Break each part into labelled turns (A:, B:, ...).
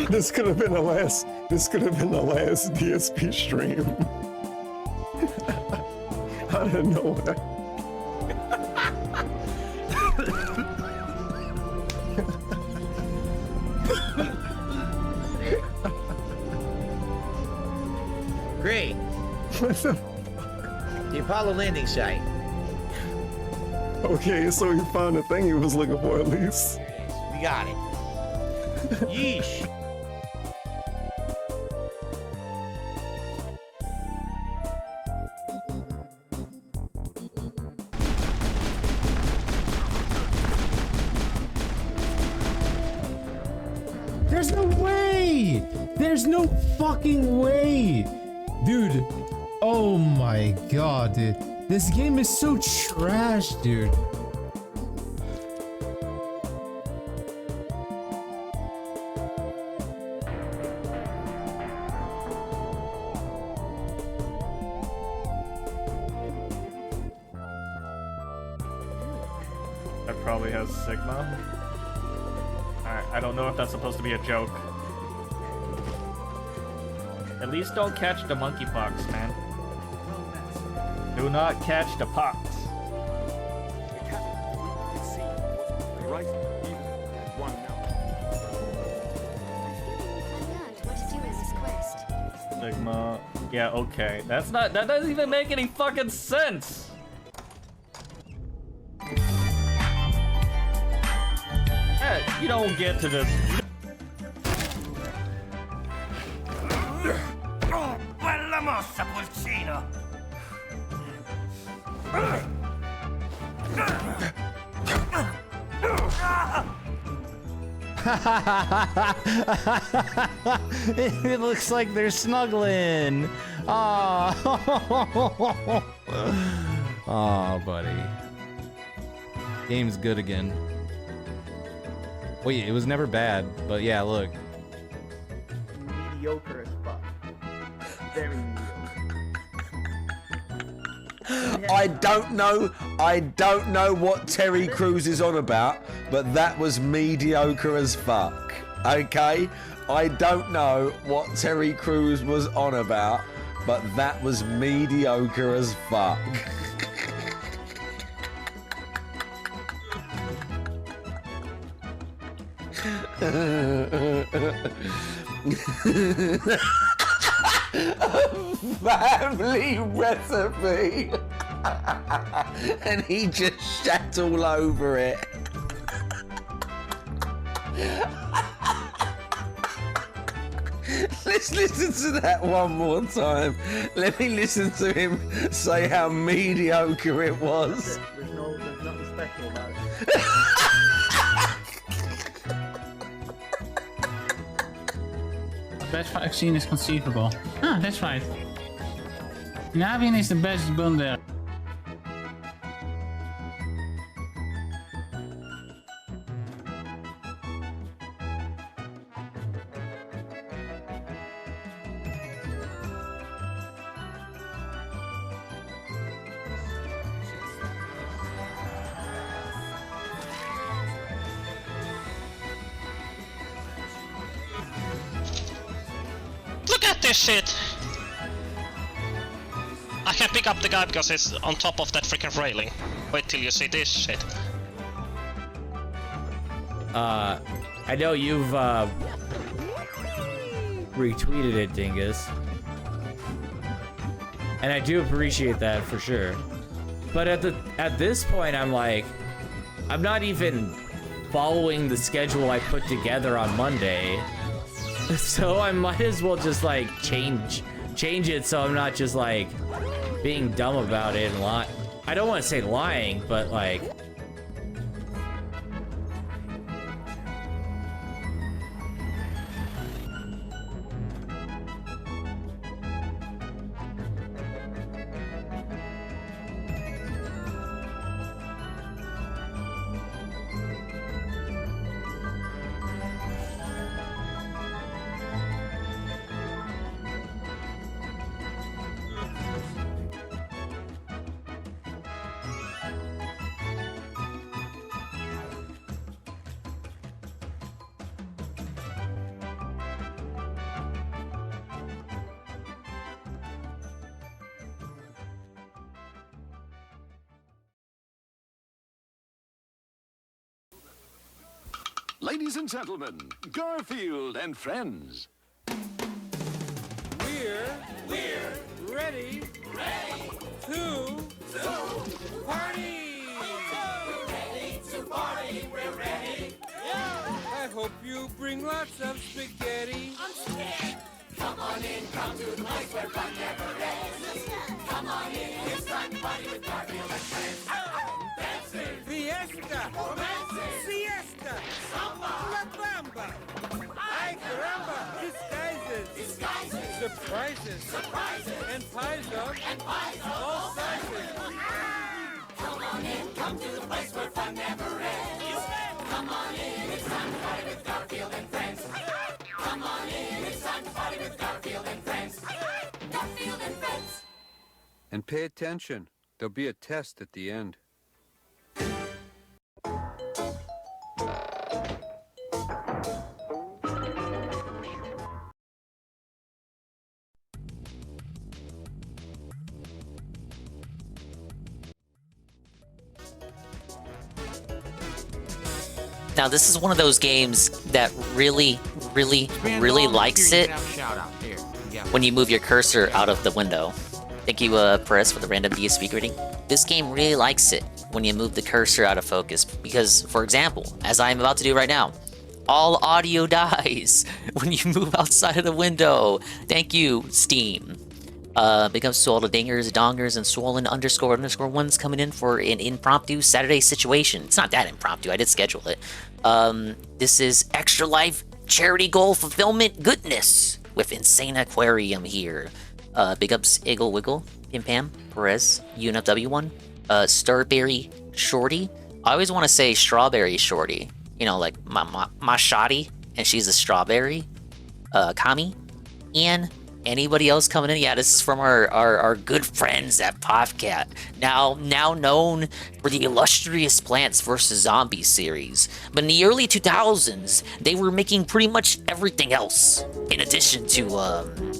A: This could have been the last DSP stream. Out of nowhere.
B: Great.
A: What the
B: The Apollo landing site.
A: Okay, so he found the thing he was looking for at least.
B: We got it. Yeesh.
C: There's no way! There's no fucking way! Dude, oh my god, dude. This game is so trash, dude.
D: That probably has Sigma. I don't know if that's supposed to be a joke. At least don't catch the monkeypox, man. Do not catch the pox. Sigma. Yeah, okay. That doesn't even make any fucking sense. You don't get to this.
E: Bella mossa, pulcino!
F: It looks like they're snuggling. Oh, oh, buddy. Game's good again. Wait, it was never bad, but yeah, look.
G: Mediocre as fuck. Very mediocre.
H: I don't know what Terry Crews is on about, but that was mediocre as fuck. Okay? I don't know what Terry Crews was on about, but that was mediocre as fuck. Family recipe. And he just shat all over it. Let's listen to that one more time. Let me listen to him say how mediocre it was.
G: There's nothing special about it.
I: Best vaccine is conceivable. Ah, that's right. Navian is the best bundle.
E: Look at this shit! I can't pick up the guy because it's on top of that freaking railing. Wait till you see this shit.
J: I know you've retweeted it, Dingus. And I do appreciate that for sure. But at this point, I'm like, I'm not even following the schedule I put together on Monday. So I might as well just like change it so I'm not just like being dumb about it and I don't want to say lying, but like
K: Ladies and gentlemen, Garfield and friends.
G: We're ready to party. We're ready. I hope you bring lots of spaghetti. I'm scared. Come on in, come to the place where fun never ends. Come on in, it's time to party with Garfield and friends. Dancing, fiesta, romancing, siesta, samba, la bamba. Ay caramba, disguises, surprises, and pies of all sizes. Come on in, come to the place where fun never ends. Come on in, it's time to party with Garfield and friends. Come on in, it's time to party with Garfield and friends. Garfield and friends.
L: And pay attention. There'll be a test at the end.
M: Now, this is one of those games that really likes it when you move your cursor out of the window. Thank you, Perez, for the random DSP greeting. This game really likes it when you move the cursor out of focus because, for example, as I'm about to do right now, all audio dies when you move outside of the window. Thank you, Steam. Big ups to all the dingers, dongers, and swollen _ ones coming in for an impromptu Saturday situation. It's not that impromptu, I did schedule it. This is Extra Life Charity Goal Fulfillment Goodness with Insaniquarium here. Big ups Iggle Wiggle, Pim Pam, Perez, UNFW1, Starberry Shorty. I always want to say Strawberry Shorty. You know, like my shoddy, and she's a strawberry. Kami, Ian. Anybody else coming in? Yeah, this is from our good friends at Popcat, now known for the illustrious Plants vs. Zombies series. But in the early 2000s, they were making pretty much everything else in addition to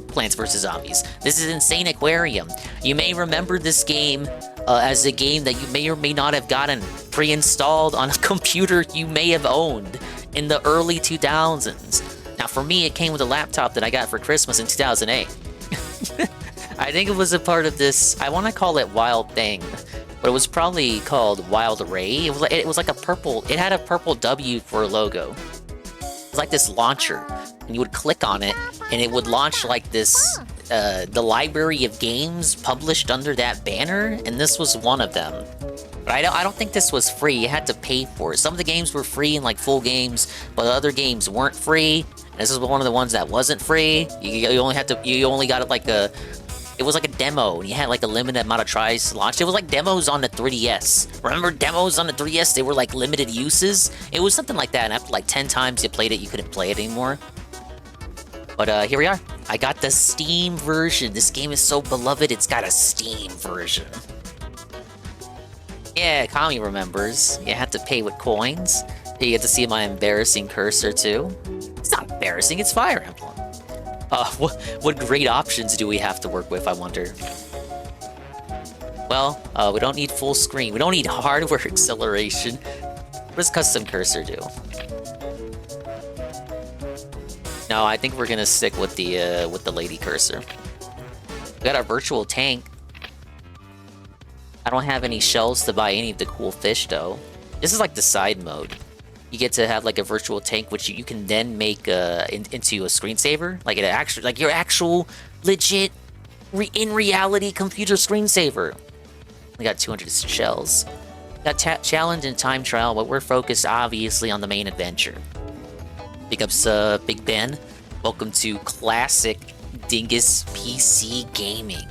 M: Plants vs. Zombies. This is Insaniquarium. You may remember this game as a game that you may or may not have gotten pre-installed on a computer you may have owned in the early 2000s. Now, for me, it came with a laptop that I got for Christmas in 2008. I think it was a part of this, I want to call it Wild Thing, but it was probably called Wild Ray. It was like a purple, it had a purple W for a logo. It was like this launcher, and you would click on it, and it would launch like this, the library of games published under that banner, and this was one of them. But I don't think this was free. You had to pay for it. Some of the games were free and like full games, but other games weren't free. This is one of the ones that wasn't free. You only got it like it was like a demo, and you had like a limited amount of tries launched. It was like demos on the 3DS. Remember demos on the 3DS? They were like limited uses. It was something like that, and after like 10 times you played it, you couldn't play it anymore. But here we are. I got the Steam version. This game is so beloved, it's got a Steam version. Yeah, Kami remembers. You had to pay with coins. You get to see my embarrassing cursor too. It's not embarrassing, it's Fire Emblem. What great options do we have to work with, I wonder? Well, we don't need full screen. We don't need hardware acceleration. What does custom cursor do? No, I think we're gonna stick with the lady cursor. We got our virtual tank. I don't have any shells to buy any of the cool fish though. This is like the side mode. You get to have like a virtual tank, which you can then make into a screensaver, like your actual legit in reality computer screensaver. We got 200 shells. Got challenge and time trial, but we're focused obviously on the main adventure. Big ups, Big Ben. Welcome to classic Dingus PC gaming.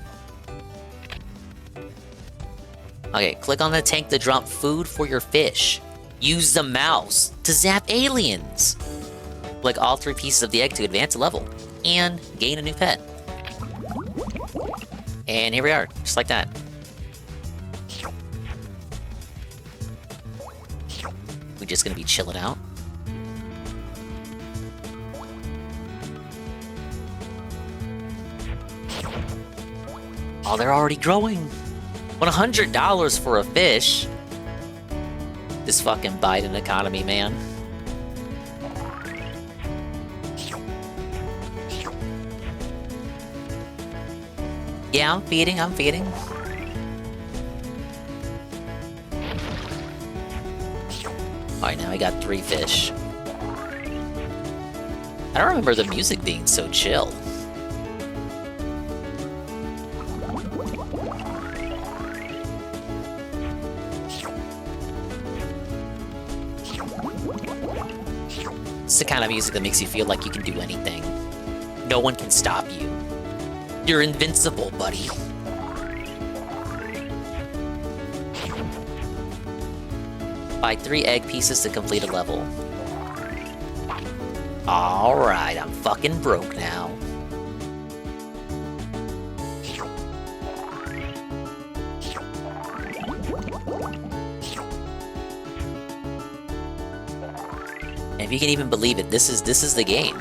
M: Okay, click on the tank to drop food for your fish. Use the mouse to zap aliens. Click all 3 pieces of the egg to advance a level and gain a new pet. And here we are, just like that. We're just gonna be chilling out. Oh, they're already growing. $100 for a fish. This fucking Biden economy, man. Yeah, I'm feeding, I'm feeding. Alright, now I got 3 fish. I don't remember the music being so chill. It's the kind of music that makes you feel like you can do anything. No one can stop you. You're invincible, buddy. Buy 3 egg pieces to complete a level. Alright, I'm fucking broke now. And if you can even believe it, this is the game.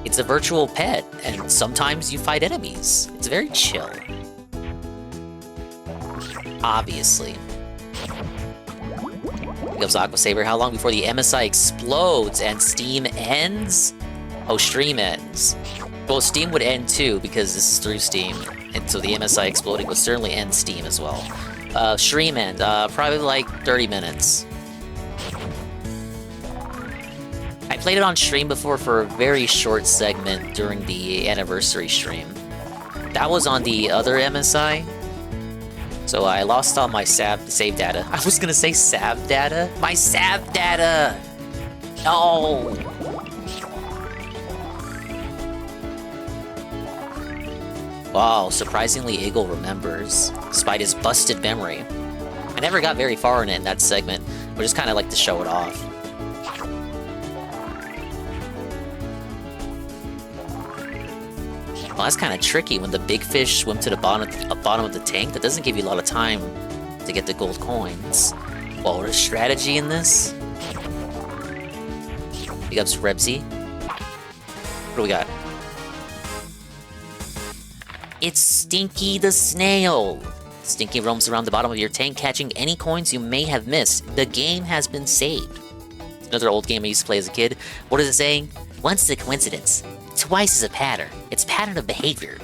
M: It's a virtual pet, and sometimes you fight enemies. It's very chill. Obviously. Here goes Aqua Saber. How long before the MSI explodes and Steam ends? Oh, stream ends. Well, Steam would end too, because this is through Steam. And so the MSI exploding would certainly end Steam as well. Stream end, probably like 30 minutes. I played it on stream before for a very short segment during the anniversary stream. That was on the other MSI. So I lost all my save data. I was gonna say SAV data? My SAV data! No! Wow, surprisingly Eagle remembers, despite his busted memory. I never got very far in it in that segment, but just kinda like to show it off. Well, that's kind of tricky when the big fish swim to the bottom of the tank. That doesn't give you a lot of time to get the gold coins. Well, there's strategy in this. Big ups Rebsy. What do we got? It's Stinky the Snail. Stinky roams around the bottom of your tank, catching any coins you may have missed. The game has been saved. Another old game I used to play as a kid. What is it saying? Once a coincidence. Twice is a pattern. It's pattern of behavior.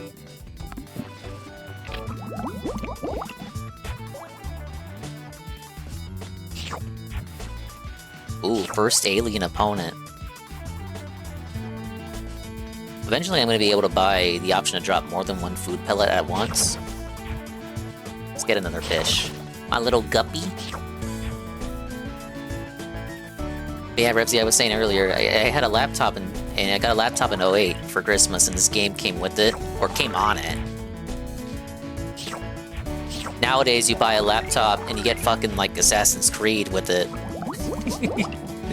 M: Ooh, first alien opponent. Eventually I'm going to be able to buy the option to drop more than 1 food pellet at once. Let's get another fish. My little guppy. Yeah, Repsy, I was saying earlier, I had a laptop and I got a laptop in 08 for Christmas, and this game came with it, or came on it. Nowadays, you buy a laptop and you get fucking like Assassin's Creed with it.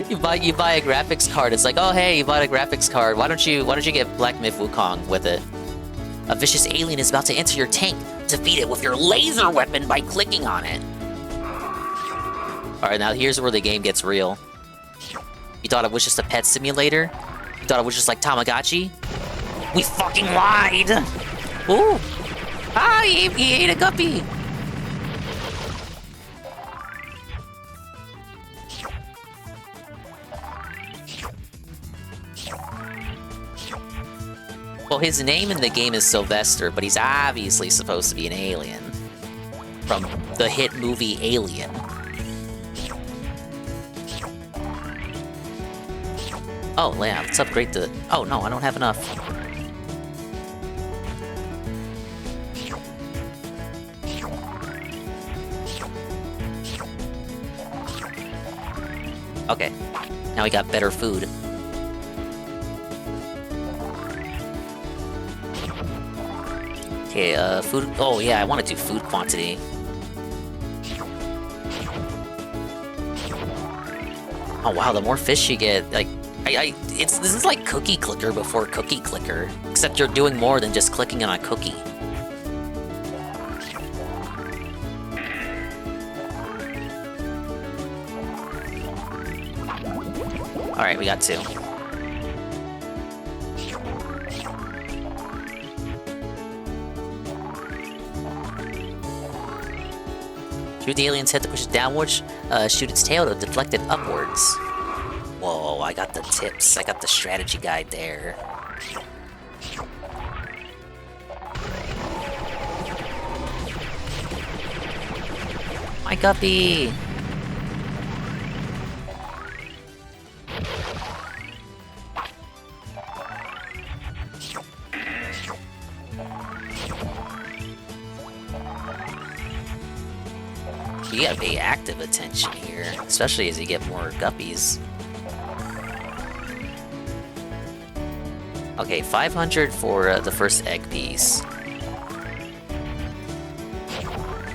M: you buy a graphics card. It's like, oh hey, you bought a graphics card. Why don't you get Black Myth Wukong with it? A vicious alien is about to enter your tank. Defeat it with your laser weapon by clicking on it. All right, now here's where the game gets real. You thought it was just a pet simulator? You thought it was just like Tamagotchi? We fucking lied! Ooh! Ah, he ate a guppy! Well, his name in the game is Sylvester, but he's obviously supposed to be an alien. From the hit movie Alien. Oh, yeah, let's upgrade the... Oh, no, I don't have enough. Okay, now we got better food. Okay, food... Oh, yeah, I want to do food quantity. Oh, wow, the more fish you get, like... this is like Cookie Clicker before Cookie Clicker, except you're doing more than just clicking on a cookie. Alright, we got 2. Shoot the alien's head to push it downwards, shoot its tail to deflect it upwards. Whoa, I got the tips. I got the strategy guide there. My guppy! You gotta pay active attention here, especially as you get more guppies. Okay, 500 for the first egg piece.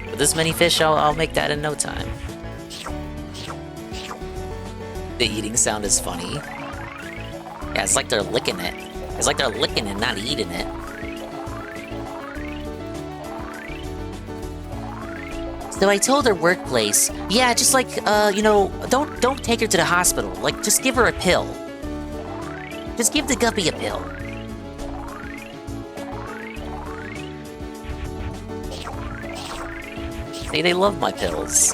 M: With this many fish, I'll make that in no time. The eating sound is funny. Yeah, it's like they're licking it. It's like they're licking and not eating it. So I told her workplace, yeah, just like, you know, don't take her to the hospital. Like, just give her a pill. Just give the guppy a pill. They love my pills.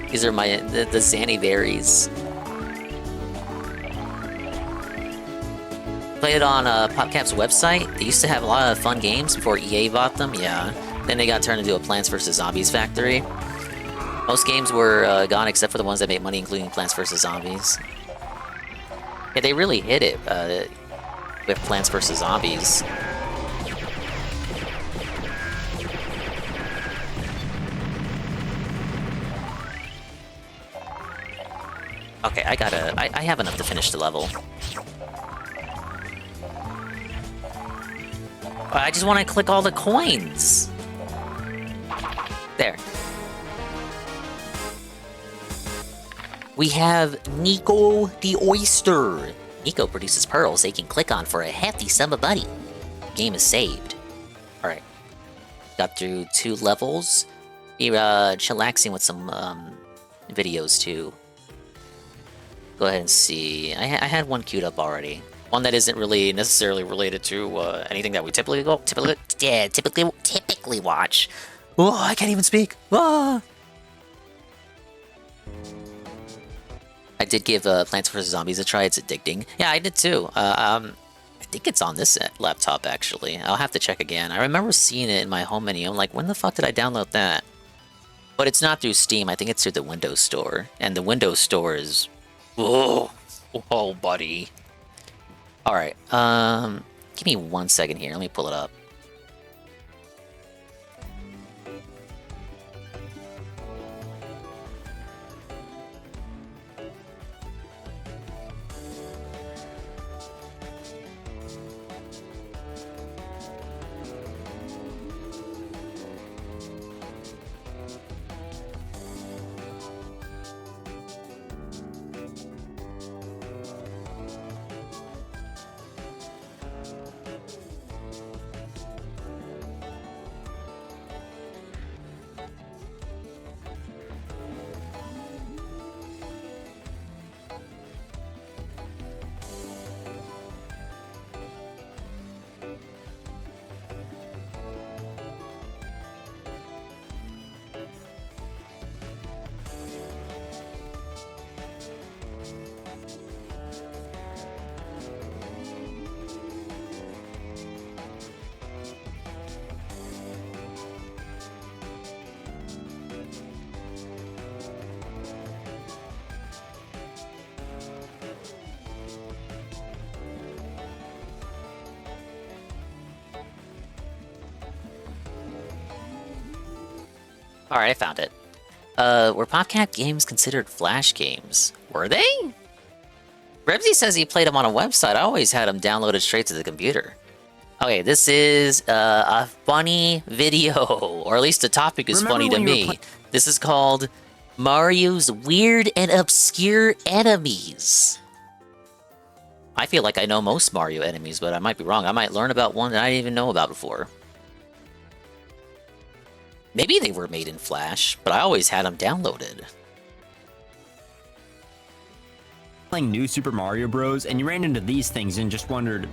M: These are the Zanny berries. Played it on PopCap's website. They used to have a lot of fun games before EA bought them, yeah. Then they got turned into a Plants vs. Zombies factory. Most games were gone except for the ones that made money, including Plants vs. Zombies. Yeah, they really hit it with Plants vs. Zombies. Okay, I have enough to finish the level. I just want to click all the coins. There. We have Nico the Oyster. Nico produces pearls they can click on for a hefty sum of money. Game is saved. Alright. Got through 2 levels. Be chillaxing with some videos too. Go ahead and see. I had one queued up already. One that isn't really necessarily related to anything that we typically watch. Oh, I can't even speak. Ah! I did give Plants vs. Zombies a try. It's addicting. Yeah, I did too. I think it's on this laptop, actually. I'll have to check again. I remember seeing it in my home menu. I'm like, when the fuck did I download that? But it's not through Steam. I think it's through the Windows Store. And the Windows Store is... Oh, buddy. Alright, give me 1 second here. Let me pull it up. Alright, I found it. Were PopCap games considered Flash games? Were they? Rebsy says he played them on a website. I always had them downloaded straight to the computer. Okay, this is a funny video, or at least the topic is funny to me. This is called Mario's Weird and Obscure Enemies. I feel like I know most Mario enemies, but I might be wrong. I might learn about one that I didn't even know about before. Maybe they were made in Flash, but I always had them downloaded.
N: Playing New Super Mario Bros. And you ran into these things and just wondered,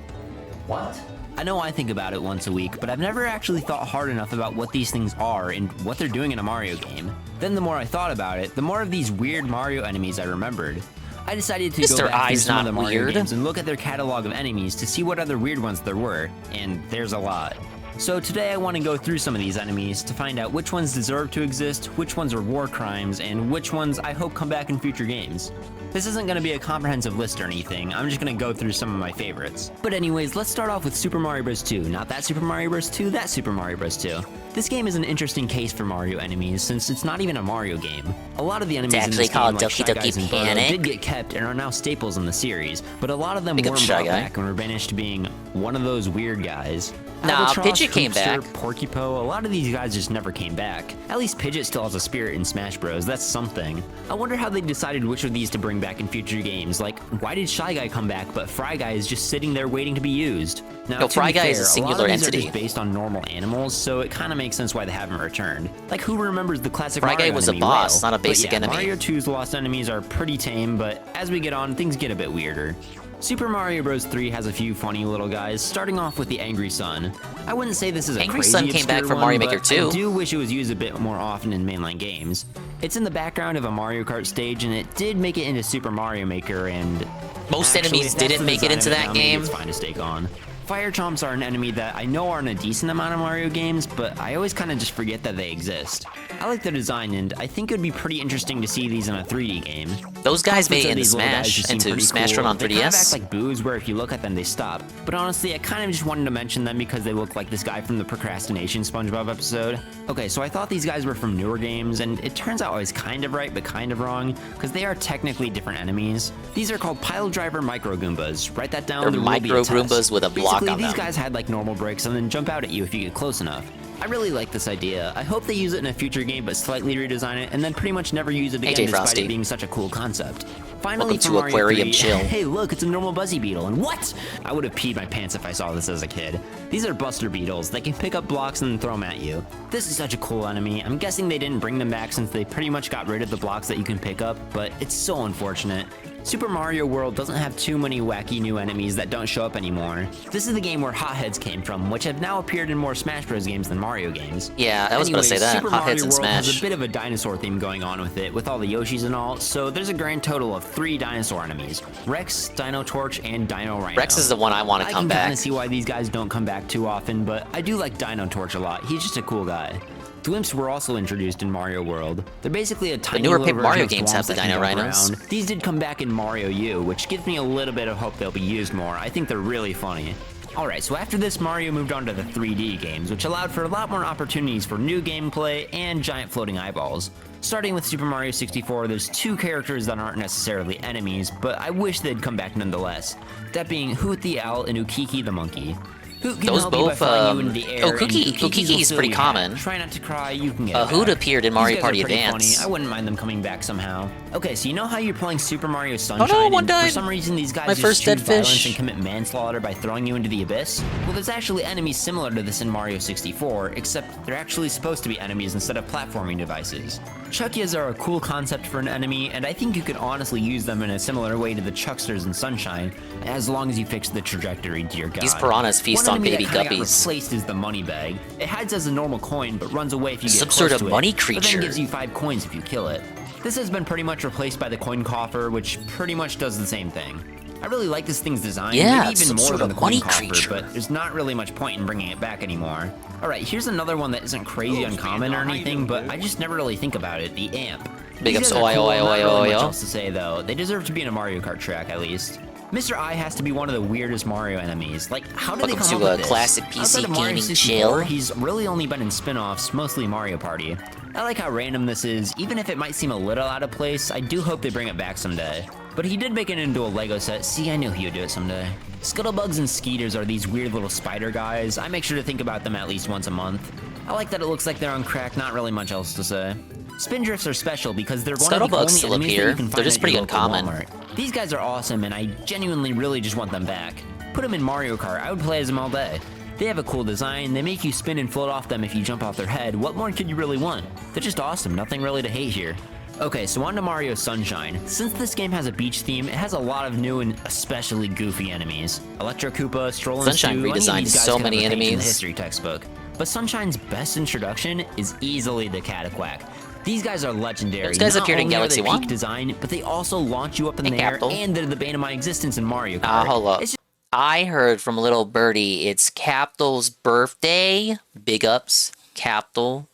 N: what? I know I think about it once a week, but I've never actually thought hard enough about what these things are and what they're doing in a Mario game. Then the more I thought about it, the more of these weird Mario enemies I remembered. I decided to go back through some of the Mario games and look at their catalog of enemies to see what other weird ones there were, and there's a lot. So today I want to go through some of these enemies to find out which ones deserve to exist, which ones are war crimes, and which ones I hope come back in future games. This isn't going to be a comprehensive list or anything, I'm just going to go through some of my favorites. But anyways, let's start off with Super Mario Bros. 2. Not that Super Mario Bros. 2, that Super Mario Bros. 2. This game is an interesting case for Mario enemies since it's not even a Mario game. A lot of the enemies in this game, like Shy Guys and Burrow, did get kept and are now staples in the series, but a lot of them weren't brought back and were banished to being one of those weird guys.
M: Nah,
N: Albatross,
M: Pidgeot came
N: Hoopster,
M: back.
N: Porcupo, a lot of these guys just never came back. At least Pidgeot still has a spirit in Smash Bros, that's something. I wonder how they decided which of these to bring back in future games. Like, why did Shy Guy come back, but Fry Guy is just sitting there waiting to be used? Now,
M: No,
N: to
M: Fry
N: be
M: Guy
N: fair,
M: is a singular
N: lot of these
M: entity.
N: are just based on normal animals, so it kind of makes sense why they haven't returned. Like, who remembers the classic
M: Fry
N: Mario
M: Guy was a
N: enemy,
M: boss,
N: Whale?
M: not a basic
N: But yeah,
M: enemy.
N: Mario 2's lost enemies are pretty tame, but as we get on, things get a bit weirder. Super Mario Bros. 3 has a few funny little guys, starting off with the Angry Sun. I wouldn't say this is a
M: Angry
N: crazy
M: Sun came back
N: obscure
M: from
N: one,
M: Mario Maker
N: but
M: 2.
N: I do wish it was used a bit more often in mainline games. It's in the background of a Mario Kart stage, and it did make it into Super Mario Maker, and
M: Most
N: actually,
M: enemies
N: if that's
M: didn't
N: the
M: make it
N: design
M: into
N: of
M: that
N: now, maybe
M: game.
N: It's fine to stake on. Fire Chomps are an enemy that I know are in a decent amount of Mario games, but I always kind of just forget that they exist. I like their design, and I think it would be pretty interesting to see these in a 3D game.
M: Those guys made it into
N: These little guys
M: Smash,
N: just seem
M: into
N: pretty
M: Smash
N: cool.
M: Run on
N: They kind of
M: 3DS.
N: act like boos, where if you look at them, they stop. But honestly, I kind of just wanted to mention them because they look like this guy from the Procrastination SpongeBob episode. Okay, so I thought these guys were from newer games, and it turns out I was kind of right, but kind of wrong, because they are technically different enemies. These are called Pile Driver Micro Goombas. Write that down.
M: They're
N: there will be a
M: Micro
N: test.
M: Goombas with a block
N: Basically,
M: on
N: these
M: them.
N: guys had like normal bricks and then jump out at you if you get close enough. I really like this idea. I hope they use it in a future game, but slightly redesign it, and then pretty much never use it again,
M: AJ
N: despite
M: Frosty.
N: it being such a cool concept. Finally,
M: Welcome
N: for
M: to
N: Mario
M: Aquarium
N: 3,
M: Chill.
N: Hey, look, it's a normal Buzzy Beetle, and what? I would have peed my pants if I saw this as a kid. These are Buster Beetles. They can pick up blocks and then throw them at you. This is such a cool enemy. I'm guessing they didn't bring them back since they pretty much got rid of the blocks that you can pick up, but it's so unfortunate. Super Mario World doesn't have too many wacky new enemies that don't show up anymore. This is the game where Hotheads came from, which have now appeared in more Smash Bros. Games than Mario games.
M: Yeah, I was gonna say that.
N: Super
M: Hotheads
N: Mario
M: in
N: World has
M: Smash.
N: a bit of a dinosaur theme going on with it, with all the Yoshis and all, so there's a grand total of 3 dinosaur enemies. Rex, Dino Torch, and Dino Rhino.
M: Rex is the one I want to come
N: I can kind
M: back.
N: of see why these guys don't come back too often, but I do like Dino Torch a lot. He's just a cool guy. Thwimps were also introduced in Mario World. They're basically a tiny
M: newer
N: little
M: Paper
N: version
M: Mario
N: of
M: games
N: Thwomps
M: have the
N: that can
M: Dino
N: jump
M: Rhinos.
N: around. These did come back in Mario U, which gives me a little bit of hope they'll be used more. I think they're really funny. Alright, so after this, Mario moved on to the 3D games, which allowed for a lot more opportunities for new gameplay and giant floating eyeballs. Starting with Super Mario 64, there's 2 characters that aren't necessarily enemies, but I wish they'd come back nonetheless. That being Hoot the Owl and Ukiki the Monkey. Hoot can
M: Those
N: help you by
M: both,
N: flying you into the air, and
M: Ukiki
N: will
M: is
N: fill
M: pretty
N: your
M: common.
N: hat. Try not to cry, you can get it
M: Hoot
N: back.
M: appeared in
N: These
M: Mario
N: guys
M: Party
N: are pretty
M: Advance.
N: funny. I wouldn't mind them coming back somehow. Okay, so you know how you're playing Super Mario
M: Oh
N: Sunshine,
M: no, one
N: and for
M: died.
N: some reason these guys
M: My
N: just
M: first
N: choose
M: dead
N: violence
M: fish.
N: and commit manslaughter by throwing you into the abyss? Well, there's actually enemies similar to this in Mario 64, except they're actually supposed to be enemies instead of platforming devices. Chuckias are a cool concept for an enemy, and I think you could honestly use them in a similar way to the Chucksters in Sunshine, as long as you fix the trajectory, dear God.
M: These piranhas feast
N: One
M: on
N: enemy
M: baby
N: that kinda got
M: guppies.
N: replaced is the money bag. It hides as a normal coin, but runs away if you get
M: Some
N: close
M: sort of
N: to it,
M: money
N: but
M: creature.
N: then gives you 5 coins if you kill it. This has been pretty much replaced by the coin coffer, which pretty much does the same thing. I really like this thing's design,
M: Yeah,
N: maybe
M: it's
N: even
M: some
N: more
M: sort
N: than
M: of
N: the coin
M: money
N: coffer,
M: creature.
N: but there's not really much point in bringing it back anymore. Alright, here's another one that isn't crazy uncommon or anything, but I just never really think about it, the amp.
M: Big
N: These
M: ups,
N: guys are
M: oi,
N: cool,
M: oi,
N: not
M: oi,
N: really
M: oi,
N: much
M: oi.
N: else to say though. They deserve to be in a Mario Kart track at least. Mr. I has to be one of the weirdest Mario enemies. Like, how did they
M: Welcome
N: come
M: to
N: up
M: a
N: with this?
M: classic PC
N: Outside of Mario
M: gaming
N: 64,
M: chill.
N: he's really only been in spin-offs, mostly Mario Party. I like how random this is. Even if it might seem a little out of place, I do hope they bring it back someday. But he did make it into a Lego set. See, I knew he would do it someday. Scuttlebugs and Skeeters are these weird little spider guys. I make sure to think about them at least once a month. I like that it looks like they're on crack, not really much else to say. Spindrifts are special because they're one of the
M: Scuttlebugs
N: only
M: still
N: enemies that
M: appear.
N: you can
M: They're
N: find
M: just
N: at
M: pretty
N: your local
M: uncommon.
N: Walmart. These guys are awesome, and I genuinely really just want them back. Put them in Mario Kart, I would play as them all day. They have a cool design, they make you spin and float off them if you jump off their head. What more could you really want? They're just awesome, nothing really to hate here. Okay, so on to Mario Sunshine. Since this game has a beach theme, it has a lot of new and especially goofy enemies. Electro Koopa, Stroll and
M: Sunshine
N: Stu, any of
M: redesigned
N: these guys
M: so
N: could have
M: many
N: a page in the
M: enemies.
N: history textbook. But Sunshine's best introduction is easily the Cataquack. These guys are legendary.
M: Those guys
N: Not
M: appeared in
N: only are
M: Galaxy
N: they
M: 1.
N: peak design, but they also launch you up in
M: Hey,
N: the air,
M: Capital.
N: and they're the bane of my existence in Mario Kart.
M: Hold up.
N: It's
M: I heard from little birdie it's Capital's birthday. Big ups, Capital.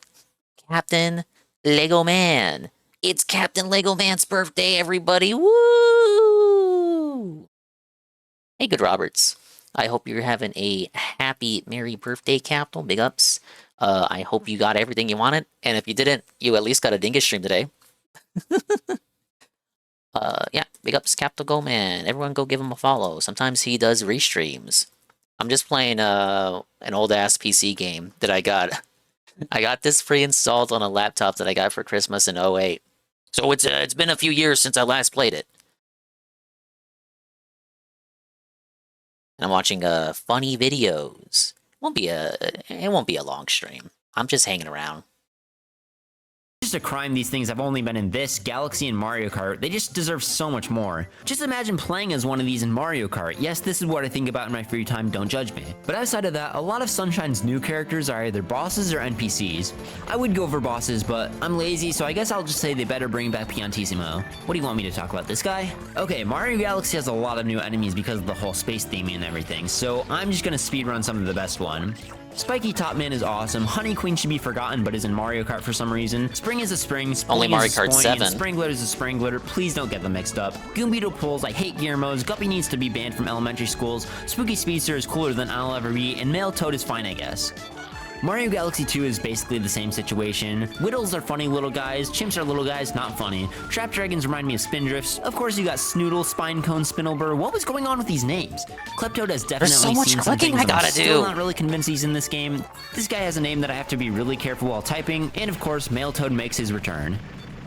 M: Captain Lego Man. It's Captain Lego Man's birthday, everybody. Woo! Hey, Good Roberts. I hope you're having a happy, merry birthday, Capital. Big ups. I hope you got everything you wanted. And if you didn't, you at least got a Dingus stream today. Yeah, big ups, Capital Go Man. Everyone go give him a follow. Sometimes he does restreams. I'm just playing an old-ass PC game that I got. I got this pre-installed on a laptop that I got for Christmas in 08. So it's been a few years since I last played it. And I'm watching funny videos. It won't be a long stream. I'm just hanging around.
N: Just a crime these things have only been in this, Galaxy, and Mario Kart. They just deserve so much more. Just imagine playing as one of these in Mario Kart. Yes, this is what I think about in my free time, don't judge me. But outside of that, a lot of Sunshine's new characters are either bosses or NPCs. I would go for bosses, but I'm lazy, so I guess I'll just say they better bring back Piantissimo. What do you want me to talk about, this guy? Okay, Mario Galaxy has a lot of new enemies because of the whole space theming and everything, so I'm just gonna speedrun some of the best one. Spiky Top Man is awesome, Honey Queen should be forgotten but is in Mario Kart for some reason, Spring is a Spring,
M: Only
N: Spoonie
M: Mario
N: is a
M: Kart
N: Spoiny,
M: 7.
N: and Springler is a Springler, please don't get them mixed up. Goombeetle pulls, I hate gear modes, Guppy needs to be banned from elementary schools, Spooky Speedster is cooler than I'll ever be, and Male Toad is fine I guess. Mario Galaxy 2 is basically the same situation. Whittles are funny little guys, Chimps are little guys, not funny. Trap Dragons remind me of Spindrifts. Of course you got Snoodle, Spinecone, Spinelbur. What was going on with these names? Kleptoad has definitely
M: so much
N: seen some
M: clicking
N: things
M: I gotta
N: I'm still
M: do.
N: not really convinced he's in this game. This guy has a name that I have to be really careful while typing, and of course Male Toad makes his return.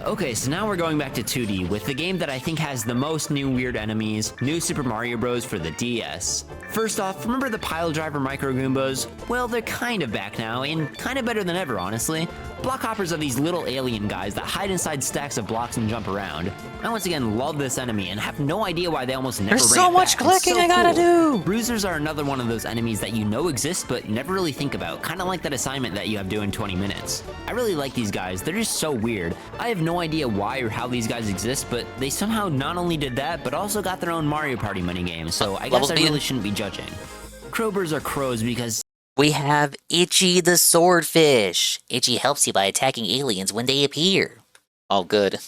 N: Okay, so now we're going back to 2D with the game that I think has the most new weird enemies, New Super Mario Bros. For the DS. First off, remember the Pile Driver Micro Goombas? Well, they're kind of back now, and kind of better than ever, honestly. Block hoppers are these little alien guys that hide inside stacks of blocks and jump around. I once again love this enemy and have no idea why they almost never
M: There's
N: bring
M: so
N: it
M: much
N: back. It's
M: clicking
N: so
M: I gotta
N: cool.
M: do.
N: Bruisers are another one of those enemies that you know exist but never really think about, kind of like that assignment that you have due in 20 minutes. I really like these guys, they're just so weird. I have no idea why or how these guys exist, but they somehow not only did that, but also got their own Mario Party minigame, so I guess I really shouldn't be judging. Crowbers are crows because
M: We have Itchy the Swordfish. Itchy helps you by attacking aliens when they appear. Oh, good.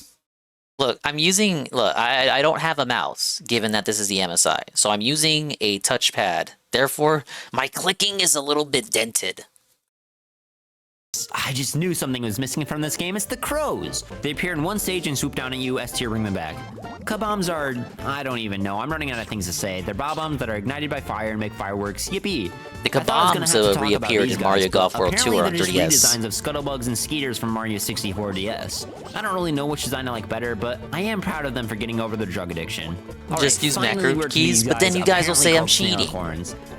M: Look, I don't have a mouse, given that this is the MSI, so I'm using a touchpad. Therefore, my clicking is a little bit dented.
N: I just knew something was missing from this game. It's the crows. They appear in one stage and swoop down at you, S tier, bring them back. Kabombs are, I don't even know. I'm running out of things to say. They're bob-ombs that are ignited by fire and make fireworks. Yippee.
M: The Kabombs reappeared in Mario Golf World Tour on 3DS.
N: Redesigns of Scuttlebugs and Skeeters from Mario 64 DS. I don't really know which design I like better, but I am proud of them for getting over their drug addiction.
M: Just use macro keys, but then you guys will say I'm cheating.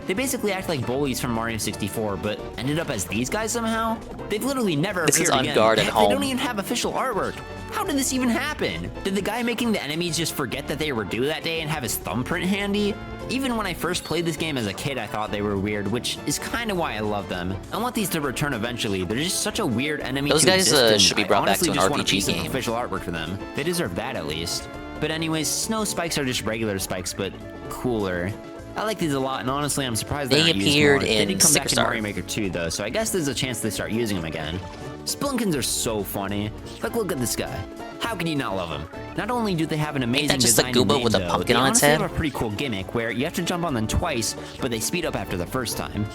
N: They basically act like bullies from Mario 64, but ended up as these guys somehow? They've literally never appeared again.
M: This is Unguard at
N: Heck,
M: home.
N: They don't even have official artwork. How did this even happen? Did the guy making the enemies just forget that they were due that day and have his thumbprint handy? Even when I first played this game as a kid, I thought they were weird, which is kind of why I love them. I want these to return eventually. They're just such a weird enemy.
M: Those
N: to
M: guys
N: exist, and
M: should be
N: I
M: brought back to
N: honestly
M: an
N: just want a
M: RPG
N: piece of
M: game.
N: official artwork for them. They deserve that at least. But anyways, snow spikes are just regular spikes, but cooler. I like these a lot, and honestly, I'm surprised
M: They
N: they're not used
M: appeared
N: more. They
M: in
N: did come back in
M: Sticker
N: Mario Maker 2, though, so I guess there's a chance they start using them again. Splunkins are so funny. Like, look at this guy. How can you not love him? Not only do they have an amazing
M: that just a
N: design and
M: Goomba
N: name,
M: with a
N: though,
M: pumpkin
N: they
M: on its
N: honestly
M: head?
N: have a pretty cool gimmick where you have to jump on them twice, but they speed up after the first time.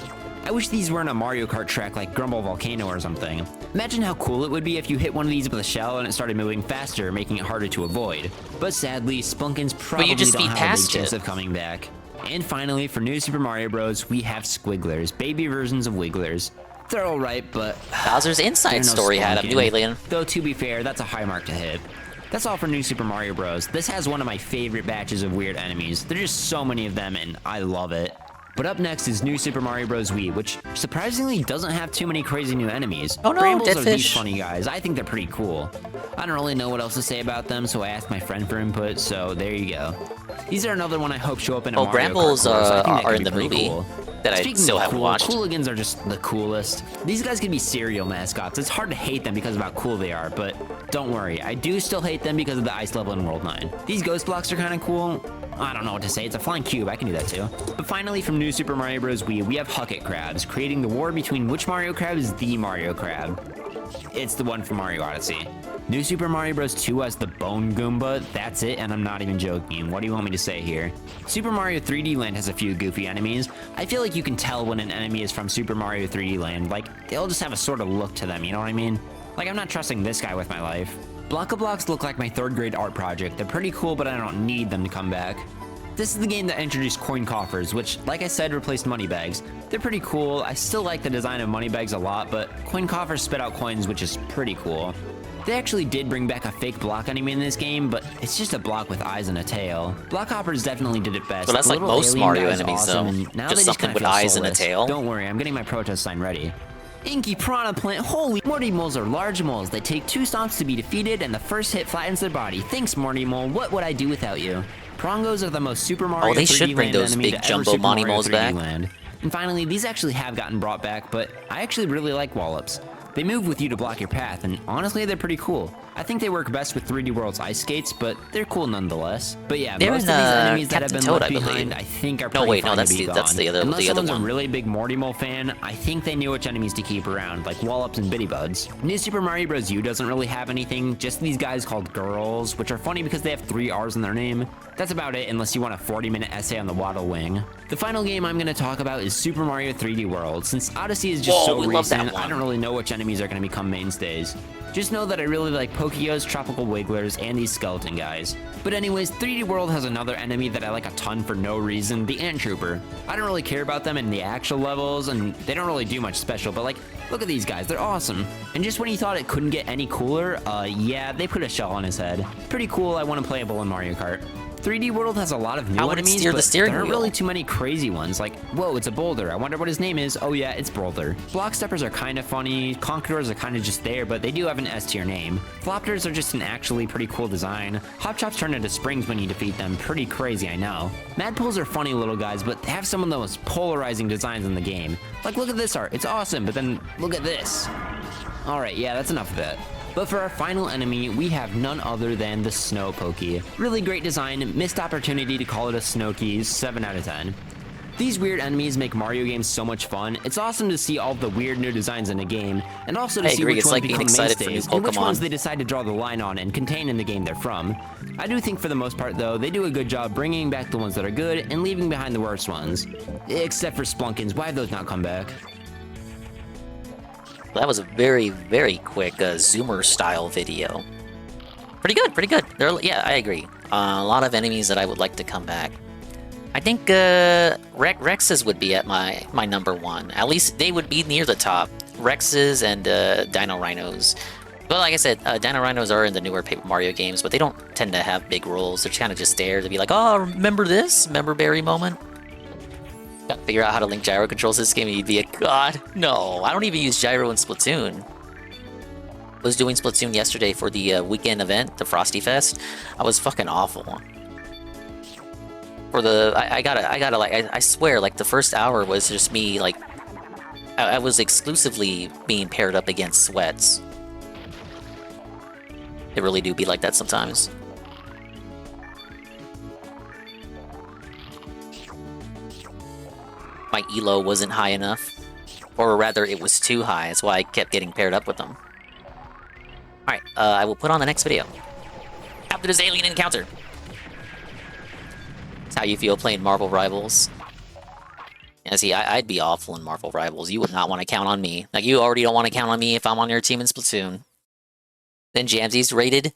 N: I wish these were in a Mario Kart track like Grumble Volcano or something. Imagine how cool it would be if you hit one of these with a shell and it started moving faster, making it harder to avoid. But sadly, Splunkins probably
M: just
N: don't
M: speed
N: have a big
M: past
N: chance
M: it.
N: of coming back. And finally, for New Super Mario Bros., we have Squigglers, baby versions of Wigglers. They're alright, but
M: Bowser's
N: they're
M: Inside
N: no
M: Story had a new
N: Spelunkin.
M: alien.
N: Though to be fair, that's a high mark to hit. That's all for New Super Mario Bros. This has one of my favorite batches of weird enemies. There's just so many of them, and I love it. But up next is New Super Mario Bros. Wii, which surprisingly doesn't have too many crazy new enemies.
M: Oh no,
N: Brambles are these
M: Deadfish.
N: funny guys. I think they're pretty cool. I don't really know what else to say about them, so I asked my friend for input, so there you go. These are another one I hope show up in a Mario Kart
M: Brambles
N: course. I think that
M: are
N: could
M: in
N: be
M: the
N: pretty
M: movie
N: cool.
M: that I
N: Speaking
M: still
N: of
M: haven't
N: cool,
M: watched.
N: Cooligans are just the coolest. These guys could be cereal mascots. It's hard to hate them because of how cool they are, but don't worry. I do still hate them because of the ice level in World 9. These ghost blocks are kind of cool. I don't know what to say. It's a flying cube. I can do that too. But finally, from New Super Mario Bros. Wii, we have Hucket Crabs, creating the war between which Mario Crab is the Mario Crab. It's the one from Mario Odyssey. New Super Mario Bros. 2 has the Bone Goomba. That's it, and I'm not even joking. What do you want me to say here? Super Mario 3D Land has a few goofy enemies. I feel like you can tell when an enemy is from Super Mario 3D Land. Like, they'll just have a sort of look to them, you know what I mean? Like, I'm not trusting this guy with my life. Block-a-Blocks look like my 3rd grade art project. They're pretty cool, but I don't need them to come back. This is the game that introduced coin coffers, which, like I said, replaced money bags. They're pretty cool. I still like the design of money bags a lot, but coin coffers spit out coins, which is pretty cool. They actually did bring back a fake block enemy in this game, but it's just a block with eyes and a tail. Block hoppers definitely did it best.
M: Well, that's
N: The
M: like
N: little
M: most
N: alien
M: Mario
N: guy's
M: enemies,
N: awesome,
M: though.
N: and now
M: Just
N: they
M: something
N: kinda
M: with
N: feel
M: eyes and a
N: soulless.
M: tail.
N: Don't worry, I'm getting my protest sign ready. Inky Piranha Plant, holy Morty moles are large moles. They take 2 stomps to be defeated, and the first hit flattens their body. Thanks, Morty Mole. What would I do without you? Prongos are the most Super Mario 3D
M: they should bring
N: Land
M: those
N: enemy
M: big
N: to ever
M: jumbo
N: Super
M: Monty
N: Mario
M: moles
N: 3D
M: back.
N: Land. And finally, these actually have gotten brought back, but I actually really like Wallops. They move with you to block your path, and honestly, they're pretty cool. I think they work best with 3D World's ice skates, but they're cool nonetheless. But yeah,
M: They're
N: most
M: in,
N: of these enemies that have
M: Captain
N: been
M: Toad,
N: left
M: I believe.
N: behind, I think are
M: No,
N: pretty
M: wait, no,
N: fine
M: that's
N: to be
M: the- that's
N: gone.
M: the other-
N: Unless
M: the other
N: someone's
M: one.
N: a really big Morty Mole fan, I think they knew which enemies to keep around, like Wallops and Bitty Buds. New Super Mario Bros. U doesn't really have anything, just these guys called girls, which are funny because they have 3 R's in their name. That's about it, unless you want a 40-minute essay on the Waddle Wing. The final game I'm going to talk about is Super Mario 3D World. Since Odyssey is just
M: Whoa,
N: so
M: we love that
N: recent, I
M: one.
N: don't really know which enemies are going to become mainstays. Just know that I really like Pokeos, Tropical Wigglers, and these skeleton guys. But anyways, 3D World has another enemy that I like a ton for no reason, the Ant Trooper. I don't really care about them in the actual levels, and they don't really do much special, but like, look at these guys, they're awesome. And just when you thought it couldn't get any cooler, yeah, they put a shell on his head. Pretty cool, I want to playable in Mario Kart. 3D World has a lot of new
M: How would it
N: enemies,
M: steer the
N: but
M: steering
N: there aren't
M: wheel?
N: really too many crazy ones. Like, whoa, it's a boulder. I wonder what his name is. Oh yeah, it's Boulder. Block Steppers are kind of funny. Conquerors are kind of just there, but they do have an S tier name. Flopters are just an actually pretty cool design. Hop Chops turn into springs when you defeat them. Pretty crazy, I know. Madpoles are funny little guys, but they have some of the most polarizing designs in the game. Like, look at this art. It's awesome, but then look at this. Alright, yeah, that's enough of that. But for our final enemy, we have none other than the Snow Pokey. Really great design, missed opportunity to call it a Snowkeys, 7 out of 10. These weird enemies make Mario games so much fun. It's awesome to see all the weird new designs in a game, and also to
M: I
N: see
M: agree,
N: which
M: it's
N: ones
M: like being
N: become
M: excited for new
N: mainstays, and which
M: Pokemon.
N: ones they decide to draw the line on and contain in the game they're from. I do think for the most part, though, they do a good job bringing back the ones that are good and leaving behind the worst ones. Except for Splunkins, why have those not come back?
M: That was a very, very quick Zoomer-style video. Pretty good, pretty good. Yeah, I agree. A lot of enemies that I would like to come back. I think Rexes would be at my number 1. At least they would be near the top. Rexes and Dino Rhinos. But like I said, Dino Rhinos are in the newer Paper Mario games, but they don't tend to have big roles. They're kind of just there to be like, oh, remember this? Remember Barry moment? Gotta figure out how to link gyro controls to this game and you'd be a god. No, I don't even use gyro in Splatoon. I was doing Splatoon yesterday for the weekend event, the Frosty Fest. I was fucking awful. For the, I gotta like, I swear, like the first hour was just me, like, I was exclusively being paired up against sweats. It really do be like that sometimes. My elo wasn't high enough. Or rather, it was too high. That's why I kept getting paired up with them. Alright, I will put on the next video. After this alien encounter. That's how you feel playing Marvel Rivals. Yeah, see, I'd be awful in Marvel Rivals. You would not want to count on me. Like, you already don't want to count on me if I'm on your team in Splatoon. Then Jamsy's rated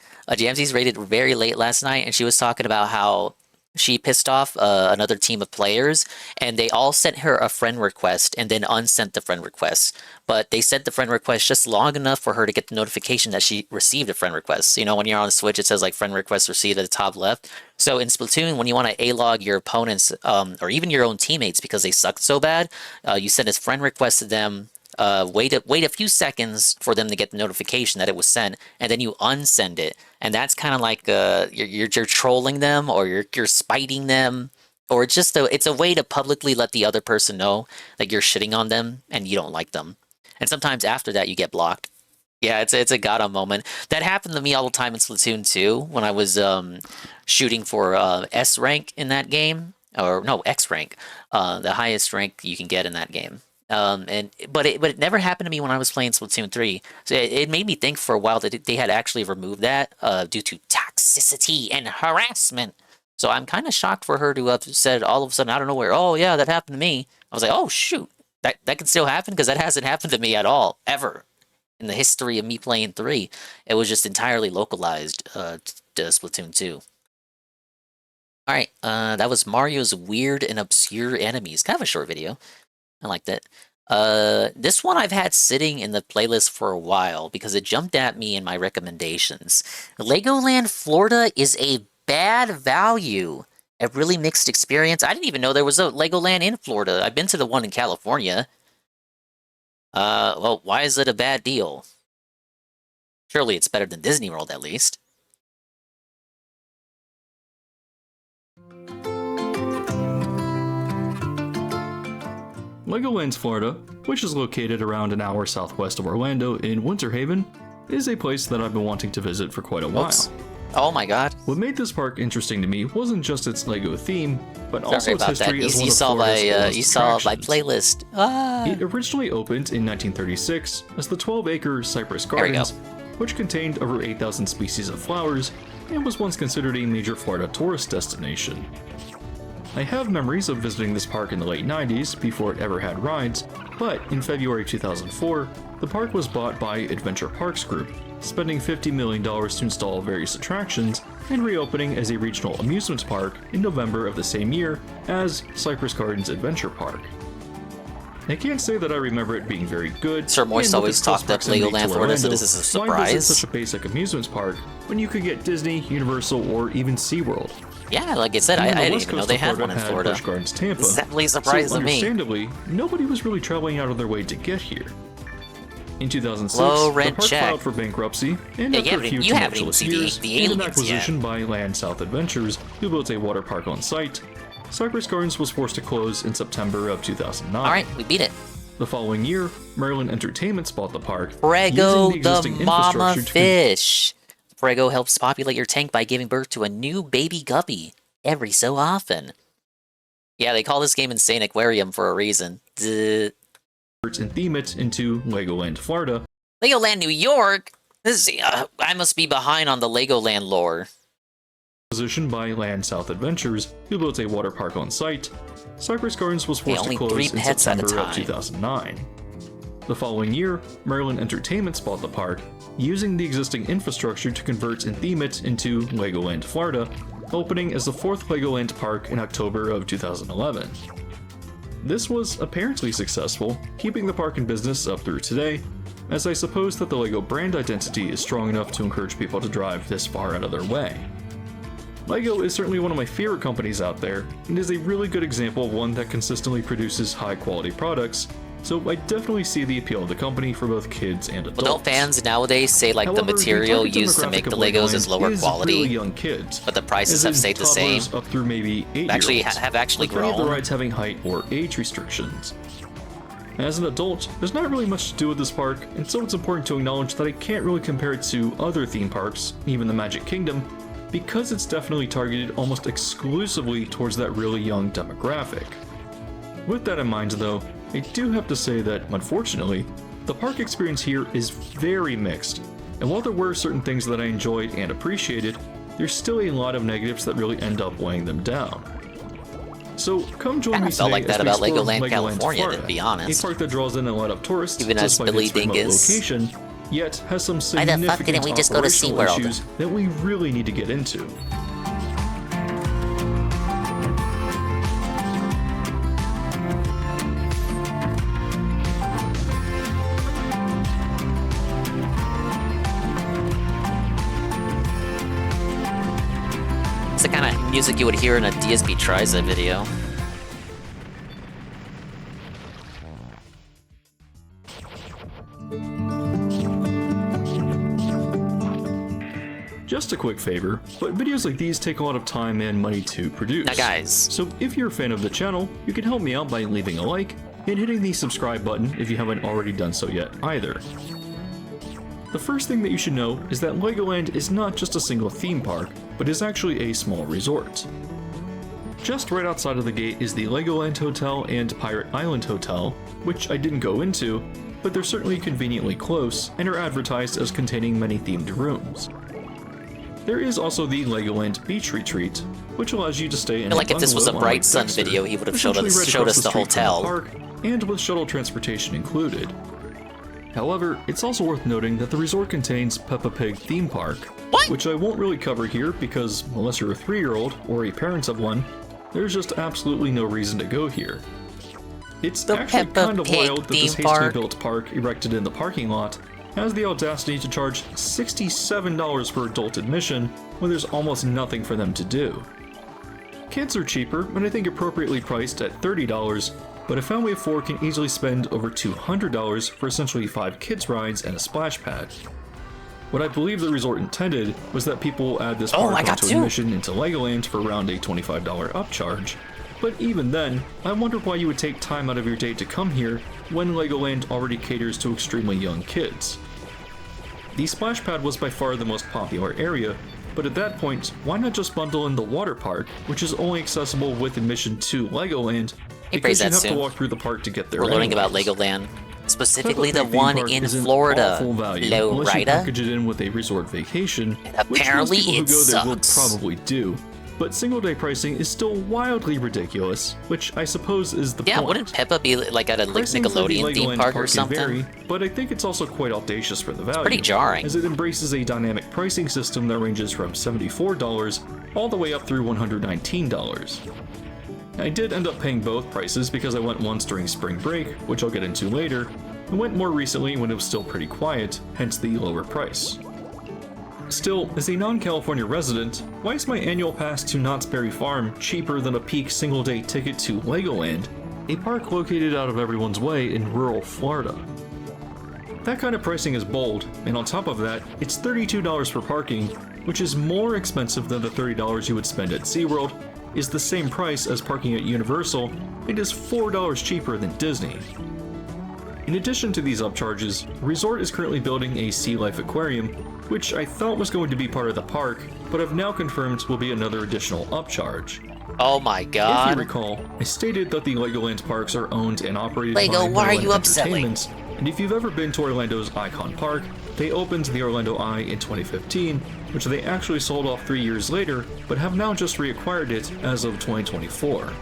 M: very late last night, and she was talking about how she pissed off another team of players, and they all sent her a friend request and then unsent the friend request. But they sent the friend request just long enough for her to get the notification that she received a friend request. You know, when you're on Switch, it says like friend request received at the top left. So in Splatoon, when you want to A-log your opponents, or even your own teammates because they sucked so bad, you send a friend request to them, wait a few seconds for them to get the notification that it was sent, and then you unsend it. And that's kind of like you're trolling them, or you're spiting them, or it's a way to publicly let the other person know that you're shitting on them and you don't like them. And sometimes after that you get blocked. Yeah, it's a Gato moment. That happened to me all the time in Splatoon 2 when I was shooting for S rank in that game, or no, X rank, the highest rank you can get in that game. But it never happened to me when I was playing Splatoon 3. So it made me think for a while that they had actually removed that due to toxicity and harassment. So I'm kind of shocked for her to have said all of a sudden out of nowhere, "Oh yeah, that happened to me." I was like, "Oh shoot, that can still happen," because that hasn't happened to me at all ever in the history of me playing 3. It was just entirely localized to Splatoon 2. All right, that was Mario's weird and obscure enemies. Kind of a short video. I like that. This one I've had sitting in the playlist for a while because it jumped at me in my recommendations. Legoland Florida is a bad value. A really mixed experience. I didn't even know there was a Legoland in Florida. I've been to the one in California. Well, why is it a bad deal? Surely it's better than Disney World, at least.
O: Legoland Florida, which is located around an hour southwest of Orlando in Winter Haven, is a place that I've been wanting to visit for quite a while.
M: Oh my god.
O: What made this park interesting to me wasn't just its Lego theme, but also its
M: about
O: history
M: that.
O: as one
M: You
O: of
M: saw
O: Florida's oldest
M: you saw my
O: attractions.
M: playlist. Ah.
O: It originally opened in 1936 as the 12-acre Cypress
M: There we
O: Gardens,
M: go.
O: which contained over 8,000 species of flowers and was once considered a major Florida tourist destination. I have memories of visiting this park in the late 90s before it ever had rides, but in February 2004, the park was bought by Adventure Parks Group, spending $50 million to install various attractions and reopening as a regional amusement park in November of the same year as Cypress Gardens Adventure Park. I can't say that I remember it being very good.
M: Sir Moist
O: and with
M: always
O: its close
M: talked up
O: proximity
M: Legoland
O: to
M: Florida, so
O: Orlando,
M: this is a
O: why visit
M: surprise.
O: such a basic amusement park when you could get Disney, Universal, or even SeaWorld?
M: Yeah, like I said, I didn't even know they had one in Florida.
O: Busch Gardens, Tampa.
M: This is definitely a surprise
O: so
M: to me.
O: understandably, nobody was really traveling out of their way to get here. In 2006,
M: Low
O: the
M: rent
O: park
M: check.
O: filed for bankruptcy, and
M: Yeah,
O: after a few
M: you haven't even
O: tumultuous
M: seen
O: years,
M: the
O: and an
M: aliens
O: acquisition by Land South Adventures, who built a water park on site, Cypress Gardens was forced to close in September of 2009.
M: Alright, we beat it.
O: The following year, Maryland Entertainments bought the park,
M: Prego
O: using the existing
M: the mama
O: infrastructure to
M: fish. Prego helps populate your tank by giving birth to a new baby guppy every so often. Yeah, they call this game Insaniquarium for a reason. Duh.
O: and theme it into Legoland Florida.
M: Legoland New York? This I must be behind on the Legoland lore.
O: Positioned by Land South Adventures, who built a water park on site, Cypress Gardens was forced to
M: only
O: close
M: 3
O: in
M: pets at a
O: September of
M: time.
O: 2009. The following year, Maryland Entertainments bought the park, using the existing infrastructure to convert and theme it into Legoland Florida, opening as the 4th Legoland park in October of 2011. This was apparently successful, keeping the park in business up through today, as I suppose that the LEGO brand identity is strong enough to encourage people to drive this far out of their way. LEGO is certainly one of my favorite companies out there, and is a really good example of one that consistently produces high quality products, so I definitely see the appeal of the company for both kids and adults.
M: Well, don't fans nowadays say like
O: However,
M: the material
O: target
M: used to make
O: demographic
M: the
O: of
M: Legos is
O: Legoland
M: lower
O: is
M: quality,
O: really young kids,
M: but the prices
O: as
M: have
O: in
M: stayed the same?
O: toddlers up through maybe 8
M: Actually,
O: year olds,
M: have actually
O: with many of the
M: grown.
O: rides having height or age restrictions. As an adult, there's not really much to do with this park, and so it's important to acknowledge that I can't really compare it to other theme parks, even the Magic Kingdom, because it's definitely targeted almost exclusively towards that really young demographic. With that in mind though, I do have to say that, unfortunately, the park experience here is very mixed, and while there were certain things that I enjoyed and appreciated, there's still a lot of negatives that really end up weighing them down. So come join me
M: felt
O: today
M: like that
O: as we
M: about
O: explore
M: Legoland
O: Legoland
M: California,
O: Florida,
M: to be honest.
O: a park that draws in a lot of tourists
M: Even as
O: despite
M: Billy
O: its remote
M: Dingus.
O: location, yet has some
M: Why the fuck
O: significant
M: didn't we just go to
O: operational
M: SeaWorld?
O: issues that we really need to get into.
M: It's the kind of music you would hear in a DSP Triza video.
O: Just a quick favor, but videos like these take a lot of time and money to produce.
M: Now guys,
O: so if you're a fan of the channel, you can help me out by leaving a like and hitting the subscribe button if you haven't already done so yet either. The first thing that you should know is that Legoland is not just a single theme park, but is actually a small resort. Just right outside of the gate is the Legoland Hotel and Pirate Island Hotel, which I didn't go into, but they're certainly conveniently close and are advertised as containing many themed rooms. There is also the Legoland Beach Retreat, which allows you to stay in
M: I feel like if this was a
O: bungalow on
M: Bright
O: Lake
M: Sun
O: Dexter,
M: video, he would have showed
O: essentially
M: us,
O: right
M: showed
O: across
M: us the
O: street from
M: hotel.
O: park, and with shuttle transportation included. However, it's also worth noting that the resort contains Peppa Pig theme park, which I won't really cover here because unless you're a 3-year-old or a parent of one, there's just absolutely no reason to go here. It's actually kind of wild that this hastily built park erected in the parking lot has the audacity to charge $67 for adult admission when there's almost nothing for them to do. Kids are cheaper, and I think appropriately priced at $30, but a family of 4 can easily spend over $200 for essentially 5 kids rides and a splash pad. What I believe the resort intended was that people will add this park onto admission into Legoland for around a $25 upcharge. But even then, I wonder why you would take time out of your day to come here when Legoland already caters to extremely young kids. The splash pad was by far the most popular area, but at that point, why not just bundle in the water park, which is only accessible with admission to Legoland, because you have to walk through the park to get there.
M: We're learning about Legoland, specifically the one in Florida.
O: Unless you package it in with a resort vacation,
M: apparently
O: which most people who go there
M: sucks.
O: will probably do. But single-day pricing is still wildly ridiculous, which I suppose is the point.
M: Yeah, wouldn't Peppa be like at a
O: Pricing for the
M: Nickelodeon theme
O: Legoland
M: park or
O: can
M: something?
O: vary, but I think it's also quite audacious for the value.
M: pretty jarring.
O: As it embraces a dynamic pricing system that ranges from $74 all the way up through $119. I did end up paying both prices because I went once during spring break, which I'll get into later, and went more recently when it was still pretty quiet, hence the lower price. Still, as a non-California resident, why is my annual pass to Knott's Berry Farm cheaper than a peak single-day ticket to Legoland, a park located out of everyone's way in rural Florida? That kind of pricing is bold, and on top of that, it's $32 for parking, which is more expensive than the $30 you would spend at SeaWorld, is the same price as parking at Universal, and is $4 cheaper than Disney. In addition to these upcharges, the resort is currently building a sea life aquarium, which I thought was going to be part of the park, but I've now confirmed will be another additional upcharge.
M: Oh my god.
O: If you recall, I stated that the Legoland parks are owned and operated
M: Lego,
O: by
M: why are you
O: Merlin
M: upselling?
O: Entertainment, and if you've ever been to Orlando's Icon Park, they opened the Orlando Eye in 2015, which they actually sold off 3 years later, but have now just reacquired it as of 2024.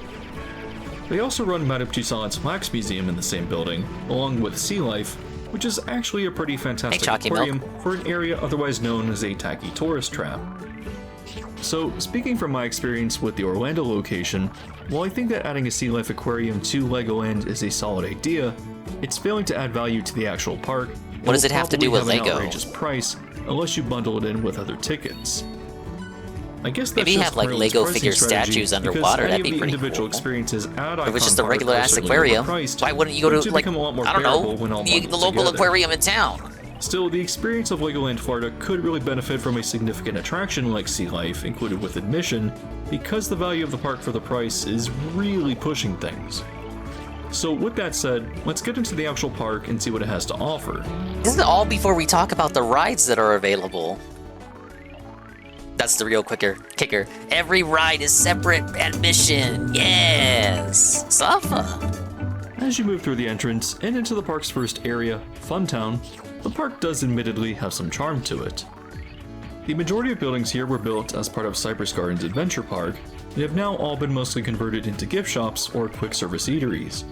O: They also run Madame Tussauds Wax Museum in the same building, along with Sea Life, which is actually a pretty fantastic aquarium for an area otherwise known as a tacky tourist trap. So, speaking from my experience with the Orlando location, while I think that adding a Sea Life aquarium to Legoland is a solid idea, it's failing to add value to the actual park.
M: What does it have to do with
O: Lego?
M: Lego?
O: An outrageous price, unless you bundle it in with other tickets. I guess that's
M: Maybe
O: just
M: have like
O: Merlin's
M: Lego
O: pricing
M: figure
O: strategy,
M: statues
O: because
M: underwater.
O: any
M: That'd
O: of
M: be
O: the
M: pretty
O: individual
M: cool.
O: experiences at
M: Or if it's just a
O: Icon
M: regular
O: Park are
M: ass
O: certainly
M: aquarium,
O: overpriced,
M: why wouldn't you go
O: but
M: to
O: do
M: like,
O: become a lot more
M: I don't
O: bearable when all
M: know, the
O: bundled
M: local
O: together.
M: aquarium in town?
O: Still, the experience of Legoland Florida could really benefit from a significant attraction like Sea Life included with admission, because the value of the park for the price is really pushing things. So with that said, let's get into the actual park and see what it has to offer.
M: This is all before we talk about the rides that are available. That's the real kicker. Every ride is separate admission. Yes! Safa!
O: As you move through the entrance and into the park's first area, Funtown, the park does admittedly have some charm to it. The majority of buildings here were built as part of Cypress Gardens Adventure Park, and have now all been mostly converted into gift shops or quick service eateries.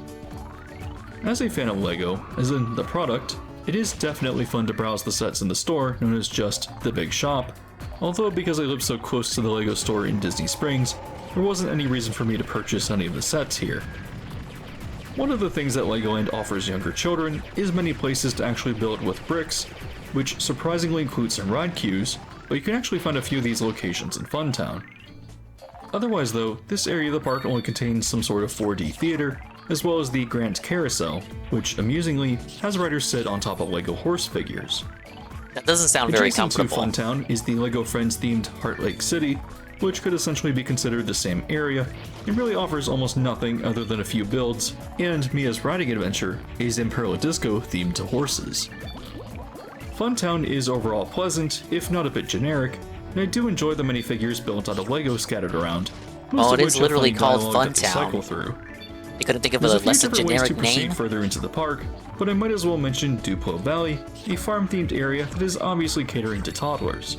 O: As a fan of Lego, as in the product, it is definitely fun to browse the sets in the store known as just the Big Shop, although because I live so close to the Lego store in Disney Springs, there wasn't any reason for me to purchase any of the sets here. One of the things that Legoland offers younger children is many places to actually build with bricks, which surprisingly includes some ride queues, but you can actually find a few of these locations in Funtown. Otherwise though, this area of the park only contains some sort of 4D theater, as well as the Grand Carousel, which amusingly has riders sit on top of Lego horse figures.
M: That doesn't sound very comfortable.
O: Adjacent to Funtown is the Lego Friends themed Heart Lake City, which could essentially be considered the same area. It really offers almost nothing other than a few builds, and Mia's riding adventure, a Zamperla Disco themed to horses. Funtown is overall pleasant, if not a bit generic, and I do enjoy the many figures built out of Lego scattered around.
M: Oh, it is literally called
O: Funtown.
M: Funtown. You couldn't think of
O: There's
M: a
O: a few
M: less
O: different ways
M: generic
O: to proceed
M: name?
O: further into the park, but I might as well mention Duplo Valley, a farm-themed area that is obviously catering to toddlers.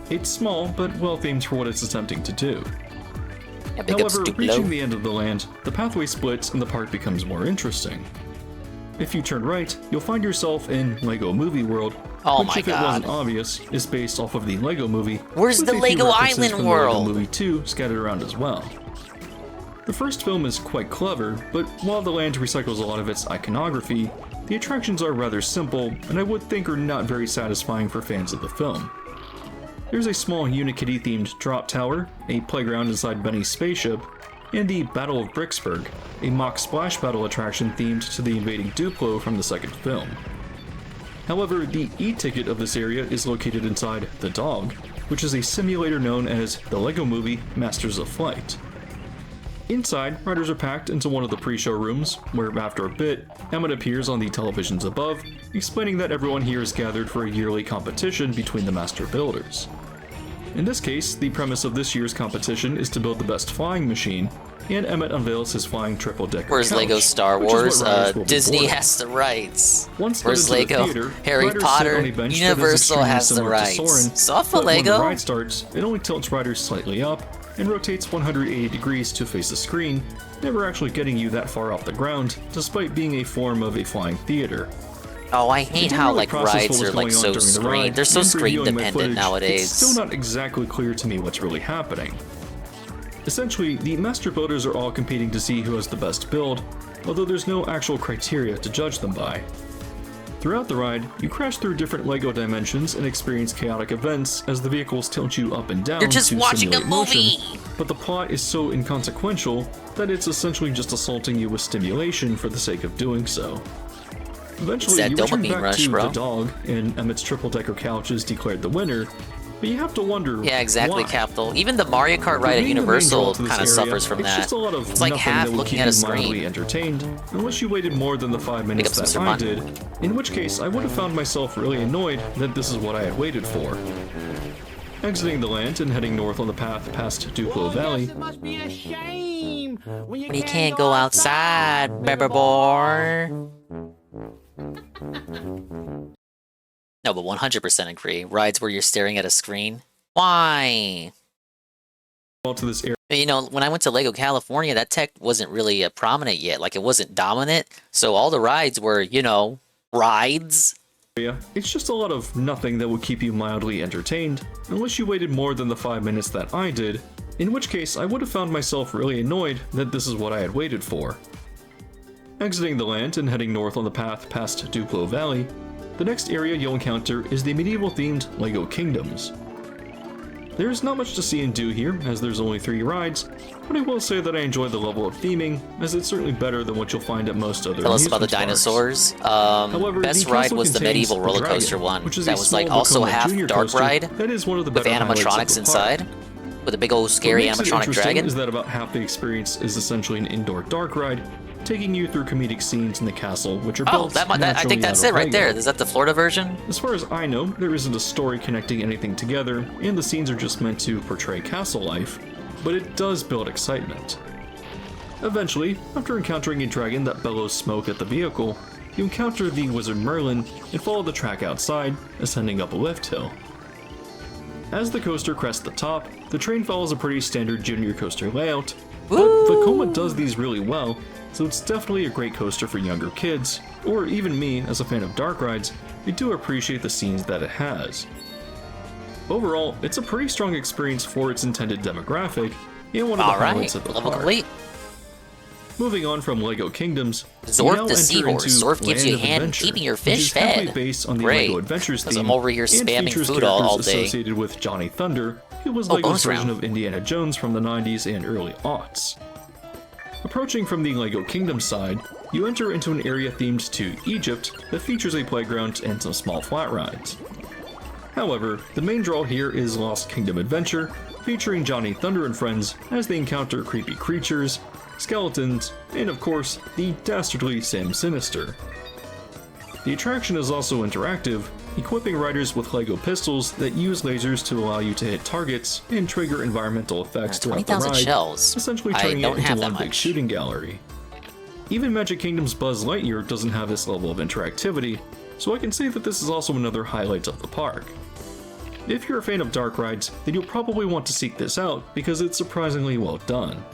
O: It's small, but well-themed for what it's attempting to do.
M: Yeah, big ups,
O: However,
M: Duplo.
O: reaching the end of the land, the pathway splits and the park becomes more interesting. If you turn right, you'll find yourself in Lego Movie World,
M: Oh
O: which,
M: my
O: if it
M: God.
O: wasn't obvious, is based off of the Lego Movie.
M: Where's
O: with
M: the
O: a few
M: Lego
O: references
M: Island
O: from
M: world?
O: The Lego Movie 2 scattered around as well. The first film is quite clever, but while the land recycles a lot of its iconography, the attractions are rather simple, and I would think are not very satisfying for fans of the film. There's a small Unikitty themed drop tower, a playground inside Benny's spaceship, and the Battle of Bricksburg, a mock splash battle attraction themed to the invading Duplo from the second film. However, the e-ticket of this area is located inside The Dog, which is a simulator known as the Lego Movie Masters of Flight. Inside, riders are packed into one of the pre-show rooms, where after a bit, Emmett appears on the televisions above, explaining that everyone here is gathered for a yearly competition between the master builders. In this case, the premise of this year's competition is to build the best flying machine, and Emmett unveils his flying triple-decker
M: Where's
O: couch,
M: Lego Star
O: which is what
M: Wars?
O: riders will be
M: Disney
O: boarding.
M: has the rights.
O: Once
M: Where's
O: led into the
M: Lego?
O: theater,
M: Harry
O: riders sit
M: Potter?
O: on a bench that is
M: Universal
O: extremely
M: has the
O: similar to
M: rights.
O: Soarin',
M: Sofa
O: but
M: Lego?
O: When the ride starts, it only tilts riders slightly up and rotates 180 degrees to face the screen, never actually getting you that far off the ground, despite being a form of a flying theater.
M: Oh, I
O: I
M: hate
O: didn't
M: how
O: really
M: like
O: process what
M: rides
O: was
M: are like
O: going on
M: so
O: during the
M: screen.
O: ride,
M: They're so
O: and
M: screen
O: reviewing my
M: dependent
O: footage,
M: nowadays.
O: It's still not exactly clear to me what's really happening. Essentially, the master builders are all competing to see who has the best build, although there's no actual criteria to judge them by. Throughout the ride, you crash through different Lego dimensions and experience chaotic events as the vehicles tilt you up and down
M: You're just
O: to
M: watching a
O: simulate motion,
M: movie!
O: but the plot is so inconsequential that it's essentially just assaulting you with stimulation for the sake of doing so. Eventually,
M: It's that
O: you return
M: dopamine
O: back
M: rush,
O: to
M: bro.
O: The Dog, and Emmett's triple-decker couch is declared the winner, but you have to wonder
M: Yeah, exactly,
O: why.
M: Capital. Even the Mario Kart
O: For
M: ride at
O: being the main draw
M: Universal
O: to this
M: kind of
O: area,
M: suffers from
O: it's
M: that.
O: just a lot of
M: It's like
O: nothing
M: half
O: that would
M: looking
O: keep
M: at a
O: you mildly
M: screen.
O: entertained, unless you waited more than the 5 minutes
M: up
O: that
M: some
O: I
M: Mr.
O: did, in which case I would have found myself really annoyed that this is what I had waited for. Exiting the land and heading north on the path past Duplo Valley,
G: must be a shame when
M: You can't go outside, baby boy. No, but 100% agree. Rides where you're staring at a screen. Why?
O: to this area.
M: You know, when I went to Lego California, that tech wasn't really prominent yet. Like, it wasn't dominant. So all the rides were, you know, rides.
O: It's just a lot of nothing that would keep you mildly entertained, unless you waited more than the 5 minutes that I did, in which case I would have found myself really annoyed that this is what I had waited for. Exiting the land and heading north on the path past Duplo Valley, the next area you'll encounter is the medieval-themed Lego Kingdoms. There's not much to see and do here, as there's only 3 rides, but I will say that I enjoy the level of theming, as it's certainly better than what you'll find at most other
M: Tell us about the
O: amusement parks.
M: dinosaurs.
O: However,
M: Best
O: the
M: ride
O: castle
M: was the
O: contains
M: medieval
O: the
M: roller
O: Dragon,
M: coaster one.
O: which is
M: That
O: a
M: was like
O: small
M: also
O: Vekoma
M: half
O: Junior
M: dark
O: coaster
M: ride
O: that is one of the
M: with
O: better highlights of
M: animatronics
O: the
M: inside,
O: park.
M: with a big old
O: What
M: scary
O: makes it
M: animatronic
O: interesting
M: dragon.
O: is that about half the experience is essentially an indoor dark ride, taking you through comedic scenes in the castle, which are
M: Oh,
O: built
M: I
O: naturally
M: think that's
O: out
M: it
O: of
M: right
O: Lego.
M: there. Is that the Florida version?
O: As far as I know, there isn't a story connecting anything together, and the scenes are just meant to portray castle life, but it does build excitement. Eventually, after encountering a dragon that bellows smoke at the vehicle, you encounter the Wizard Merlin and follow the track outside, ascending up a lift hill. As the coaster crests the top, the train follows a pretty standard junior coaster layout, but Vekoma does these really well, so it's definitely a great coaster for younger kids, or even me as a fan of dark rides. I do appreciate the scenes that it has. Overall, it's a pretty strong experience for its intended demographic, and one of the highlights of the
M: level
O: park.
M: complete.
O: Moving on from Lego Kingdoms,
M: Zorf
O: we now
M: the
O: enter
M: seahorse.
O: into
M: Zorf gives
O: Land
M: you a
O: of
M: hand
O: Adventure,
M: keeping your
O: which
M: fish
O: is heavily
M: fed.
O: based on the
M: Great.
O: Lego Adventures
M: 'Cause
O: theme,
M: I'm over here
O: and
M: spamming
O: features
M: food all
O: characters
M: day.
O: associated with Johnny Thunder, who was
M: Oh,
O: Lego's
M: bonus
O: version
M: round.
O: of Indiana Jones from the 90s and early aughts. Approaching from the Lego Kingdom side, you enter into an area themed to Egypt that features a playground and some small flat rides. However, the main draw here is Lost Kingdom Adventure, featuring Johnny Thunder and friends as they encounter creepy creatures, skeletons, and of course, the dastardly Sam Sinister. The attraction is also interactive, equipping riders with LEGO pistols that use lasers to allow you to hit targets and trigger environmental effects throughout the
M: 20,000
O: ride,
M: shells.
O: essentially
M: I
O: turning
M: don't
O: it into
M: have that
O: one big
M: much.
O: shooting gallery. Even Magic Kingdom's Buzz Lightyear doesn't have this level of interactivity, so I can say that this is also another highlight of the park. If you're a fan of dark rides, then you'll probably want to seek this out because it's surprisingly well done.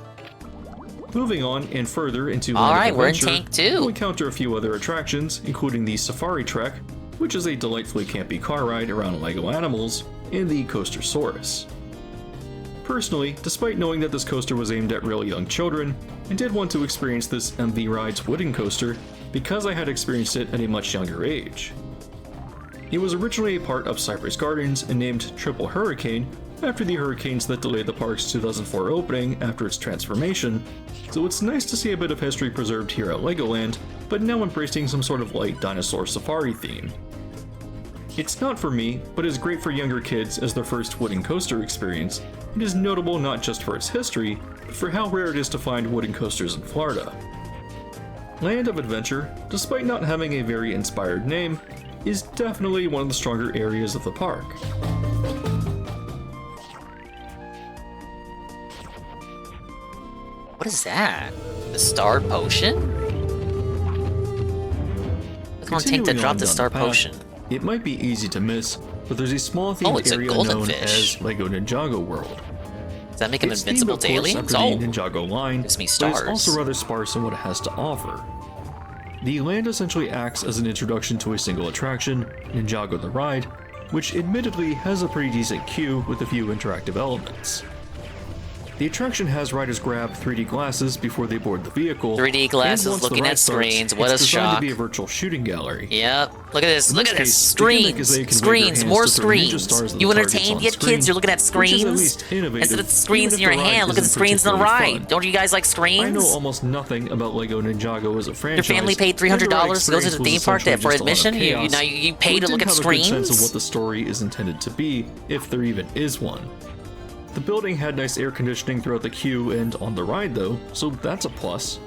O: Moving on and further into Land of
M: Alright, we're in
O: Adventure,
M: Tank 2.
O: you'll encounter a few other attractions, including the Safari Trek, which is a delightfully campy car ride around LEGO animals, and the Coastersaurus. Personally, despite knowing that this coaster was aimed at really young children, I did want to experience this MV Rides wooden coaster because I had experienced it at a much younger age. It was originally a part of Cypress Gardens and named Triple Hurricane after the hurricanes that delayed the park's 2004 opening after its transformation, so it's nice to see a bit of history preserved here at Legoland, but now embracing some sort of light dinosaur safari theme. It's not for me, but is great for younger kids as their first wooden coaster experience. It is notable not just for its history, but for how rare it is to find wooden coasters in Florida. Land of Adventure, despite not having a very inspired name, is definitely one of the stronger areas of the park.
M: What is that? The Star Potion? Look on Tank to
O: Continuing
M: drop
O: on
M: the
O: down
M: Star
O: path,
M: Potion.
O: It might be easy to miss, but there's a small
M: Oh,
O: themed
M: it's a
O: area
M: golden
O: known
M: fish.
O: as LEGO Ninjago World.
M: Does that make him
O: It's
M: invincible
O: themed,
M: to
O: of course,
M: aliens?
O: after
M: Oh,
O: the Ninjago line,
M: gives me
O: but
M: stars.
O: it's also rather sparse in what it has to offer. The land essentially acts as an introduction to a single attraction, Ninjago the Ride, which admittedly has a pretty decent queue with a few interactive elements. The attraction has riders grab 3D glasses before they board the vehicle.
M: 3D
O: and
M: glasses
O: once the
M: looking
O: ride
M: at
O: starts,
M: screens, what
O: it's
M: a
O: designed
M: shock.
O: to be a virtual shooting gallery.
M: Yep. Look at this.
O: In
M: Look
O: this
M: at this.
O: case, the gimmick is
M: Screens.
O: that you can wave your
M: Screens.
O: hands
M: More
O: to throw ninja
M: screens.
O: stars at the
M: You
O: targets
M: entertained
O: on
M: yet,
O: screen,
M: kids? You're looking at
O: which is
M: screens?
O: at least innovative,
M: Instead of screens
O: even
M: in
O: if
M: your
O: the ride
M: hand, look at the
O: isn't
M: screens in the
O: particularly
M: ride.
O: fun.
M: Don't you guys like screens?
O: I know almost nothing about LEGO Ninjago as a
M: Your
O: franchise.
M: family paid $300
O: and the ride
M: to go to
O: experience
M: the
O: was
M: theme park
O: essentially
M: for
O: just a lot of
M: admission? You
O: chaos,
M: now you
O: but
M: pay
O: we
M: to look
O: did
M: at
O: have a good sense of
M: screens?
O: what the story is intended to be, if there even is one. The building had nice air conditioning throughout the queue and on the ride though, so that's a plus.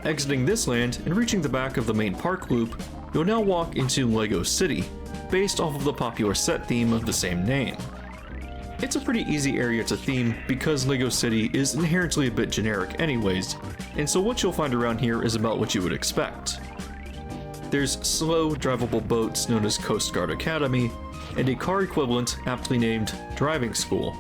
O: Exiting this land and reaching the back of the main park loop, you'll now walk into Lego City, based off of the popular set theme of the same name. It's a pretty easy area to theme because Lego City is inherently a bit generic anyways, and so what you'll find around here is about what you would expect. There's slow, drivable boats known as Coast Guard Academy, and a car equivalent aptly named Driving School.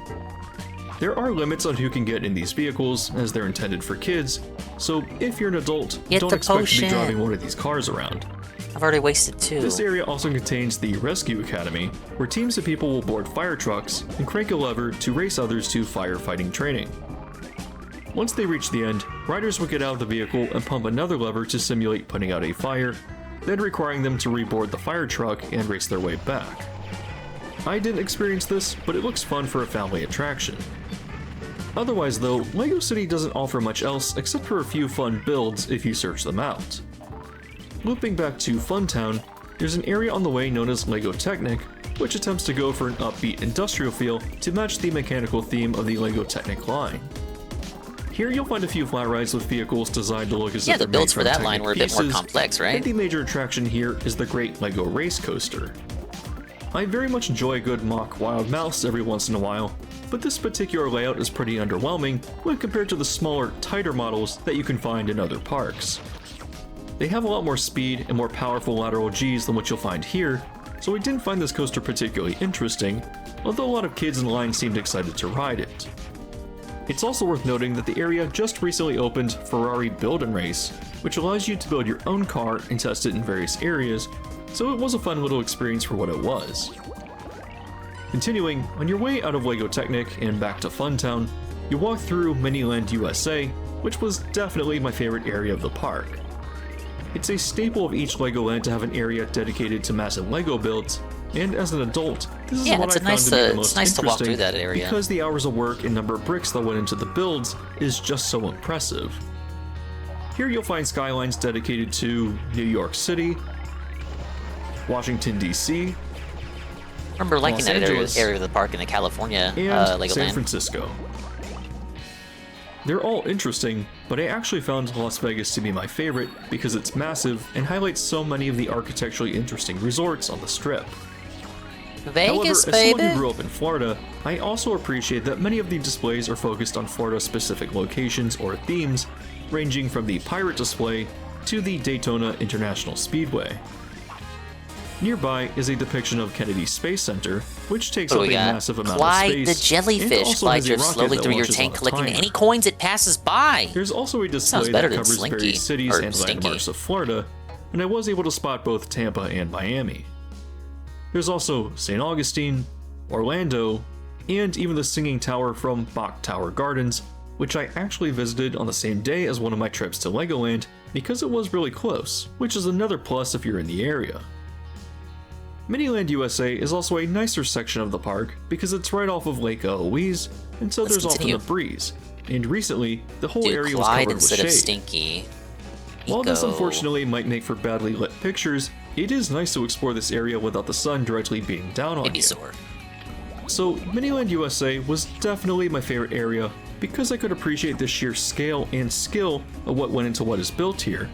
O: There are limits on who can get in these vehicles, as they're intended for kids, so if you're an adult,
M: Get
O: don't
M: the
O: expect to
M: potion.
O: be driving one of these cars around.
M: I've already wasted 2.
O: This area also contains the Rescue Academy, where teams of people will board fire trucks and crank a lever to race others to firefighting training. Once they reach the end, riders will get out of the vehicle and pump another lever to simulate putting out a fire, then requiring them to reboard the fire truck and race their way back. I didn't experience this, but it looks fun for a family attraction. Otherwise though, Lego City doesn't offer much else except for a few fun builds if you search them out. Looping back to Funtown, there's an area on the way known as Lego Technic, which attempts to go for an upbeat industrial feel to match the mechanical theme of the Lego Technic line. Here you'll find a few flat rides with vehicles designed to look as
M: Yeah,
O: if
M: the
O: they're
M: builds
O: made
M: for
O: from
M: that line
O: Technic
M: were a bit more
O: pieces,
M: complex, right?
O: And the major attraction here is the Great Lego Race Coaster. I very much enjoy a good mock Wild Mouse every once in a while, but this particular layout is pretty underwhelming when compared to the smaller, tighter models that you can find in other parks. They have a lot more speed and more powerful lateral Gs than what you'll find here, so I didn't find this coaster particularly interesting, although a lot of kids in line seemed excited to ride it. It's also worth noting that the area just recently opened Ferrari Build and Race, which allows you to build your own car and test it in various areas, so it was a fun little experience for what it was. Continuing, on your way out of Lego Technic and back to Funtown, you walk through Miniland USA, which was definitely my favorite area of the park. It's a staple of each Legoland to have an area dedicated to massive Lego builds, and as an adult, this is
M: Yeah,
O: what
M: it's
O: I
M: a
O: found
M: nice,
O: to be the
M: it's
O: most
M: nice to walk
O: interesting
M: through that area.
O: because the hours of work and number of bricks that went into the builds is just so impressive. Here you'll find skylines dedicated to New York City, Washington DC,
M: I remember liking
O: Los
M: that
O: Angeles,
M: area of the park in the California
O: and San
M: Legoland.
O: Francisco. They're all interesting, but I actually found Las Vegas to be my favorite because it's massive and highlights so many of the architecturally interesting resorts on the Strip.
M: Vegas,
O: However, as
M: baby.
O: someone who grew up in Florida, I also appreciate that many of the displays are focused on Florida-specific locations or themes, ranging from the pirate display to the Daytona International Speedway. Nearby is a depiction of Kennedy Space Center, which takes up a massive amount
M: Clyde
O: of space.
M: the jellyfish glides slowly through your tank, collecting any coins it passes by.
O: There's also a display that covers various cities and landmarks of Florida, and I was able to spot both Tampa and Miami. There's also St. Augustine, Orlando, and even the Singing Tower from Bach Tower Gardens, which I actually visited on the same day as one of my trips to Legoland because it was really close, which is another plus if you're in the area. Miniland USA is also a nicer section of the park because it's right off of Lake Eloise, and so there's often a breeze. And recently, the whole area was covered with shade.
M: Stinky.
O: While this unfortunately might make for badly lit pictures, it is nice to explore this area without the sun directly beating down on you. So Miniland USA was definitely my favorite area because I could appreciate the sheer scale and skill of what went into what is built here.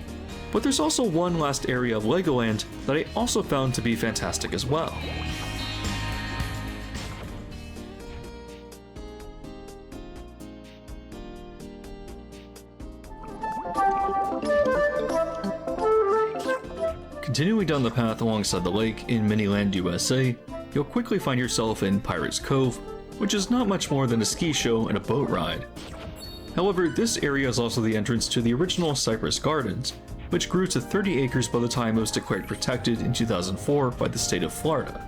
O: But there's also one last area of Legoland that I also found to be fantastic as well. Continuing down the path alongside the lake in Miniland USA, you'll quickly find yourself in Pirates Cove, which is not much more than a ski show and a boat ride. However, this area is also the entrance to the original Cypress Gardens, which grew to 30 acres by the time it was declared protected in 2004 by the state of Florida.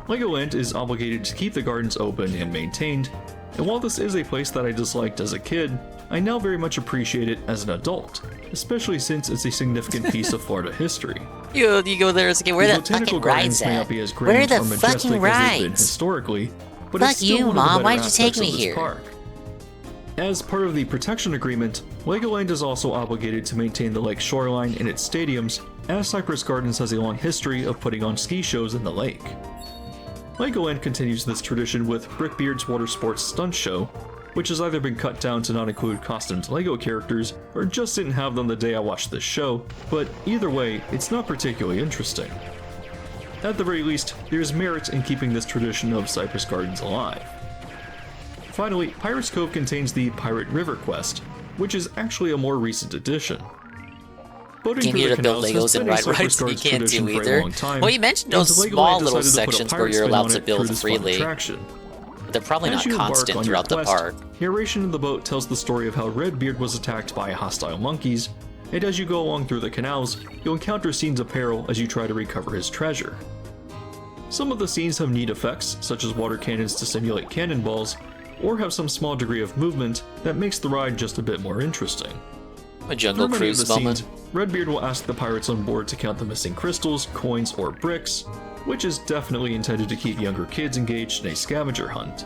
O: Legoland is obligated to keep the gardens open and maintained, and while this is a place that I disliked as a kid, I now very much appreciate it as an adult, especially since it's a significant piece of Florida history.
M: You go there as a kid, where the fucking rides
O: may
M: at?
O: not be as
M: Where are
O: grand
M: the
O: or majestic
M: fucking
O: as they've been
M: rides?
O: historically, but
M: Fuck
O: it's still
M: you,
O: one of the
M: Mom,
O: better
M: why'd you take
O: aspects
M: me
O: of this
M: here?
O: park. As part of the protection agreement, Legoland is also obligated to maintain the lake shoreline in its stadiums, as Cypress Gardens has a long history of putting on ski shows in the lake. Legoland continues this tradition with Brickbeard's Water Sports Stunt Show, which has either been cut down to not include costumed Lego characters, or just didn't have them the day I watched this show, but either way, it's not particularly interesting. At the very least, there's merit in keeping this tradition of Cypress Gardens alive. Finally, Pirates Cove contains the Pirate River Quest, which is actually a more recent addition. Boating
M: Came
O: through
M: here
O: the
M: to build
O: canals has
M: Legos and
O: been a
M: ride
O: Cypress
M: rides that you
O: Gardens
M: can't
O: tradition
M: do
O: for a
M: either.
O: long time,
M: Well, you mentioned
O: and
M: those
O: Legoland
M: small little
O: decided to put a
M: sections
O: pirate
M: where you're
O: spin
M: allowed
O: on
M: to
O: it for
M: build
O: this fun
M: freely.
O: attraction.
M: They're probably
O: As
M: not
O: you embark
M: constant
O: on your
M: throughout the
O: quest,
M: park.
O: narration in the boat tells the story of how Redbeard was attacked by hostile monkeys, and as you go along through the canals, you'll encounter scenes of peril as you try to recover his treasure. Some of the scenes have neat effects, such as water cannons to simulate cannonballs, or have some small degree of movement that makes the ride just a bit more interesting.
M: A Jungle
O: For many of
M: Cruise
O: the
M: moment.
O: scenes, Redbeard will ask the pirates on board to count the missing crystals, coins, or bricks, which is definitely intended to keep younger kids engaged in a scavenger hunt.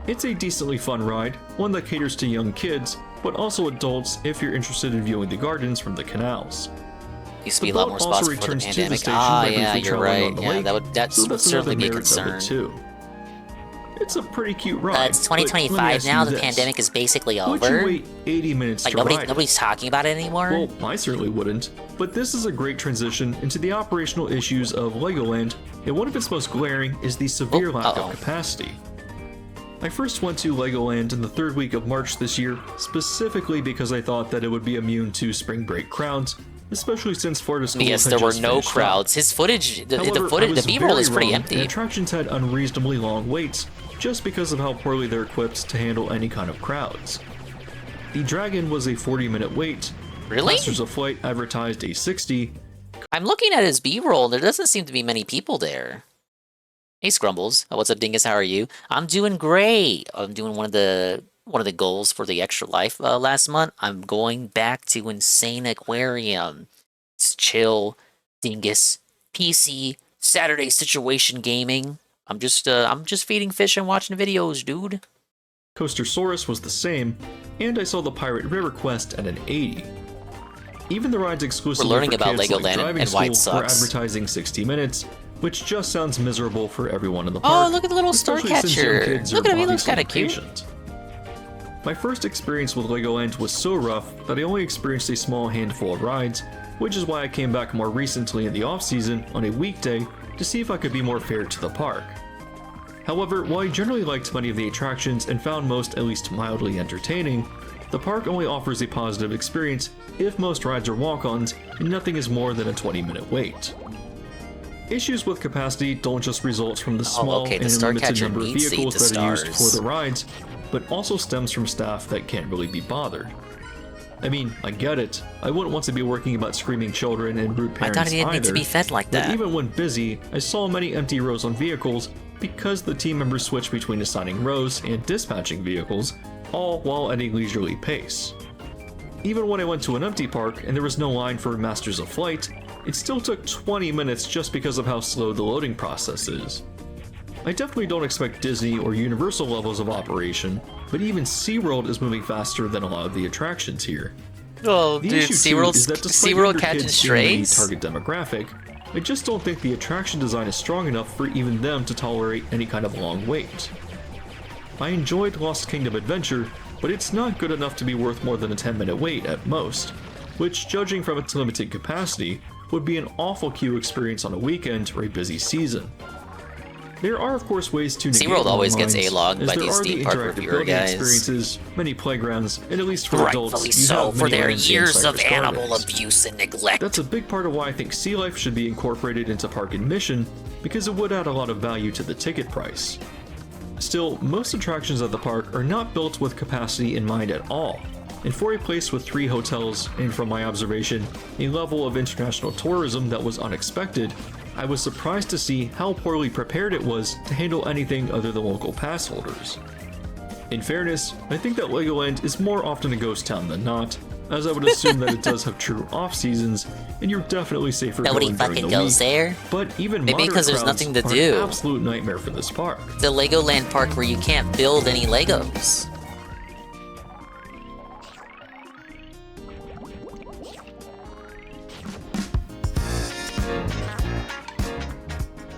O: It's a decently fun ride, one that caters to young kids, but also adults if you're interested in viewing the gardens from the canals.
M: Used to be
O: The
M: a lot
O: boat
M: more
O: also
M: spots before the
O: returns to the
M: pandemic.
O: station
M: Ah,
O: by
M: yeah,
O: briefly
M: you're
O: traveling
M: right.
O: on the
M: Yeah,
O: lake,
M: that
O: so
M: would
O: that's
M: certainly be a
O: another merit of it,
M: concern.
O: too. It's a pretty cute ride.
M: It's
O: but let me
M: 2025
O: ask
M: now.
O: you
M: The
O: this.
M: pandemic is basically
O: Would
M: over.
O: you wait 80 minutes
M: Like
O: to ride it?
M: nobody's talking about it anymore.
O: Well, I certainly wouldn't, but this is a great transition into the operational issues of Legoland, and one of its most glaring is the severe lack of capacity. I first went to Legoland in the third week of March this year, specifically because I thought that it would be immune to spring break crowds, especially since Florida schools
M: Yes,
O: had
M: there were
O: just
M: no
O: finished up.
M: crowds. His footage, the
O: However, I
M: footage,
O: was
M: the B-roll is
O: very
M: pretty
O: wrong,
M: empty.
O: and attractions had unreasonably long waits, just because of how poorly they're equipped to handle any kind of crowds. The Dragon was a 40-minute wait.
M: Really?
O: Masters of Flight advertised a 60.
M: I'm looking at his B-roll, and there doesn't seem to be many people there. Hey, Scrumbles. What's up, Dingus? How are you? I'm doing great. I'm doing one of the goals for the Extra Life last month. I'm going back to Insaniquarium. It's chill, Dingus, PC, Saturday situation gaming. I'm just feeding fish and watching videos, dude.
O: Coastersaurus was the same, and I saw the Pirate River Quest at an 80. Even the rides exclusively
M: We're learning
O: for
M: about
O: kids
M: Legoland
O: like driving
M: and why it
O: school were
M: sucks.
O: advertising 60 minutes, which just sounds miserable for everyone in the park.
M: Oh, look at the little
O: especially since young
M: Starcatcher.
O: kids
M: Look
O: are
M: at him, he looks
O: obviously
M: kind of cute.
O: impatient. My first experience with Legoland was so rough that I only experienced a small handful of rides, which is why I came back more recently in the off-season on a weekday to see if I could be more fair to the park. However, while I generally liked many of the attractions and found most at least mildly entertaining, the park only offers a positive experience if most rides are walk-ons and nothing is more than a 20-minute wait. Issues with capacity don't just result from the small and limited number of vehicles that are used for the rides, but also stems from staff that can't really be bothered. I mean, I get it. I wouldn't want to be working about screaming children and rude parents
M: I thought he didn't need to be fed like that.
O: But even when busy, I saw many empty rows on vehicles because the team members switch between assigning rows and dispatching vehicles, all while at a leisurely pace. Even when I went to an empty park and there was no line for Masters of Flight, it still took 20 minutes just because of how slow the loading process is. I definitely don't expect Disney or Universal levels of operation, but even SeaWorld is moving faster than a lot of the attractions here.
M: Oh,
O: the
M: dude,
O: issue too is that despite
M: SeaWorld
O: younger
M: catching
O: kids being the
M: strays?
O: target demographic, I just don't think the attraction design is strong enough for even them to tolerate any kind of long wait. I enjoyed Lost Kingdom Adventure, but it's not good enough to be worth more than a 10-minute wait at most, which, judging from its limited capacity, would be an awful queue experience on a weekend or a busy season. There are of course ways to negate
M: SeaWorld always
O: long
M: gets
O: lines,
M: A-logged
O: as
M: by
O: there
M: these
O: are
M: theme
O: the
M: park
O: interactive
M: reviewer
O: building
M: guys.
O: experiences, many playgrounds, and at least for adults,
M: Rightfully
O: you
M: so,
O: have
M: for
O: many
M: their
O: lands and
M: years of
O: Cypress
M: animal
O: Gardens.
M: abuse and neglect.
O: That's a big part of why I think Sea Life should be incorporated into park admission, because it would add a lot of value to the ticket price. Still, most attractions at the park are not built with capacity in mind at all, and for a place with 3 hotels, and from my observation, a level of international tourism that was unexpected, I was surprised to see how poorly prepared it was to handle anything other than local pass holders. In fairness, I think that Legoland is more often a ghost town than not, as I would assume that it does have true off-seasons, and you're definitely safer
M: Nobody
O: going during
M: fucking
O: the
M: goes
O: week.
M: there.
O: But even
M: Maybe
O: moderate
M: because there's
O: crowds
M: nothing to
O: are
M: do.
O: an absolute nightmare for this park.
M: The Legoland park where you can't build any Legos.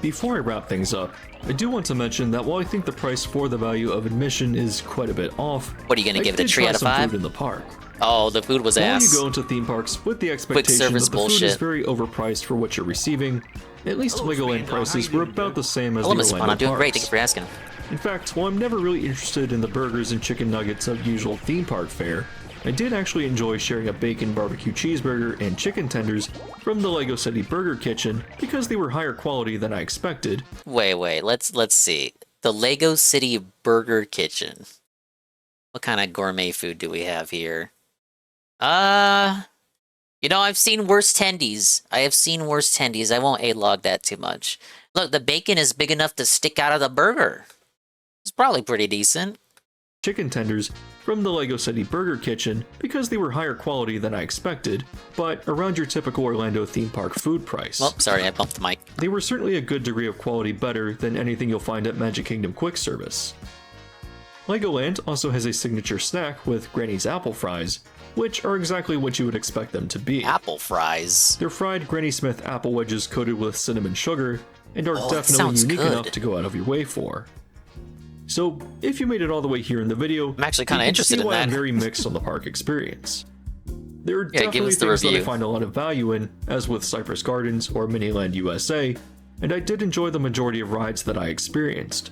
O: Before I wrap things up, I do want to mention that while I think the price for the value of admission is quite a bit off,
M: What are you gonna
O: I
M: give it a
O: did
M: 3
O: try
M: out of
O: some
M: 5?
O: food in the park.
M: Oh, the food was
O: While
M: ass.
O: you go into theme parks with the expectation
M: service
O: that the food is
M: bullshit.
O: very overpriced for what you're receiving, at least Legoland prices were about the same as
M: Hello,
O: the
M: Miss Spawn. I'm doing
O: Orlando
M: great.
O: parks.
M: Thank you for asking.
O: In fact, while I'm never really interested in the burgers and chicken nuggets of usual theme park fare, I did actually enjoy sharing a bacon barbecue cheeseburger and chicken tenders from the Lego City Burger Kitchen because they were higher quality than I expected.
M: Wait. Let's see. The Lego City Burger Kitchen. What kind of gourmet food do we have here? You know, I've seen worse tendies. I have seen worse tendies. I won't A-log that too much. Look, the bacon is big enough to stick out of the burger. It's probably pretty decent.
O: Chicken tenders from the Lego City Burger Kitchen because they were higher quality than I expected, but around your typical Orlando theme park food price.
M: Oh, sorry, I bumped the mic.
O: They were certainly a good degree of quality better than anything you'll find at Magic Kingdom Quick Service. Legoland also has a signature snack with Granny's apple fries, which are exactly what you would expect them to be.
M: Apple fries?
O: They're fried Granny Smith apple wedges coated with cinnamon sugar, and are
M: Oh, that
O: definitely
M: sounds
O: unique
M: good.
O: enough to go out of your way for. So, if you made it all the way here in the video,
M: I'm actually kinda
O: you can
M: interested
O: see
M: in
O: why I'm
M: that.
O: very mixed on the park experience. There are
M: Yeah, give
O: definitely
M: us the
O: things that I
M: review.
O: find a lot of value in, as with Cypress Gardens or Miniland USA, and I did enjoy the majority of rides that I experienced.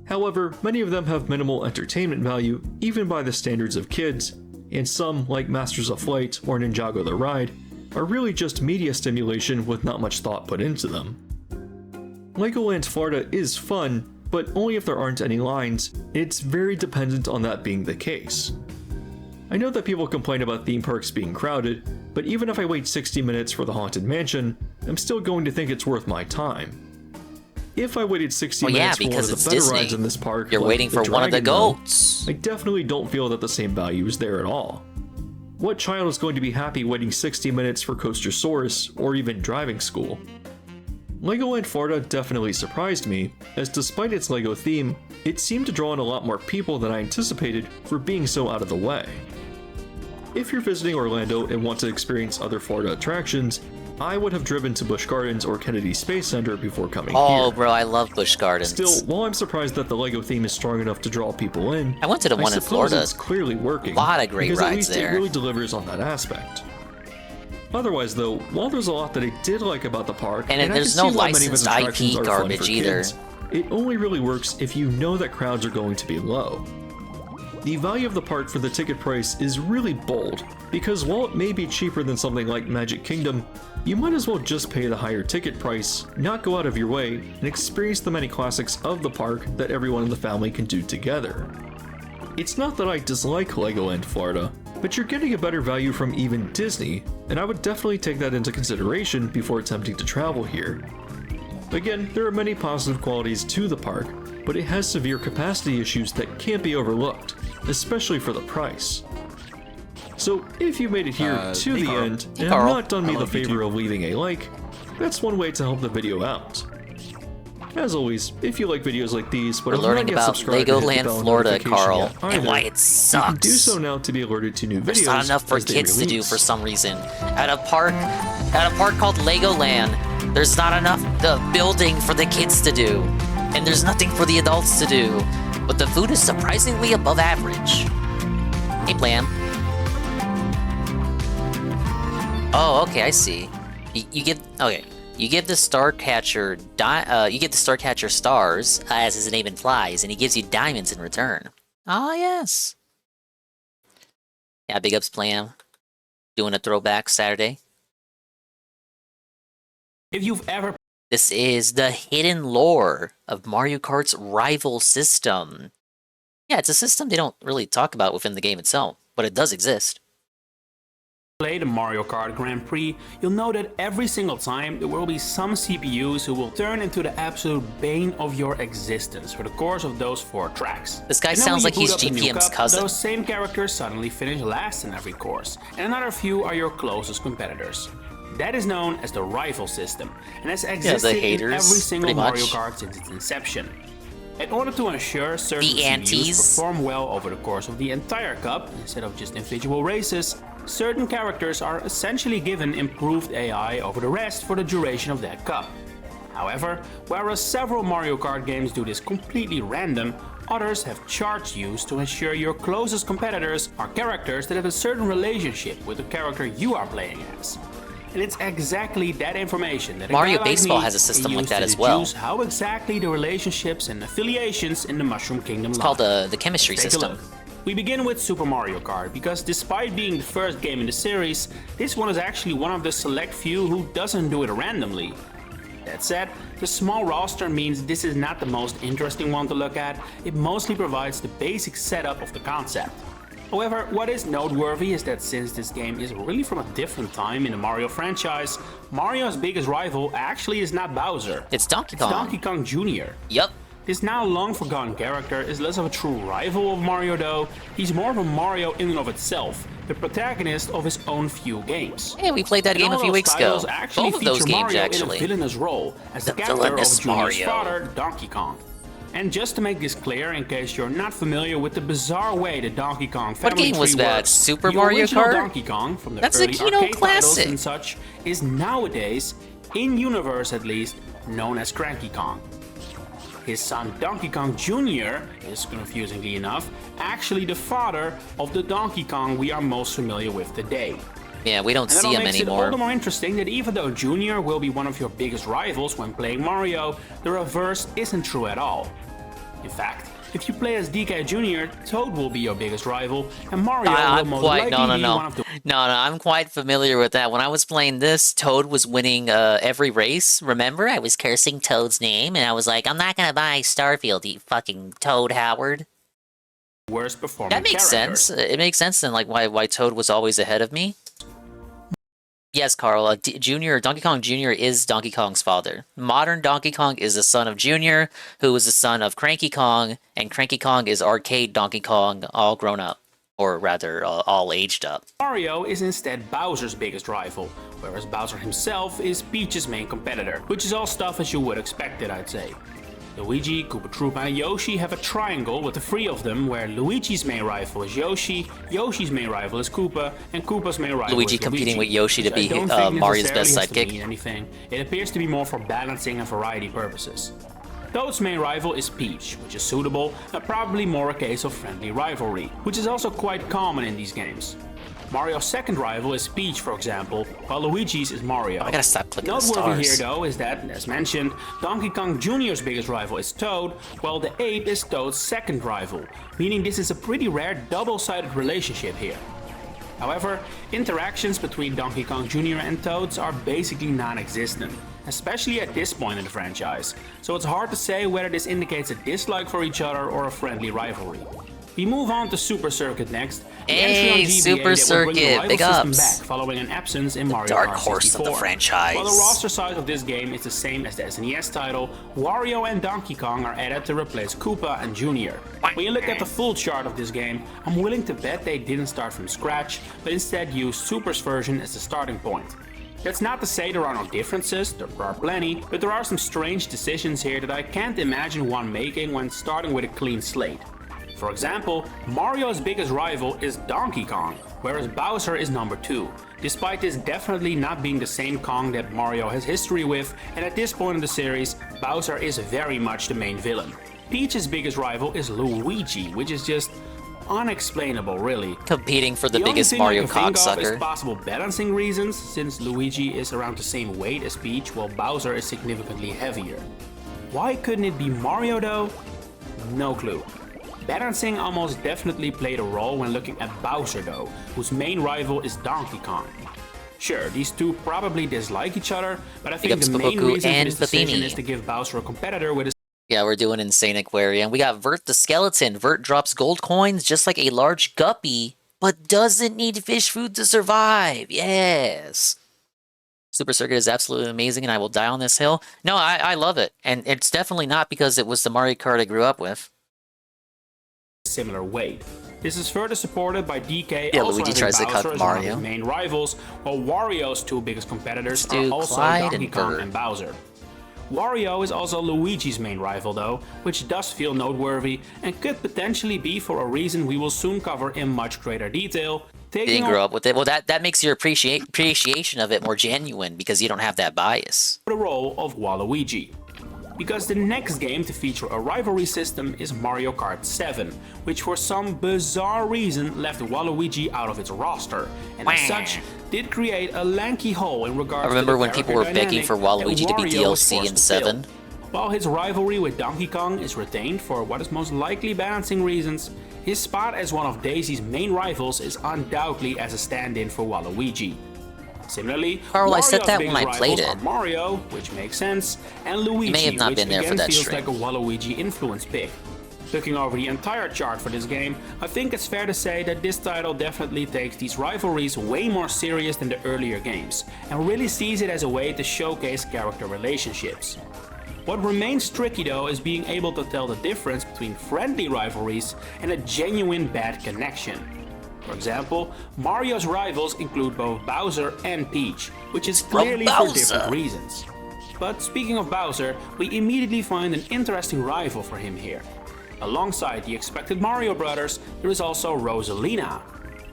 O: However, many of them have minimal entertainment value, even by the standards of kids, and some, like Masters of Flight or Ninjago the Ride, are really just media stimulation with not much thought put into them. Legoland Florida is fun, but only if there aren't any lines, and it's very dependent on that being the case. I know that people complain about theme parks being crowded, but even if I wait 60 minutes for the Haunted Mansion, I'm still going to think it's worth my time. If I waited 60
M: Well, yeah,
O: minutes for one
M: because
O: of the
M: it's
O: better
M: Disney.
O: rides in this park,
M: You're
O: like
M: waiting
O: the
M: for one of the
O: Dragon Mill,
M: goats.
O: I definitely don't feel that the same value is there at all. What child is going to be happy waiting 60 minutes for Coastersaurus or even driving school? Legoland Florida definitely surprised me, as despite its Lego theme, it seemed to draw in a lot more people than I anticipated for being so out of the way. If you're visiting Orlando and want to experience other Florida attractions, I would have driven to Busch Gardens or Kennedy Space Center before coming
M: Oh,
O: here.
M: bro, I love Busch Gardens.
O: Still, while I'm surprised that the LEGO theme is strong enough to draw people in,
M: I went to the one in
O: suppose
M: Florida.
O: it's clearly working.
M: A lot of great
O: because at
M: rides
O: least
M: there.
O: it really delivers on that aspect. Otherwise, though, while there's a lot that I did like about the park,
M: And
O: I
M: there's
O: can
M: no
O: see why many of its
M: licensed
O: attractions
M: IP
O: are fun
M: garbage
O: for
M: either.
O: kids, it only really works if you know that crowds are going to be low. The value of the park for the ticket price is really bold, because while it may be cheaper than something like Magic Kingdom, you might as well just pay the higher ticket price, not go out of your way, and experience the many classics of the park that everyone in the family can do together. It's not that I dislike Legoland Florida, but you're getting a better value from even Disney, and I would definitely take that into consideration before attempting to travel here. Again, there are many positive qualities to the park, but it has severe capacity issues that can't be overlooked, especially for the price. So if you made it here to the end and have not done me the favor of leaving a like, that's one way to help the video out. As always, if you like videos like these, but
M: We're learning about Legoland Florida, Carl, and why it sucks.
O: You can do so now to be alerted to new videos.
M: There's not enough for
O: as they
M: kids to do
O: release.
M: for some reason. At a park called Legoland, there's not enough building for the kids to do, and there's nothing for the adults to do. But the food is surprisingly above average. Hey, Blam. Oh, okay, I see. You give the Starcatcher stars, as his name implies, and he gives you diamonds in return. Ah, yes. Yeah, big ups, Blam. Doing a throwback Saturday.
P: If you've ever...
M: This is the hidden lore of Mario Kart's rival system. Yeah, it's a system they don't really talk about within the game itself, but it does exist.
P: Play the Mario Kart Grand Prix, you'll know that every single time there will be some CPUs who will turn into the absolute bane of your existence for the course of those 4 tracks.
M: This guy
P: And then
M: sounds
P: when
M: like
P: you
M: he's
P: boot up the new
M: GPM's
P: cup,
M: cousin.
P: Those same characters suddenly finish last in every course, and another few are your closest competitors. That is known as the rival system, and has existed in every single Mario Kart since its inception. In order to ensure certain CPUs perform well over the course of the entire cup, instead of just individual races, certain characters are essentially given improved AI over the rest for the duration of that cup. However, whereas several Mario Kart games do this completely random, others have charged use to ensure your closest competitors are characters that have a certain relationship with the character you are playing as. And it's exactly that information that
M: Mario
P: a guy like
M: Baseball
P: me
M: has a system
P: can
M: like
P: use
M: that
P: to
M: as well.
P: deduce how exactly the relationships and affiliations in the Mushroom Kingdom
M: It's
P: lie.
M: called the chemistry
P: Take a
M: system.
P: look. We begin with Super Mario Kart, because despite being the first game in the series, this one is actually one of the select few who doesn't do it randomly. That said, the small roster means this is not the most interesting one to look at, it mostly provides the basic setup of the concept. However, what is noteworthy is that since this game is really from a different time in the Mario franchise, Mario's biggest rival actually is not Bowser.
M: It's Donkey Kong.
P: It's Donkey Kong Jr.
M: Yep.
P: This now long forgotten character is less of a true rival of Mario though, he's more of a Mario in and of itself, the protagonist of his own few games.
M: Yeah, we played that
P: And
M: game a
P: all
M: few
P: those
M: weeks ago.
P: titles actually
M: Both of those
P: feature
M: games,
P: Mario
M: actually.
P: in a villainous role as the
M: The
P: character of
M: villainous
P: Junior's
M: Mario.
P: father, Donkey Kong. And just to make this clear, in case you're not familiar with the bizarre way the Donkey Kong family
M: What game was
P: tree
M: that?
P: works,
M: Super
P: the
M: Mario
P: original
M: Kart?
P: Donkey Kong from the
M: That's a
P: early
M: Kino
P: arcade titles
M: classic.
P: and such is nowadays, in universe at least, known as Cranky Kong. His son Donkey Kong Jr. is, confusingly enough, actually the father of the Donkey Kong we are most familiar with today.
M: Yeah, we don't
P: And that
M: see
P: all
M: him
P: makes it all
M: anymore.
P: the more interesting that even though Junior will be one of your biggest rivals when playing Mario, the reverse isn't true at all. In fact, if you play as DK Jr., Toad will be your biggest rival, and Mario will
M: I'm
P: most
M: quite
P: likely be one of the...
M: No, I'm quite familiar with that. When I was playing this, Toad was winning every race. Remember, I was cursing Toad's name, and I was like, "I'm not gonna buy Starfield, you fucking Toad Howard."
P: Worst performing
M: That makes
P: character.
M: sense. It makes sense then, like why Toad was always ahead of me. Yes, Carl. Donkey Kong Jr. is Donkey Kong's father. Modern Donkey Kong is the son of Jr., who is the son of Cranky Kong, and Cranky Kong is arcade Donkey Kong, all grown up, or rather, all aged up.
P: Mario is instead Bowser's biggest rival, whereas Bowser himself is Peach's main competitor, which is all stuff as you would expect it, I'd say. Luigi, Koopa Troopa and Yoshi have a triangle with the three of them, where Luigi's main rival is Yoshi, Yoshi's main rival is Koopa, and Koopa's main rival
M: Luigi
P: is
M: competing
P: Luigi,
M: with Yoshi to be
P: which I don't think
M: Mario's best
P: necessarily has to
M: sidekick.
P: mean anything. It appears to be more for balancing and variety purposes. Toad's main rival is Peach, which is suitable and probably more a case of friendly rivalry, which is also quite common in these games. Mario's second rival is Peach, for example, while Luigi's is Mario.
M: I gotta stop clicking the
P: Noteworthy
M: stars.
P: here, though, is that, as mentioned, Donkey Kong Jr.'s biggest rival is Toad, while the ape is Toad's second rival, meaning this is a pretty rare double-sided relationship here. However, interactions between Donkey Kong Jr. and Toads are basically non-existent, especially at this point in the franchise, so it's hard to say whether this indicates a dislike for each other or a friendly rivalry. We move on to Super Circuit next. The entry on
M: Hey,
P: GBA
M: Super
P: that will bring the
M: Circuit,
P: rival
M: big
P: system
M: ups.
P: back following an absence in Mario
M: Dark
P: Kart
M: horse
P: 64.
M: of the franchise.
P: While the roster size of this game is the same as the SNES title, Wario and Donkey Kong are added to replace Koopa and Junior. When you look at the full chart of this game, I'm willing to bet they didn't start from scratch, but instead used Super's version as the starting point. That's not to say there are no differences, there are plenty, but there are some strange decisions here that I can't imagine one making when starting with a clean slate. For example, Mario's biggest rival is Donkey Kong, whereas Bowser is number 2, despite this definitely not being the same Kong that Mario has history with, and at this point in the series, Bowser is very much the main villain. Peach's biggest rival is Luigi, which is just unexplainable, really.
M: Competing for the
P: only
M: biggest
P: thing
M: Mario
P: I can think of is
M: cocksucker.
P: possible balancing reasons, since Luigi is around the same weight as Peach, while Bowser is significantly heavier. Why couldn't it be Mario though? No clue. Balancing almost definitely played a role when looking at Bowser though, whose main rival is Donkey Kong. Sure, these two probably dislike each other, but I think the main reason for this decision is to give Bowser a competitor with a
M: Yeah, we're doing Insaniquarium. We got Vert the Skeleton. Vert drops gold coins just like a large guppy, but doesn't need fish food to survive. Yes. Super Circuit is absolutely amazing, and I will die on this hill. No, I love it. And it's definitely not because it was the Mario Kart I grew up with.
P: similar weight. This is further supported by DK
M: Yeah,
P: also
M: Luigi
P: having
M: tries to
P: Bowser
M: cut
P: as one of
M: Mario.
P: his main rivals, while Wario's two biggest competitors
M: Stu,
P: are also
M: Clyde,
P: Donkey
M: and
P: Kong
M: Bert.
P: and Bowser. Wario is also Luigi's main rival though, which does feel noteworthy and could potentially be for a reason we will soon cover in much greater detail.
M: Didn't grow up with it. Well, that makes your appreciation of it more genuine because you don't have that bias.
P: The role of Waluigi. Because the next game to feature a rivalry system is Mario Kart 7, which for some bizarre reason left Waluigi out of its roster, and as such did create a lanky hole in regards
M: I remember
P: to the
M: when people
P: character
M: were begging for
P: dynamic
M: Waluigi
P: that
M: to be
P: Wario was
M: DLC
P: forced
M: in
P: to
M: 7.
P: fill. While his rivalry with Donkey Kong is retained for what is most likely balancing reasons, his spot as one of Daisy's main rivals is undoubtedly as a stand-in for Waluigi. Similarly,
M: Carl, I said
P: Wario's
M: that when
P: biggest
M: I played
P: rivals
M: it.
P: are Mario, which makes sense, and Luigi,
M: may have not
P: which
M: been there for
P: again
M: that
P: feels
M: stream.
P: like a Waluigi influence pick. Looking over the entire chart for this game, I think it's fair to say that this title definitely takes these rivalries way more serious than the earlier games, and really sees it as a way to showcase character relationships. What remains tricky though is being able to tell the difference between friendly rivalries and a genuine bad connection. For example, Mario's rivals include both Bowser and Peach, which is clearly for different reasons. But speaking of Bowser, we immediately find an interesting rival for him here. Alongside the expected Mario brothers, there is also Rosalina.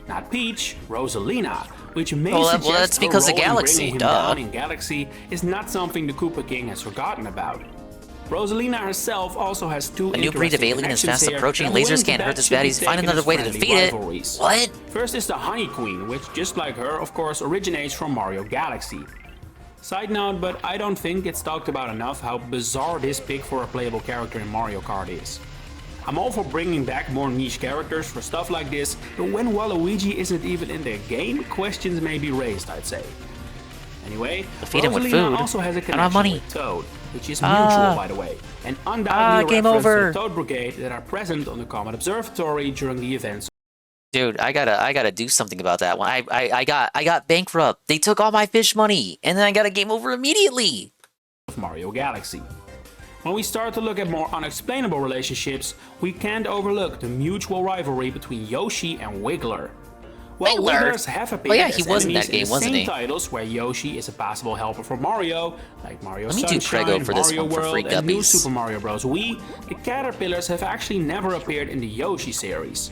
P: Not Peach, Rosalina, which may suggest
M: that's because
P: her
M: of
P: role in
M: Galaxy,
P: bringing him
M: duh.
P: down in Galaxy is not something the Koopa King has forgotten about. Rosalina herself also has two
M: A new breed of
P: interesting
M: alien is
P: connections
M: fast
P: here
M: approaching.
P: that I'm
M: Lasers
P: willing to
M: can't
P: bet
M: hurt this
P: should be
M: baddies. Find
P: taken
M: another
P: as
M: way to
P: friendly
M: defeat it.
P: rivalries.
M: What?
P: First is the Honey Queen, which just like her, of course, originates from Mario Galaxy. Side note, but I don't think it's talked about enough how bizarre this pick for a playable character in Mario Kart is. I'm all for bringing back more niche characters for stuff like this, but when Waluigi isn't even in the game, questions may be raised, I'd say. Anyway,
M: Feed him with
P: Rosalina
M: food.
P: also has a
M: I don't
P: connection
M: have money.
P: with Toad, which is mutual, by the way, and undoubtedly a
M: game
P: reference
M: over.
P: to the Toad Brigade that are present on the Comet Observatory during the events
M: Dude, I gotta do something about that one. I got bankrupt. They took all my fish money, and then I got a game over immediately.
P: of Mario Galaxy. When we start to look at more unexplainable relationships, we can't overlook the mutual rivalry between Yoshi and Wiggler. Well,
M: Wiggler.
P: Wigglers have appeared
M: Oh yeah, he
P: as
M: was in
P: enemies
M: that game,
P: the
M: wasn't
P: same
M: he?
P: titles where Yoshi is a possible helper for Mario, like Mario
M: Let me do
P: Sunshine,
M: Prego for this
P: Mario
M: one for free
P: World, and New
M: guppies.
P: Super Mario Bros. Wii. The caterpillars have actually never appeared in the Yoshi series.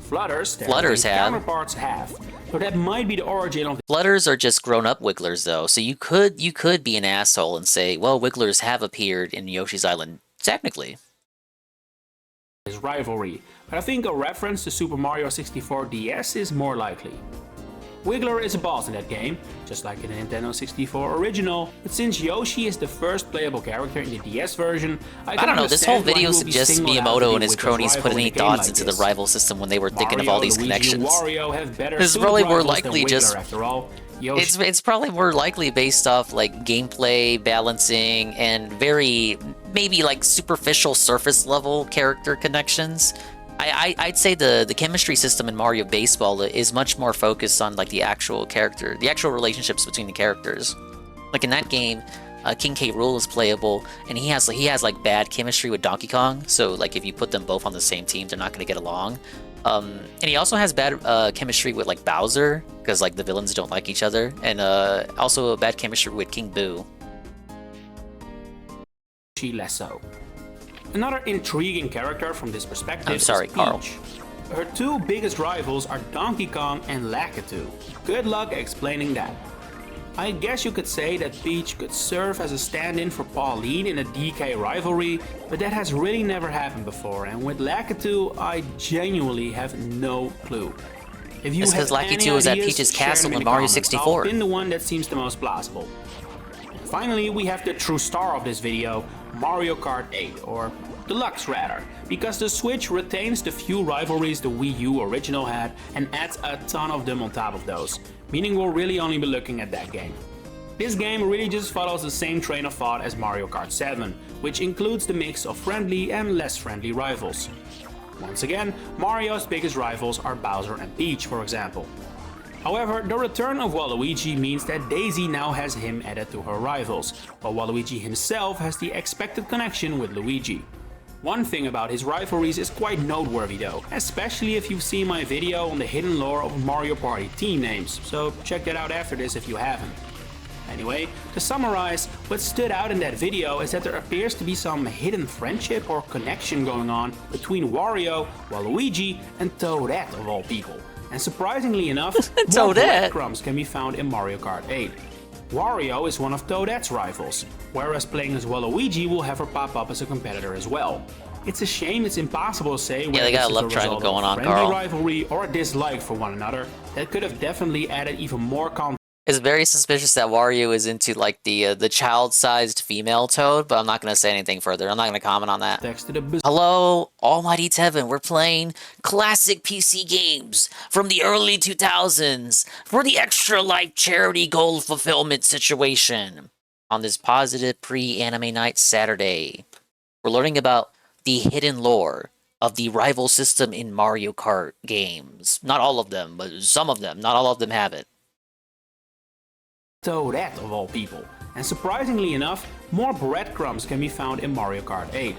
P: Flutters, their
M: Flutters
P: main
M: have.
P: counterparts have. So that might be the origin of
M: Flutters are just grown-up Wigglers, though, so you could be an asshole and say, well, Wigglers have appeared in Yoshi's Island, technically.
P: this rivalry, but I think a reference to Super Mario 64 DS is more likely. Wiggler is a boss in that game, just like in the Nintendo 64 original, but since Yoshi is the first playable character in the DS version, I
M: don't know, this whole video suggests Miyamoto and his cronies put any thoughts into the rival system when they were thinking of all these connections. This is probably more likely just... It's probably more likely based off like gameplay, balancing, and very, maybe like superficial surface level character connections. I'd say the chemistry system in Mario Baseball is much more focused on like the actual relationships between the characters. Like in that game, King K. Rool is playable, and he has like bad chemistry with Donkey Kong. So like if you put them both on the same team, they're not going to get along. And he also has bad chemistry with like Bowser, because like the villains don't like each other, and also a bad chemistry with King Boo.
P: Less so. Another intriguing character from this perspective
M: I'm sorry,
P: is
M: Carl.
P: Peach. Her two biggest rivals are Donkey Kong and Lakitu. Good luck explaining that. I guess you could say that Peach could serve as a stand-in for Pauline in a DK rivalry, but that has really never happened before, and with Lakitu, I genuinely have no clue. If you
M: It's because
P: have any
M: Lakitu was at
P: ideas,
M: Peach's
P: share
M: castle
P: them
M: in
P: the
M: Mario
P: comments.
M: 64.
P: I'll pin the one that seems the most plausible. Finally, we have the true star of this video, Mario Kart 8, or Deluxe rather, because the Switch retains the few rivalries the Wii U original had and adds a ton of them on top of those, meaning we'll really only be looking at that game. This game really just follows the same train of thought as Mario Kart 7, which includes the mix of friendly and less friendly rivals. Once again, Mario's biggest rivals are Bowser and Peach, for example. However, the return of Waluigi means that Daisy now has him added to her rivals, while Waluigi himself has the expected connection with Luigi. One thing about his rivalries is quite noteworthy though, especially if you've seen my video on the hidden lore of Mario Party team names, so check that out after this if you haven't. Anyway, to summarize, what stood out in that video is that there appears to be some hidden friendship or connection going on between Wario, Waluigi, and Toadette of all people. And surprisingly enough, more breadcrumbs can be found in Mario Kart 8. Wario is one of Toadette's rivals, whereas playing as Waluigi will have her pop up as a competitor as well. It's a shame it's impossible to say whether
M: they got
P: this
M: a
P: is
M: love
P: a
M: triangle
P: result
M: going
P: of
M: on,
P: friendly
M: Carl.
P: rivalry or a dislike for one another that could have definitely added even more context.
M: It's very suspicious that Wario is into like the child-sized female Toad, but I'm not going to say anything further. I'm not going to comment on that. Hello, Almighty Tevin. We're playing classic PC games from the early 2000s for the Extra Life charity goal fulfillment situation on this positive pre-anime night Saturday. We're learning about the hidden lore of the rival system in Mario Kart games. Not all of them, but some of them. Not all of them have it.
P: Toadette of all people. And surprisingly enough, more breadcrumbs can be found in Mario Kart 8.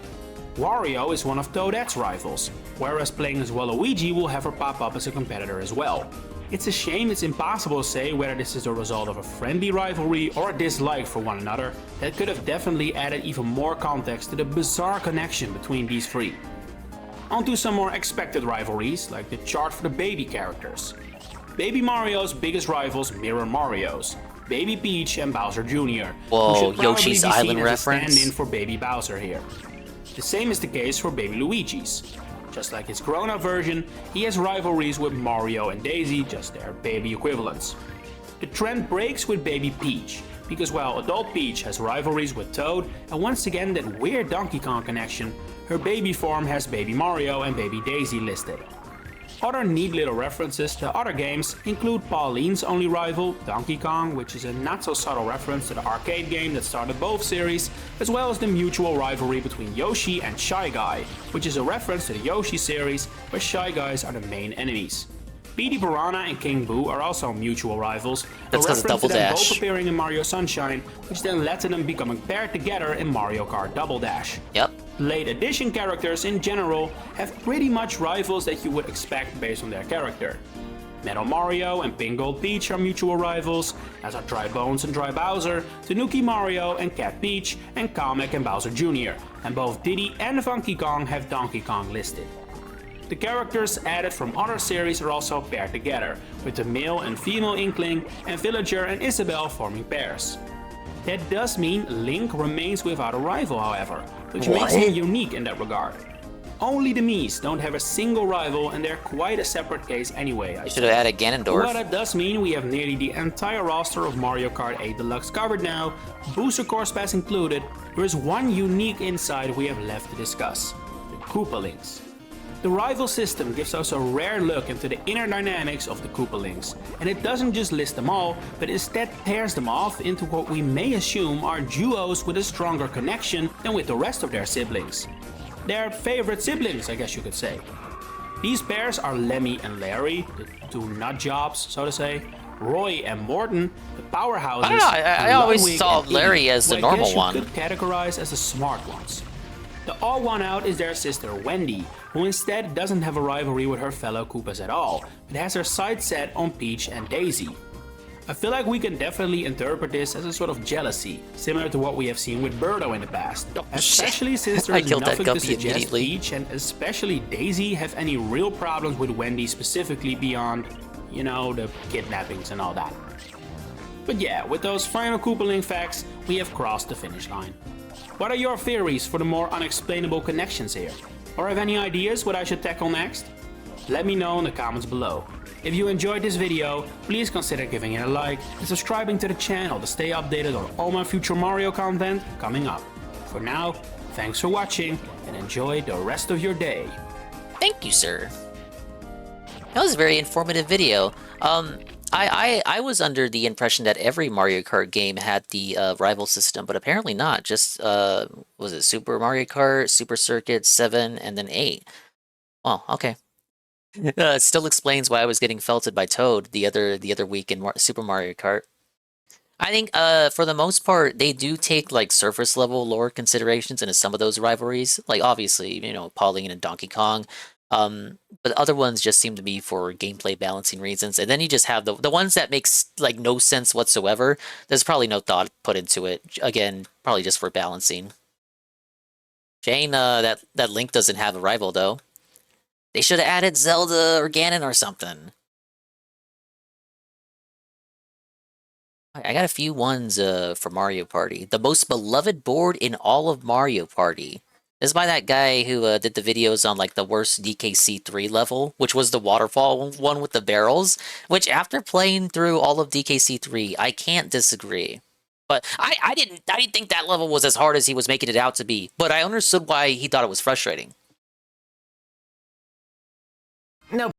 P: Wario is one of Toadette's rivals, whereas playing as Waluigi will have her pop up as a competitor as well. It's a shame it's impossible to say whether this is a result of a friendly rivalry or a dislike for one another that could have definitely added even more context to the bizarre connection between these three. On to some more expected rivalries, like the chart for the baby characters. Baby Mario's biggest rivals mirror Mario's, Baby Peach and Bowser Jr.
M: Whoa, Yoshi's Island reference?
P: Stand-in for Baby Bowser here. The same is the case for Baby Luigi's. Just like his grown-up version, he has rivalries with Mario and Daisy, just their baby equivalents. The trend breaks with Baby Peach, because while adult Peach has rivalries with Toad, and once again that weird Donkey Kong connection, her baby form has Baby Mario and Baby Daisy listed. Other neat little references to other games include Pauline's only rival, Donkey Kong, which is a not so subtle reference to the arcade game that started both series, as well as the mutual rivalry between Yoshi and Shy Guy, which is a reference to the Yoshi series, where Shy Guys are the main enemies. Petey Piranha and King Boo are also mutual rivals,
M: That's
P: a reference
M: Double
P: to them
M: Dash.
P: both appearing in Mario Sunshine, which then led to them becoming paired together in Mario Kart Double Dash.
M: Yep.
P: Late edition characters in general have pretty much rivals that you would expect based on their character. Metal Mario and Pink Gold Peach are mutual rivals, as are Dry Bones and Dry Bowser, Tanuki Mario and Cat Peach, and Kamek and Bowser Jr., and both Diddy and Funky Kong have Donkey Kong listed. The characters added from other series are also paired together, with the male and female Inkling and Villager and Isabelle forming pairs. That does mean Link remains without a rival, however, which makes him unique in that regard. Only the Mii's don't have a single rival, and they're quite a separate case anyway.
M: You should have added Ganondorf.
P: Well, that does mean we have nearly the entire roster of Mario Kart 8 Deluxe covered now, Booster Course Pass included. There is one unique insight we have left to discuss: the Koopalings. The rival system gives us a rare look into the inner dynamics of the Koopalings, and it doesn't just list them all, but instead pairs them off into what we may assume are duos with a stronger connection than with the rest of their siblings. Their favorite siblings, I guess you could say. These pairs are Lemmy and Larry, the two nut jobs, so to say, Roy and Morton, the powerhouses.
M: I don't know, I always saw Larry as the normal one.
P: You could categorize as the smart ones. The odd one out is their sister Wendy, who instead doesn't have a rivalry with her fellow Koopas at all, but has her sights set on Peach and Daisy. I feel like we can definitely interpret this as a sort of jealousy, similar to what we have seen with Birdo in the past. Especially since there's nothing to suggest Peach and especially Daisy have any real problems with Wendy specifically beyond, you know, the kidnappings and all that. But yeah, with those final Koopaling facts, we have crossed the finish line. What are your theories for the more unexplainable connections here? Or have any ideas what I should tackle next? Let me know in the comments below. If you enjoyed this video, please consider giving it a like and subscribing to the channel to stay updated on all my future Mario content coming up. For now, thanks for watching and enjoy the rest of your day.
M: Thank you, sir. That was a very informative video. I was under the impression that every Mario Kart game had the rival system, but apparently not. Just, was it Super Mario Kart, Super Circuit, 7, and then 8? Oh, okay. It still explains why I was getting felted by Toad the other week in Super Mario Kart. I think, for the most part, they do take, like, surface level lore considerations into some of those rivalries. Like, obviously, you know, Pauline and Donkey Kong. But other ones just seem to be for gameplay balancing reasons. And then you just have the ones that makes, like, no sense whatsoever. There's probably no thought put into it. Again, probably just for balancing. Shame, that Link doesn't have a rival, though. They should have added Zelda or Ganon or something. I got a few ones for Mario Party. The most beloved board in all of Mario Party. This is by that guy who did the videos on like the worst DKC3 level, which was the waterfall one with the barrels, which after playing through all of DKC3, I can't disagree. But I didn't think that level was as hard as he was making it out to be, but I understood why he thought it was frustrating.
N: No.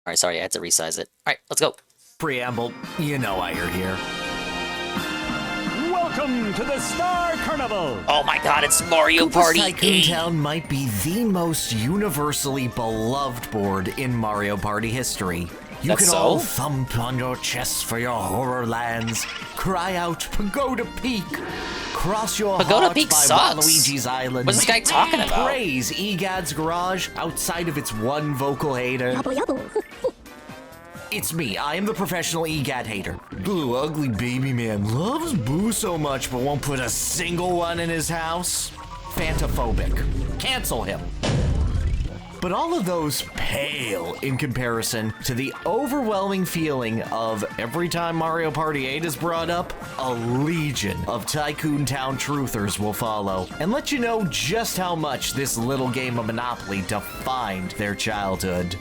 M: Alright, sorry, I had to resize it. Alright, let's go.
N: Preamble, you know why you're here.
Q: Welcome to the Star Carnival!
M: Oh my god, it's Mario Party 8!
N: Tycoon Town might be the most universally beloved board in Mario Party history. You can all thump on your chests for your horror lands, cry out Pagoda Peak, cross your
M: Pagoda
N: heart
M: Peak
N: by
M: sucks.
N: Waluigi's Island.
M: What's this guy talking about?
N: Praise EGAD's Garage outside of its one vocal hater. It's me, I am the professional EGAD hater. Blue ugly baby man loves Boo so much but won't put a single one in his house. Phantophobic. Cancel him. But all of those pale in comparison to the overwhelming feeling of every time Mario Party 8 is brought up, a legion of Tycoon Town truthers will follow and let you know just how much this little game of Monopoly defined their childhood.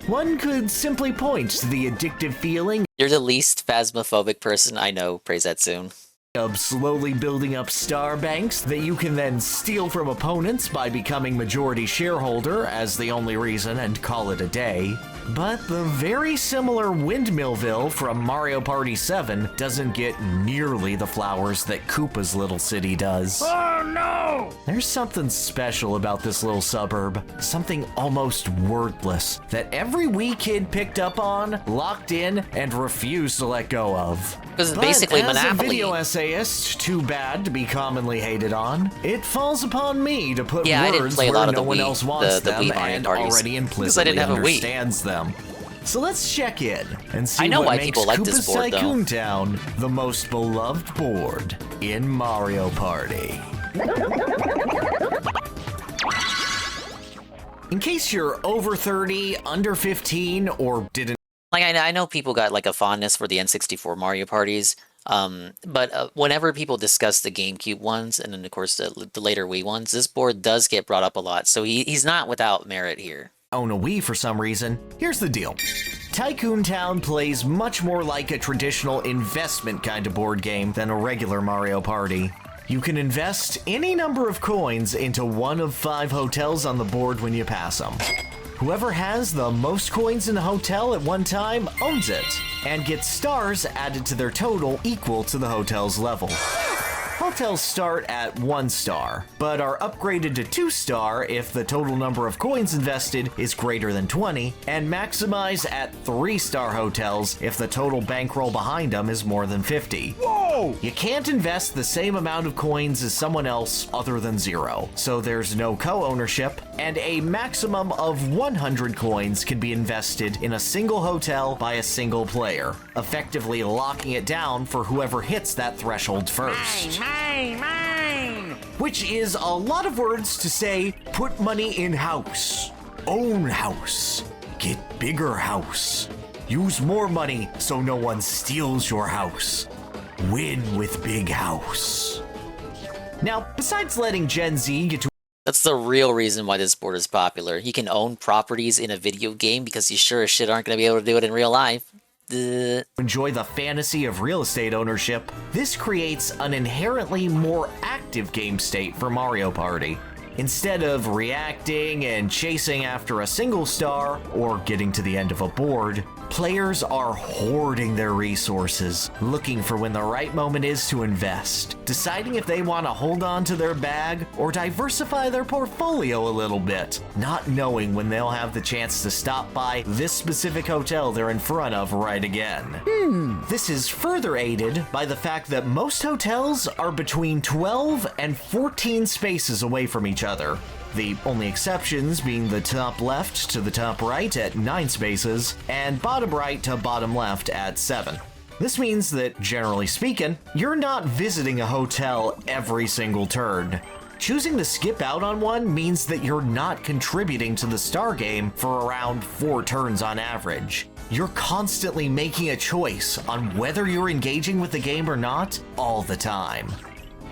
N: One could simply point to the addictive feeling
M: You're the least phasmophobic person I know, praise that soon.
N: Of slowly building up star banks that you can then steal from opponents by becoming majority shareholder as the only reason and call it a day.
R: But the very similar Windmillville from Mario Party 7 doesn't get nearly the flowers that Koopa's little city does.
Q: Oh no!
R: There's something special about this little suburb, something almost wordless that every wee kid picked up on, locked in, and refused to let go of.
M: Because it's basically
R: as
M: Monopoly.
R: a video essayist, too bad to be commonly hated on, it falls upon me to put
M: Yeah, I didn't
R: words
M: play a
R: where
M: lot of
R: no
M: the
R: one
M: Wii-
R: else wants
M: the
R: them
M: Wii Mario
R: and
M: parties.
R: already
M: Because I
R: implicitly
M: didn't have a Wii.
R: understands them. So let's check in and see
M: I know
R: what
M: why
R: makes
M: people like
R: Koopa's
M: this board, though.
R: Tycoon Town the most beloved board in Mario Party. In case you're over 30, under 15, or didn't
M: Like, I know people got like a fondness for the N64 Mario parties, but whenever people discuss the GameCube ones, and then of course the later Wii ones, this board does get brought up a lot, so he's not without merit here.
R: own a Wii for some reason, here's the deal. Tycoon Town plays much more like a traditional investment kind of board game than a regular Mario Party. You can invest any number of coins into one of 5 hotels on the board when you pass them. Whoever has the most coins in a hotel at one time owns it, and gets stars added to their total equal to the hotel's level. Hotels start at 1 star, but are upgraded to 2 star if the total number of coins invested is greater than 20, and maximize at 3 star hotels if the total bankroll behind them is more than 50.
Q: Whoa!
R: You can't invest the same amount of coins as someone else other than 0, so there's no co-ownership, and a maximum of 100 coins can be invested in a single hotel by a single player, effectively locking it down for whoever hits that threshold first.
Q: Mine!
R: Which is a lot of words to say, put money in house, own house, get bigger house, use more money so no one steals your house, win with big house. Now, besides letting Gen Z get to
M: That's the real reason why this board is popular. You can own properties in a video game because you sure as shit aren't going to be able to do it in real life.
R: enjoy the fantasy of real estate ownership, this creates an inherently more active game state for Mario Party. Instead of reacting and chasing after a single star or getting to the end of a board, players are hoarding their resources, looking for when the right moment is to invest, deciding if they want to hold on to their bag or diversify their portfolio a little bit, not knowing when they'll have the chance to stop by this specific hotel they're in front of right again. This is further aided by the fact that most hotels are between 12 and 14 spaces away from each other. The only exceptions being the top left to the top right at 9 spaces, and bottom right to bottom left at 7. This means that, generally speaking, you're not visiting a hotel every single turn. Choosing to skip out on one means that you're not contributing to the star game for around 4 turns on average. You're constantly making a choice on whether you're engaging with the game or not all the time.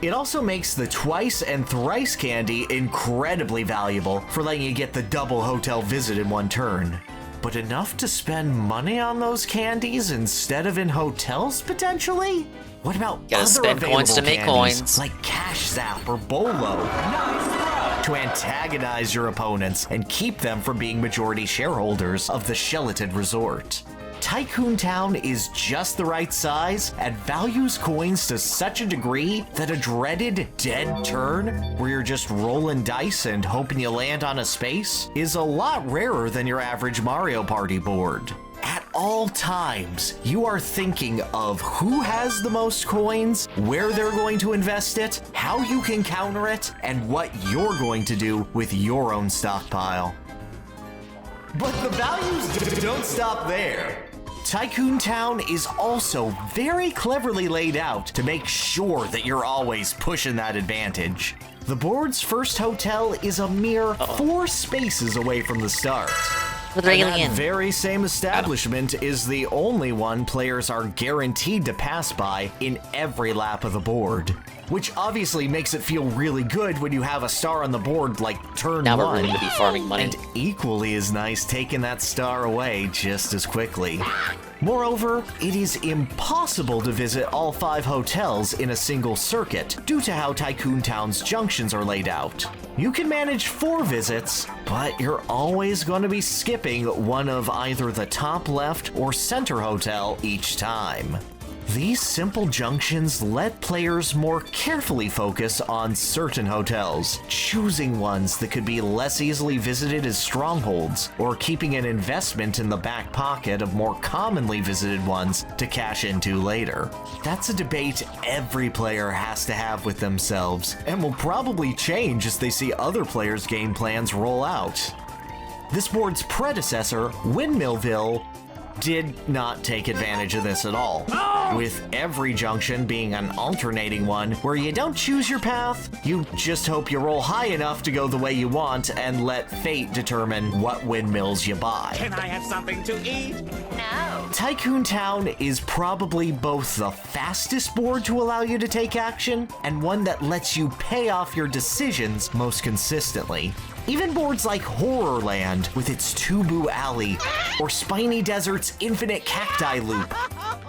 R: It also makes the twice and thrice candy incredibly valuable for letting you get the double hotel visit in one turn. But enough to spend money on those candies instead of in hotels, potentially? What about
M: Gotta
R: other
M: spend coins to
R: available
M: make
R: candies,
M: coins.
R: like Cash Zap or Bolo? To antagonize your opponents and keep them from being majority shareholders of the Shelated Resort. Tycoon Town is just the right size and values coins to such a degree that a dreaded dead turn, where you're just rolling dice and hoping you land on a space, is a lot rarer than your average Mario Party board. At all times, you are thinking of who has the most coins, where they're going to invest it, how you can counter it, and what you're going to do with your own stockpile. But the values don't stop there. Tycoon Town is also very cleverly laid out to make sure that you're always pushing that advantage. The board's first hotel is a mere 4 spaces away from the start. And that very same establishment is the only one players are guaranteed to pass by in every lap of the board. which obviously makes it feel really good when you have a star on the board like turn
M: Now
R: 1.
M: we're really gonna be farming money.
R: And equally as nice taking that star away just as quickly. Moreover, it is impossible to visit all 5 hotels in a single circuit due to how Tycoon Town's junctions are laid out. You can manage 4 visits, but you're always going to be skipping one of either the top left or center hotel each time. These simple junctions let players more carefully focus on certain hotels, choosing ones that could be less easily visited as strongholds, or keeping an investment in the back pocket of more commonly visited ones to cash into later. That's a debate every player has to have with themselves, and will probably change as they see other players' game plans roll out. This board's predecessor, Windmillville, did not take advantage of this at all, with every junction being an alternating one where you don't choose your path, you just hope you roll high enough to go the way you want and let fate determine what windmills you buy.
Q: Can I have something to eat? No.
R: Tycoon Town is probably both the fastest board to allow you to take action and one that lets you pay off your decisions most consistently. Even boards like Horrorland with its Tubu Alley, or Spiny Desert's Infinite Cacti Loop.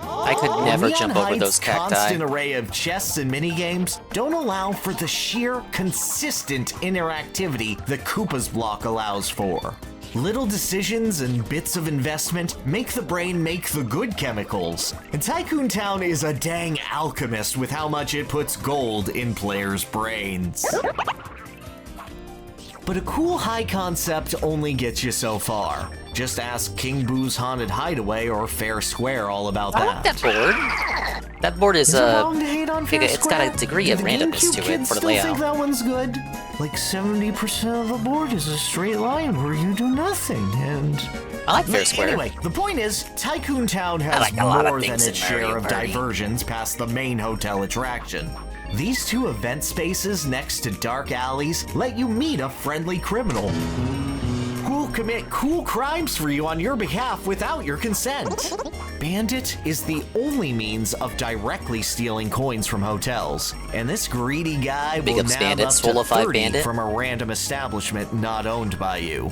M: I could never jump over those cacti.
R: Constant array of chests and minigames don't allow for the sheer, consistent interactivity the Koopa's block allows for. Little decisions and bits of investment make the brain make the good chemicals, and Tycoon Town is a dang alchemist with how much it puts gold in players' brains. But a cool high concept only gets you so far. Just ask King Boo's Haunted Hideaway or Fair Square all about that.
M: I like that board. That board is it's got a degree of randomness to it for the layout.
R: Think that one's good? Like 70% of the board is a straight line where you do nothing, and
M: I like Fair Square.
R: Anyway, the point is, Tycoon Town has more than its share of diversions past the main hotel attraction. These 2 event spaces next to dark alleys let you meet a friendly criminal who'll commit cool crimes for you on your behalf without your consent. Bandit is the only means of directly stealing coins from hotels, and this greedy guy will nab up to 30 from a random establishment not owned by you.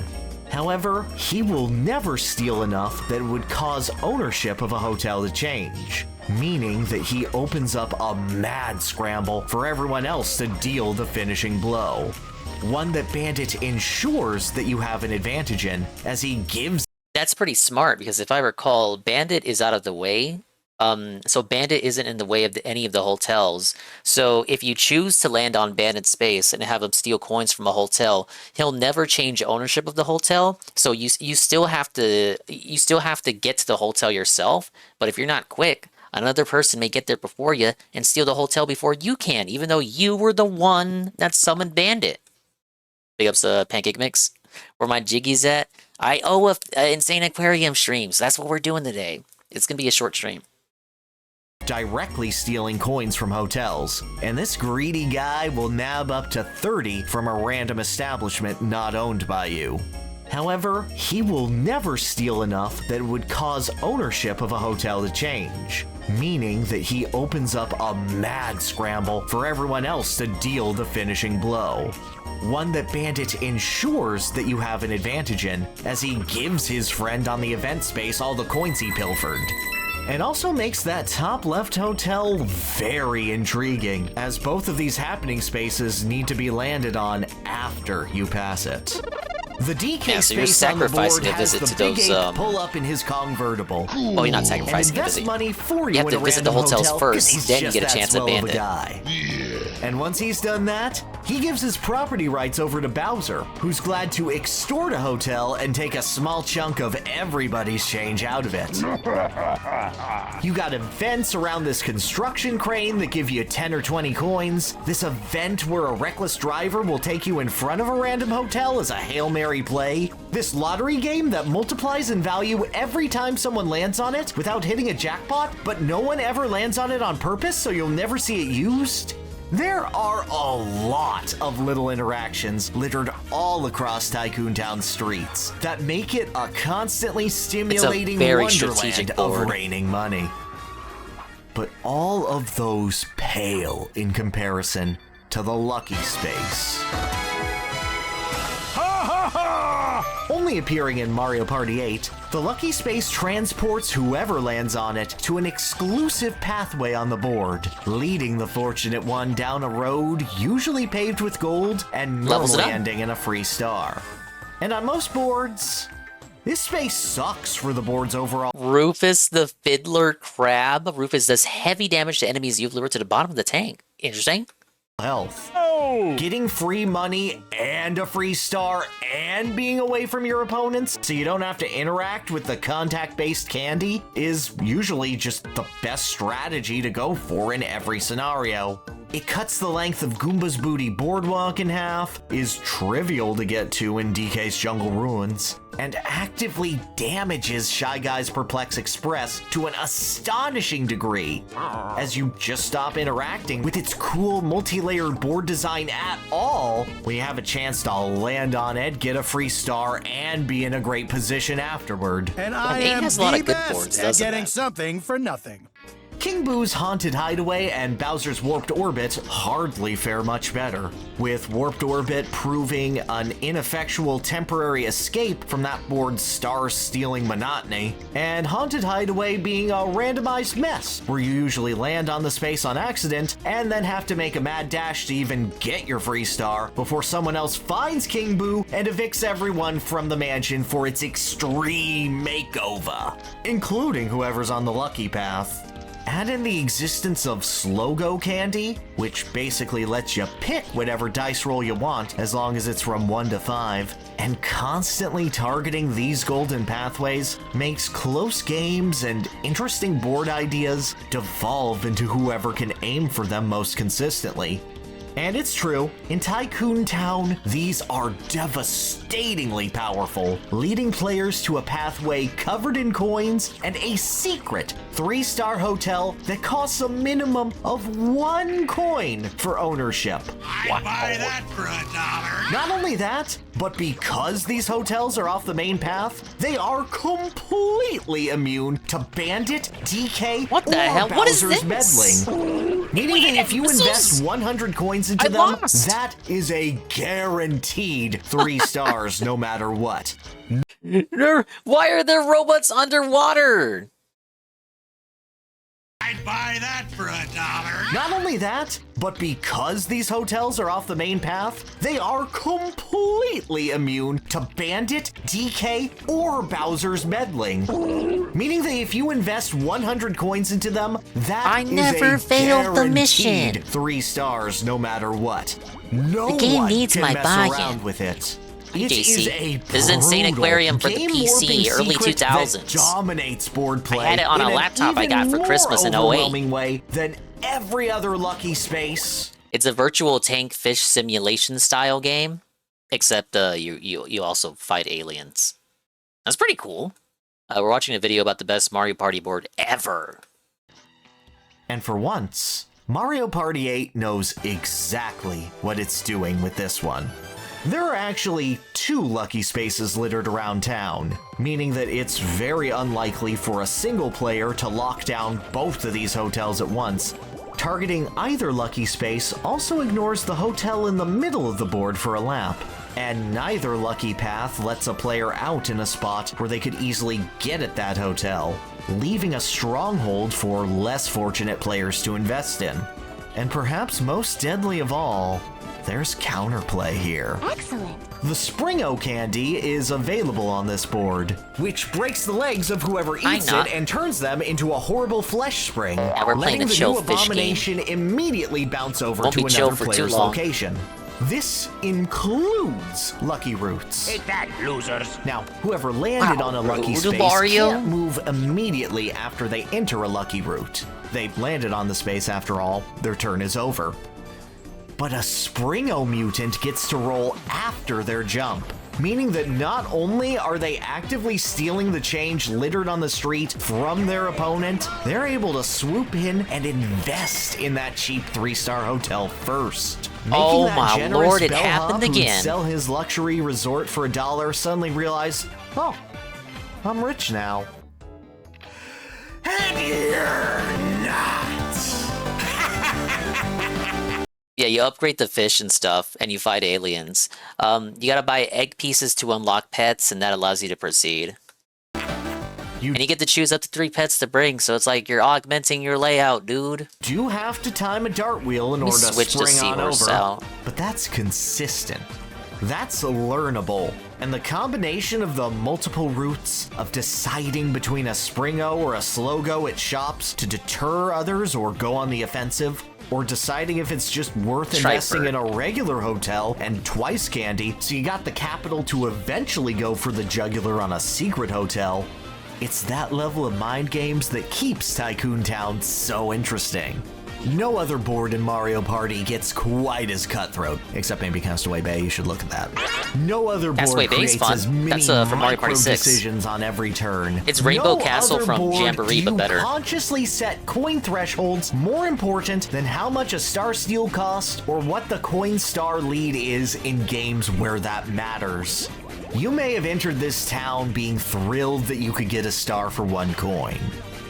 R: However, he will never steal enough that it would cause ownership of a hotel to change, meaning that he opens up a mad scramble for everyone else to deal the finishing blow. One that Bandit ensures that you have an advantage in, as he gives.
M: That's pretty smart, because if I recall, Bandit is out of the way. So Bandit isn't in the way of any of the hotels. So if you choose to land on Bandit's space and have him steal coins from a hotel, he'll never change ownership of the hotel. So you still have to get to the hotel yourself. But if you're not quick, another person may get there before you and steal the hotel before you can, even though you were the one that summoned Bandit. Big ups to Pancake Mix. Where my jiggy's at. I owe a Insaniquarium stream, so that's what we're doing today. It's gonna be a short stream.
R: Directly stealing coins from hotels, and this greedy guy will nab up to 30 from a random establishment not owned by you. However, he will never steal enough that it would cause ownership of a hotel to change, meaning that he opens up a mad scramble for everyone else to deal the finishing blow. One that Bandit ensures that you have an advantage in, as he gives his friend on the event space all the coins he pilfered. And also makes that top left hotel very intriguing, as both of these happening spaces need to be landed on after you pass it. The DK
M: so you're
R: space on the board
M: sacrificing a
R: has
M: visit
R: the
M: to
R: big
M: those,
R: ape pull up in his convertible.
M: Well, you're not sacrificing a
R: invest
M: visit.
R: money for
M: You have
R: in
M: to
R: a
M: visit the
R: random
M: hotels
R: hotel,
M: first,
R: 'cause he's
M: then you
R: just
M: get a
R: that
M: chance at
R: swell of a
M: Bandit.
R: guy. And once he's done that, he gives his property rights over to Bowser, who's glad to extort a hotel and take a small chunk of everybody's change out of it. You got events around this construction crane that give you 10 or 20 coins, this event where a reckless driver will take you in front of a random hotel as a Hail Mary play, this lottery game that multiplies in value every time someone lands on it without hitting a jackpot, but no one ever lands on it on purpose, so you'll never see it used. There are a lot of little interactions littered all across Tycoon Town streets that make it a constantly stimulating
M: very
R: wonderland
M: strategic
R: of
M: board.
R: raining money. But all of those pale in comparison to the Lucky Space. Only appearing in Mario Party 8, the Lucky Space transports whoever lands on it to an exclusive pathway on the board, leading the fortunate one down a road usually paved with gold and normally ending in a free star. And on most boards, this space sucks for the board's overall.
M: Rufus the Fiddler Crab. Rufus does heavy damage to enemies you've lured to the bottom of the tank. Interesting.
R: Health. Getting free money and a free star and being away from your opponents so you don't have to interact with the contact-based candy is usually just the best strategy to go for in every scenario. It cuts the length of Goomba's Booty Boardwalk in half, is trivial to get to in DK's Jungle Ruins, and actively damages Shy Guy's Perplex Express to an astonishing degree, as you just stop interacting with its cool multi-layered board design at all when you have a chance to land on it, get a free star, and be in a great position afterward.
S: And I am the best at getting something for nothing.
R: King Boo's Haunted Hideaway and Bowser's Warped Orbit hardly fare much better, with Warped Orbit proving an ineffectual temporary escape from that board's star-stealing monotony, and Haunted Hideaway being a randomized mess, where you usually land on the space on accident and then have to make a mad dash to even get your free star before someone else finds King Boo and evicts everyone from the mansion for its extreme makeover, including whoever's on the lucky path. Add in the existence of Slow-Go Candy, which basically lets you pick whatever dice roll you want as long as it's from 1 to 5, and constantly targeting these golden pathways makes close games and interesting board ideas devolve into whoever can aim for them most consistently. And it's true, in Tycoon Town, these are devastatingly powerful, leading players to a pathway covered in coins and a secret 3-star hotel that costs a minimum of 1 coin for ownership.
S: I'd buy that for $1.
R: Not only that, but because these hotels are off the main path, they are completely immune to Bandit, DK, or Bowser's meddling. Meaning that if you invest 100 coins into them, that is a guaranteed 3 stars no matter what.
M: Why are there robots underwater?
S: I'd buy that for $1.
R: Not only that, but because these hotels are off the main path, they are completely immune to Bandit, DK, or Bowser's meddling. Meaning that if you invest 100 coins into them, that is
M: never failed the mission.
R: 3 stars no matter what. No
M: The game
R: one
M: needs
R: can
M: my
R: mess
M: buy-in.
R: around with it. It
M: JC.
R: is a
M: This is Insaniquarium for the
R: game-warping
M: PC, early
R: secret
M: 2000s.
R: that dominates board play.
M: I had it on a
R: in
M: laptop
R: an
M: I got for
R: even
M: Christmas in
R: more
M: 08.
R: overwhelming way than every other Lucky Space.
M: It's a virtual tank fish simulation style game, except you also fight aliens. That's pretty cool. We're watching a video about the best Mario Party board ever.
R: And for once, Mario Party 8 knows exactly what it's doing with this one. There are actually 2 Lucky Spaces littered around town, meaning that it's very unlikely for a single player to lock down both of these hotels at once. Targeting either Lucky Space also ignores the hotel in the middle of the board for a lap, and neither Lucky Path lets a player out in a spot where they could easily get at that hotel, leaving a stronghold for less fortunate players to invest in. And perhaps most deadly of all, there's counterplay here.
T: Excellent.
R: The Spring-O Candy is available on this board, which breaks the legs of whoever eats it and turns them into a horrible flesh spring,
M: we're playing
R: letting
M: the
R: the
M: chill
R: new
M: fish
R: abomination immediately bounce over
M: Won't
R: to
M: be chill
R: another
M: for too
R: player's
M: long.
R: location. This includes Lucky Roots.
S: Take that, losers.
R: Now, whoever landed on a Lucky
M: rude,
R: Space
M: Mario.
R: can't move immediately after they enter a Lucky Route. They landed on the space after all, their turn is over. But a Spring-O mutant gets to roll after their jump, meaning that not only are they actively stealing the change littered on the street from their opponent, they're able to swoop in and invest in that cheap 3-star hotel first. Making
M: Oh
R: that
M: my
R: generous
M: lord, it
R: bellhop
M: happened
R: who'd
M: again.
R: sell his luxury resort for $1 suddenly realize, oh, I'm rich now. And you're not.
M: Yeah, you upgrade the fish and stuff, and you fight aliens. You gotta buy egg pieces to unlock pets, and that allows you to proceed. And you get to choose up to 3 pets to bring, so it's like you're augmenting your layout, dude.
R: Do have to time a dart wheel in order to spring on over, but that's consistent. That's learnable. And the combination of the multiple routes of deciding between a spring-o or a slow-go at shops to deter others or go on the offensive, or deciding if it's just worth investing in a regular hotel and twice candy so you got the capital to eventually go for the jugular on a secret hotel. It's that level of mind games that keeps Tycoon Town so interesting. No other board in Mario Party gets quite as cutthroat, except maybe Castaway Bay. You should look at that. No other board creates as many
M: from Mario Party 6.
R: decisions on every turn.
M: It's Rainbow Castle from Jamboree, but better.
R: Consciously set coin thresholds more important than how much a star steal costs or what the coin star lead is in games where that matters. You may have entered this town being thrilled that you could get a star for 1 coin.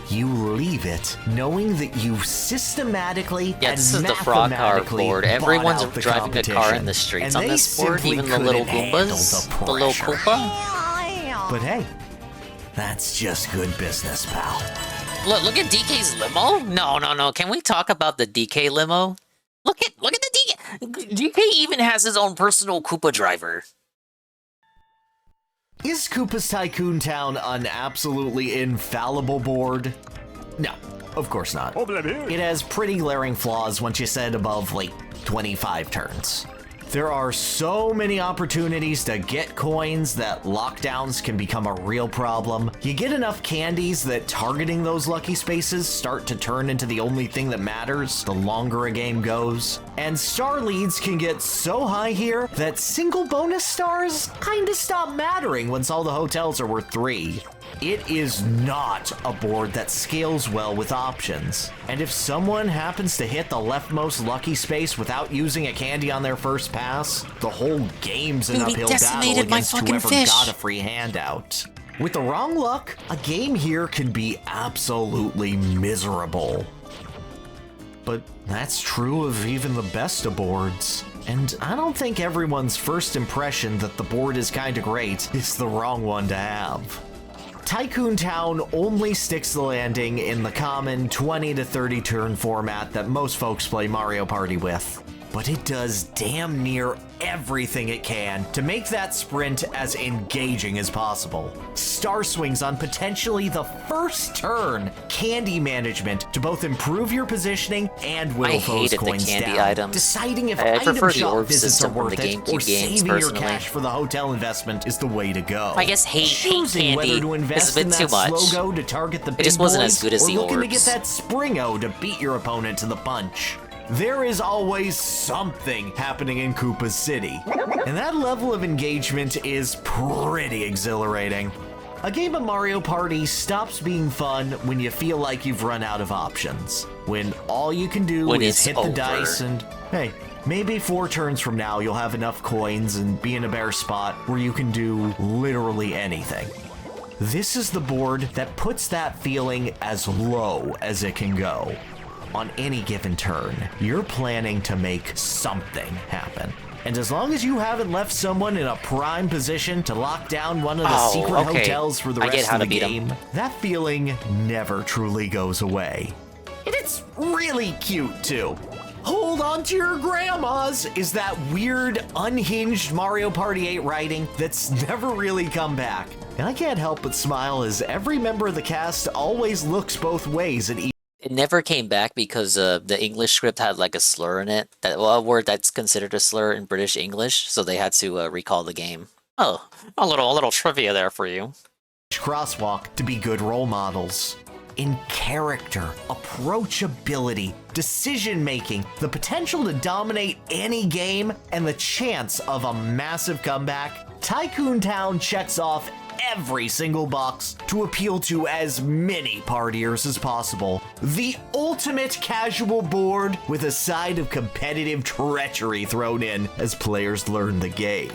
R: You leave it knowing that you systematically and
M: this is the frog car board. Everyone's driving a car in the streets on this board, even the little Goombas, the little Koopa.
R: But hey, that's just good business, pal.
M: Look at DK's limo. No. Can we talk about the DK limo? Look at the DK. DK even has his own personal Koopa driver.
R: Is Koopa's Tycoon Town an absolutely infallible board? No, of course not. It has pretty glaring flaws once you set above, like, 25 turns. There are so many opportunities to get coins that lockdowns can become a real problem. You get enough candies that targeting those lucky spaces start to turn into the only thing that matters the longer a game goes. And star leads can get so high here that single bonus stars kinda stop mattering once all the hotels are worth 3. It is not a board that scales well with options. And if someone happens to hit the leftmost lucky space without using a candy on their first pass, the whole game's an uphill battle against whoever got a free handout. With the wrong luck, a game here can be absolutely miserable. But that's true of even the best of boards. And I don't think everyone's first impression that the board is kinda great is the wrong one to have. Tycoon Town only sticks the landing in the common 20 to 30 turn format that most folks play Mario Party with. But it does damn near everything it can to make that sprint as engaging as possible. Star swings on potentially the first turn, candy management to both improve your positioning and whittle those coins down.
M: Items.
R: Deciding if
M: I prefer
R: item
M: the
R: shop
M: orb
R: visits
M: system
R: are
M: from
R: worth
M: the
R: it,
M: GameCube
R: or
M: games,
R: saving your
M: personally.
R: cash for the hotel investment is the way to go.
M: I guess hate
R: Choosing
M: candy
R: whether to invest
M: is a bit
R: in
M: too
R: that
M: much.
R: slow-go to target the big
M: It just wasn't
R: boys,
M: as good as
R: or
M: the
R: looking to get
M: orbs.
R: that spring-o to beat your opponent to the punch. There is always something happening in Koopa's City, and that level of engagement is pretty exhilarating. A game of Mario Party stops being fun when you feel like you've run out of options, when all you can do is hit the dice and, hey, maybe 4 turns from now you'll have enough coins and be in a better spot where you can do literally anything. This is the board that puts that feeling as low as it can go. On any given turn, you're planning to make something happen. And as long as you haven't left someone in a prime position to lock down one of the secret hotels for the rest of the game, that feeling never truly goes away. And it's really cute, too. Hold on to your grandmas is that weird, unhinged Mario Party 8 writing that's never really come back. And I can't help but smile as every member of the cast always looks both ways at each.
M: It never came back because the English script had like a slur in it, a word that's considered a slur in British English, so they had to recall the game. Oh, a little trivia there for you.
R: Crosswalk to be good role models. In character, approachability, decision-making, the potential to dominate any game, and the chance of a massive comeback, Tycoon Town checks off every single box to appeal to as many partiers as possible. The ultimate casual board with a side of competitive treachery thrown in as players learn the game.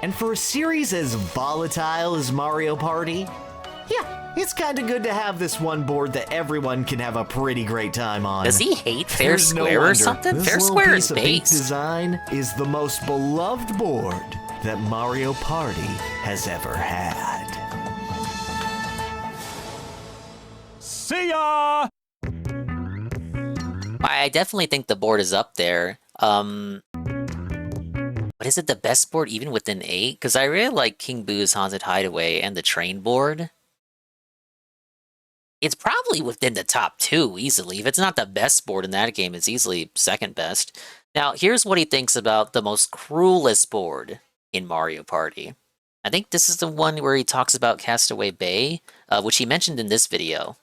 R: And for a series as volatile as Mario Party, Yeah, it's kind of good to have this one board that everyone can have a pretty great time on.
M: Does he hate Fair
R: There's no
M: Square or
R: wonder.
M: something?
R: This
M: Fair
R: little
M: Square
R: piece
M: is
R: of peak
M: based.
R: design is the most beloved board that Mario Party has ever had.
S: See ya!
M: I definitely think the board is up there. But is it the best board even within 8? Because I really like King Boo's Haunted Hideaway and the train board. It's probably within the top 2 easily. If it's not the best board in that game, it's easily second best. Now, here's what he thinks about the most cruelest board in Mario Party. I think this is the one where he talks about Castaway Bay, which he mentioned in this video.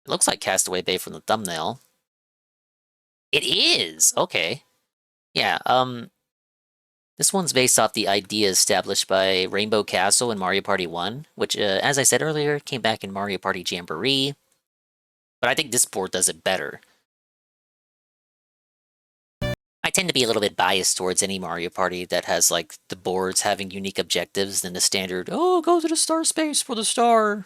M: It looks like Castaway Bay from the thumbnail. It is! Okay. Yeah, this one's based off the idea established by Rainbow Castle in Mario Party 1, which, as I said earlier, came back in Mario Party Jamboree. But I think this board does it better. I tend to be a little bit biased towards any Mario Party that has, like, the boards having unique objectives than the standard, oh, go to the star space for the star.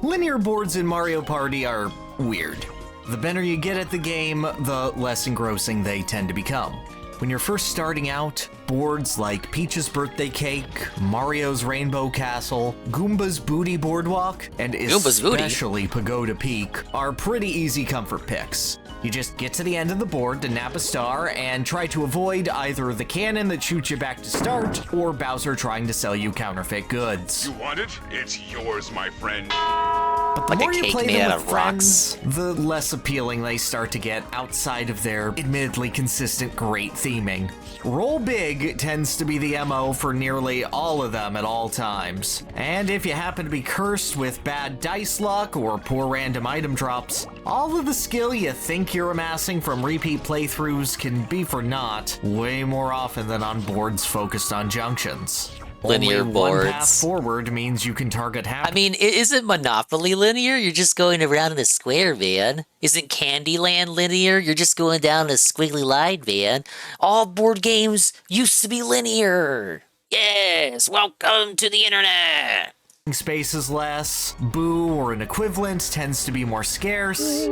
R: Linear boards in Mario Party are weird. The better you get at the game, the less engrossing they tend to become. When you're first starting out, boards like Peach's Birthday Cake, Mario's Rainbow Castle, Goomba's Booty Boardwalk, and especially Pagoda Peak are pretty easy comfort picks. You just get to the end of the board to nab a star and try to avoid either the cannon that shoots you back to start or Bowser trying to sell you counterfeit goods.
K: You want it? It's yours, my friend.
R: But the
M: Like a
R: more you
M: cake
R: play
M: made
R: them
M: out
R: with
M: of
R: friends, the less appealing they start to get outside of their admittedly consistent great theming. Roll big tends to be the MO for nearly all of them at all times. And if you happen to be cursed with bad dice luck or poor random item drops, all of the skill you think you're amassing from repeat playthroughs can be for naught way more often than on boards focused on junctions.
M: Linear
R: Only
M: boards.
R: One path forward means you can target half.
M: I mean, isn't Monopoly linear? You're just going around in a square, man. Isn't Candyland linear? You're just going down a squiggly line, man. All board games used to be linear. Yes, welcome to the internet.
R: Space is less, Boo or an equivalent tends to be more scarce.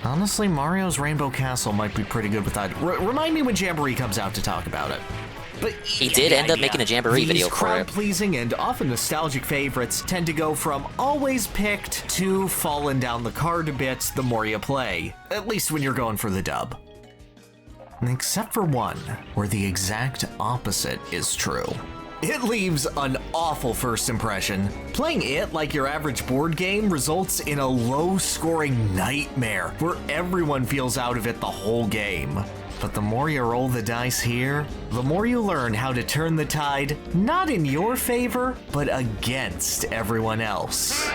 R: Honestly, Mario's Rainbow Castle might be pretty good with that. Remind me when Jamboree comes out to talk about it. But
M: he did end up making a Jamboree video for it.
R: Crowd-pleasing and often nostalgic favorites tend to go from always picked to falling down the card a bit the more you play, at least when you're going for the dub. Except for one, where the exact opposite is true. It leaves an awful first impression. Playing it like your average board game results in a low-scoring nightmare where everyone feels out of it the whole game. But the more you roll the dice here, the more you learn how to turn the tide, not in your favor, but against everyone else.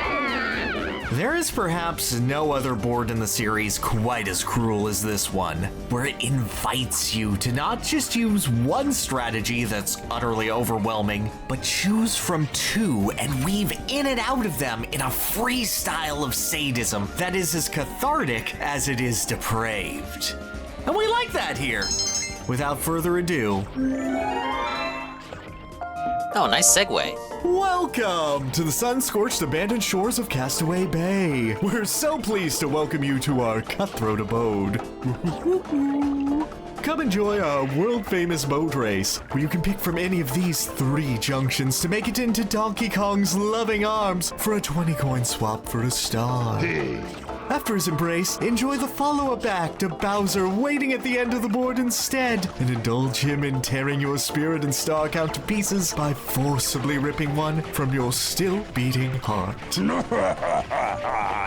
R: There is perhaps no other board in the series quite as cruel as this one, where it invites you to not just use one strategy that's utterly overwhelming, but choose from two and weave in and out of them in a freestyle of sadism that is as cathartic as it is depraved. And we like that here. Without further ado...
M: Oh, nice segue.
R: Welcome to the sun-scorched abandoned shores of Castaway Bay. We're so pleased to welcome you to our cutthroat abode. Come enjoy our world-famous boat race, where you can pick from any of these 3 junctions to make it into Donkey Kong's loving arms for a 20-coin swap for a star. After his embrace, enjoy the follow-up act of Bowser waiting at the end of the board instead, and indulge him in tearing your spirit and star count to pieces by forcibly ripping one from your still-beating heart.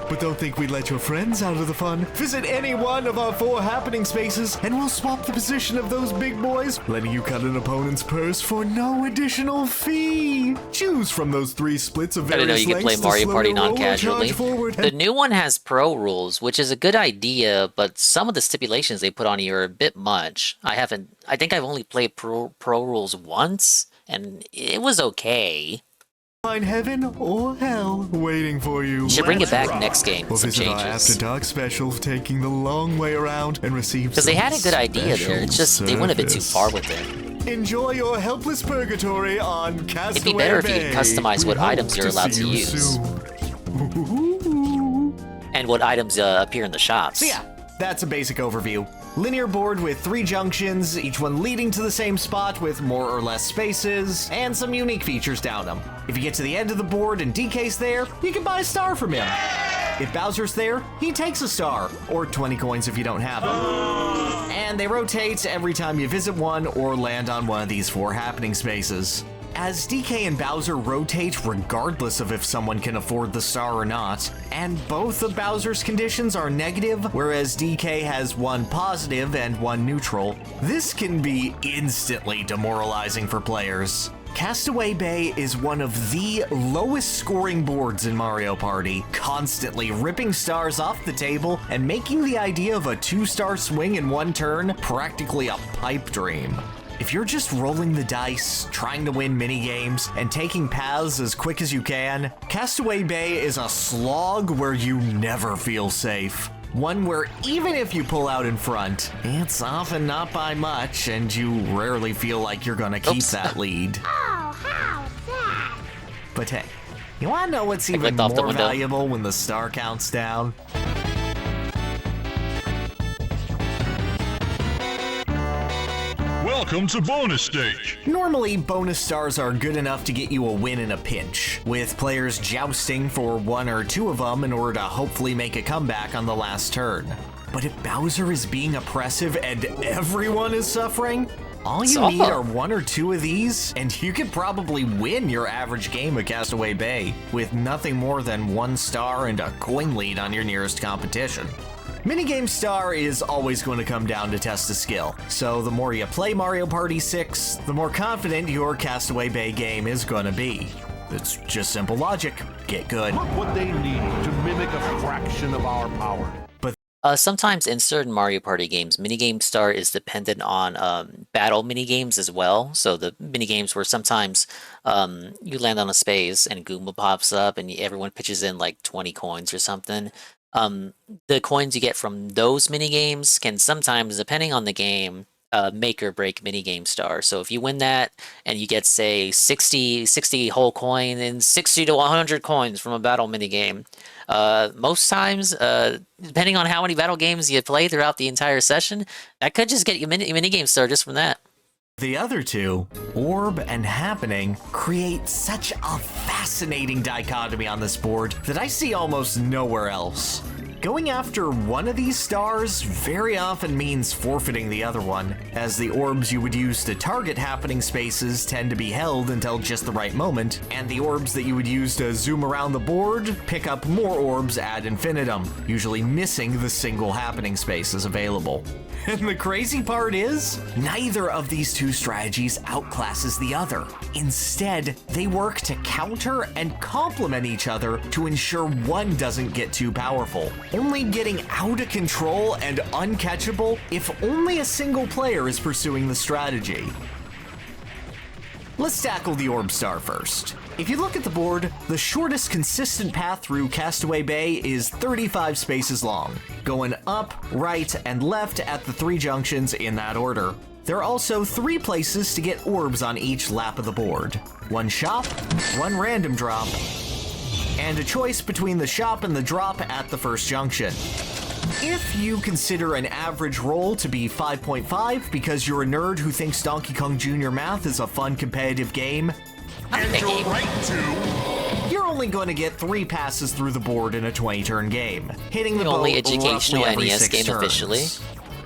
R: But don't think we'd let your friends out of the fun. Visit any one of our 4 happening spaces, and we'll swap the position of those big boys, letting you cut an opponent's purse for no additional fee. Choose from those 3 splits of various
M: I didn't know you could play Mario Party non-casually. The new one has pro rules, which is a good idea, but some of the stipulations they put on here are a bit much. I think I've only played pro rules once, and it was okay.
S: Find heaven or hell waiting for you.
M: You should bring it back next game with some
S: visit our
M: changes.
S: After Dark special, taking the long way around and receive.
M: Because they had a good idea there. It's just they went a bit too far with it.
S: Enjoy your helpless purgatory on Castaway
M: It'd be better
S: Bay.
M: if you could customize what items you're allowed to
S: see you
M: use.
S: soon.
M: And what items appear in the shops.
R: So yeah, that's a basic overview. Linear board with 3 junctions, each one leading to the same spot with more or less spaces, and some unique features down them. If you get to the end of the board and DK's there, you can buy a star from him. If Bowser's there, he takes a star, or 20 coins if you don't have them. And they rotate every time you visit one or land on one of these 4 happening spaces. As DK and Bowser rotate regardless of if someone can afford the star or not, and both of Bowser's conditions are negative, whereas DK has one positive and one neutral, this can be instantly demoralizing for players. Castaway Bay is one of the lowest scoring boards in Mario Party, constantly ripping stars off the table and making the idea of a 2-star swing in one turn practically a pipe dream. If you're just rolling the dice, trying to win minigames, and taking paths as quick as you can, Castaway Bay is a slog where you never feel safe. One where even if you pull out in front, it's often not by much, and you rarely feel like you're gonna keep that lead.
Q: Oh, how's that?
R: But hey, you wanna know what's even more valuable when the star counts down?
T: Welcome to bonus stage.
R: Normally, bonus stars are good enough to get you a win in a pinch, with players jousting for 1 or 2 of them in order to hopefully make a comeback on the last turn. But if Bowser is being oppressive and everyone is suffering, all you need are 1 or 2 of these, and you could probably win your average game of Castaway Bay, with nothing more than 1 star and a coin lead on your nearest competition. Minigame Star is always going to come down to test of skill, so the more you play Mario Party 6, the more confident your Castaway Bay game is going to be. It's just simple logic. Get good.
T: Look what they need to mimic a fraction of our power.
M: Sometimes in certain Mario Party games, Minigame Star is dependent on battle minigames as well. So the minigames where sometimes you land on a space and Goomba pops up and everyone pitches in like 20 coins or something. The coins you get from those minigames can sometimes, depending on the game, make or break minigame star. So if you win that and you get, say, 60 whole coin and 60 to 100 coins from a battle minigame, most times, depending on how many battle games you play throughout the entire session, that could just get you minigame star just from that.
R: The other two, Orb and Happening, create such a fascinating dichotomy on this board that I see almost nowhere else. Going after one of these stars very often means forfeiting the other one, as the orbs you would use to target happening spaces tend to be held until just the right moment, and the orbs that you would use to zoom around the board pick up more orbs ad infinitum, usually missing the single happening spaces available. And the crazy part is, neither of these two strategies outclasses the other. Instead, they work to counter and complement each other to ensure one doesn't get too powerful, only getting out of control and uncatchable if only a single player is pursuing the strategy. Let's tackle the Orb Star first. If you look at the board, the shortest consistent path through Castaway Bay is 35 spaces long, going up, right, and left at the 3 junctions in that order. There are also 3 places to get orbs on each lap of the board. 1 shop, 1 random drop, and a choice between the shop and the drop at the first junction. If you consider an average roll to be 5.5 because you're a nerd who thinks Donkey Kong Jr. Math is a fun competitive game, you're only going to get 3 passes through the board in a 20-turn game, hitting the
M: only
R: boat
M: educational
R: roughly every
M: NES
R: 6
M: game
R: turns.
M: officially.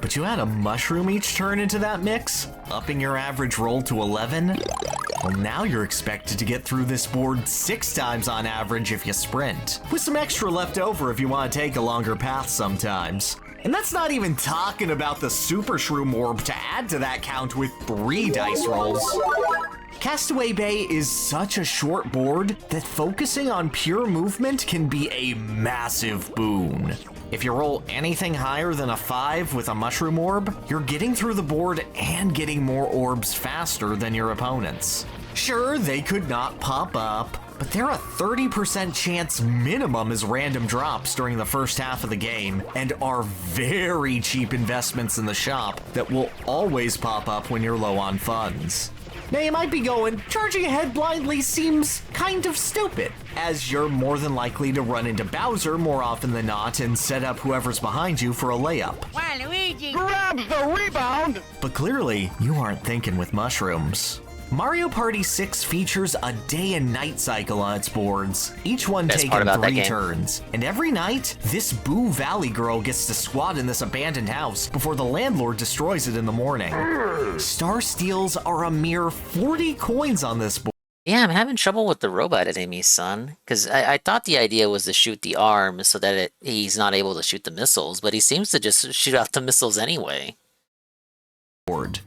R: But you add a mushroom each turn into that mix, upping your average roll to 11? Well, now you're expected to get through this board 6 times on average if you sprint, with some extra left over if you want to take a longer path sometimes. And that's not even talking about the Super Shroom Orb to add to that count with 3 dice rolls. Castaway Bay is such a short board that focusing on pure movement can be a massive boon. If you roll anything higher than a 5 with a Mushroom Orb, you're getting through the board and getting more orbs faster than your opponents. Sure, they could not pop up, but they're a 30% chance minimum as random drops during the first half of the game, and are very cheap investments in the shop that will always pop up when you're low on funds. Now you might be going, charging ahead blindly seems kind of stupid, as you're more than likely to run into Bowser more often than not and set up whoever's behind you for a layup.
Q: Waluigi grabs the rebound!
R: But clearly, you aren't thinking with mushrooms. Mario Party 6 features a day and night cycle on its boards, each one taking 3 turns. And every night, this Boo Valley girl gets to squat in this abandoned house before the landlord destroys it in the morning. Star Steals are a mere 40 coins on this board.
M: Yeah, I'm having trouble with the robot enemies, son. Because I thought the idea was to shoot the arms so that he's not able to shoot the missiles, but he seems to just shoot out the missiles anyway.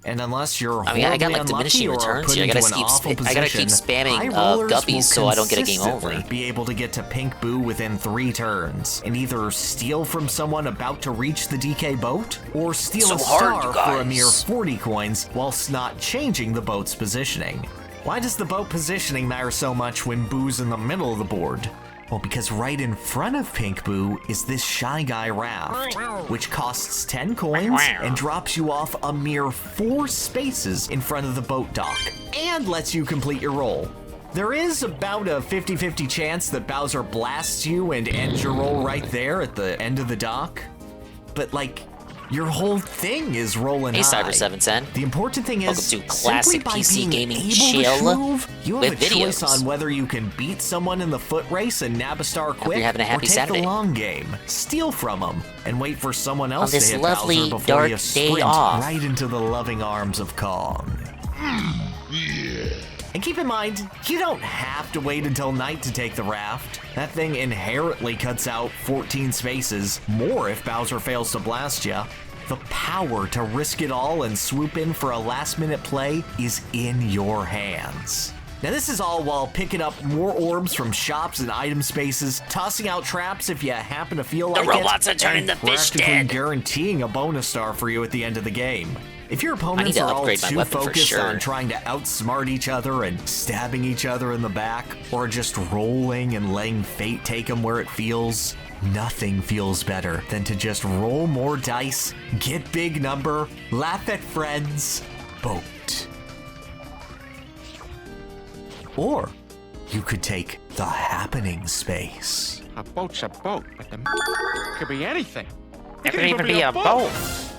R: And unless you're
M: I got like diminishing returns here. I gotta keep spamming guppies so I don't get a game over.
R: Be able to get to Pink Boo within 3 turns, and either steal from someone about to reach the DK boat, or steal a star for a mere 40 coins whilst not changing the boat's positioning. Why does the boat positioning matter so much when Boo's in the middle of the board? Well, because right in front of Pink Boo is this Shy Guy raft, which costs 10 coins and drops you off a mere 4 spaces in front of the boat dock, and lets you complete your roll. There is about a 50-50 chance that Bowser blasts you and ends your roll right there at the end of the dock, but like, your whole thing is rolling high.
M: Cyber 710.
R: The important thing is,
M: welcome to classic PC gaming
R: chill you have
M: with
R: a choice
M: videos
R: on whether you can beat someone in the foot race and nab a star quick,
M: having a happy
R: or take
M: Saturday.
R: the long game, steal from them, and wait for someone else
M: this
R: to hit
M: lovely
R: Bowser before
M: dark
R: you
M: day
R: sprint
M: off.
R: right into the loving arms of Kong. And keep in mind, you don't have to wait until night to take the raft. That thing inherently cuts out 14 spaces, more if Bowser fails to blast you. The power to risk it all and swoop in for a last-minute play is in your hands. Now this is all while picking up more orbs from shops and item spaces, tossing out traps if you happen to feel like it,
M: robots are turning the fish
R: practically
M: dead.
R: guaranteeing a bonus star for you at the end of the game. If your
M: I need
R: opponents
M: to
R: are all
M: upgrade my
R: too
M: weapon for
R: focused
M: sure.
R: on trying to outsmart each other and stabbing each other in the back, or just rolling and letting fate take them where it feels, nothing feels better than to just roll more dice, get big number, laugh at friends, boat. Or you could take the happening space.
S: A boat's a boat, but the could be anything.
M: It could even be a boat.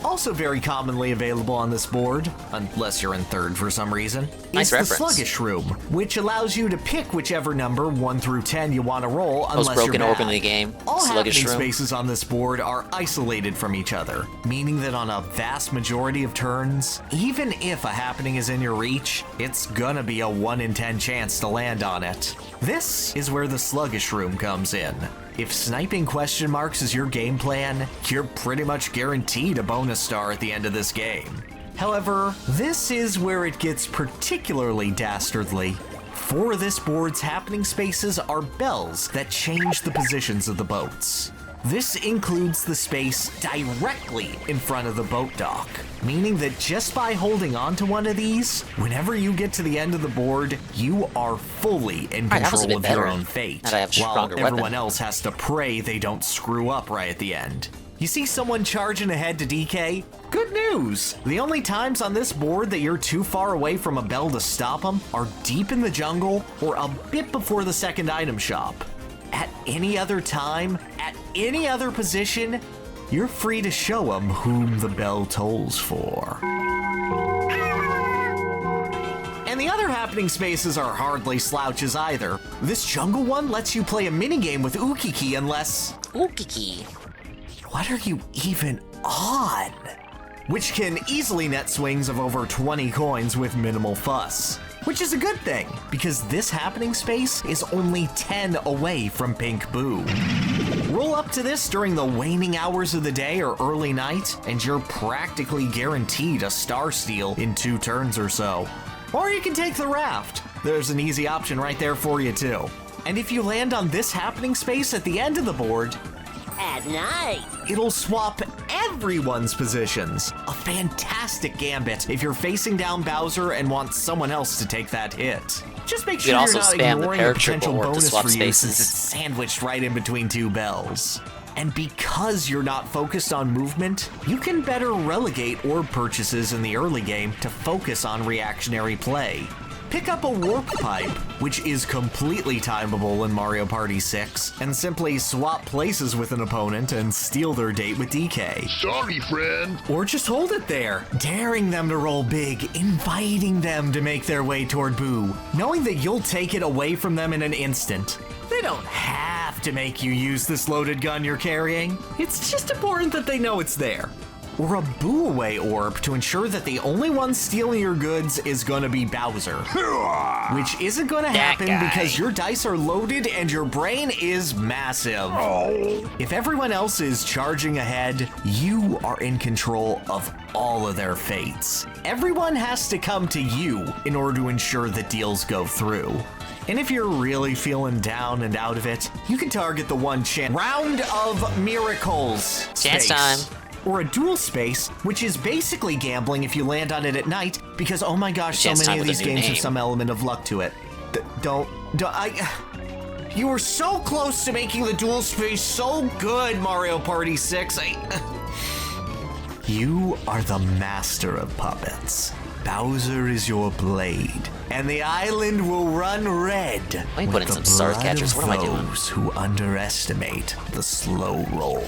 R: Also very commonly available on this board, unless you're in third for some reason,
M: Nice
R: is the
M: reference.
R: Sluggish Room, which allows you to pick whichever number 1 through 10 you want to roll
M: Most
R: unless you're
M: broken
R: mad.
M: orb in the game.
R: All
M: Sluggish
R: happening
M: room.
R: spaces on this board are isolated from each other, meaning that on a vast majority of turns, even if a happening is in your reach, it's gonna be a 1 in 10 chance to land on it. This is where the Sluggish Room comes in. If sniping question marks is your game plan, you're pretty much guaranteed a bonus star at the end of this game. However, this is where it gets particularly dastardly. 4 of this board's happening spaces are bells that change the positions of the boats. This includes the space directly in front of the boat dock, meaning that just by holding on to one of these, whenever you get to the end of the board, you are fully in
M: Alright, that was a
R: control
M: bit
R: of your
M: better.
R: own fate,
M: Now that I have a
R: while
M: stronger
R: everyone
M: weapon.
R: else has to pray they don't screw up right at the end. You see someone charging ahead to DK? Good news! The only times on this board that you're too far away from a bell to stop them are deep in the jungle or a bit before the second item shop. At any other time, at any other position, you're free to show them whom the bell tolls for. And the other happening spaces are hardly slouches either. This jungle one lets you play a minigame with Ukiki unless...
M: Ukiki?
R: What are you even on? Which can easily net swings of over 20 coins with minimal fuss. Which is a good thing, because this happening space is only 10 away from Pink Boo. Roll up to this during the waning hours of the day or early night, and you're practically guaranteed a star steal in 2 turns or so. Or you can take the raft. There's an easy option right there for you too. And if you land on this happening space at the end of the board,
Q: At night.
R: it'll swap everyone's positions. A fantastic gambit if you're facing down Bowser and want someone else to take that hit. Just make
M: You
R: sure
M: can
R: you're
M: also
R: not
M: spam the
R: ignoring a
M: paratriple
R: potential
M: orb to
R: bonus
M: swap
R: for you since
M: spaces.
R: it's sandwiched right in between two bells. And because you're not focused on movement, you can better relegate orb purchases in the early game to focus on reactionary play. Pick up a warp pipe, which is completely timeable in Mario Party 6, and simply swap places with an opponent and steal their date with DK.
T: Sorry, friend.
R: Or just hold it there, daring them to roll big, inviting them to make their way toward Boo, knowing that you'll take it away from them in an instant. They don't have to make you use this loaded gun you're carrying. It's just important that they know it's there. Or a Boo Away orb to ensure that the only one stealing your goods is gonna be Bowser. Which isn't gonna happen because your dice are loaded and your brain is massive. If everyone else is charging ahead, you are in control of all of their fates. Everyone has to come to you in order to ensure that deals go through. And if you're really feeling down and out of it, you can target the one chance Round of Miracles
M: Chance
R: space.
M: time.
R: Or a dual space, which is basically gambling if you land on it at night, because oh my gosh, so
M: Chance time
R: many of
M: with a
R: these
M: new
R: games have
M: name.
R: some element of luck to it. You were so close to making the dual space so good, Mario Party 6. You are the master of puppets. Bowser is your blade, and the island will run red.
M: Let me
R: with
M: put in
R: the
M: some star
R: blood
M: catchers.
R: of
M: What am I doing?
R: those who underestimate the slow roll.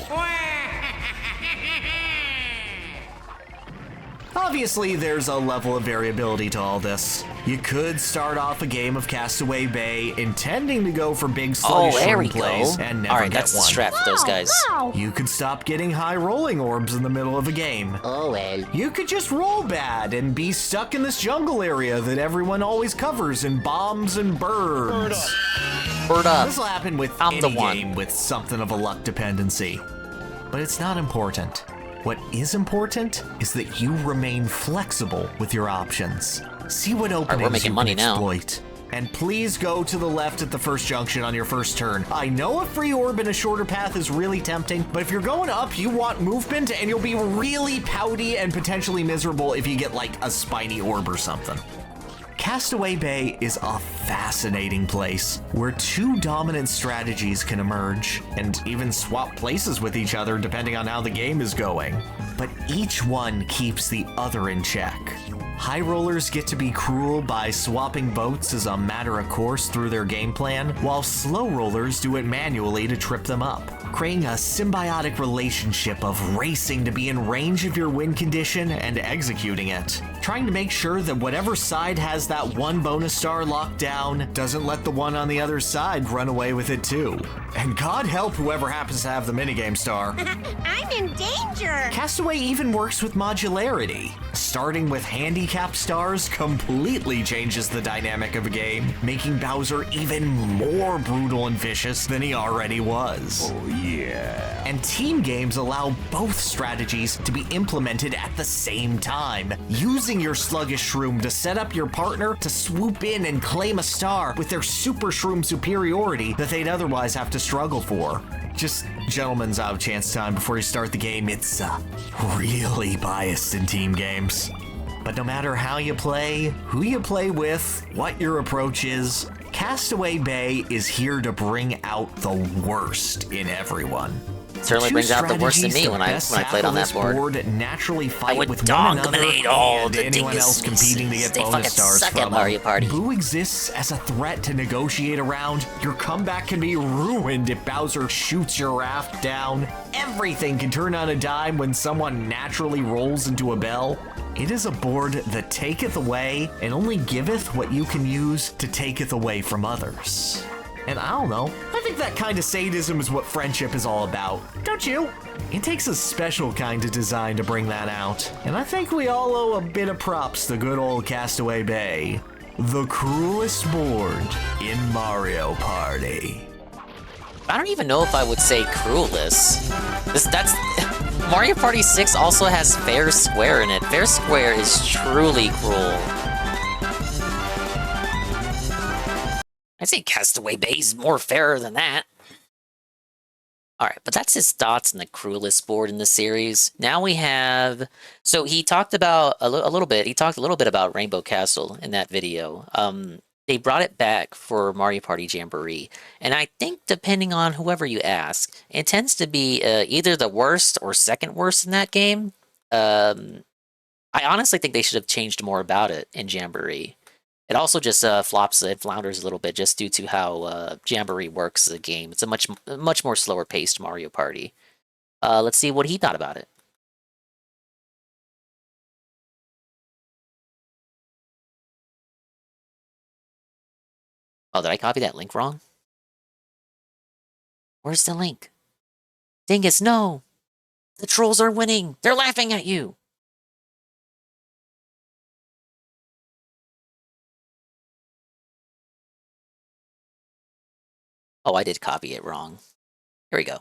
R: Obviously, there's a level of variability to all this. You could start off a game of Castaway Bay intending to go for big sluggish
M: there we
R: plays
M: go.
R: and never
M: Alright,
R: get
M: that's the
R: one.
M: strat for those guys.
R: You could stop getting high rolling orbs in the middle of a game.
M: Oh well.
R: You could just roll bad and be stuck in this jungle area that everyone always covers in bombs and birds.
M: Bird up.
R: This will happen with
M: I'm the
R: any
M: one.
R: game with something of a luck dependency. But it's not important. What is important is that you remain flexible with your options. See what openings
M: we're making
R: you
M: money
R: can
M: now.
R: exploit. And please go to the left at the first junction on your first turn. I know a free orb in a shorter path is really tempting, but if you're going up, you want movement, and you'll be really pouty and potentially miserable if you get like a spiny orb or something. Castaway Bay is a fascinating place where two dominant strategies can emerge and even swap places with each other depending on how the game is going. But each one keeps the other in check. High rollers get to be cruel by swapping boats as a matter of course through their game plan, while slow rollers do it manually to trip them up, creating a symbiotic relationship of racing to be in range of your win condition and executing it, trying to make sure that whatever side has that one bonus star locked down doesn't let the one on the other side run away with it too. And God help whoever happens to have the minigame star.
Q: I'm in danger!
R: Castaway even works with modularity. Starting with handicapped stars completely changes the dynamic of a game, making Bowser even more brutal and vicious than he already was.
T: Oh, yeah.
R: And team games allow both strategies to be implemented at the same time, using your sluggish shroom to set up your partner to swoop in and claim a star with their super shroom superiority that they'd otherwise have to struggle for. Just gentlemen's out chance time before you start the game. It's really biased in team games. But no matter how you play, who you play with, what your approach is, Castaway Bay is here to bring out the worst in everyone.
M: Certainly brings out the worst in me when I played on that board.
R: Naturally fight
M: I would
R: with one another
M: dominate all
R: and
M: the
R: anyone else competing to get
M: They
R: bonus
M: fucking
R: stars
M: suck
R: from
M: at Mario Party.
R: Boo exists as a threat to negotiate around. Your comeback can be ruined if Bowser shoots your raft down. Everything can turn on a dime when someone naturally rolls into a bell. It is a board that taketh away and only giveth what you can use to taketh away from others. And I don't know, I think that kind of sadism is what friendship is all about, don't you? It takes a special kind of design to bring that out, and I think we all owe a bit of props to good old Castaway Bay, the cruelest board in Mario Party.
M: I don't even know if I would say cruelest. That's Mario Party 6 also has Fair Square in it. Fair Square is truly cruel. I'd say Castaway Bay is more fairer than that. Alright, but that's his thoughts on the cruelest board in the series. Now we have... So he talked about he talked a little bit about Rainbow Castle in that video. they brought it back for Mario Party Jamboree, and I think depending on whoever you ask, it tends to be either the worst or second worst in that game. I honestly think they should have changed more about it in Jamboree. It also just flounders a little bit just due to how Jamboree works as a game. It's a much more slower paced Mario Party. Let's see what he thought about it. Oh, did I copy that link wrong? Where's the link? Dingus, no! The trolls are winning! They're laughing at you! Oh, I did copy it wrong. Here we go.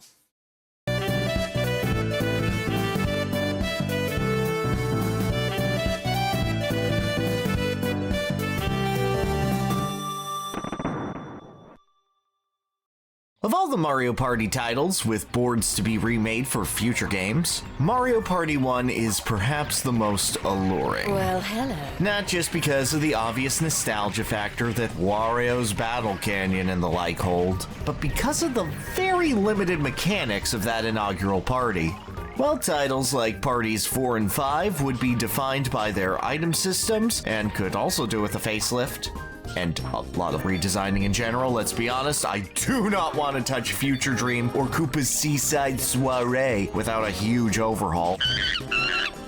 R: Of all the Mario Party titles with boards to be remade for future games, Mario Party 1 is perhaps the most alluring.
Q: Well, hello.
R: Not just because of the obvious nostalgia factor that Wario's Battle Canyon and the like hold, but because of the very limited mechanics of that inaugural party. While titles like Parties 4 and 5 would be defined by their item systems and could also do with a facelift, and a lot of redesigning in general, let's be honest, I do not want to touch Future Dream or Koopa's Seaside Soiree without a huge overhaul.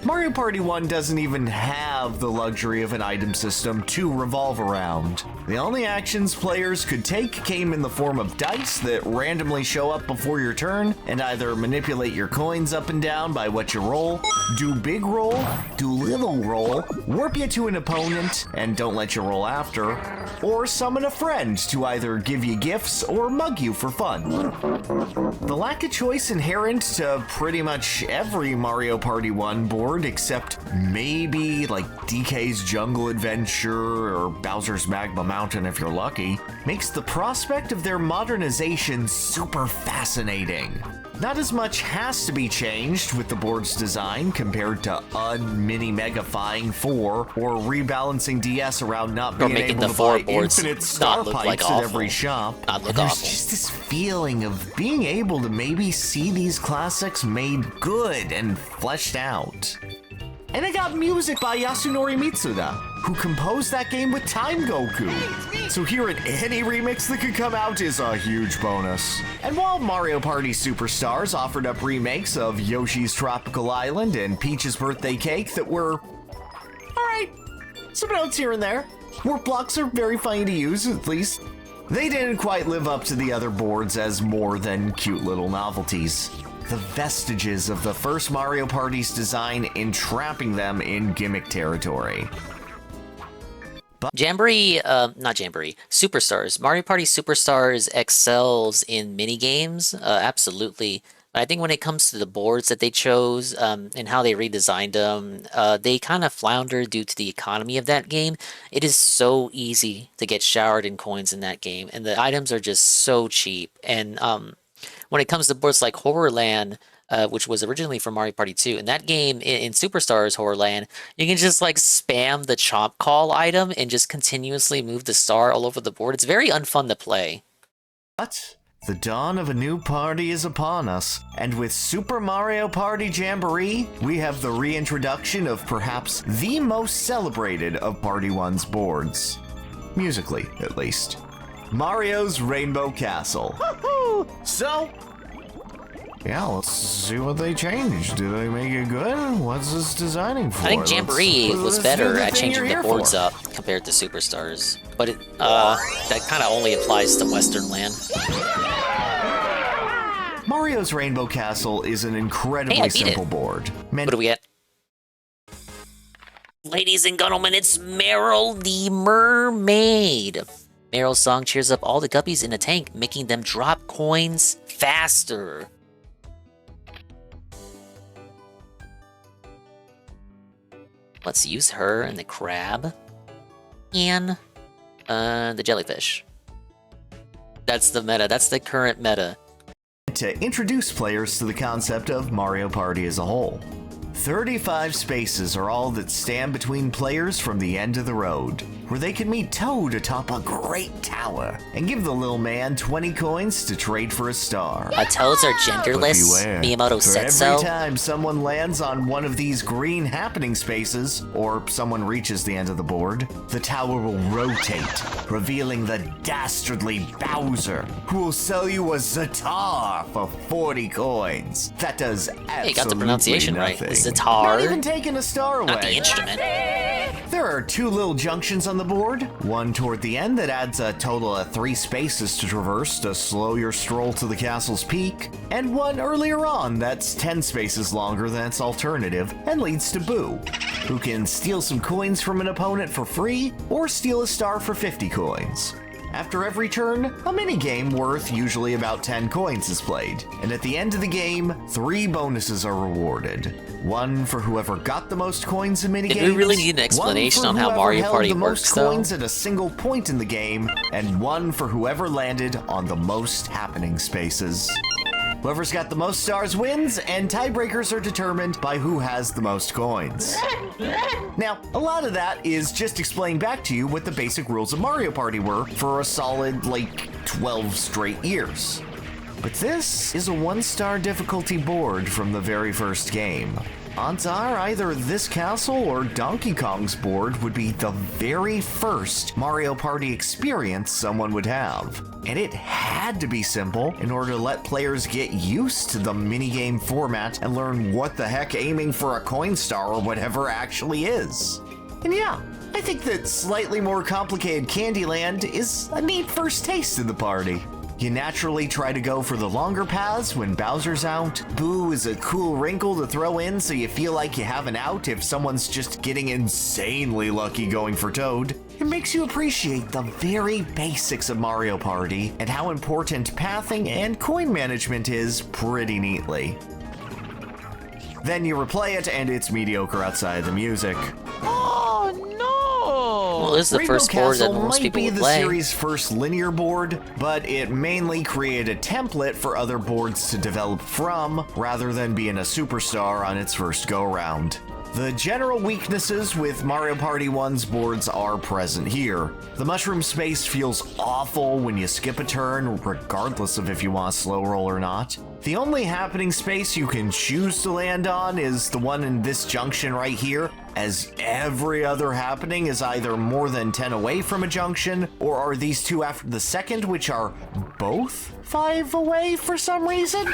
R: Mario Party 1 doesn't even have the luxury of an item system to revolve around. The only actions players could take came in the form of dice that randomly show up before your turn and either manipulate your coins up and down by what you roll, do big roll, do little roll, warp you to an opponent and don't let you roll after, or summon a friend to either give you gifts or mug you for fun. The lack of choice inherent to pretty much every Mario Party 1 board except maybe like DK's Jungle Adventure or Bowser's Magma Mountain if you're lucky, makes the prospect of their modernization super fascinating. Not as much has to be changed with the board's design compared to un-mini-megafying 4 or rebalancing DS around not being able to buy infinite star pipes at every shop. There's just this feeling of being able to maybe see these classics made good and fleshed out. And it got music by Yasunori Mitsuda, who composed that game with Time Goku. So hearing any remix that could come out is a huge bonus. And while Mario Party Superstars offered up remakes of Yoshi's Tropical Island and Peach's Birthday Cake that were alright, some notes here and there. Warp blocks are very funny to use, at least. They didn't quite live up to the other boards as more than cute little novelties. The vestiges of the first Mario Party's design entrapping them in gimmick territory.
M: Superstars. Mario Party Superstars excels in minigames, absolutely. But I think when it comes to the boards that they chose and how they redesigned them, they kind of flounder due to the economy of that game. It is so easy to get showered in coins in that game, and the items are just so cheap. And when it comes to boards like Horrorland, which was originally for Mario Party 2, in that game, in Superstars Horrorland, you can just like spam the chomp call item and just continuously move the star all over the board. It's very unfun to play.
R: But the dawn of a new party is upon us, and with Super Mario Party Jamboree, we have the reintroduction of perhaps the most celebrated of Party 1's boards. Musically, at least. Mario's Rainbow Castle. So, yeah, let's see what they changed. Do they make it good? What's this designing for?
M: I think Jamboree was better at changing the boards up compared to Superstars, but that kind of only applies to Western land.
R: Mario's Rainbow Castle is an incredibly simple board.
M: What do we get? Ladies and gentlemen, it's Meryl the Mermaid. Meryl's song cheers up all the guppies in a tank, making them drop coins faster. Let's use her and the crab. And the jellyfish. That's the meta. That's the current meta.
R: To introduce players to the concept of Mario Party as a whole. 35 spaces are all that stand between players from the end of the road. where they can meet Toad atop a great tower and give the little man 20 coins to trade for a star.
M: Toads are genderless.
R: But beware,
M: Miyamoto
R: for
M: said
R: every
M: so.
R: time someone lands on one of these green happening spaces, or someone reaches the end of the board, the tower will rotate, revealing the dastardly Bowser, who will sell you a Zatar for 40 coins. That does absolutely
M: Hey, you got the pronunciation right.
R: nothing.
M: Zatar.
R: Not even taking a star away.
M: Not the instrument.
R: There are 2 little junctions on the board, one toward the end that adds a total of 3 spaces to traverse to slow your stroll to the castle's peak, and one earlier on that's 10 spaces longer than its alternative and leads to Boo, who can steal some coins from an opponent for free or steal a star for 50 coins. After every turn, a minigame worth usually about 10 coins is played, and at the end of the game, 3 bonuses are rewarded. One for whoever got the most coins in minigames.
M: Did we really need an explanation on how Mario Party works,
R: the most
M: though?
R: coins at a single point in the game, and one for whoever landed on the most happening spaces. Whoever's got the most stars wins, and tiebreakers are determined by who has the most coins. Now, a lot of that is just explaining back to you what the basic rules of Mario Party were for a solid, 12 straight years. But this is a 1-star difficulty board from the very first game. Odds are either this castle or Donkey Kong's board would be the very first Mario Party experience someone would have. And it had to be simple in order to let players get used to the minigame format and learn what the heck aiming for a coin star or whatever actually is. And yeah, I think that slightly more complicated Candyland is a neat first taste of the party. You naturally try to go for the longer paths when Bowser's out. Boo is a cool wrinkle to throw in so you feel like you have an out if someone's just getting insanely lucky going for Toad. It makes you appreciate the very basics of Mario Party and how important pathing and coin management is pretty neatly. Then you replay it and it's mediocre outside the music.
M: Oh no! Well, this is the
R: Rainbow
M: first board that
R: Castle
M: most
R: might
M: people
R: be
M: would
R: the
M: play.
R: series' first linear board, but it mainly created a template for other boards to develop from, rather than being a superstar on its first go-round. The general weaknesses with Mario Party 1's boards are present here. The mushroom space feels awful when you skip a turn, regardless of if you want a slow roll or not. The only happening space you can choose to land on is the one in this junction right here, as every other happening is either more than 10 away from a junction, or are these 2 after the second, which are both 5 away for some reason?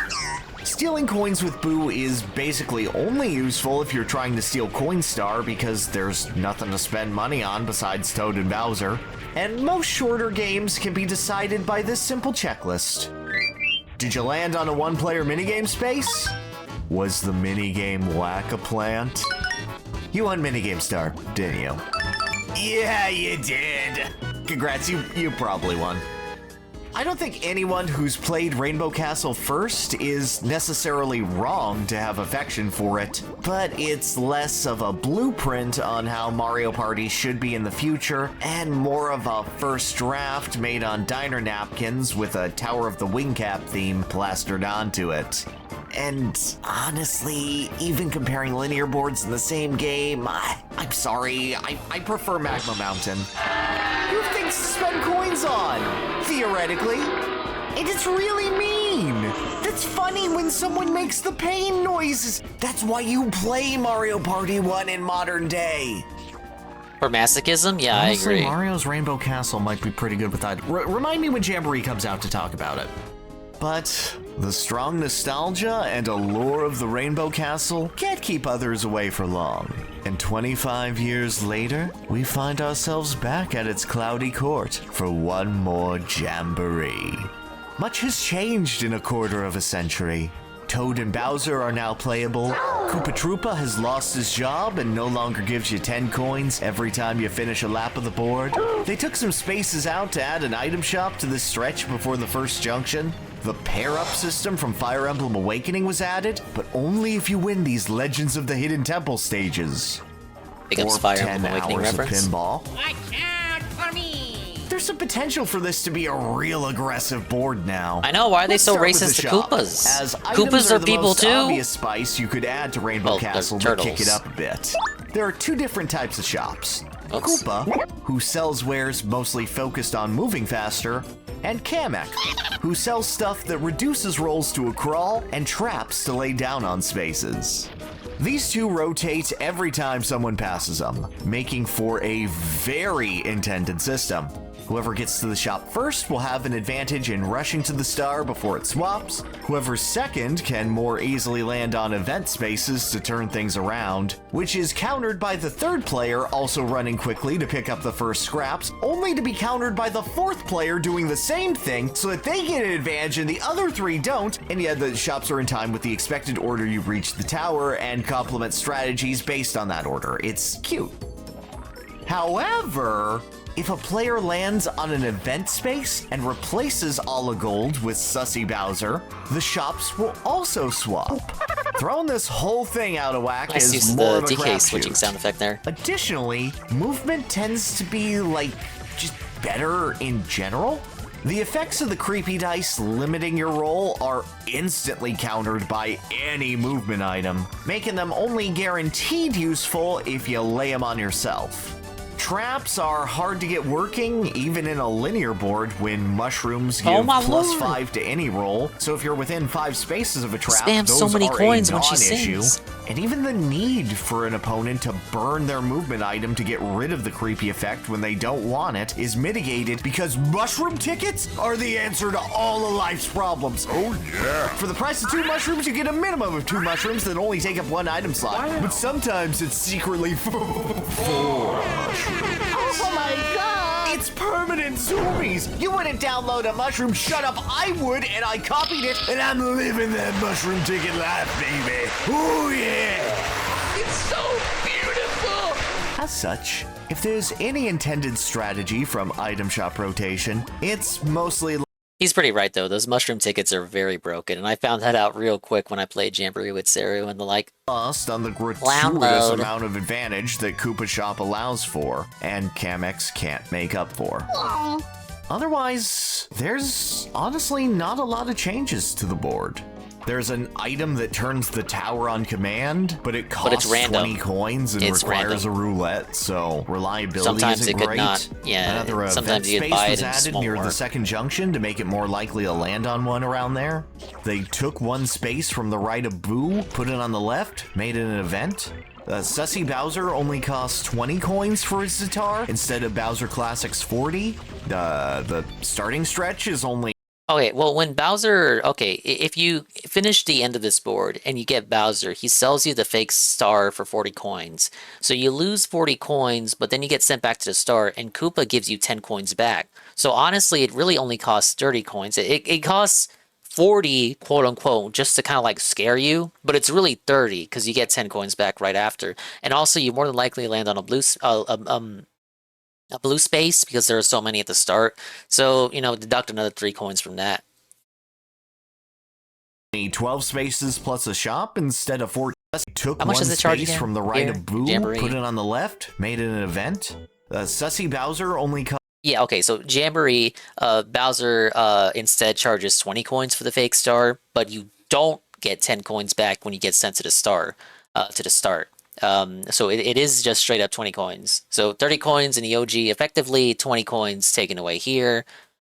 R: Stealing coins with Boo is basically only useful if you're trying to steal Coin Star because there's nothing to spend money on besides Toad and Bowser. And most shorter games can be decided by this simple checklist. Did you land on a 1-player minigame space? Was the minigame Whack-A-Plant? You won Minigame Star, didn't you? Yeah, you did. Congrats, you probably won. I don't think anyone who's played Rainbow Castle first is necessarily wrong to have affection for it, but it's less of a blueprint on how Mario Party should be in the future, and more of a first draft made on diner napkins with a Tower of the Wingcap theme plastered onto it. And honestly, even comparing linear boards in the same game, I'm sorry, I prefer Magma Mountain. Who thinks to spend coins on? Theoretically. And it's really mean. That's funny when someone makes the pain noises. That's why you play Mario Party 1 in modern day.
M: For masochism? Yeah,
R: Honestly,
M: I agree.
R: Mario's Rainbow Castle might be pretty good with that. Remind me when Jamboree comes out to talk about it. But the strong nostalgia and allure of the Rainbow Castle can't keep others away for long. And 25 years later, we find ourselves back at its cloudy court for one more Jamboree. Much has changed in a quarter of a century. Toad and Bowser are now playable. Koopa Troopa has lost his job and no longer gives you 10 coins every time you finish a lap of the board. They took some spaces out to add an item shop to this stretch before the first junction. The pair-up system from Fire Emblem Awakening was added, but only if you win these Legends of the Hidden Temple stages.
M: Big ups
R: Or
M: Fire
R: 10
M: Emblem Awakening
R: hours
M: reference.
R: of pinball.
Q: Watch out for me!
R: There's some potential for this to be a real aggressive board now.
M: I know, why are they
R: Let's
M: so
R: start with
M: racist
R: the
M: to
R: shop,
M: Koopas?
R: As
M: Koopas
R: items
M: are
R: the
M: people
R: most
M: too?
R: obvious spice you could add to Rainbow
M: Well, they're
R: Castle to
M: turtles.
R: kick it up a bit. There are 2 different types of shops. Koopa, who sells wares mostly focused on moving faster, and Kamek, who sells stuff that reduces rolls to a crawl and traps to lay down on spaces. These two rotate every time someone passes them, making for a very intended system. Whoever gets to the shop first will have an advantage in rushing to the star before it swaps. Whoever's second can more easily land on event spaces to turn things around, which is countered by the third player also running quickly to pick up the first scraps, only to be countered by the fourth player doing the same thing so that they get an advantage and the other three don't, and yet the shops are in time with the expected order you reach the tower and complement strategies based on that order. It's cute. However, if a player lands on an event space and replaces Olagold with Sussy Bowser, the shops will also swap. Throwing this whole thing out of whack is more of a
M: DK switching sound effect there.
R: Additionally, movement tends to be, like, just better in general. The effects of the creepy dice limiting your roll are instantly countered by any movement item, making them only guaranteed useful if you lay them on yourself. Traps are hard to get working, even in a linear board, when mushrooms give +5 to any roll. So if you're within 5 spaces of a trap, those
M: so many
R: are
M: coins
R: a
M: when she
R: non-issue.
M: sings.
R: And even the need for an opponent to burn their movement item to get rid of the creepy effect when they don't want it is mitigated because mushroom tickets are the answer to all of life's problems. Oh yeah! For the price of 2 mushrooms, you get a minimum of 2 mushrooms that only take up 1 item slot. But sometimes it's secretly 4 mushrooms. Oh my god! It's permanent zoomies! You wouldn't download a mushroom, shut up, I would, and I copied it, and I'm living that mushroom ticket life, baby! Oh yeah! It's so beautiful! As such, if there's any intended strategy from item shop rotation, it's mostly...
M: He's pretty right though, those mushroom tickets are very broken, and I found that out real quick when I played Jamboree with Saru and the like.
R: Lost on the gratuitous amount of advantage that Koopa Shop allows for, and Kamex can't make up for. Otherwise, there's honestly not a lot of changes to the board. There's an item that turns the tower on command, but it costs 20 coins and requires a roulette, so reliability
M: sometimes
R: isn't
M: it could
R: great.
M: not. Yeah,
R: Another
M: sometimes
R: event
M: you could
R: space
M: buy
R: was
M: it and
R: added near the second junction to make it more likely to land on one around there. They took 1 space from the right of Boo, put it on the left, made it an event. Sussy Bowser only costs 20 coins for his Zatar instead of Bowser Classic's 40. The starting stretch is only...
M: Okay, well, when Bowser... Okay, if you finish the end of this board and you get Bowser, he sells you the fake star for 40 coins. So you lose 40 coins, but then you get sent back to the star, and Koopa gives you 10 coins back. So honestly, it really only costs 30 coins. It costs 40, quote-unquote, just to kind of like scare you, but it's really 30, because you get 10 coins back right after. And also, you more than likely land on a blue space because there are so many at the start. So, you know, deduct another 3 coins from that.
R: 12 spaces plus a shop instead of 14. Took
M: How much
R: 1
M: does it charge
R: space
M: again?
R: from the right of Boo,
M: Jamboree.
R: put it on the left, made it an event. Sussy Bowser only costs...
M: Yeah, okay, so Jamboree, Bowser instead charges 20 coins for the fake star, but you don't get 10 coins back when you get sent to the star, to the start. So it is just straight up 20 coins. So 30 coins in the OG, effectively 20 coins taken away here.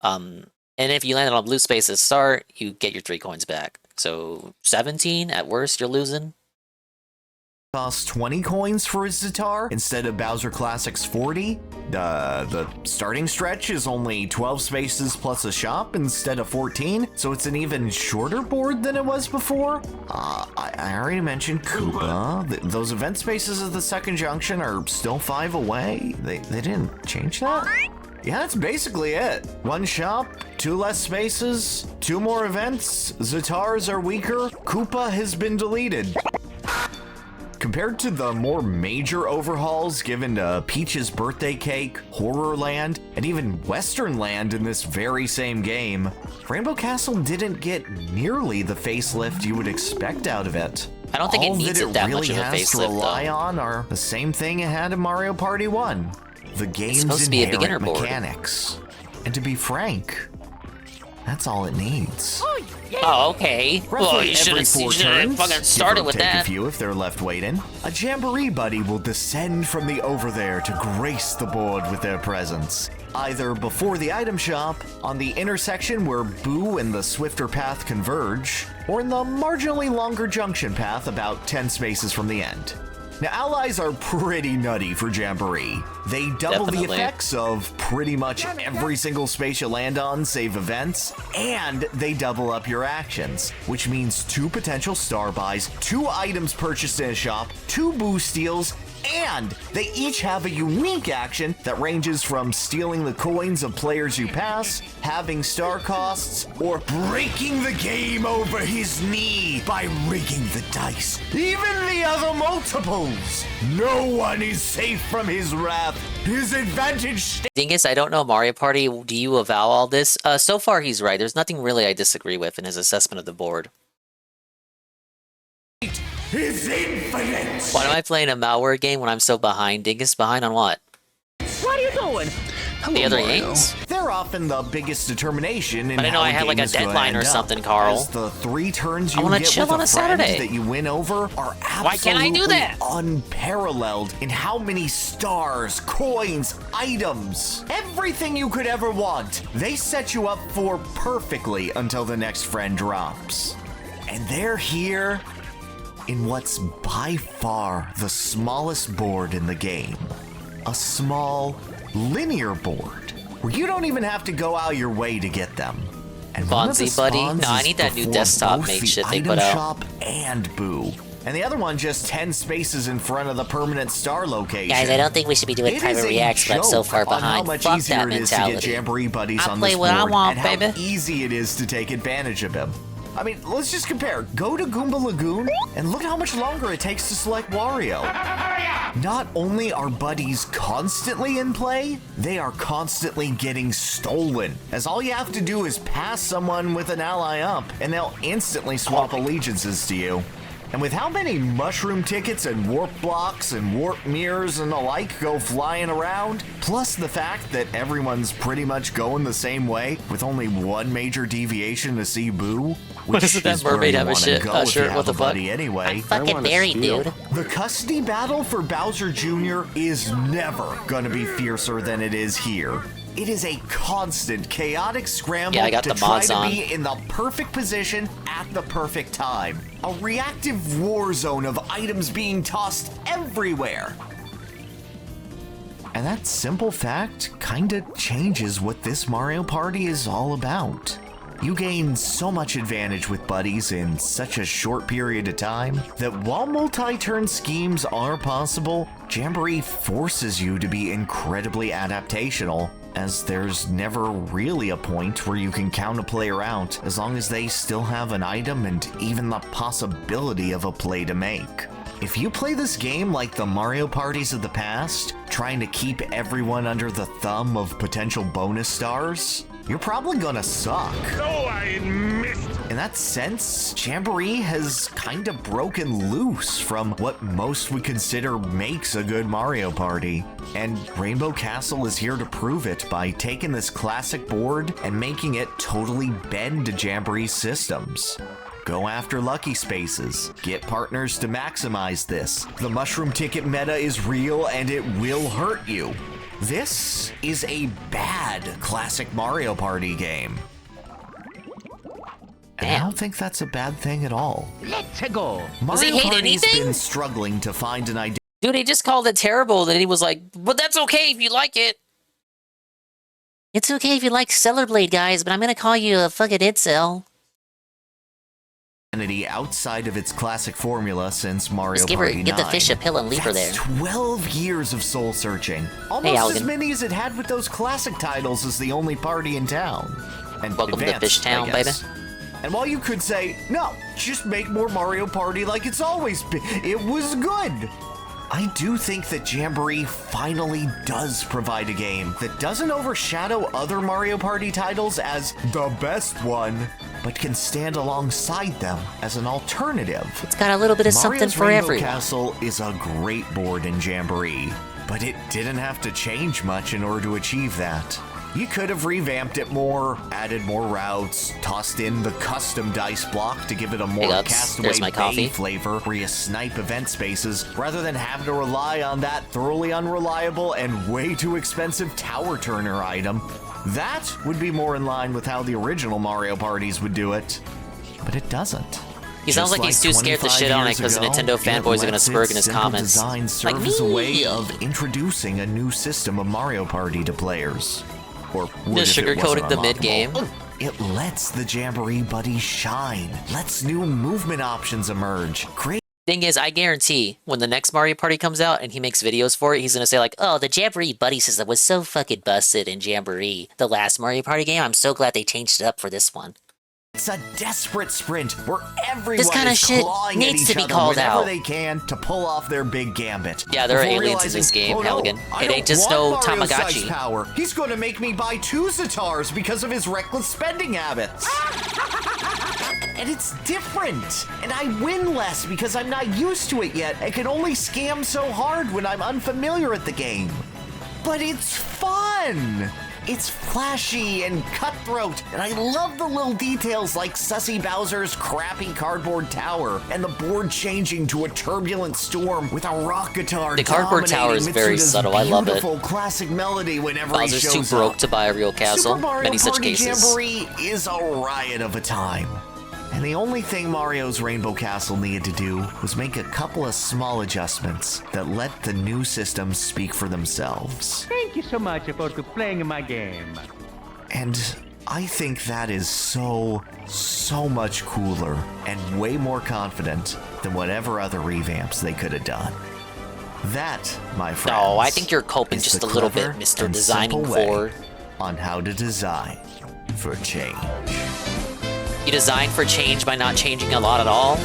M: And if you landed on blue space at the start, you get your 3 coins back. So 17 at worst, you're losing.
R: Costs 20 coins for his Zatar instead of Bowser Classic's 40. The starting stretch is only 12 spaces plus a shop instead of 14, so it's an even shorter board than it was before. I already mentioned Koopa. Those event spaces at the second junction are still 5 away. They didn't change that? Yeah, that's basically it. 1 shop, 2 less spaces, 2 more events, Zatars are weaker, Koopa has been deleted. Compared to the more major overhauls given to Peach's Birthday Cake, Horrorland, and even Westernland in this very same game, Rainbow Castle didn't get nearly the facelift you would expect out of it.
M: I don't think it needs it that much of a
R: All that it really has to
M: facelift,
R: rely on are the same thing it had in Mario Party 1, the game's
M: supposed to be a beginner
R: inherent
M: board.
R: mechanics. And to be frank, That's all it needs.
M: Oh, okay. Well, you should
R: Every
M: have
R: 4
M: fucking
R: turns,
M: started
R: give or
M: with
R: take
M: that.
R: a few if they're left waiting, a Jamboree buddy will descend from the over there to grace the board with their presence. Either before the item shop, on the intersection where Boo and the swifter path converge, or in the marginally longer junction path about 10 spaces from the end. Now, allies are pretty nutty for Jamboree. They double the effects of pretty much every single space you land on, save events, and they double up your actions, which means 2 potential star buys, 2 items purchased in a shop, 2 boo steals, and they each have a unique action that ranges from stealing the coins of players you pass, having star costs, or breaking the game over his knee by rigging the dice. Even the other multiples. No one is safe from his wrath. His advantage.
M: Thing is, I don't know Mario Party. Do you avow all this? So far, he's right. There's nothing really I disagree with in his assessment of the board.
R: Is infinite.
M: Why am I playing a malware game when I'm so behind? Dingus behind on what?
Q: What are you doing?
M: The other games?
R: They're often the biggest determination in
M: I didn't know
R: how
M: I had like a deadline or something, Carl.
R: As the 3 turns
M: I
R: you
M: wanna
R: get
M: chill
R: with
M: on a Saturday.
R: that you win over are absolutely
M: Why can't I do that?
R: unparalleled in how many stars, coins, items, everything you could ever want. They set you up for perfectly until the next friend drops. And they're here in what's by far the smallest board in the game. A small, linear board, where you don't even have to go out your way to get them. And one of the
M: Bonzi Buddy?
R: spawns
M: No, I
R: is
M: need that new
R: before
M: desktop
R: both
M: made
R: the
M: shit they
R: item
M: put out.
R: shop and Boo. And the other one just 10 spaces in front of the permanent star location.
M: Guys, I don't think we should be doing
R: It
M: private
R: is a
M: reacts, but I'm so
R: joke
M: far
R: on how
M: behind.
R: much
M: Fuck
R: easier
M: that
R: it is to
M: mentality.
R: get Jamboree buddies
M: I
R: on
M: play
R: this
M: what I
R: board,
M: want,
R: and
M: baby.
R: how easy it is to take advantage of him. I mean, let's just compare. Go to Goomba Lagoon and look how much longer it takes to select Wario. Not only are buddies constantly in play, they are constantly getting stolen, as all you have to do is pass someone with an ally up, and they'll instantly swap allegiances to you. And with how many mushroom tickets and warp blocks and warp mirrors and the like go flying around, plus the fact that everyone's pretty much going the same way with only one major deviation to see Boo, which
M: Doesn't that
R: is where
M: mermaid
R: you
M: have a
R: wanna
M: shit-
R: go
M: a
R: if you
M: shirt?
R: have
M: What the
R: a
M: fuck?
R: buddy anyway.
M: I'm fucking married, dude.
R: The custody battle for Bowser Jr. is never gonna be fiercer than it is here. It is a constant, chaotic scramble
M: Yeah, I got
R: to
M: the
R: try
M: mods
R: to
M: on.
R: be in the perfect position at the perfect time. A reactive war zone of items being tossed everywhere. And that simple fact kinda changes what this Mario Party is all about. You gain so much advantage with buddies in such a short period of time that while multi-turn schemes are possible, Jamboree forces you to be incredibly adaptational, as there's never really a point where you can count a player out as long as they still have an item and even the possibility of a play to make. If you play this game like the Mario parties of the past, trying to keep everyone under the thumb of potential bonus stars, you're probably gonna suck.
K: Oh, I missed.
R: In that sense, Jamboree has kind of broken loose from what most would consider makes a good Mario Party. And Rainbow Castle is here to prove it by taking this classic board and making it totally bend to Jamboree's systems. Go after lucky spaces. Get partners to maximize this. The mushroom ticket meta is real and it will hurt you. This is a bad classic Mario Party game. And I don't think that's a bad thing at all.
Q: Let's go.
M: Does he
R: Mario
M: hate
R: Party's
M: anything?
R: been struggling to find an idea.
M: Dude, he just called it terrible, then he was like, but that's okay if you like it. It's okay if you like Stellar Blade, guys, but I'm gonna call you a fucking incel.
R: Outside of its classic formula since Mario
M: Just
R: Party 9.
M: give the fish a pill and leave her there.
R: That's 12 years of soul searching.
M: Hey,
R: Almost as
M: Algan.
R: many as it had with those classic titles as the only party in town. And
M: Welcome to
R: advanced,
M: Fish Town,
R: I guess. And while you could say, no, just make more Mario Party like it's always been, it was good. I do think that Jamboree finally does provide a game that doesn't overshadow other Mario Party titles as the best one, but can stand alongside them as an alternative.
M: It's got a little bit of something
R: Mario's
M: for
R: Rainbow
M: everyone.
R: Castle is a great board in Jamboree, but it didn't have to change much in order to achieve that. You could have revamped it more, added more routes, tossed in the custom dice block to give it a more Castaway Bay flavor where you snipe event spaces, rather than having to rely on that thoroughly unreliable and way too expensive tower turner item. That would be more in line with how the original Mario parties would do it. But it doesn't.
M: He sounds like he's too scared to shit on it because the Nintendo fanboys are going to spurg in his comments.
R: Design serves as a way of introducing a new system of Mario Party to players. Or
M: just sugarcoating the mid-game.
R: It lets the Jamboree buddies shine. Lets new movement options emerge. Great.
M: Thing is, I guarantee when the next Mario Party comes out and he makes videos for it, he's going to say like, oh, the Jamboree buddy system was so fucking busted in Jamboree. The last Mario Party game, I'm so glad they changed it up for this one.
R: It's a desperate sprint where everyone
M: is clawing at each other whenever
R: they can to pull off their big gambit.
M: Yeah, there are aliens in this game, Halligan. It ain't just no Tamagotchi.
R: Power. He's going to make me buy 2 Zatars because of his reckless spending habits. And it's different. And I win less because I'm not used to it yet. I can only scam so hard when I'm unfamiliar at the game. But it's fun. It's flashy and cutthroat, and I love the little details like Sussy Bowser's crappy cardboard tower, and the board changing to a turbulent storm with a rock guitar.
M: The cardboard tower is very subtle. I love it.
R: Beautiful classic melody whenever
M: Bowser's
R: he shows
M: too broke
R: up.
M: to buy a real castle.
R: Super Mario
M: Many such
R: Party
M: cases.
R: Jamboree is a riot of a time. And the only thing Mario's Rainbow Castle needed to do was make a couple of small adjustments that let the new systems speak for themselves.
Q: Thank you so much for playing my game.
R: And I think that is so much cooler and way more confident than whatever other revamps they could have done. That, my friends,
M: no, I think you're coping just a little bit, Mr. Designing for
R: on how to design for change.
M: You design for change by not changing a lot at all?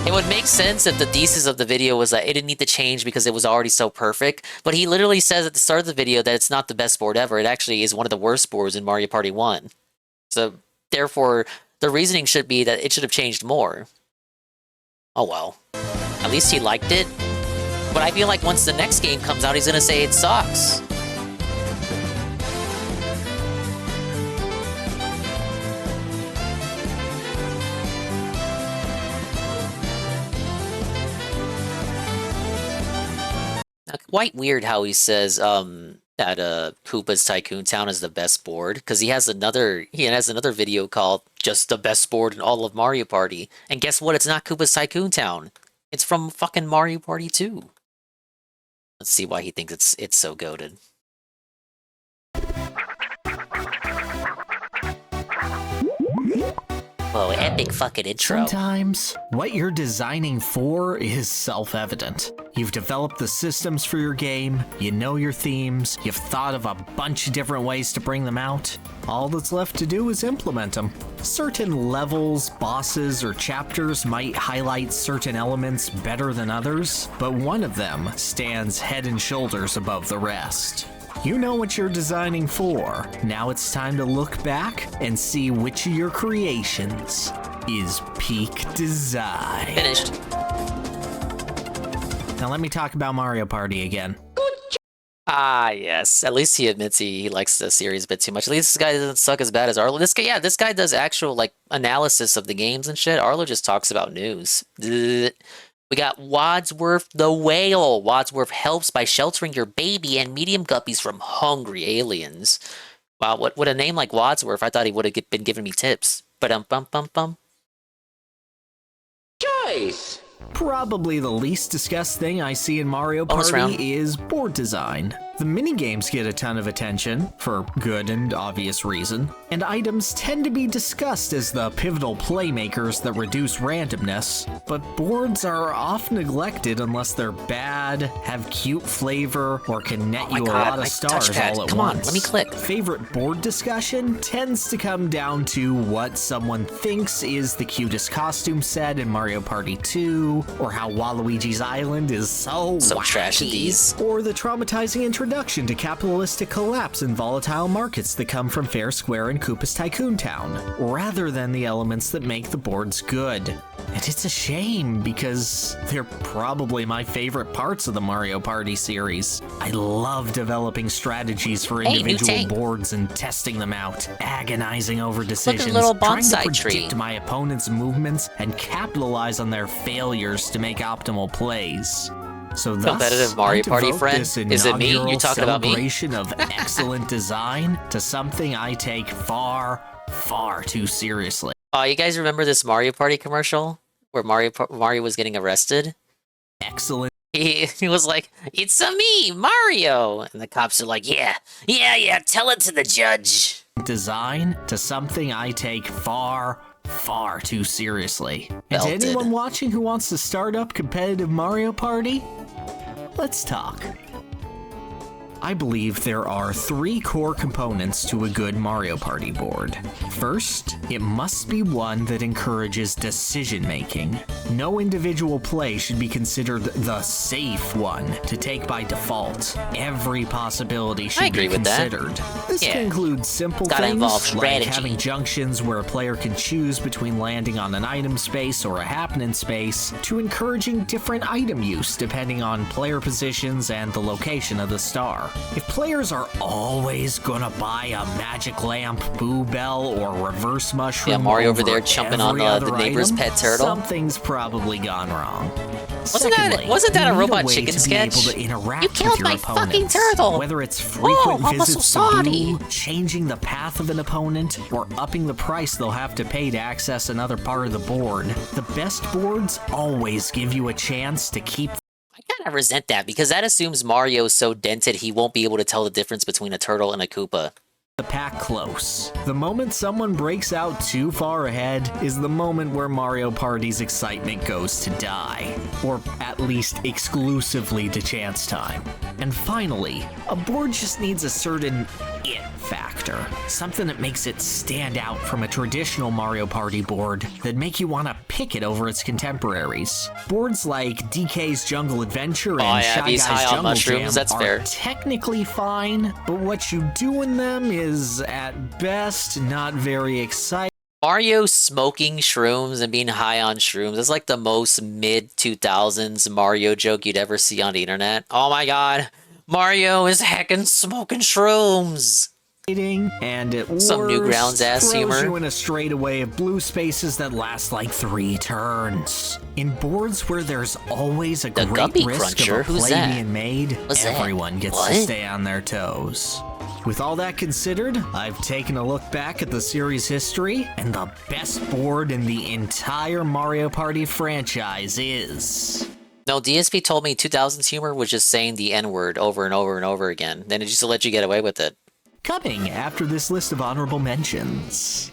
M: It would make sense if the thesis of the video was that it didn't need to change because it was already so perfect, but he literally says at the start of the video that it's not the best board ever. It actually is one of the worst boards in Mario Party 1. So, therefore, the reasoning should be that it should have changed more. Oh well. At least he liked it. But I feel like once the next game comes out, he's gonna say it sucks. Quite weird how he says that Koopa's Tycoon Town is the best board, because he has another video called just the best board in all of Mario Party. And guess what? It's not Koopa's Tycoon Town. It's from fucking Mario Party 2. Let's see why he thinks it's so goated. Whoa, epic fucking intro.
N: Sometimes, what you're designing for is self-evident. You've developed the systems for your game, you know your themes, you've thought of a bunch of different ways to bring them out. All that's left to do is implement them. Certain levels, bosses, or chapters might highlight certain elements better than others, but one of them stands head and shoulders above the rest. You know what you're designing for. Now it's time to look back and see which of your creations is peak design.
M: Finished.
N: Now let me talk about Mario Party again.
M: Ah, yes. At least he admits he likes the series a bit too much. At least this guy doesn't suck as bad as Arlo. This guy does actual, like, analysis of the games and shit. Arlo just talks about news. We got Wadsworth the Whale. Wadsworth helps by sheltering your baby and medium guppies from hungry aliens. Wow, what a name like Wadsworth. I thought he would have been giving me tips. Ba-dum-bum-bum-bum.
N: Choice! Probably the least discussed thing I see in Mario Party is board design. The minigames get a ton of attention, for good and obvious reason, and items tend to be discussed as the pivotal playmakers that reduce randomness, but boards are often neglected unless they're bad, have cute flavor, or can net you a lot of stars all at once.
M: Let me click.
N: Favorite board discussion tends to come down to what someone thinks is the cutest costume set in Mario Party 2, or how Waluigi's Island is so wacky, or the traumatizing introduction to capitalistic collapse and volatile markets that come from Fair Square and Koopa's Tycoon Town, rather than the elements that make the boards good.
R: And it's a shame because they're probably my favorite parts of the Mario Party series. I love developing strategies for individual boards and testing them out, agonizing over decisions, trying to predict my opponent's movements and capitalize on their failures to make optimal plays. So thus,
M: competitive Mario Party friend? Is it me? You're talking about me?
R: Celebration of excellent design to something I take far, far too seriously.
M: Oh, you guys remember this Mario Party commercial where Mario was getting arrested?
R: Excellent.
M: He was like, "It's a me, Mario," and the cops are like, "Yeah, tell it to the judge."
R: Design to something I take far, far too seriously. And to anyone watching who wants to start up competitive Mario Party, let's talk. I believe there are 3 core components to a good Mario Party board. First, it must be one that encourages decision-making. No individual play should be considered the safe one to take by default. Every possibility should be considered. This can include simple things like having junctions where a player can choose between landing on an item space or a happening space, to encouraging different item use depending on player positions and the location of the star. If players are always gonna buy a magic lamp, boo bell, or reverse mushroom,
M: yeah, Mario over there chomping on the neighbor's pet turtle.
R: Something's probably gone wrong.
M: Wasn't that a Robot Chicken sketch?
R: You
M: killed my fucking turtle.
R: Whether it's frequent visits to Boo, changing the path of an opponent, or upping the price they'll have to pay to access another part of the board, the best boards always give you a chance to keep.
M: I kind of resent that because that assumes Mario is so dented he won't be able to tell the difference between a turtle and a Koopa.
R: The pack close. The moment someone breaks out too far ahead is the moment where Mario Party's excitement goes to die, or at least exclusively to chance time. And finally, a board just needs a certain it factor, something that makes it stand out from a traditional Mario Party board that make you want to pick it over its contemporaries. Boards like DK's Jungle Adventure and Shy Guy's Jungle Jam are technically fine, but what you do in them is, at best, not very exciting.
M: Mario smoking shrooms and being high on shrooms is like the most mid-2000s Mario joke you'd ever see on the internet. Oh my god, Mario is heckin' smoking shrooms!
R: And at
M: some Newgrounds ass humor.
R: Throws you in a straightaway of blue spaces that last like 3 turns. In boards where there's always a great risk of a play being made, everyone gets to stay on their toes. With all that considered, I've taken a look back at the series history, and the best board in the entire Mario Party franchise is...
M: No, DSP told me 2000s humor was just saying the N-word over and over and over again. Then it just to let you get away with it.
R: Coming after this list of honorable mentions.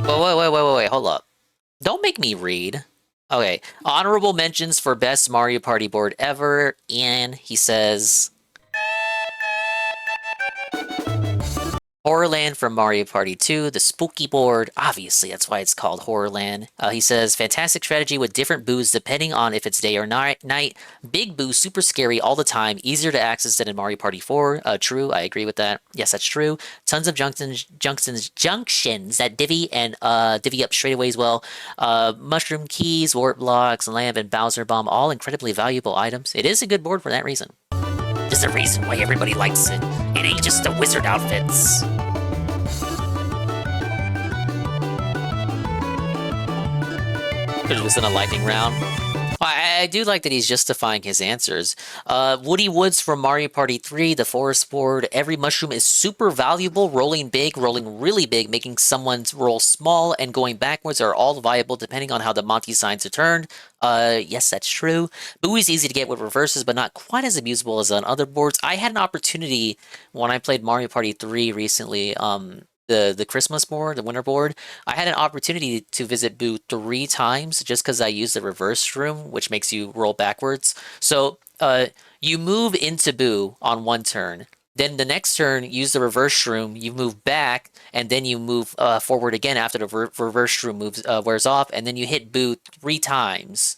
M: Wait, hold up. Don't make me read. Okay, honorable mentions for best Mario Party board ever, and he says... Horrorland from Mario Party 2, the spooky board, obviously that's why it's called Horrorland. He says, fantastic strategy with different boos depending on if it's day or night. Big boo, super scary all the time, easier to access than in Mario Party 4. True, I agree with that. Yes, that's true. Tons of junctions that divvy and divvy up straight away as well. Mushroom keys, warp blocks, lamp, and Bowser bomb, all incredibly valuable items. It is a good board for that reason. There's a reason why everybody likes it. It ain't just the wizard outfits. Could've just done a lightning round. I do like that he's justifying his answers. Woody Woods from Mario Party 3, the forest board. Every mushroom is super valuable. Rolling big, rolling really big, making someone's roll small, and going backwards are all viable depending on how the Monty signs are turned. Yes, that's true. Boo is easy to get with reverses, but not quite as amusable as on other boards. I had an opportunity when I played Mario Party 3 recently, the Christmas board, the winter board, I had an opportunity to visit Boo 3 times just because I used the reverse room, which makes you roll backwards. So you move into Boo on one turn. Then the next turn, use the reverse room, you move back, and then you move forward again after the reverse room wears off, and then you hit Boo 3 times.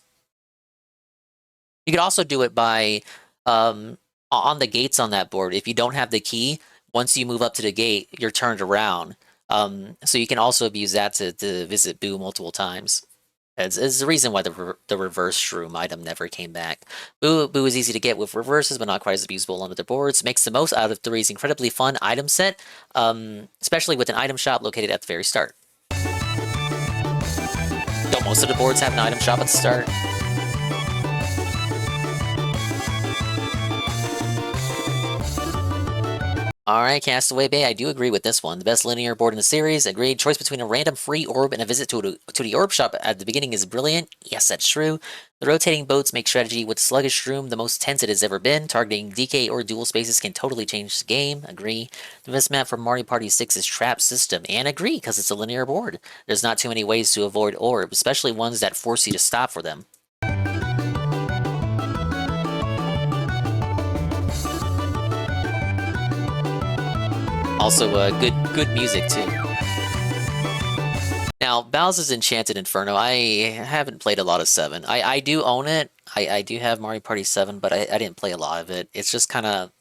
M: You could also do it by on the gates on that board, if you don't have the key, once you move up to the gate, you're turned around. So you can also abuse that to visit Boo multiple times. It's the reason why the reverse shroom item never came back. Boo is easy to get with reverses, but not quite as abusable on other boards. Makes the most out of 3's incredibly fun item set, especially with an item shop located at the very start. Don't most of the boards have an item shop at the start? Alright, Castaway Bay, I do agree with this one. The best linear board in the series. Agreed. Choice between a random free orb and a visit to the orb shop at the beginning is brilliant. Yes, that's true. The rotating boats make strategy with Sluggish Shroom the most tense it has ever been. Targeting DK or dual spaces can totally change the game. Agree. The best map for Mario Party 6 is Trap System. And agree, because it's a linear board. There's not too many ways to avoid orbs, especially ones that force you to stop for them. Also, good music too. Now, Bowser's Enchanted Inferno. I haven't played a lot of 7. I do own it. I do have Mario Party 7, but I didn't play a lot of it. It's just kind of,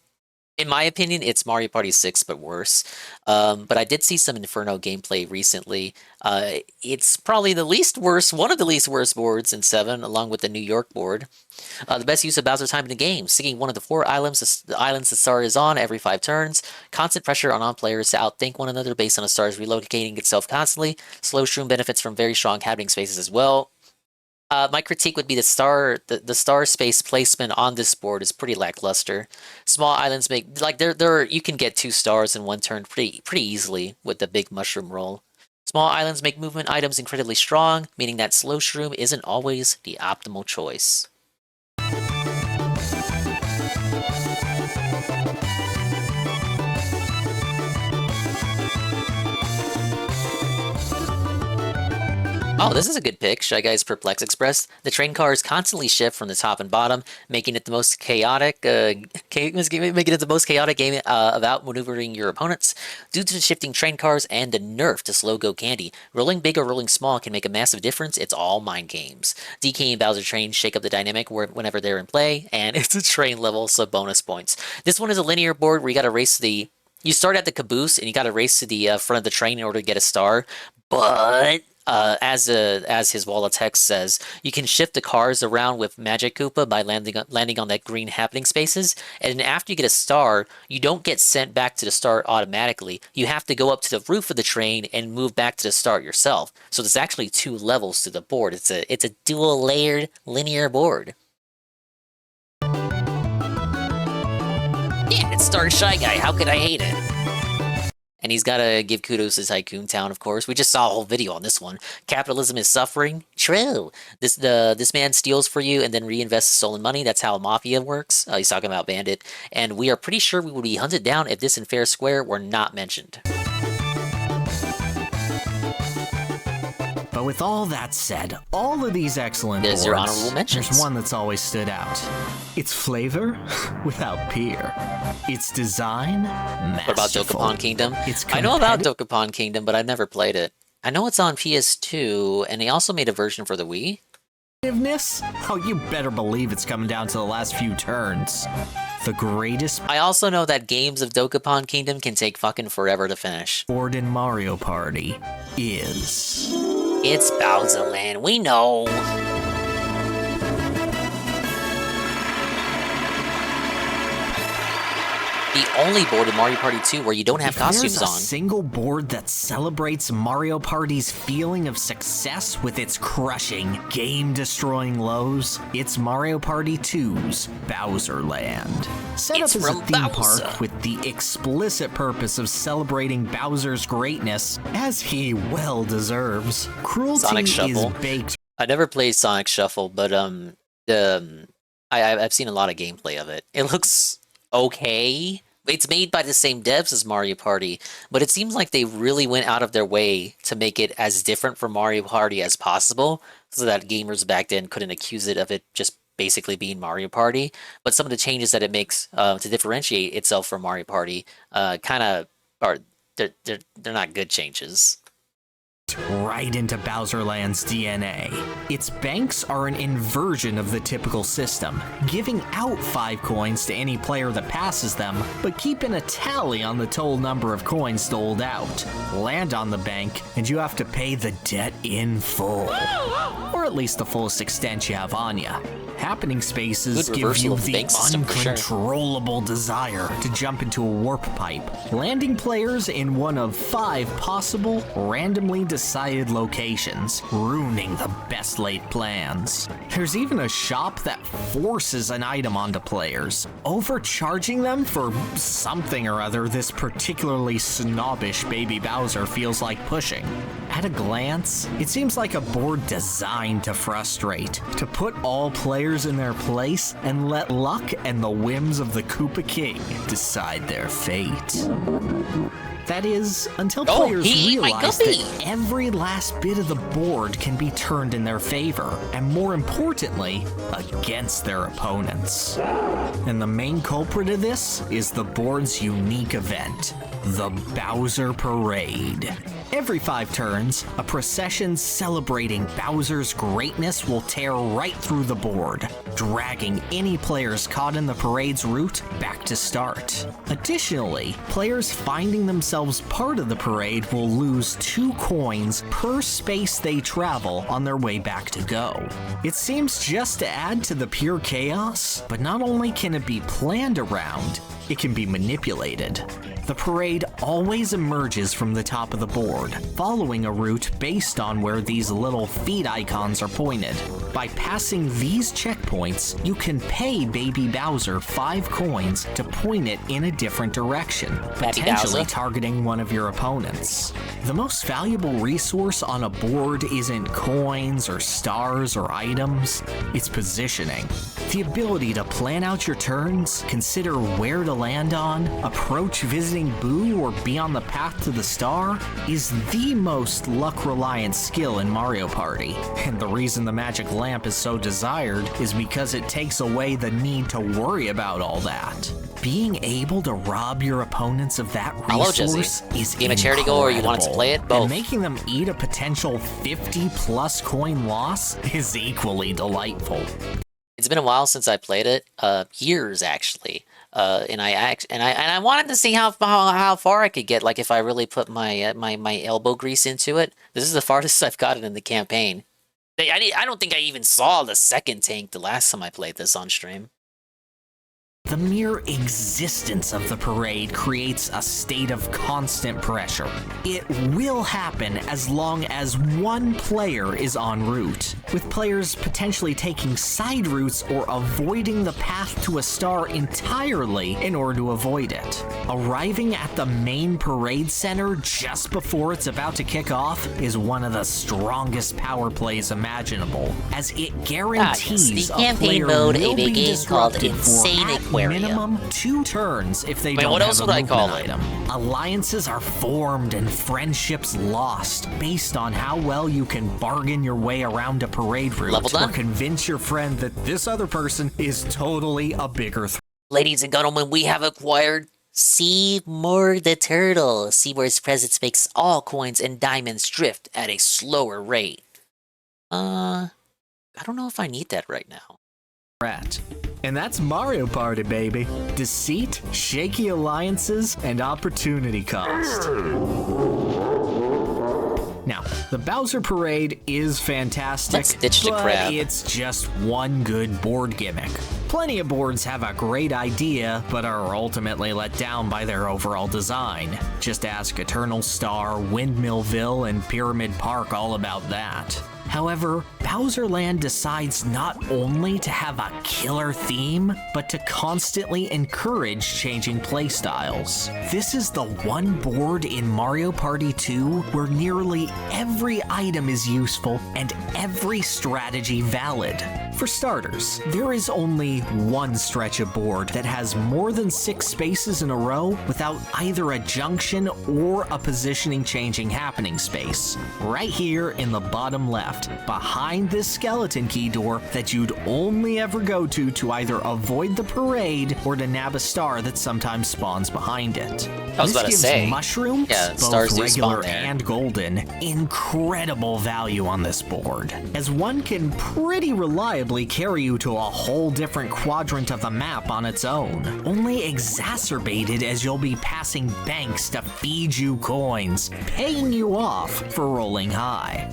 M: in my opinion, it's Mario Party 6, but worse. But I did see some Inferno gameplay recently. It's probably one of the least worst boards in 7, along with the New York board. The best use of Bowser time in the game, seeking one of the 4 islands the star is on every 5 turns, constant pressure on players to outthink one another based on a star's relocating itself constantly. Slow Shroom benefits from very strong happening spaces as well. My critique would be the star space placement on this board is pretty lackluster. Small islands make you can get 2 stars in 1 turn pretty easily with the big mushroom roll. Small islands make movement items incredibly strong, meaning that slow shroom isn't always the optimal choice. Oh, this is a good pick. Shy Guy's Perplex Express. The train cars constantly shift from the top and bottom, making it the most chaotic game of outmaneuvering your opponents. Due to the shifting train cars and the nerf to slow go candy, rolling big or rolling small can make a massive difference. It's all mind games. DK and Bowser trains shake up the dynamic whenever they're in play, and it's a train level, so bonus points. This one is a linear board where you gotta race you start at the caboose and you gotta race to the front of the train in order to get a star, but as his wall of text says, you can shift the cars around with Magic Koopa by landing on that green happening spaces, and after you get a star, you don't get sent back to the start automatically. You have to go up to the roof of the train and move back to the start yourself. So there's actually 2 levels to the board. It's a dual layered linear board. Yeah, it's Star Shy Guy. How could I hate it? And he's gotta give kudos to Tycoon Town, of course. We just saw a whole video on this one. Capitalism is suffering? True. This man steals for you and then reinvests stolen money. That's how mafia works. He's talking about Bandit. And we are pretty sure we would be hunted down if this and Fair Square were not mentioned.
R: But with all that said, all of these excellent boards,
M: your honorable mentions.
R: There's one that's always stood out. Its flavor, without peer. Its design, masterful.
M: What about Dokapon Kingdom? I know about Dokapon Kingdom, but I've never played it. I know it's on PS2, and they also made a version for the Wii.
R: Oh, you better believe it's coming down to the last few turns. The greatest.
M: I also know that games of Dokapon Kingdom can take fucking forever to finish.
R: Board in Mario Party is.
M: It's Bowser Land, we know. The only board in Mario Party 2 where you don't have costumes on.
R: There's a single board that celebrates Mario Party's feeling of success with its crushing, game-destroying lows. It's Mario Party 2's Bowser Land. Set up as a theme park with the explicit purpose of celebrating Bowser's greatness, as he well deserves. Cruelty is baked.
M: I never played Sonic Shuffle, but I've seen a lot of gameplay of it. It looks okay. It's made by the same devs as Mario Party, but it seems like they really went out of their way to make it as different from Mario Party as possible, so that gamers back then couldn't accuse it of it just basically being Mario Party. But some of the changes that it makes to differentiate itself from Mario Party kind of are they're not good changes.
N: right into Bowserland's DNA. Its banks are an inversion of the typical system, giving out 5 coins to any player that passes them, but keeping a tally on the total number of coins doled out. Land on the bank, and you have to pay the debt in full. Or at least the fullest extent you have on ya. Happening spaces give you the uncontrollable desire to jump into a warp pipe, landing players in one of 5 possible, randomly decided locations, ruining the best laid plans. There's even a shop that forces an item onto players, overcharging them for something or other this particularly snobbish Baby Bowser feels like pushing. At a glance, it seems like a board designed to frustrate, to put all players in their place and let luck and the whims of the Koopa King decide their fate. That is, until players realize that every last bit of the board can be turned in their favor, and more importantly, against their opponents. And the main culprit of this is the board's unique event, the Bowser Parade. Every 5 turns, a procession celebrating Bowser's greatness will tear right through the board, dragging any players caught in the parade's route back to start. Additionally, players finding themselves part of the parade will lose 2 coins per space they travel on their way back to go. It seems just to add to the pure chaos, but not only can it be planned around, it can be manipulated. The parade always emerges from the top of the board, following a route based on where these little feet icons are pointed. By passing these checkpoints, you can pay Baby Bowser 5 coins to point it in a different direction, potentially targeting one of your opponents. The most valuable resource on a board isn't coins or stars or items, it's positioning. The ability to plan out your turns, consider where to land on, approach visiting Boo or be on the path to the star is the most luck-reliant skill in Mario Party. And the reason the magic lamp is so desired is because it takes away the need to worry about all that. Being able to rob your opponents of that resource is
M: Game of charity goal, or you want to play it? Both.
N: And making them eat a potential 50+ coin loss is equally delightful.
M: It's been a while since I played it, years actually. And I wanted to see how far I could get, like if I really put my my elbow grease into it. This is the farthest I've gotten in the campaign. I don't think I even saw the second tank the last time I played this on stream.
N: The mere existence of the parade creates a state of constant pressure. It will happen as long as one player is en route, with players potentially taking side routes or avoiding the path to a star entirely in order to avoid it. Arriving at the main parade center just before it's about to kick off is one of the strongest power plays imaginable, as it guarantees a player will be disrupted for minimum 2 turns if they don't have a movement item. Alliances are formed and friendships lost based on how well you can bargain your way around a parade route or convince your friend that this other person is totally a bigger threat.
M: Ladies and gentlemen, we have acquired Seymour the Turtle. Seymour's presence makes all coins and diamonds drift at a slower rate. I don't know if I need that right now.
N: And that's Mario Party, baby. Deceit, shaky alliances, and opportunity cost. Now, the Bowser Parade is fantastic, but it's just one good board gimmick. Plenty of boards have a great idea, but are ultimately let down by their overall design. Just ask Eternal Star, Windmillville, and Pyramid Park all about that. However, Bowserland decides not only to have a killer theme, but to constantly encourage changing playstyles. This is the one board in Mario Party 2 where nearly every item is useful and every strategy valid. For starters, there is only one stretch of board that has more than 6 spaces in a row without either a junction or a positioning changing happening space. Right here in the bottom left, behind this skeleton key door that you'd only ever go to either avoid the parade or to nab a star that sometimes spawns behind it.
M: I was
R: This
M: about to
R: gives
M: say.
R: mushrooms,
M: Yeah,
R: both
M: stars do spawn
R: regular
M: there.
R: and golden, incredible value on this board, as one can pretty reliably carry you to a whole different quadrant of the map on its own, only exacerbated as you'll be passing banks to feed you coins, paying you off for rolling high.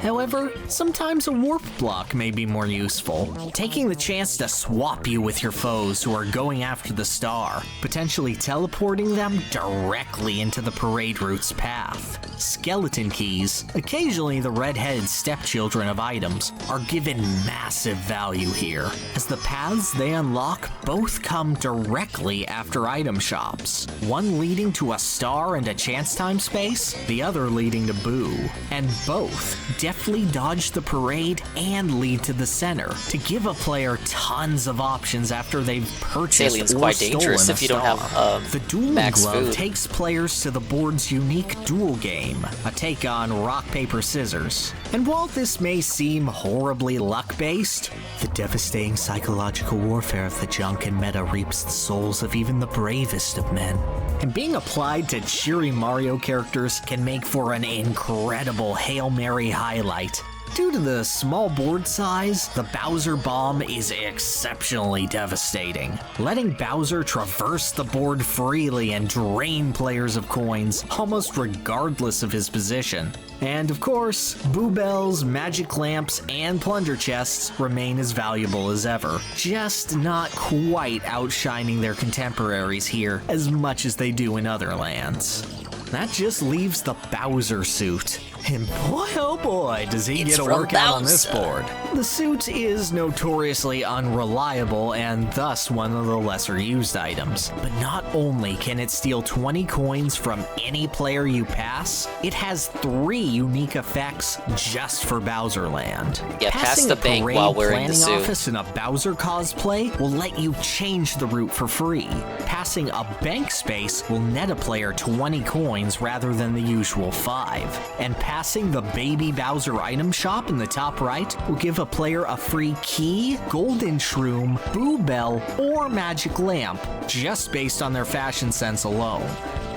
R: However, sometimes a warp block may be more useful, taking the chance to swap you with your foes who are going after the star, potentially teleporting them directly into the parade route's path. Skeleton keys, occasionally the red-headed stepchildren of items, are given massive value here, as the paths they unlock both come directly after item shops, one leading to a star and a chance time space, the other leading to Boo, and both deftly dodge the parade and lead to the center to give a player tons of options after they've purchased
M: Alien's
R: or
M: quite
R: stolen
M: dangerous
R: a
M: if you don't
R: star.
M: have
R: The dueling
M: max
R: glove
M: food.
R: takes players to the board's unique duel game, a take on rock paper scissors. And while this may seem horribly luck-based, the devastating psychological warfare of the junk and meta reaps the souls of even the bravest of men. And being applied to cheery Mario characters can make for an incredible Hail Mary highlight. Due to the small board size, the Bowser Bomb is exceptionally devastating, letting Bowser traverse the board freely and drain players of coins almost regardless of his position. And of course, Boo Bells, Magic Lamps, and Plunder Chests remain as valuable as ever, just not quite outshining their contemporaries here as much as they do in other lands. That just leaves the Bowser suit. And boy oh boy does he get a workout on this board. The suit is notoriously unreliable and thus one of the lesser used items. But not only can it steal 20 coins from any player you pass, it has 3 unique effects just for Bowser Land.
M: Yeah, pass
R: Passing
M: the
R: a
M: bank
R: parade
M: while wearing the
R: planning
M: suit.
R: office in a Bowser cosplay will let you change the route for free. Passing a bank space will net a player 20 coins rather than the usual 5. And passing the Baby Bowser item shop in the top right will give a player a free key, golden shroom, Boo Bell, or magic lamp, just based on their fashion sense alone.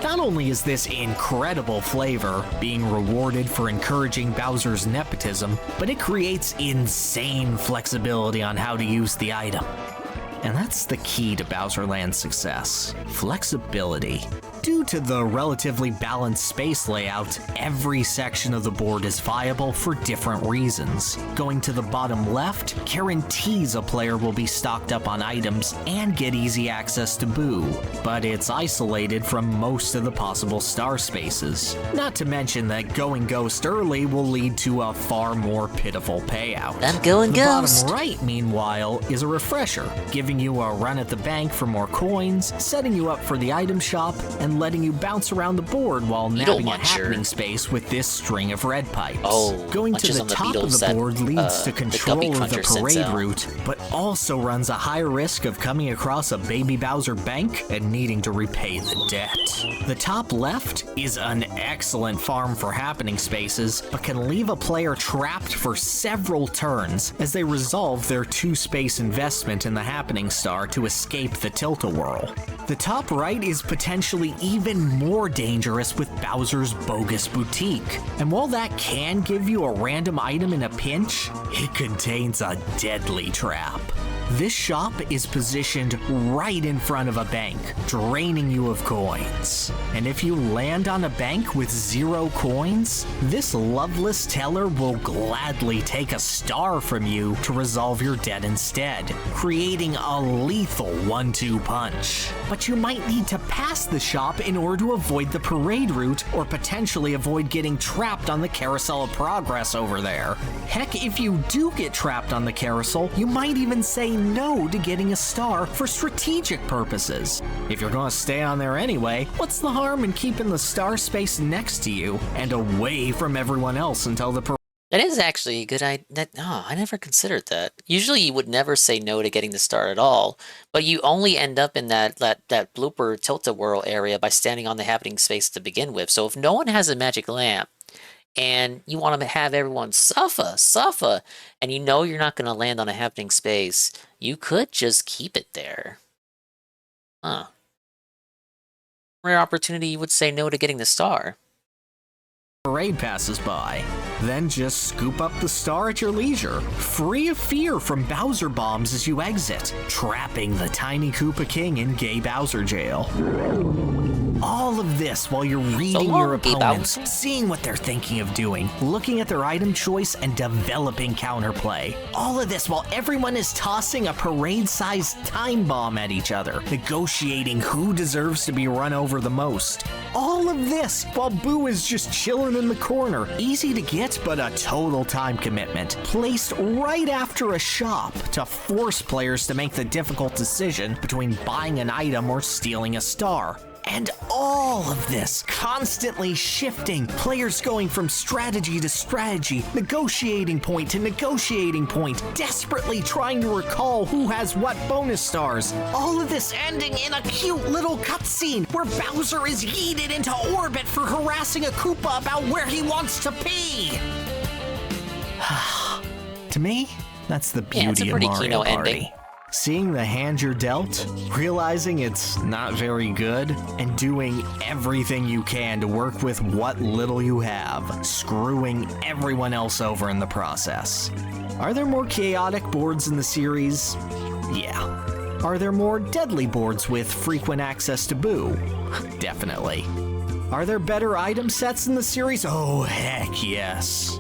R: Not only is this incredible flavor being rewarded for encouraging Bowser's nepotism, but it creates insane flexibility on how to use the item. And that's the key to Bowser Land's success: flexibility. Due to the relatively balanced space layout, every section of the board is viable for different reasons. Going to the bottom left guarantees a player will be stocked up on items and get easy access to Boo, but it's isolated from most of the possible star spaces. Not to mention that going Ghost early will lead to a far more pitiful payout.
M: I'm going
R: the
M: Ghost.
R: Bottom right, meanwhile, is a refresher, giving you a run at the bank for more coins, setting you up for the item shop, and letting you bounce around the board while nabbing a happening space with this string of red pipes. Going to the top of the board leads to control of the parade route, but also runs a high risk of coming across a Baby Bowser bank and needing to repay the debt. The top left is an excellent farm for happening spaces, but can leave a player trapped for several turns as they resolve their 2-space investment in the happening star to escape the tilt-a-whirl. The top right is potentially even more dangerous with Bowser's Bogus Boutique, and while that can give you a random item in a pinch, it contains a deadly trap. This shop is positioned right in front of a bank, draining you of coins. And if you land on a bank with 0 coins, this loveless teller will gladly take a star from you to resolve your debt instead, creating a lethal 1-2 punch. But you might need to pass the shop in order to avoid the parade route or potentially avoid getting trapped on the Carousel of Progress over there. Heck, if you do get trapped on the carousel, you might even say no to getting a star for strategic purposes. If you're gonna stay on there anyway, what's the harm in keeping the star space next to you and away from everyone else until the
M: That is actually a good idea. I never considered that. Usually you would never say no to getting the star at all, but you only end up in that blooper tilt-a-whirl area by standing on the happening space to begin with. So if no one has a magic lamp, and you want to have everyone suffer, and you know you're not going to land on a happening space, you could just keep it there. Huh. rare opportunity you would say no to getting the star.
R: Parade passes by. Then just scoop up the star at your leisure, free of fear from Bowser bombs as you exit, trapping the tiny Koopa King in Gay Bowser jail. All of this while you're reading your opponents, seeing what they're thinking of doing, looking at their item choice, and developing counterplay. All of this while everyone is tossing a parade-sized time bomb at each other, negotiating who deserves to be run over the most. All of this while Boo is just chilling in the corner, easy to get but a total time commitment, placed right after a shop to force players to make the difficult decision between buying an item or stealing a star. And all of this constantly shifting, players going from strategy to strategy, negotiating point to negotiating point, desperately trying to recall who has what bonus stars. All of this ending in a cute little cutscene where Bowser is yeeted into orbit for harassing a Koopa about where he wants to pee. To me, that's the beauty of Mario Party. Ending. Seeing the hand you're dealt, realizing it's not very good, and doing everything you can to work with what little you have, screwing everyone else over in the process. Are there more chaotic boards in the series? Yeah. Are there more deadly boards with frequent access to Boo? Definitely. Are there better item sets in the series? Oh, heck yes.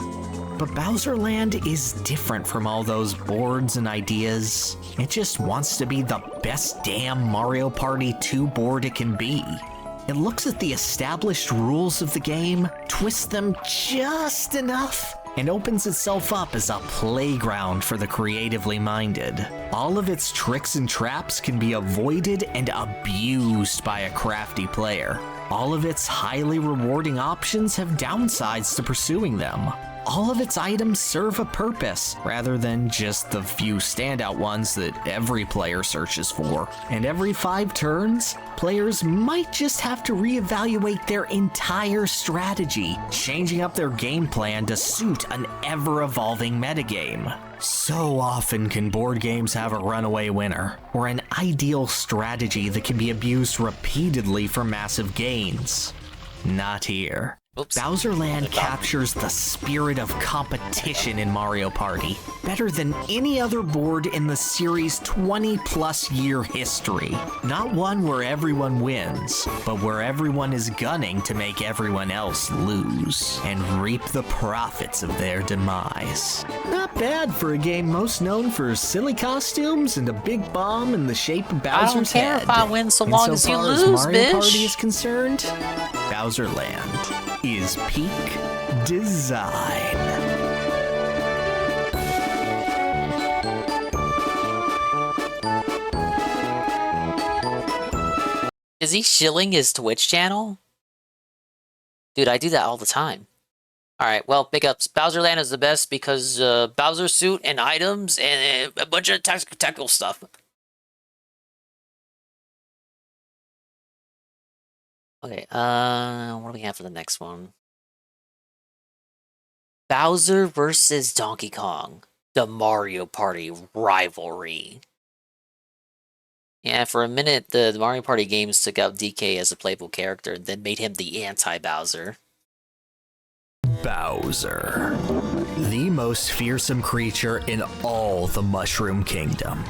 R: But Bowser Land is different from all those boards and ideas. It just wants to be the best damn Mario Party 2 board it can be. It looks at the established rules of the game, twists them just enough, and opens itself up as a playground for the creatively minded. All of its tricks and traps can be avoided and abused by a crafty player. All of its highly rewarding options have downsides to pursuing them. All of its items serve a purpose, rather than just the few standout ones that every player searches for. And every 5 turns, players might just have to reevaluate their entire strategy, changing up their game plan to suit an ever-evolving metagame. So often can board games have a runaway winner, or an ideal strategy that can be abused repeatedly for massive gains. Not here.
M: Oops.
R: Bowser Land captures the spirit of competition in Mario Party, better than any other board in the series' 20-plus year history. Not one where everyone wins, but where everyone is gunning to make everyone else lose, and reap the profits of their demise. Not bad for a game most known for silly costumes and a big bomb in the shape of Bowser's head.
M: I don't care if I win so long as you lose,
R: Mario
M: bitch.
R: Party is concerned, Bowser Land is peak design.
M: Is he shilling his Twitch channel? Dude, I do that all the time. Alright, well, big ups. Bowser Land is the best because Bowser suit and items and a bunch of technical stuff. Okay, what do we have for the next one? Bowser versus Donkey Kong, the Mario Party rivalry. Yeah, for a minute, the Mario Party games took out DK as a playable character and then made him the anti-Bowser.
R: Bowser, the most fearsome creature in all the Mushroom Kingdom.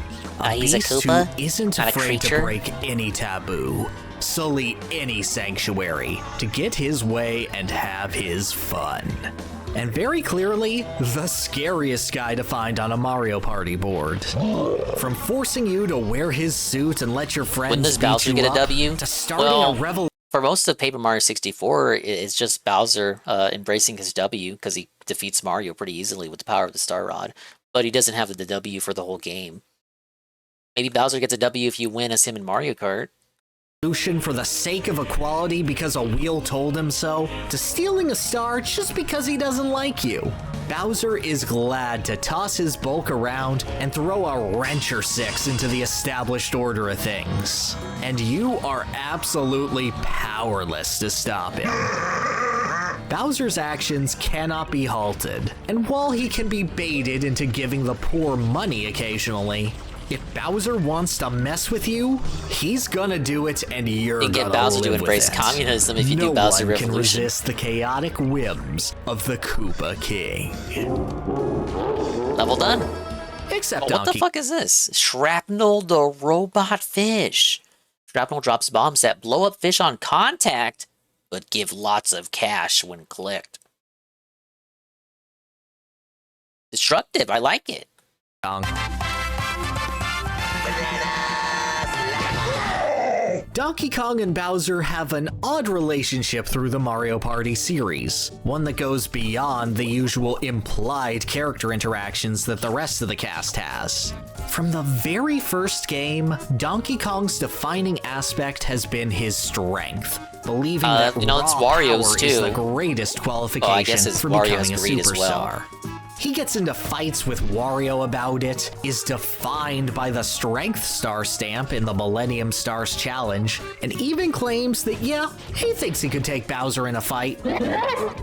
M: He's a
R: beast
M: Koopa?
R: who isn't
M: Not a
R: afraid to
M: creature?
R: break any taboo, sully any sanctuary, to get his way and have his fun. And very clearly, the scariest guy to find on a Mario Party board. From forcing you to wear his suit and let your friends
M: When does
R: beat
M: Bowser
R: you
M: get a
R: up,
M: W?
R: to starting
M: Well,
R: a revolution.
M: for most of Paper Mario 64, it's just Bowser embracing his W because he defeats Mario pretty easily with the power of the Star Rod. But he doesn't have the W for the whole game. Maybe Bowser gets a W if you win as him in Mario Kart.
R: For the sake of equality because a wheel told him so, to stealing a star just because he doesn't like you. Bowser is glad to toss his bulk around and throw a wrench or 6 into the established order of things. And you are absolutely powerless to stop him. Bowser's actions cannot be halted, and while he can be baited into giving the poor money occasionally, If Bowser wants to mess with you, he's gonna do it, and you're
M: You
R: gonna
M: get Bowser to
R: live
M: embrace
R: with it.
M: communism if you
R: no
M: do Bowser
R: one can
M: Revolution.
R: resist the chaotic whims of the Koopa King.
M: Level done.
R: Except
M: what the
R: Donkey.
M: fuck is this? Shrapnel the robot fish. Shrapnel drops bombs that blow up fish on contact, but give lots of cash when clicked. Destructive, I like it.
R: Donkey Kong and Bowser have an odd relationship through the Mario Party series, one that goes beyond the usual implied character interactions that the rest of the cast has. From the very first game, Donkey Kong's defining aspect has been his strength, believing that
M: it's
R: raw
M: Wario's
R: power
M: too.
R: is the greatest qualification
M: I guess it's
R: for
M: Wario
R: becoming a
M: has greed as
R: superstar.
M: well.
R: He gets into fights with Wario about it, is defined by the Strength Star stamp in the Millennium Stars Challenge, and even claims that, yeah, he thinks he could take Bowser in a fight.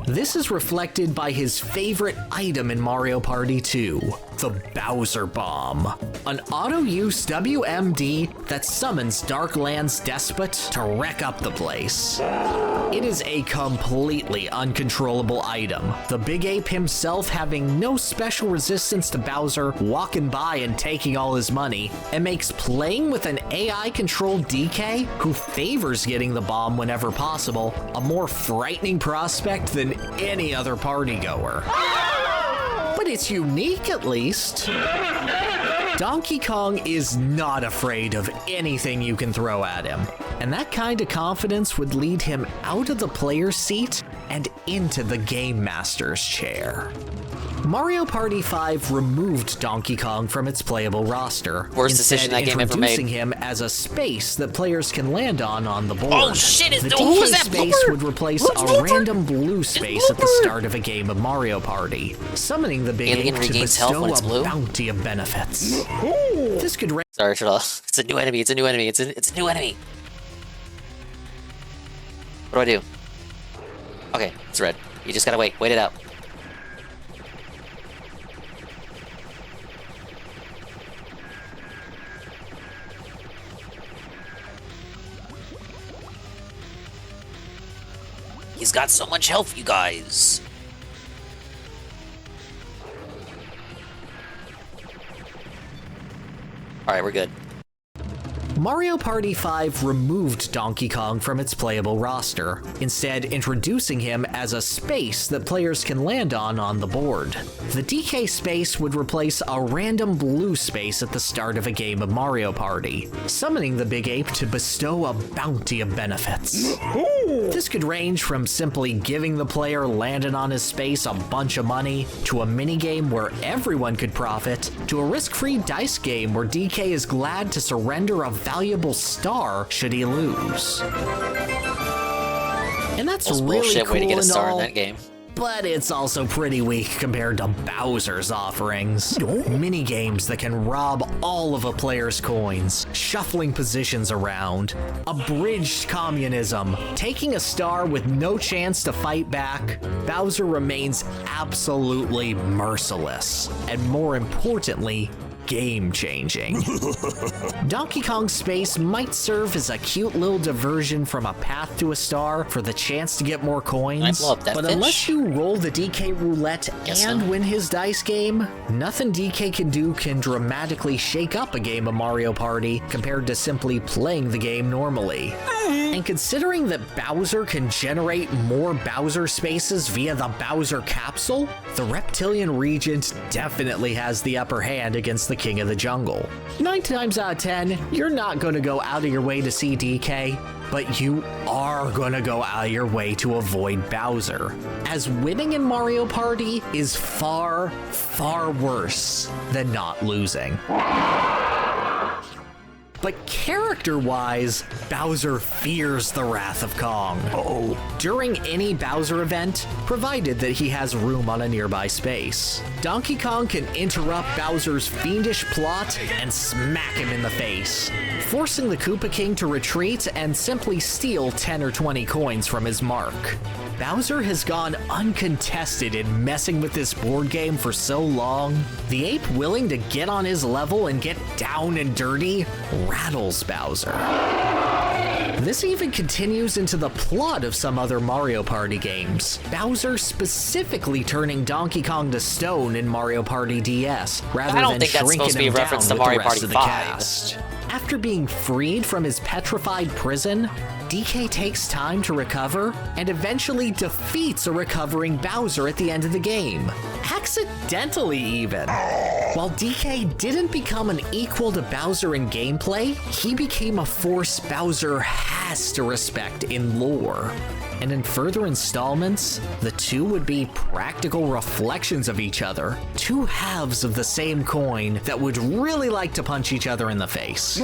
R: This is reflected by his favorite item in Mario Party 2, the Bowser Bomb, an auto-use WMD that summons Darkland's Despot to wreck up the place. It is a completely uncontrollable item, the Big Ape himself having no special resistance to Bowser walking by and taking all his money, and makes playing with an AI-controlled DK who favors getting the bomb whenever possible a more frightening prospect than any other partygoer. But it's unique, at least. Donkey Kong is not afraid of anything you can throw at him, and that kind of confidence would lead him out of the player's seat and into the Game Master's chair. Mario Party 5 removed Donkey Kong from its playable roster,
M: Worst decision that game ever made.
R: introducing him as a space that players can land on the board.
M: Oh shit,
R: the
M: who was
R: DK
M: that
R: space
M: blooper?
R: would replace
M: Who's
R: a
M: blooper?
R: random blue space at the start of a game of Mario Party, summoning the Big
M: Alien
R: Ape to
M: regains health
R: bestow
M: when it's
R: a
M: blue?
R: bounty of benefits. This could
M: Sorry, shut off. It's a new enemy, it's a new enemy, it's a new enemy. What do I do? Okay, it's red. You just gotta wait it out. He's got so much health, you guys. Alright, we're good.
R: Mario Party 5 removed Donkey Kong from its playable roster, instead introducing him as a space that players can land on the board. The DK space would replace a random blue space at the start of a game of Mario Party, summoning the Big Ape to bestow a bounty of benefits. This could range from simply giving the player landed on his space a bunch of money, to a minigame where everyone could profit, to a risk-free dice game where DK is glad to surrender a valuable star should he lose. And that's
M: Most
R: really
M: bullshit
R: cool
M: way to get a
R: and
M: star
R: all,
M: in that game.
R: but it's also pretty weak compared to Bowser's offerings. Minigames that can rob all of a player's coins, shuffling positions around, abridged communism, taking a star with no chance to fight back. Bowser remains absolutely merciless, and more importantly, game-changing. Donkey Kong Space might serve as a cute little diversion from a path to a star for the chance to get more coins,
M: blow up that
R: but
M: fish?
R: unless you roll the DK roulette
M: Guess
R: and
M: so.
R: win his dice game, nothing DK can do can dramatically shake up a game of Mario Party compared to simply playing the game normally. And considering that Bowser can generate more Bowser spaces via the Bowser capsule, the Reptilian Regent definitely has the upper hand against the King of the Jungle. 9 times out of 10, you're not going to go out of your way to see DK, but you are going to go out of your way to avoid Bowser, as winning in Mario Party is far, far worse than not losing. But character-wise, Bowser fears the wrath of Kong. During any Bowser event, provided that he has room on a nearby space, Donkey Kong can interrupt Bowser's fiendish plot and smack him in the face, forcing the Koopa King to retreat and simply steal 10 or 20 coins from his mark. Bowser has gone uncontested in messing with this board game for so long, the ape willing to get on his level and get down and dirty rattles Bowser. This even continues into the plot of some other Mario Party games. Bowser specifically turning Donkey Kong to stone in Mario Party DS, rather
M: I don't
R: than
M: think that's supposed
R: shrinking
M: to be a
R: him
M: reference
R: down
M: to
R: with
M: Mario
R: the rest
M: Party
R: of the
M: 5.
R: cast. After being freed from his petrified prison, DK takes time to recover and eventually defeats a recovering Bowser at the end of the game. Accidentally, even. While DK didn't become an equal to Bowser in gameplay, he became a force Bowser has to respect in lore. And in further installments, the two would be practical reflections of each other, two halves of the same coin that would really like to punch each other in the face.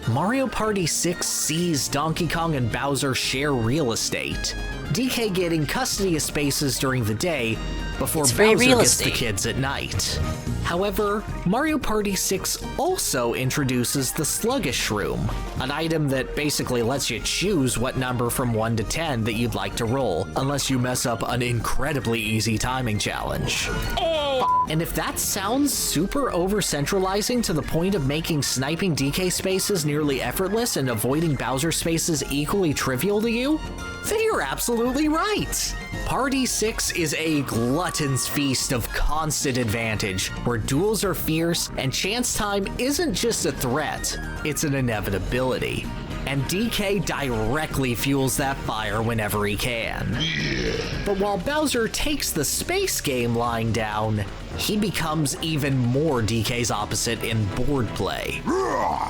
R: Mario Party 6 sees Donkey Kong and Bowser share real estate, DK getting custody of spaces during the day before Bowser gets the kids at night. However, Mario Party 6 also introduces the Sluggish Room, an item that basically lets you choose what number from 1 to 10 that you'd like to roll, unless you mess up an incredibly easy timing challenge. And if that sounds super over-centralizing to the point of making sniping DK spaces nearly effortless and avoiding Bowser spaces equally trivial to you, then you're absolutely right. Party 6 is a glutton's feast of constant advantage, where duels are fierce and chance time isn't just a threat, it's an inevitability. And DK directly fuels that fire whenever he can. But while Bowser takes the space game lying down, he becomes even more DK's opposite in board play.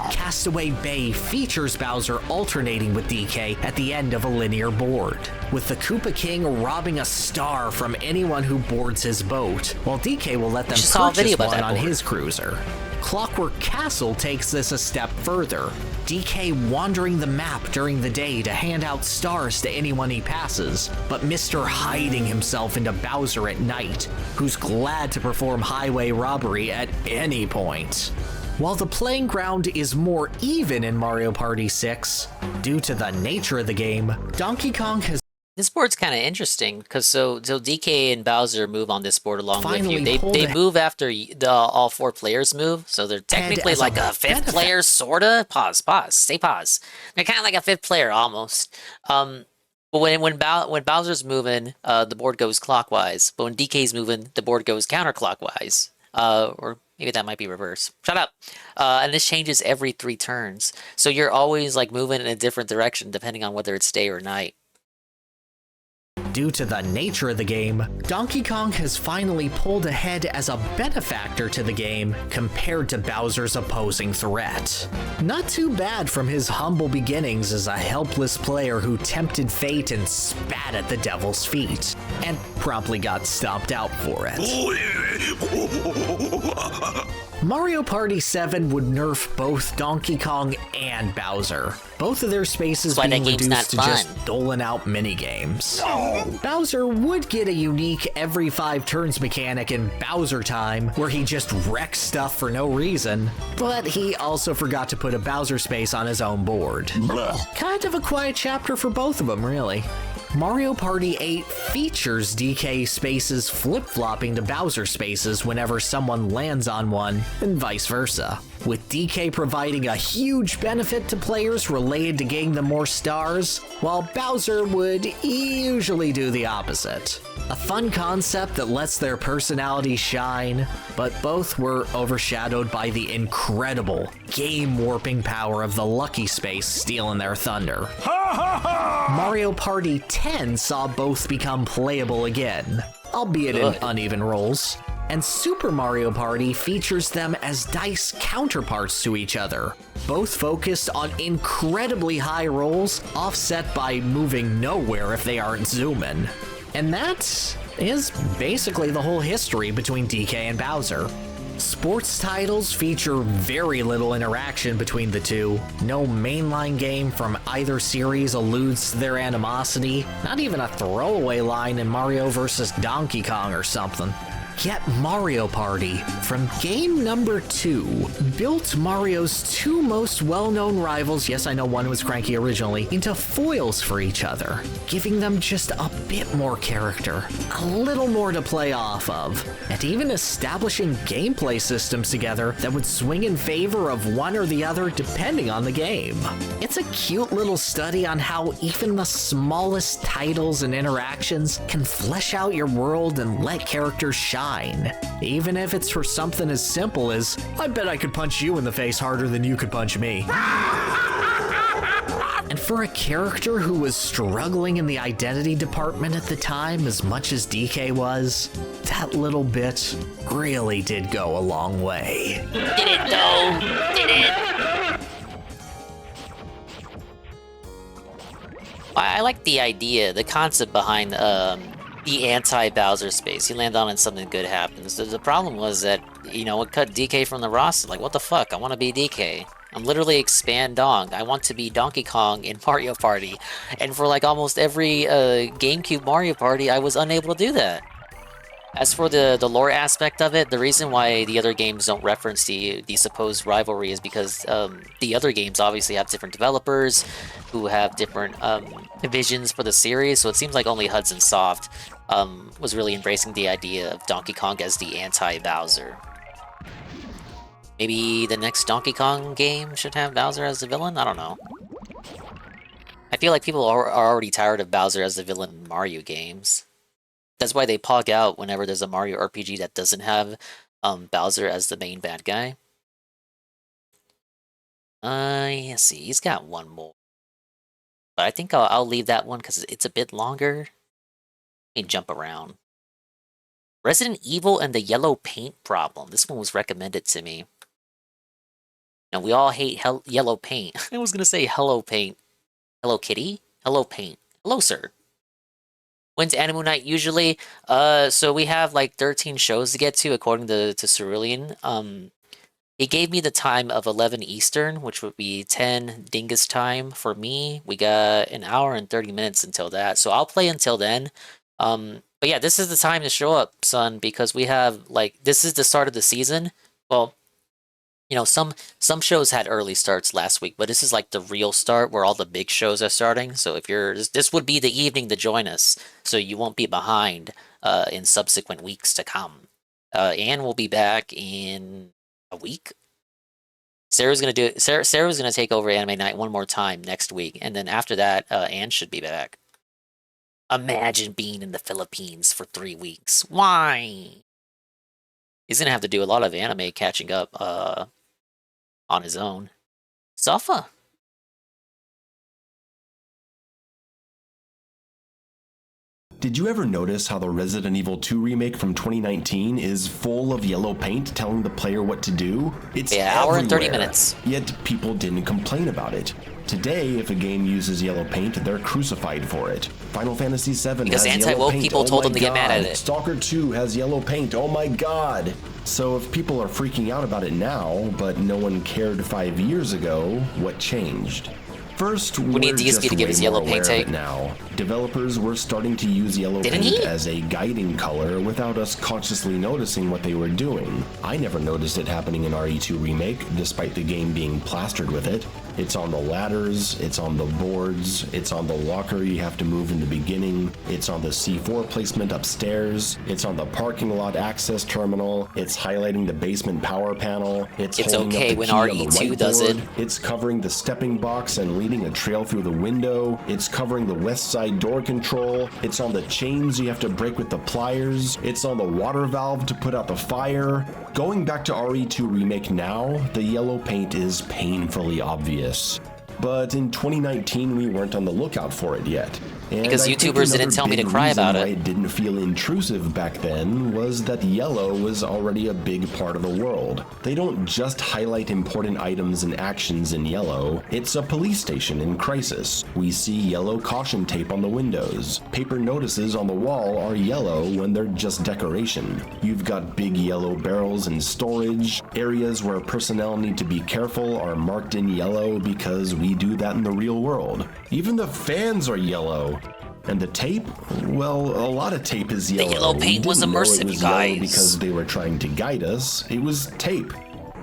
R: Castaway Bay features Bowser alternating with DK at the end of a linear board, with the Koopa King robbing a star from anyone who boards his boat, while DK will let them purchase one on his cruiser. Clockwork Castle takes this a step further, DK wandering the map during the day to hand out stars to anyone he passes, but Mr. hiding himself into Bowser at night, who's glad to perform highway robbery at any point. While the playing ground is more even in Mario Party 6, due to the nature of the game, Donkey Kong has
M: This board's kind of interesting because so DK and Bowser move on this board along with you. They move after all 4 players move, so they're technically like a 5th player, sorta. Pause. Say pause. They're kind of like a 5th player almost. But when Bowser's moving, the board goes clockwise. But when DK's moving, the board goes counterclockwise. Or maybe that might be reverse. Shut up. And this changes every 3 turns, so you're always like moving in a different direction depending on whether it's day or night.
R: Due to the nature of the game, Donkey Kong has finally pulled ahead as a benefactor to the game compared to Bowser's opposing threat. Not too bad from his humble beginnings as a helpless player who tempted fate and spat at the devil's feet, and promptly got stomped out for it. Mario Party 7 would nerf both Donkey Kong and Bowser, both of their spaces being reduced to just doling out minigames. Bowser would get a unique every 5 turns mechanic in Bowser Time, where he just wrecks stuff for no reason, but he also forgot to put a Bowser space on his own board. Kind of a quiet chapter for both of them, really. Mario Party 8 features DK spaces flip-flopping to Bowser spaces whenever someone lands on one, and vice versa, with DK providing a huge benefit to players related to getting them more stars, while Bowser would usually do the opposite. A fun concept that lets their personalities shine, but both were overshadowed by the incredible, game-warping power of the Lucky Space stealing their thunder. Mario Party 10 saw both become playable again, albeit in uneven rolls, and Super Mario Party features them as dice counterparts to each other, both focused on incredibly high rolls, offset by moving nowhere if they aren't zooming. And that is basically the whole history between DK and Bowser. Sports titles feature very little interaction between the two. No mainline game from either series alludes to their animosity, not even a throwaway line in Mario vs. Donkey Kong or something. Get Mario Party from game number 2 built Mario's two most well-known rivals, yes I know one was cranky originally, into foils for each other, giving them just a bit more character, a little more to play off of, and even establishing gameplay systems together that would swing in favor of one or the other depending on the game. It's a cute little study on how even the smallest titles and interactions can flesh out your world and let characters shine. Even if it's for something as simple as, I bet I could punch you in the face harder than you could punch me. And for a character who was struggling in the identity department at the time as much as DK was, that little bit really did go a long way.
M: Did it though? Did it? I like the idea, the concept behind the anti-Bowser space. You land on it and something good happens. The problem was that, you know, it cut DK from the roster. Like, what the fuck? I want to be DK. I'm literally expand Dong. I want to be Donkey Kong in Mario Party. And for like almost every GameCube Mario Party, I was unable to do that. As for the lore aspect of it, the reason why the other games don't reference the supposed rivalry is because the other games obviously have different developers who have different visions for the series, so it seems like only Hudson Soft was really embracing the idea of Donkey Kong as the anti-Bowser. Maybe the next Donkey Kong game should have Bowser as the villain? I don't know. I feel like people are already tired of Bowser as the villain in Mario games. That's why they pog out whenever there's a Mario RPG that doesn't have Bowser as the main bad guy. Let's see, he's got one more. But I think I'll leave that one because it's a bit longer. Let me jump around. Resident Evil and the yellow paint problem. This one was recommended to me. Now, we all hate yellow paint. I was going to say hello paint. Hello Kitty? Hello paint. Hello, sir. When's Animu Night usually? So we have like 13 shows to get to according to Cerulean. He gave me the time of 11 Eastern, which would be 10 Dingus time for me. We got an hour and 30 minutes until that, so I'll play until then. But yeah, this is the time to show up, son, because we have like, this is the start of the season. Well, you know, some shows had early starts last week, but this is like the real start where all the big shows are starting. So if you're, this would be the evening to join us, so you won't be behind in subsequent weeks to come. Anne will be back in a week. Sarah's gonna do it. Sarah was gonna take over Anime Night one more time next week, and then after that, Anne should be back. Imagine being in the Philippines for 3 weeks. Why? He's gonna have to do a lot of anime catching up on his own. Safa.
U: Did you ever notice how the Resident Evil 2 remake from 2019 is full of yellow paint telling the player what to do? It's
M: yeah, hour and 30
U: everywhere,
M: minutes.
U: Yet people didn't complain about it. Today, if a game uses yellow paint, they're crucified for it. Final Fantasy VII
M: because
U: has
M: anti-woke
U: yellow paint.
M: people told them to get mad at it.
U: Stalker 2 has yellow paint. Oh my god! So if people are freaking out about it now, but no one cared 5 years ago, what changed? First,
M: we need DSP to give his yellow paint take.
U: Now, developers were starting to use yellow paint as a guiding color without us consciously noticing what they were doing. I never noticed it happening in RE2 Remake, despite the game being plastered with it. It's on the ladders, it's on the boards, it's on the locker you have to move in the beginning, it's on the C4 placement upstairs, it's on the parking lot access terminal, it's highlighting the basement power panel, it's holding
M: okay
U: up the
M: when
U: key on
M: RE2
U: the
M: does it.
U: It's covering the stepping box and leading a trail through the window, it's covering the west side door control, it's on the chains you have to break with the pliers, it's on the water valve to put out the fire. Going back to RE2 Remake now, the yellow paint is painfully obvious. But in 2019, we weren't on the lookout for it yet. And
M: because YouTubers didn't tell me to cry about it.
U: It didn't feel intrusive back then was that yellow was already a big part of the world. They don't just highlight important items and actions in yellow. It's a police station in crisis. We see yellow caution tape on the windows. Paper notices on the wall are yellow when they're just decoration. You've got big yellow barrels in storage. Areas where personnel need to be careful are marked in yellow because we do that in the real world. Even the fans are yellow. And the tape? Well, a lot of tape is yellow.
M: The yellow paint was immersive, you guys.
U: Because they were trying to guide us. It was tape.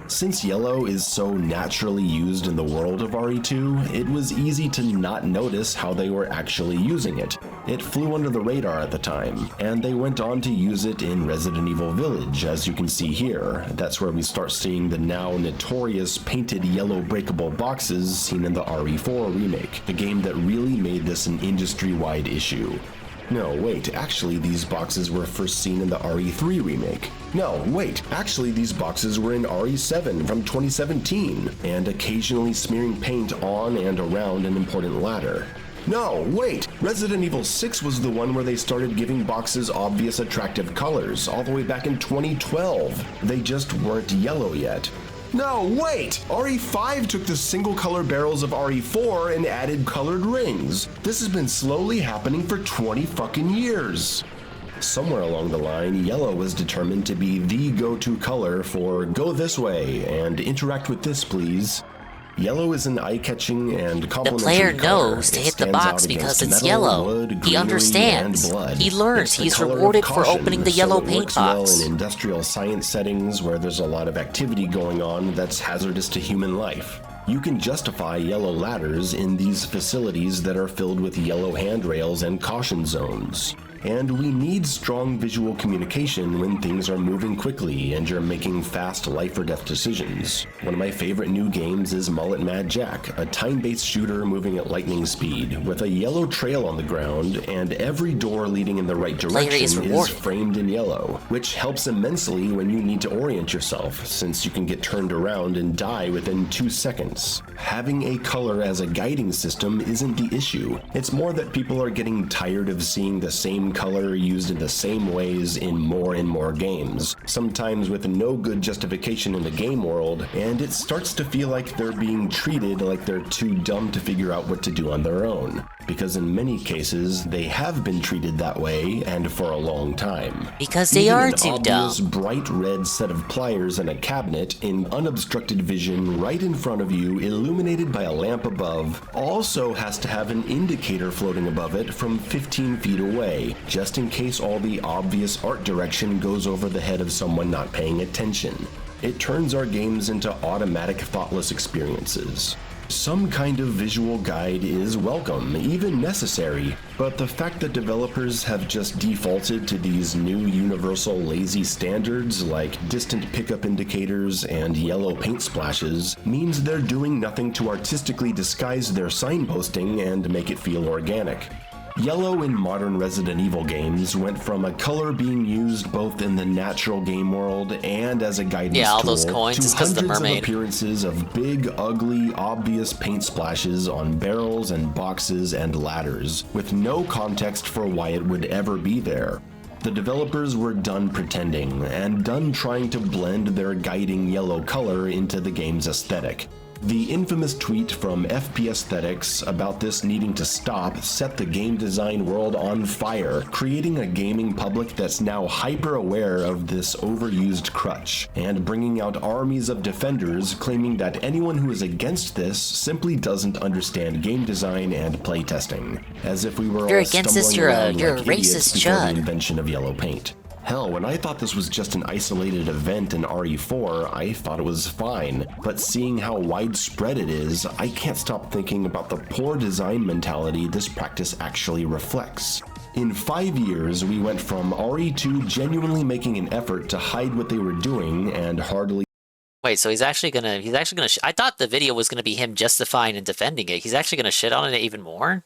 U: Since yellow is so naturally used in the world of RE2, it was easy to not notice how they were actually using it. It flew under the radar at the time, and they went on to use it in Resident Evil Village, as you can see here. That's where we start seeing the now notorious painted yellow breakable boxes seen in the RE4 remake, the game that really made this an industry-wide issue. No, wait, actually these boxes were first seen in the RE3 remake. No, wait, actually these boxes were in RE7 from 2017, and occasionally smearing paint on and around an important ladder. No, wait, Resident Evil 6 was the one where they started giving boxes obvious attractive colors, all the way back in 2012. They just weren't yellow yet. No, wait! RE5 took the single color barrels of RE4 and added colored rings. This has been slowly happening for 20 fucking years. Somewhere along the line, yellow was determined to be the go-to color for go this way and interact with this, please. Yellow is an eye-catching and complementary
M: The player
U: color.
M: knows to
U: It
M: hit the
U: stands
M: box
U: out
M: because
U: against
M: it's
U: metal,
M: yellow.
U: wood,
M: He
U: greenery,
M: understands.
U: and blood.
M: He learns.
U: It's the
M: He's
U: color of
M: rewarded for
U: caution,
M: opening the
U: so
M: yellow
U: it
M: paint
U: works well
M: box.
U: in industrial science settings where there's a lot of activity going on that's hazardous to human life. You can justify yellow ladders in these facilities that are filled with yellow handrails and caution zones. And we need strong visual communication when things are moving quickly and you're making fast life or death decisions. One of my favorite new games is Mullet Mad Jack, a time-based shooter moving at lightning speed, with a yellow trail on the ground, and every door leading in the right direction is framed in yellow, which helps immensely when you need to orient yourself, since you can get turned around and die within 2 seconds. Having a color as a guiding system isn't the issue. It's more that people are getting tired of seeing the same color used in the same ways in more and more games, sometimes with no good justification in the game world, and it starts to feel like they're being treated like they're too dumb to figure out what to do on their own. Because in many cases, they have been treated that way, and for a long time.
M: Because they are too
U: dumb. An obvious bright red set of pliers in a cabinet in unobstructed vision right in front of you, illuminated by a lamp above, also has to have an indicator floating above it from 15 feet away, just in case all the obvious art direction goes over the head of someone not paying attention. It turns our games into automatic, thoughtless experiences. Some kind of visual guide is welcome, even necessary, but the fact that developers have just defaulted to these new universal lazy standards like distant pickup indicators and yellow paint splashes means they're doing nothing to artistically disguise their signposting and make it feel organic. Yellow in modern Resident Evil games went from a color being used both in the natural game world and as a guidance
M: all
U: tool
M: those coins
U: to
M: is 'cause the
U: hundreds of
M: mermaid.
U: appearances of big, ugly, obvious paint splashes on barrels and boxes and ladders, with no context for why it would ever be there. The developers were done pretending, and done trying to blend their guiding yellow color into the game's aesthetic. The infamous tweet from FP Aesthetics about this needing to stop set the game design world on fire, creating a gaming public that's now hyper aware of this overused crutch, and bringing out armies of defenders claiming that anyone who is against this simply doesn't understand game design and playtesting, as if we were
M: You're
U: all
M: against this,
U: stumbling
M: you're a
U: around like idiots
M: racist
U: before the
M: chud.
U: invention of yellow paint. Hell, when I thought this was just an isolated event in RE4, I thought it was fine. But seeing how widespread it is, I can't stop thinking about the poor design mentality this practice actually reflects. In 5 years, we went from RE2 genuinely making an effort to hide what they were doing and hardly
M: Wait, so he's actually gonna I thought the video was gonna be him justifying and defending it. He's actually gonna shit on it even more?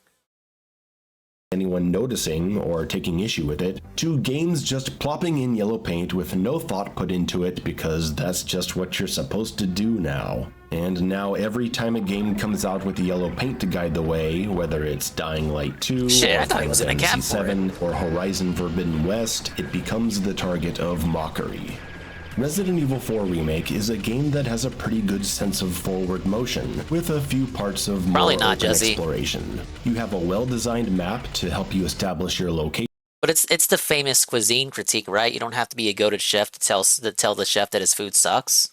U: anyone noticing or taking issue with it, to games just plopping in yellow paint with no thought put into it because that's just what you're supposed to do now. And now every time a game comes out with yellow paint to guide the way, whether it's Dying Light 2,
M: Shit,
U: or
M: I thought he was in a cab for it.
U: MC7, or Horizon Forbidden West, it becomes the target of mockery. Resident Evil 4 Remake is a game that has a pretty good sense of forward motion, with a few parts of more open exploration. You have a well-designed map to help you establish your location.
M: But it's the famous cuisine critique, right? You don't have to be a goated chef to tell the chef that his food sucks.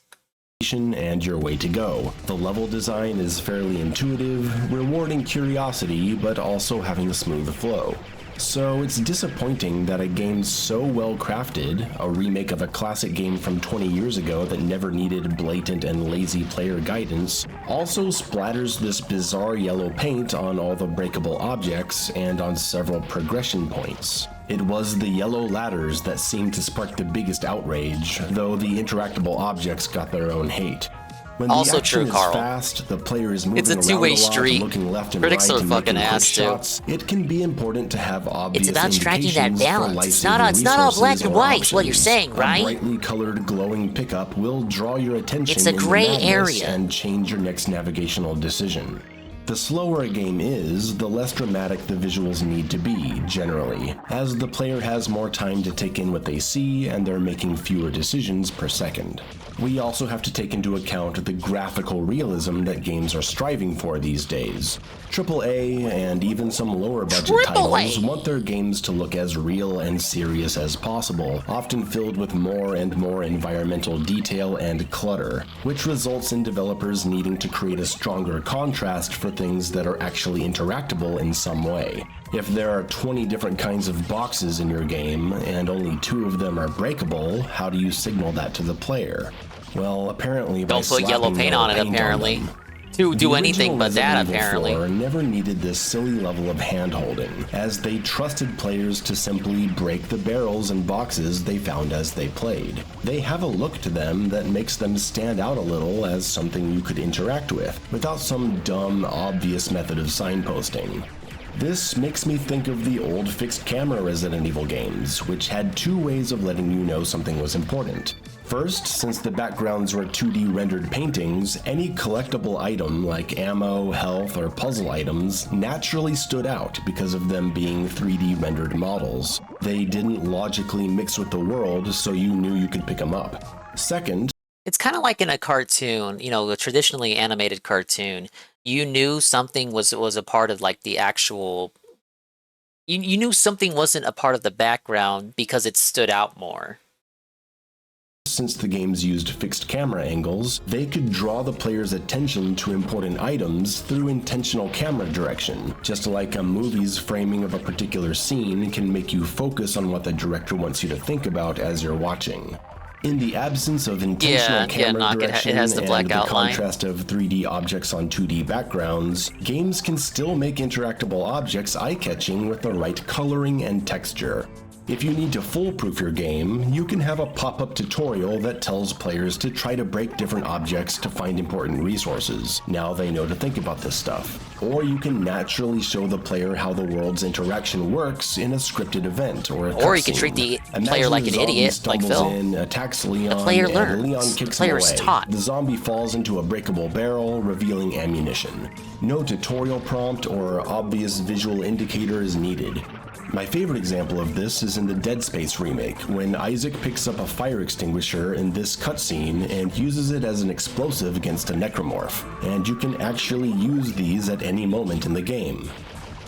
U: and you're way to go. The level design is fairly intuitive, rewarding curiosity, but also having a smooth flow. So it's disappointing that a game so well crafted, a remake of a classic game from 20 years ago that never needed blatant and lazy player guidance, also splatters this bizarre yellow paint on all the breakable objects and on several progression points. It was the yellow ladders that seemed to spark the biggest outrage, though the interactable objects got their own hate. When
M: Also
U: the action
M: true, Carl.
U: is fast, the player is moving
M: It's a
U: around
M: two-way
U: a lot,
M: street.
U: looking left and
M: Critics
U: right
M: are
U: and
M: fucking
U: making quick
M: ass, too.
U: shots. It can be important to have obvious
M: It's about striking that
U: indications for
M: balance. It's not
U: life-saving
M: all black
U: resources
M: and
U: or
M: white, is what you're
U: options.
M: saying, right?
U: A brightly colored glowing pickup will draw your attention
M: It's a
U: in the
M: gray
U: madness
M: area.
U: and change your next navigational decision. The slower a game is, the less dramatic the visuals need to be, generally, as the player has more time to take in what they see and they're making fewer decisions per second. We also have to take into account the graphical realism that games are striving for these days. AAA and even some lower budget titles want their games to look as real and serious as possible, often filled with more and more environmental detail and clutter, which results in developers needing to create a stronger contrast for things that are actually interactable in some way. If there are 20 different kinds of boxes in your game, and only 2 of them are breakable, how do you signal that to the player? Well, apparently by
M: Don't put yellow
U: slapping
M: paint
U: yellow
M: on it,
U: paint
M: apparently.
U: them.
M: To do
U: The
M: anything
U: original
M: but that,
U: Resident Evil
M: apparently.
U: 4 never needed this silly level of hand-holding, as they trusted players to simply break the barrels and boxes they found as they played. They have a look to them that makes them stand out a little as something you could interact with, without some dumb, obvious method of signposting. This makes me think of the old fixed camera Resident Evil games, which had 2 ways of letting you know something was important. First, since the backgrounds were 2D rendered paintings, any collectible item like ammo, health, or puzzle items naturally stood out because of them being 3D rendered models. They didn't logically mix with the world, so you knew you could pick them up. Second,
M: It's kind of like in a cartoon, you know, a traditionally animated cartoon. You knew something was a part of like the actual. You knew something wasn't a part of the background because it stood out more.
U: since the games used fixed camera angles, they could draw the player's attention to important items through intentional camera direction, just like a movie's framing of a particular scene can make you focus on what the director wants you to think about as you're watching. In the absence of intentional camera direction
M: it has the black
U: and the
M: outline.
U: contrast of 3D objects on 2D backgrounds, games can still make interactable objects eye-catching with the right coloring and texture. If you need to foolproof your game, you can have a pop-up tutorial that tells players to try to break different objects to find important resources. Now they know to think about this stuff. Or you can naturally show the player how the world's interaction works in a scripted event or a
M: Or you can
U: cutscene.
M: treat the
U: Imagine
M: player like
U: the
M: an
U: zombie
M: idiot, like
U: stumbles
M: Phil.
U: in, attacks Leon,
M: The player
U: and
M: learns.
U: Leon
M: The
U: kicks
M: player
U: him
M: is
U: away.
M: taught.
U: The zombie falls into a breakable barrel, revealing ammunition. No tutorial prompt or obvious visual indicator is needed. My favorite example of this is in the Dead Space remake, when Isaac picks up a fire extinguisher in this cutscene and uses it as an explosive against a necromorph, and you can actually use these at any moment in the game.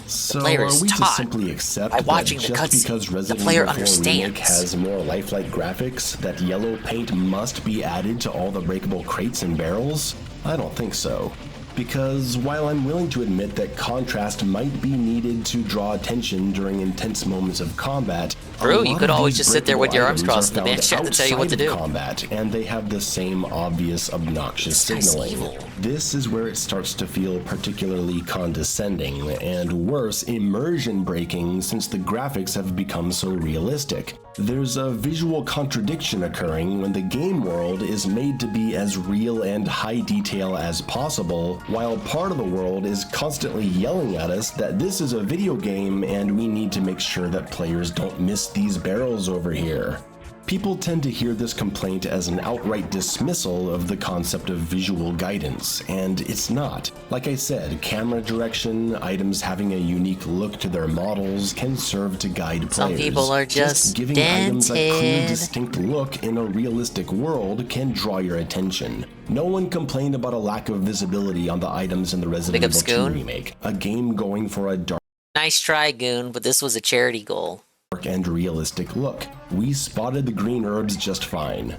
U: So
M: player
U: are
M: is
U: we to
M: taught
U: simply accept
M: by
U: that
M: watching the
U: just
M: cutscene.
U: because
M: The
U: Resident
M: player
U: Evil 4 Remake
M: understands.
U: has more lifelike graphics, that yellow paint must be added to all the breakable crates and barrels? I don't think so. Because while I'm willing to admit that contrast might be needed to draw attention during intense moments of combat,
M: True, you could always just sit there with your arms crossed and the man chat to tell you what to do.
U: Combat, and they have the same obvious, obnoxious signaling. This is where it starts to feel particularly condescending, and worse, immersion breaking, since the graphics have become so realistic. There's a visual contradiction occurring when the game world is made to be as real and high detail as possible, while part of the world is constantly yelling at us that this is a video game and we need to make sure that players don't miss these barrels over here. People tend to hear this complaint as an outright dismissal of the concept of visual guidance, and it's not. Like I said, camera direction, items having a unique look to their models can serve to guide players.
M: Some people are just
U: giving items a clear,
M: dented.
U: distinct look in a realistic world can draw your attention. No one complained about a lack of visibility on the items in the Resident Evil 2
M: Scoon.
U: remake, a game going for a dark
M: Nice try, Goon, but this was a charity goal.
U: and realistic look. We spotted the green herbs just fine.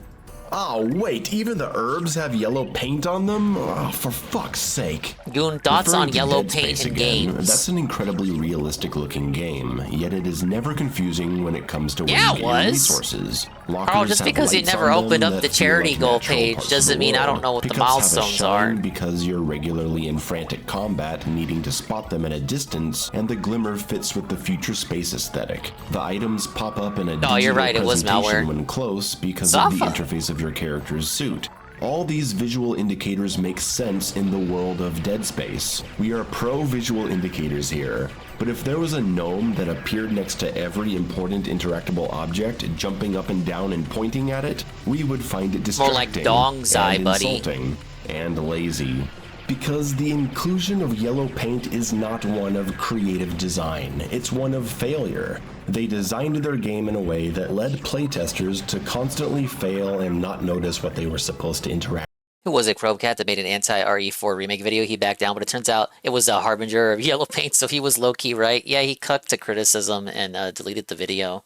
U: Oh, wait, even the herbs have yellow paint on them? Oh, for fuck's sake.
M: Goon, thoughts
U: Referring
M: on
U: to
M: yellow
U: Dead
M: paint
U: Space
M: in
U: again,
M: games?
U: That's an incredibly realistic looking game, yet it is never confusing when it comes to where
M: Yeah,
U: you
M: it
U: get your
M: was.
U: resources.
M: Carl, just
U: have
M: because you
U: lights
M: never
U: on them
M: opened up
U: that
M: the
U: feel
M: charity
U: like
M: goal
U: natural
M: page
U: parts of
M: doesn't
U: the
M: mean I don't
U: world.
M: know what the
U: Pickups have a
M: milestones are.
U: shine because you're regularly in frantic combat, needing to spot them at a distance, and the glimmer fits with the future space aesthetic. The items pop up in a
M: Oh, you're
U: digital
M: right, it was
U: presentation
M: malware.
U: when close because of the
M: Zafa.
U: interface of your character's suit. All these visual indicators make sense in the world of Dead Space. We are pro-visual indicators here, but if there was a gnome that appeared next to every important interactable object, jumping up and down and pointing at it, we would find it
M: More like
U: distracting
M: Dong's Eye,
U: and
M: buddy.
U: insulting and lazy. Because the inclusion of yellow paint is not one of creative design, it's one of failure. They designed their game in a way that led playtesters to constantly fail and not notice what they were supposed to interact.
M: Who was it, Chromecat, that made an anti-RE4 remake video? He backed down, but it turns out it was a harbinger of yellow paint, so he was low-key right. Yeah, he cucked to criticism and deleted the video.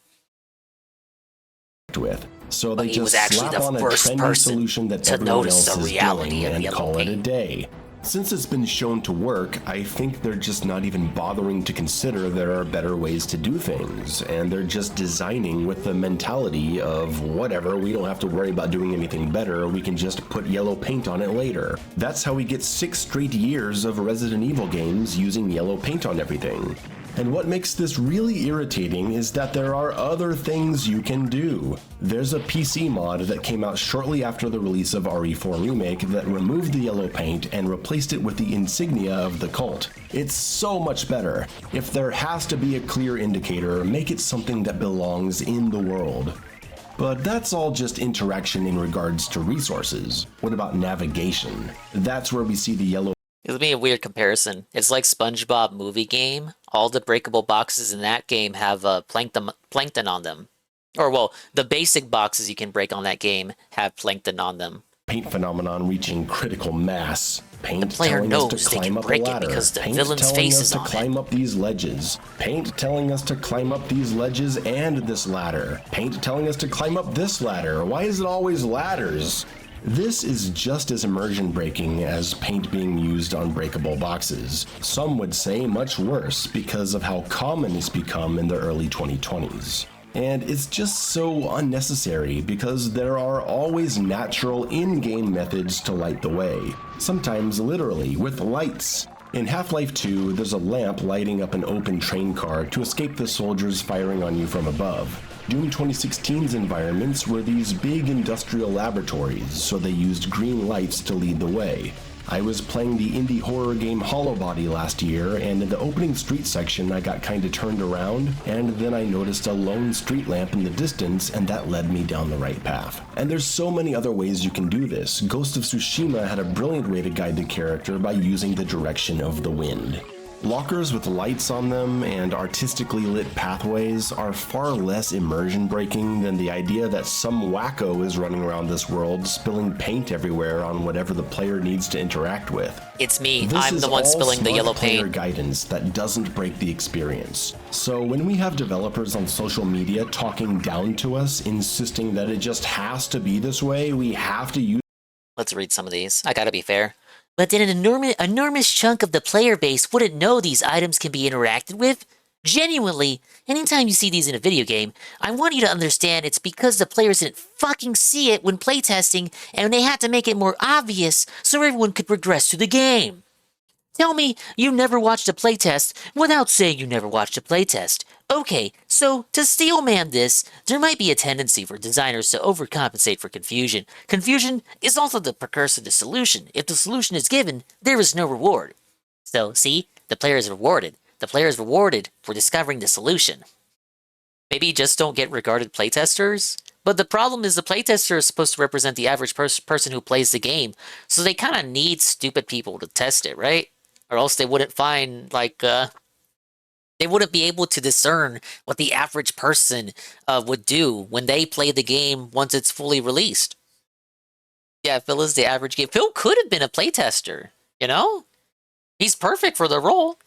U: With. So
M: But
U: they
M: he was
U: just
M: actually
U: slap
M: the
U: on a
M: first
U: trendy
M: person
U: solution that
M: to
U: everyone
M: notice
U: else
M: the
U: is
M: reality
U: doing
M: of
U: and
M: yellow
U: call it a
M: paint.
U: day. Since it's been shown to work, I think they're just not even bothering to consider there are better ways to do things, and they're just designing with the mentality of whatever, we don't have to worry about doing anything better, we can just put yellow paint on it later. That's how we get 6 straight years of Resident Evil games using yellow paint on everything. And what makes this really irritating is that there are other things you can do. There's a PC mod that came out shortly after the release of RE4 Remake that removed the yellow paint and replaced it with the insignia of the cult. It's so much better. If there has to be a clear indicator, make it something that belongs in the world. But that's all just interaction in regards to resources. What about navigation? That's where we see the yellow.
M: It'll be a weird comparison. It's like SpongeBob movie game. All the breakable boxes in that game have plankton on them. Or, well, the basic boxes you can break on that game have plankton on them.
U: Paint phenomenon reaching critical mass. Paint
M: player
U: telling
M: knows
U: us to
M: they
U: climb
M: can
U: up a
M: break it
U: ladder.
M: because the
U: Paint
M: villain's
U: telling
M: face
U: us
M: is
U: to
M: on it.
U: climb up these ledges. Paint telling us to climb up these ledges and this ladder. Paint telling us to climb up this ladder. Why is it always ladders? This is just as immersion breaking as paint being used on breakable boxes. Some would say much worse because of how common it's become in the early 2020s. And it's just so unnecessary because there are always natural in-game methods to light the way. Sometimes literally with lights. In Half-Life 2, there's a lamp lighting up an open train car to escape the soldiers firing on you from above. Doom 2016's environments were these big industrial laboratories, so they used green lights to lead the way. I was playing the indie horror game Hollow Body last year, and in the opening street section I got kinda turned around, and then I noticed a lone street lamp in the distance, and that led me down the right path. And there's so many other ways you can do this. Ghost of Tsushima had a brilliant way to guide the character by using the direction of the wind. Lockers with lights on them and artistically lit pathways are far less immersion breaking than the idea that some wacko is running around this world spilling paint everywhere on whatever the player needs to interact with.
M: It's me.
U: This
M: I'm
U: is
M: the one
U: all
M: spilling the
U: smart
M: yellow
U: player
M: paint.
U: guidance that doesn't break the experience. So when we have developers on social media talking down to us, insisting that it just has to be this way, we have to use.
M: Let's read some of these. I gotta be fair. But then an enormous chunk of the player base wouldn't know these items can be interacted with? Genuinely, anytime you see these in a video game, I want you to understand it's because the players didn't fucking see it when playtesting, and they had to make it more obvious so everyone could progress through the game. Tell me you never watched a playtest without saying you never watched a playtest. Okay, so to steelman this, there might be a tendency for designers to overcompensate for confusion. Confusion is also the precursor to solution. If the solution is given, there is no reward. So, see? The player is rewarded. The player is rewarded for discovering the solution. Maybe just don't get regarded playtesters? But the problem is the playtester is supposed to represent the average person who plays the game, so they kind of need stupid people to test it, right? Or else they wouldn't find, like, they wouldn't be able to discern what the average person would do when they play the game once it's fully released. Yeah, Phil is the average game. Phil could have been a playtester, you know? He's perfect for the role.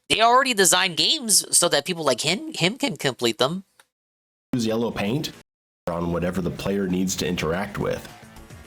M: They already designed games so that people like him can complete them.
U: Use yellow paint on whatever the player needs to interact with.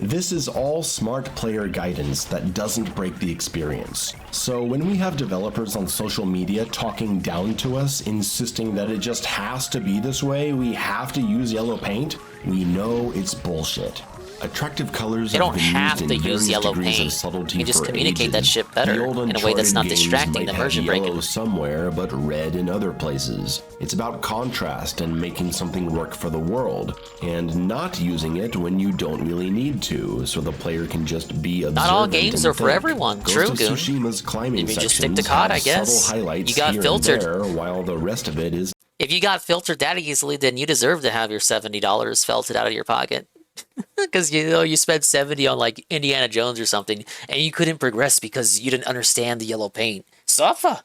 U: This is all smart player guidance that doesn't break the experience. So when we have developers on social media talking down to us, insisting that it just has to be this way, we have to use yellow paint, we know it's bullshit. Attractive colors
M: You don't
U: have been
M: have
U: used
M: to
U: in
M: use
U: various
M: yellow
U: degrees
M: paint.
U: of subtlety
M: You can just
U: for
M: communicate that
U: ages.
M: shit better
U: The old
M: in a way that's
U: Uncharted
M: not
U: games
M: distracting
U: might
M: the
U: have
M: immersion
U: yellow
M: breaking.
U: somewhere, but red in other places. It's about contrast and making something work for the world, and not using it when you don't really need to, so the player can just be observant.
M: Not all games
U: and
M: are for
U: think.
M: everyone.
U: Ghost
M: True,
U: of
M: Goon.
U: Tsushima's climbing
M: If you just stick to
U: sections
M: COD, I
U: have
M: guess.
U: subtle highlights
M: You got
U: here
M: filtered.
U: and there, while the rest of it is
M: If you got filtered that easily, then you deserve to have your $70 felted out of your pocket. Because you spent 70 on like Indiana Jones or something, and you couldn't progress because you didn't understand the yellow paint. Suffer.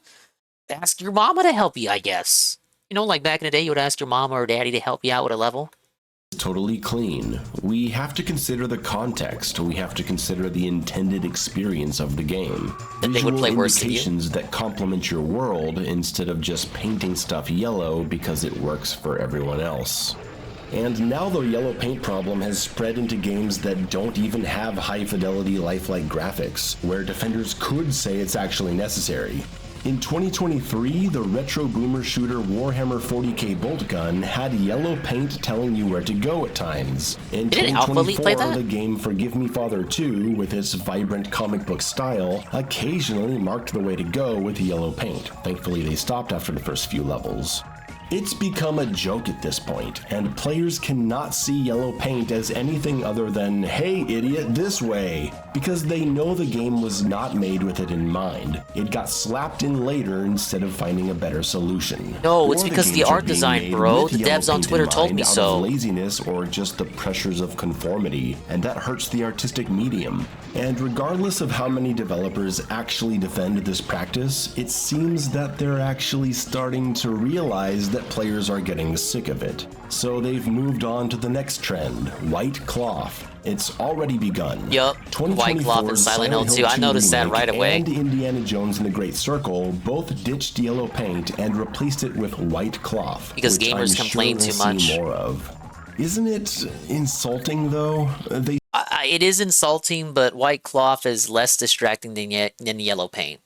M: Ask your mama to help you, I guess. You know, like back in the day, you would ask your mama or daddy to help you out with a level.
U: totally clean. We have to consider the context. We have to consider the intended experience of the game.
M: That they would play worse than you?
U: Indications that complement your world instead of just painting stuff yellow because it works for everyone else. And now the yellow paint problem has spread into games that don't even have high-fidelity lifelike graphics, where defenders could say it's actually necessary. In 2023, the retro boomer shooter Warhammer 40k Bolt Gun had yellow paint telling you where to go at times. In
M: Didn't Alpha Elite play
U: 2024,
M: that?
U: the game Forgive Me Father 2, with its vibrant comic book style, occasionally marked the way to go with yellow paint. Thankfully, they stopped after the first few levels. It's become a joke at this point, and players cannot see yellow paint as anything other than, hey idiot, this way, because they know the game was not made with it in mind. It got slapped in later instead of finding a better solution.
M: No, it's
U: Or
M: because the
U: games are
M: art
U: being
M: design,
U: made
M: bro.
U: with
M: The
U: yellow
M: devs on
U: paint in
M: Twitter told
U: mind
M: me
U: out
M: so.
U: of laziness or just the pressures of conformity, and that hurts the artistic medium. And regardless of how many developers actually defend this practice, it seems that they're actually starting to realize that players are getting sick of it. So they've moved on to the next trend, white cloth. It's already begun.
M: Yup, White Cloth and Silent Hill 2. I noticed that right away.
U: And Indiana Jones and the Great Circle both ditched yellow paint and replaced it with white cloth.
M: Because
U: which
M: gamers
U: I'm
M: complain
U: sure
M: too
U: we'll
M: much.
U: see more of. Isn't it insulting though?
M: It is insulting, but white cloth is less distracting than yellow paint.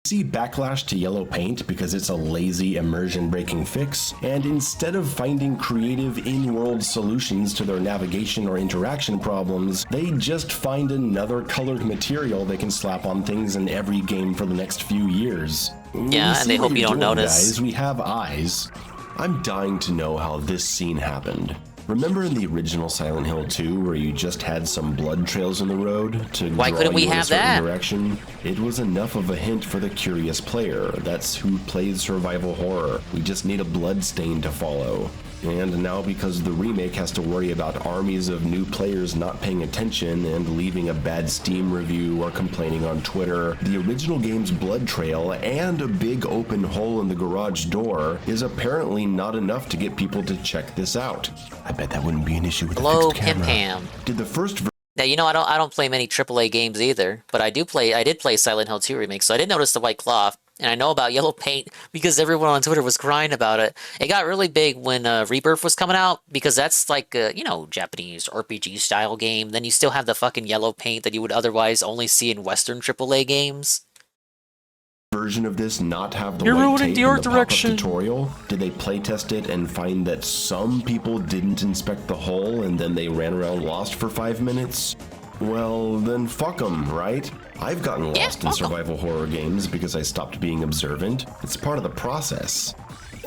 U: See backlash to yellow paint because it's a lazy immersion breaking fix, and instead of finding creative in-world solutions to their navigation or interaction problems, they just find another colored material they can slap on things in every game for the next few years.
M: Yeah, and they hope you don't notice.
U: Guys, we have eyes. I'm dying to know how this scene happened. Remember in the original Silent Hill 2 where you just had some blood trails in the road to
M: Why
U: draw
M: couldn't we
U: you in a
M: have
U: certain
M: that?
U: direction? It was enough of a hint for the curious player. That's who plays survival horror. We just need a blood stain to follow. And now because the remake has to worry about armies of new players not paying attention and leaving a bad Steam review or complaining on Twitter, the original game's blood trail and a big open hole in the garage door is apparently not enough to get people to check this out. I bet that wouldn't be an issue with the
M: Hello,
U: fixed camera.
M: Pim Pam.
U: Did the first
M: Now, you know, I don't play many AAA games either, but I did play Silent Hill 2 Remake, so I did notice the white cloth, and I know about yellow paint because everyone on Twitter was crying about it. It got really big when Rebirth was coming out, because that's like a, Japanese RPG style game. Then you still have the fucking yellow paint that you would otherwise only see in Western AAA games.
U: version of this not have the
M: You're
U: white
M: ruining
U: tape
M: the
U: in
M: art
U: the pop-up
M: direction.
U: tutorial? Did they playtest it and find that some people didn't inspect the hole and then they ran around lost for 5 minutes? Well, then fuck them, right? I've gotten lost in survival horror games because I stopped being observant. It's part of the process.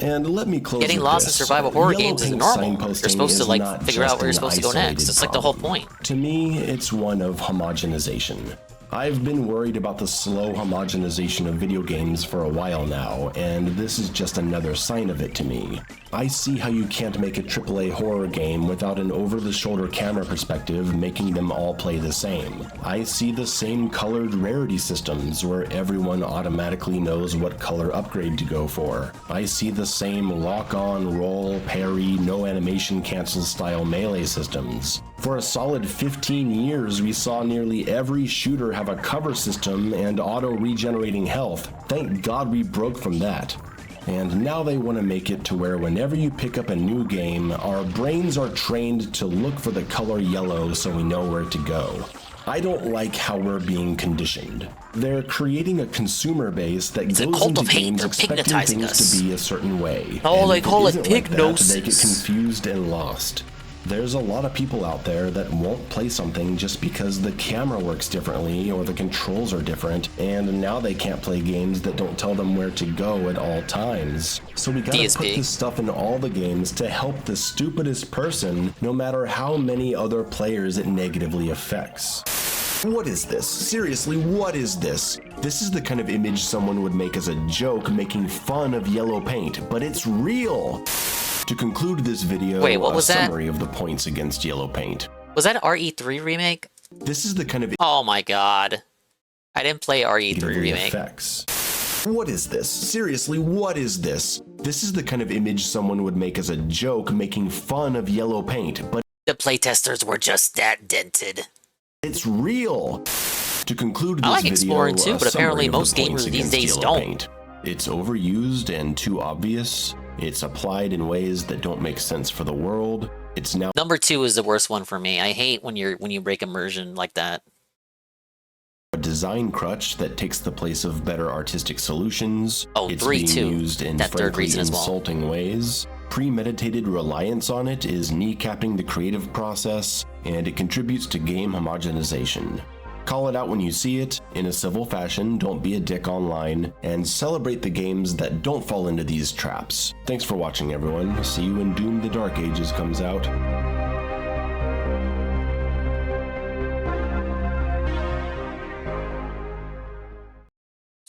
U: And let me close
M: Getting
U: with
M: lost in
U: this.
M: survival horror
U: Yellow
M: games is
U: paint
M: normal. You're
U: signposting
M: supposed to
U: is
M: like
U: not
M: figure out
U: just
M: where you're
U: an
M: supposed to go next.
U: isolated
M: It's like the whole
U: problem.
M: point.
U: To me, it's one of homogenization. I've been worried about the slow homogenization of video games for a while now, and this is just another sign of it to me. I see how you can't make a AAA horror game without an over-the-shoulder camera perspective making them all play the same. I see the same colored rarity systems where everyone automatically knows what color upgrade to go for. I see the same lock-on, roll, parry, no animation cancel style melee systems. For a solid 15 years, we saw nearly every shooter have a cover system and auto-regenerating health. Thank God we broke from that. And now they want to make it to where whenever you pick up a new game, our brains are trained to look for the color yellow so we know where to go. I don't like how we're being conditioned. They're creating a consumer base that goes into games expecting things to be a certain way.
M: Oh, they call it pignosis.
U: They get confused and lost. There's a lot of people out there that won't play something just because the camera works differently or the controls are different, and now they can't play games that don't tell them where to go at all times. So we gotta put this stuff in all the games to help the stupidest person, no matter how many other players it negatively affects. What is this? Seriously, what is this? This is the kind of image someone would make as a joke making fun of yellow paint, but it's real! To conclude this video,
M: wait, what was that?
U: Summary of the points against yellow paint.
M: Was that RE3 remake?
U: This is the kind of—
M: Oh my god. I didn't play RE3 remake.
U: Effects. What is this? Seriously, what is this? This is the kind of image someone would make as a joke making fun of yellow paint, but
M: the playtesters were just that dented.
U: It's real. To conclude this
M: I like
U: video,
M: exploring too, but apparently most gamers these days don't.
U: Paint. It's overused and too obvious. It's applied in ways that don't make sense for the world. It's now—
M: Number 2 is the worst one for me. I hate when you break immersion like that.
U: A design crutch that takes the place of better artistic solutions.
M: Oh,
U: it's
M: 3
U: being
M: too.
U: used in
M: That third
U: frankly
M: reason as well.
U: insulting ways. Premeditated reliance on it is kneecapping the creative process, and it contributes to game homogenization. Call it out when you see it, in a civil fashion, don't be a dick online, and celebrate the games that don't fall into these traps. Thanks for watching, everyone. See you when Doom: The Dark Ages comes out.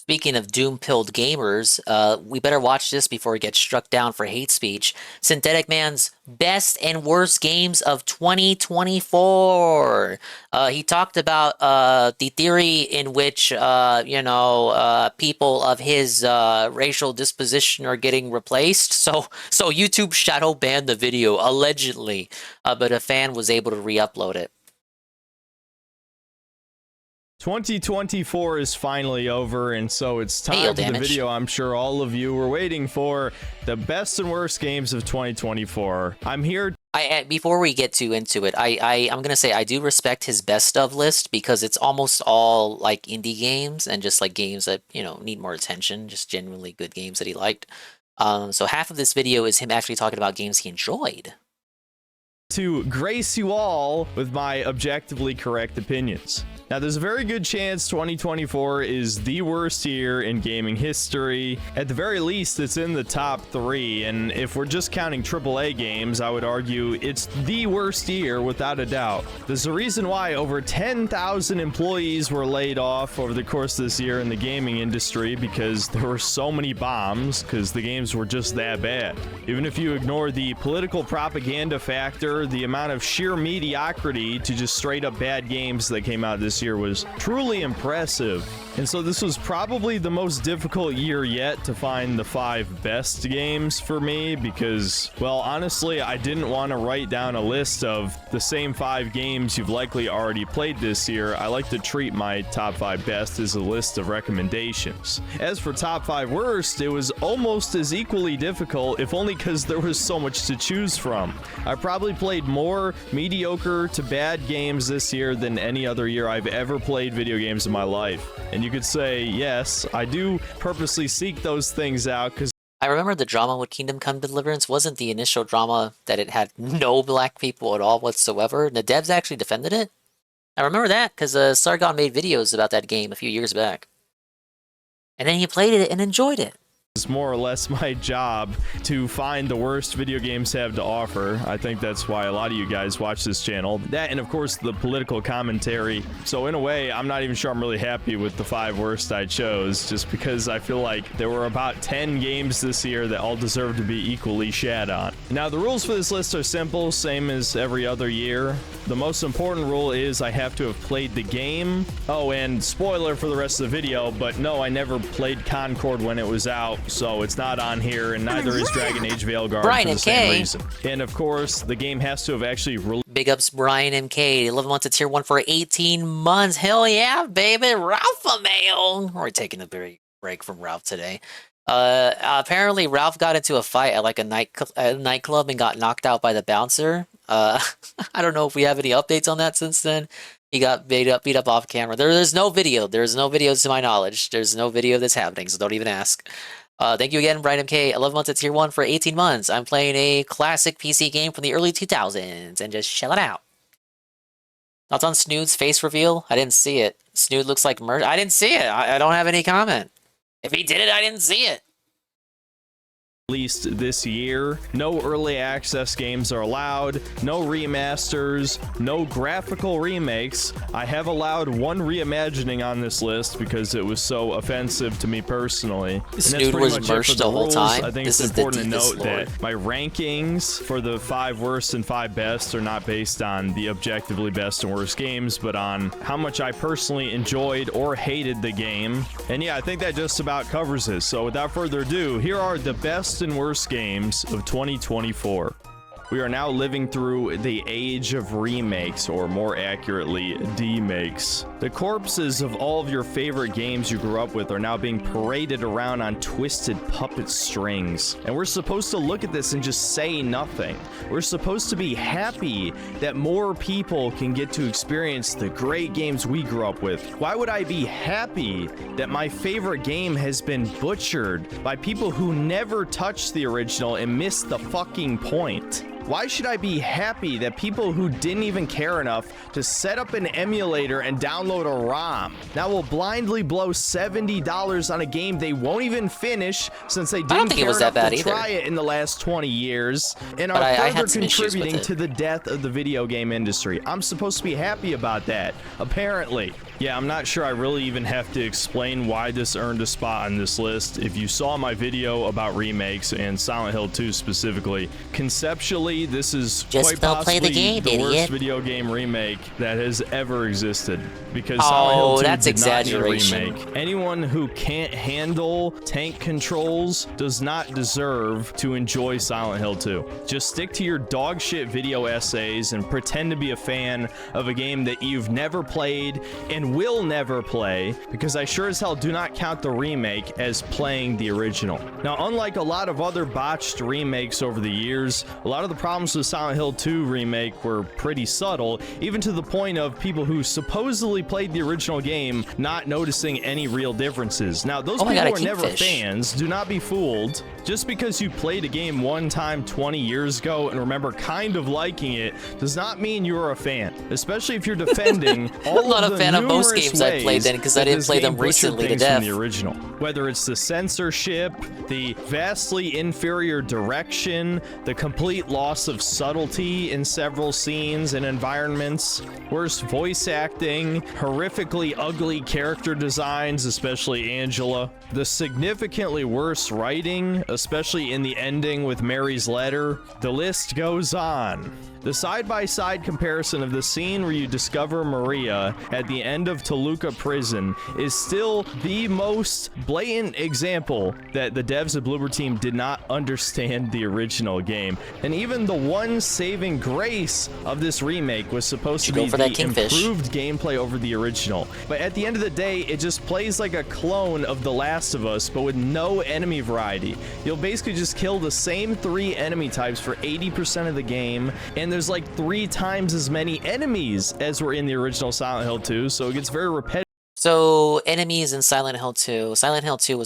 M: Speaking of doom-pilled gamers, we better watch this before we get struck down for hate speech. Synthetic Man's best and worst games of 2024. He talked about the theory in which, people of his racial disposition are getting replaced. So YouTube shadow banned the video, allegedly, but a fan was able to re-upload it.
A: 2024 is finally over, and so it's time for the video I'm sure all of you were waiting for, the best and worst games of 2024. I'm here.
M: Before we get into it, I'm gonna say I do respect his best of list because it's almost all like indie games and just like games that need more attention, just genuinely good games that he liked. So half of this video is him actually talking about games he enjoyed.
A: To grace you all with my objectively correct opinions. Now, there's a very good chance 2024 is the worst year in gaming history. At the very least, it's in the top 3, and if we're just counting AAA games, I would argue it's the worst year without a doubt. There's a reason why over 10,000 employees were laid off over the course of this year in the gaming industry, because there were so many bombs, because the games were just that bad. Even if you ignore the political propaganda factor, the amount of sheer mediocrity to just straight up bad games that came out this year was truly impressive. And so this was probably the most difficult year yet to find the 5 best games for me because, well, honestly, I didn't want to write down a list of the same 5 games you've likely already played this year. I like to treat my top 5 best as a list of recommendations. As for top 5 worst, it was almost as equally difficult, if only because there was so much to choose from. I probably played more mediocre to bad games this year than any other year I've ever played video games in my life. And you could say, yes, I do purposely seek those things out because
M: I remember the drama with Kingdom Come Deliverance wasn't the initial drama that it had no black people at all whatsoever. The devs actually defended it. I remember that because Sargon made videos about that game a few years back. And then he played it and enjoyed it.
A: It's more or less my job to find the worst video games have to offer. I think that's why a lot of you guys watch this channel. That and of course the political commentary. So in a way, I'm not even sure I'm really happy with the 5 worst I chose, just because I feel like there were about 10 games this year that all deserve to be equally shat on. Now the rules for this list are simple, same as every other year. The most important rule is I have to have played the game. Oh, and spoiler for the rest of the video, but no, I never played Concord when it was out. So it's not on here, and neither is Dragon Age Veilguard for the same reason. And of course, the game has to have actually released.
M: Big ups Brian MK, 11 months to tier 1 for 18 months. Hell yeah, baby. Ralph Mail. We're taking a break from Ralph today. Apparently Ralph got into a fight at like a nightclub and got knocked out by the bouncer. I don't know if we have any updates on that since then. He got beat up off camera. There's no video. There's no videos to my knowledge. There's no video that's happening, so don't even ask. Thank you again, Brian MK. 11 months at tier 1 for 18 months. I'm playing a classic PC game from the early 2000s and just chilling out. Thoughts on Snood's face reveal? I didn't see it. Snood looks like I didn't see it. I don't have any comment. If he did it, I didn't see it.
A: Released this year. No early access games are allowed, no remasters, no graphical remakes. I have allowed one reimagining on this list because it was so offensive to me personally.
M: Snood was merged the whole time.
A: I think it's important to note that my rankings for the 5 worst and 5 best are not based on the objectively best and worst games, but on how much I personally enjoyed or hated the game. And yeah, I think that just about covers it. So without further ado, here are the best and worst games of 2024. We are now living through the age of remakes, or more accurately, demakes. The corpses of all of your favorite games you grew up with are now being paraded around on twisted puppet strings. And we're supposed to look at this and just say nothing. We're supposed to be happy that more people can get to experience the great games we grew up with. Why would I be happy that my favorite game has been butchered by people who never touched the original and missed the fucking point? Why should I be happy that people who didn't even care enough to set up an emulator and download a ROM now will blindly blow $70 on a game they won't even finish since they didn't care enough to try it in the last 20 years and are further contributing to the death of the video game industry? I'm supposed to be happy about that, apparently. Yeah, I'm not sure I really even have to explain why this earned a spot on this list. If you saw my video about remakes and Silent Hill 2 specifically, conceptually, this is quite possibly the worst video game remake that has ever existed. Because Silent Hill 2 did not need a remake. Anyone who can't handle tank controls does not deserve to enjoy Silent Hill 2. Just stick to your dog shit video essays and pretend to be a fan of a game that you've never played and will never play, because I sure as hell do not count the remake as playing the original. Now, unlike a lot of other botched remakes over the years, a lot of the problems with Silent Hill 2 remake were pretty subtle, even to the point of people who supposedly played the original game not noticing any real differences. Now, those people are never fans. Do not be fooled. Just because you played a game one time 20 years ago and remember kind of liking it does not mean you're a fan, especially if you're defending all of the numerous games I played then, because I didn't play them recently to death. The original, whether it's the censorship, the vastly inferior direction, the complete loss of subtlety in several scenes and environments, worse voice acting, horrifically ugly character designs, especially Angela, the significantly worse writing, especially in the ending with Mary's letter. The list goes on. The side-by-side comparison of the scene where you discover Maria at the end of Toluca Prison is still the most blatant example that the devs of Bloober Team did not understand the original game. And even the one saving grace of this remake was supposed to be the improved gameplay over the original. But at the end of the day, it just plays like a clone of The Last of Us, but with no enemy variety. You'll basically just kill the same 3 enemy types for 80% of the game, and there's like 3 times as many enemies as were in the original Silent Hill 2, so it gets very repetitive.
M: So enemies in Silent Hill 2. Silent Hill 2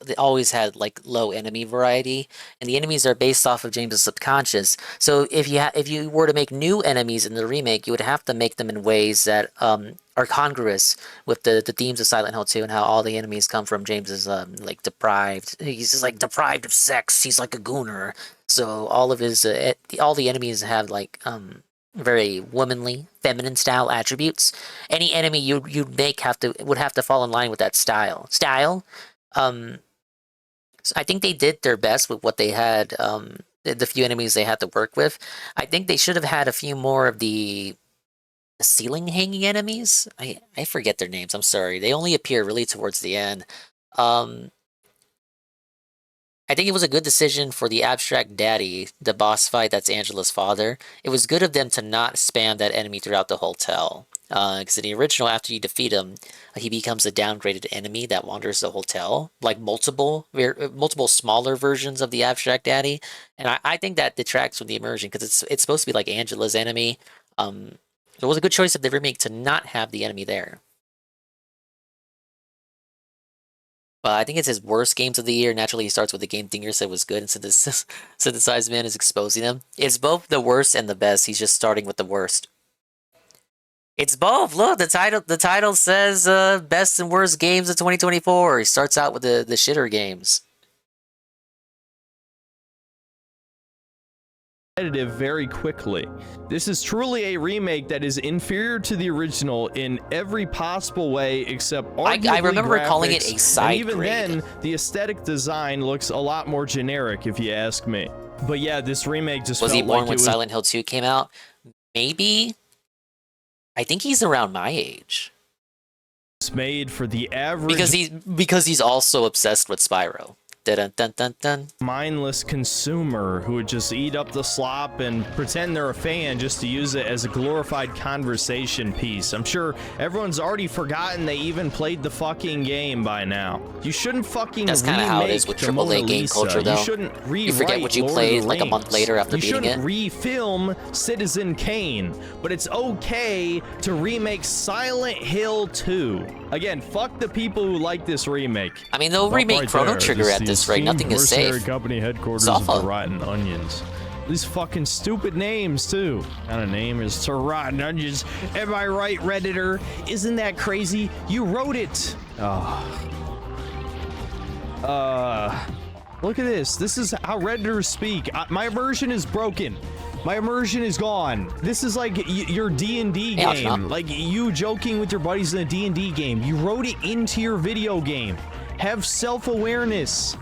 M: they always had like low enemy variety, and the enemies are based off of James's subconscious. So if you were to make new enemies in the remake, you would have to make them in ways that are congruous with the themes of Silent Hill 2 and how all the enemies come from James's like deprived. He's just like deprived of sex. He's like a gooner. So all of his all the enemies have like very womanly, feminine style attributes. Any enemy you'd make would have to fall in line with that style. So I think they did their best with what they had. The few enemies they had to work with. I think they should have had a few more of the ceiling hanging enemies. I forget their names. I'm sorry. They only appear really towards the end. I think it was a good decision for the abstract daddy, the boss fight that's Angela's father. It was good of them to not spam that enemy throughout the hotel. Because in the original, after you defeat him, he becomes a downgraded enemy that wanders the hotel, like multiple smaller versions of the Abstract Daddy. And I think that detracts from the immersion because it's supposed to be like Angela's enemy. So it was a good choice of the remake to not have the enemy there. But I think it's his worst games of the year. Naturally, he starts with the game Dinger said was good, and Synthesized Man is exposing them. It's both the worst and the best. He's just starting with the worst. It's both. Look, the title says best and worst games of 2024. He starts out with the shitter games.
A: Very quickly. This is truly a remake that is inferior to the original in every possible way except arguably
M: I remember
A: graphics,
M: calling it a side
A: and even
M: grade.
A: then, the aesthetic design looks a lot more generic, if you ask me. But yeah, this remake just
M: was
A: felt
M: he born
A: like
M: when
A: it was
M: Silent Hill 2 came out? Maybe. I think he's around my age.
A: It's made for the average
M: Because he's also obsessed with Spyro. Dun, dun, dun, dun.
A: mindless consumer who would just eat up the slop and pretend they're a fan just to use it as a glorified conversation piece. I'm sure everyone's already forgotten they even played the fucking game by now. You shouldn't fucking
M: That's kind of how it is with AAA game culture, though.
A: You shouldn't rewrite
M: You forget what you
A: Lord
M: played
A: of the
M: like a month
A: Rings.
M: later after
A: you
M: beating
A: shouldn't
M: it.
A: refilm Citizen Kane, but it's okay to remake Silent Hill 2. Again, fuck the people who like this remake.
M: I mean, they'll remake Chrono Trigger at this rate. Nothing is safe.
A: Company headquarters
M: Sofa.
A: of the Rotten Onions. These fucking stupid names, too. What kind of name is to Rotten Onions? Am I right, Redditor? Isn't that crazy? You wrote it. Look at this. This is how Redditors speak. My immersion is broken. My immersion is gone. This is like your D&D game. Like you joking with your buddies in a D&D game. You wrote it into your video game. Have self-awareness.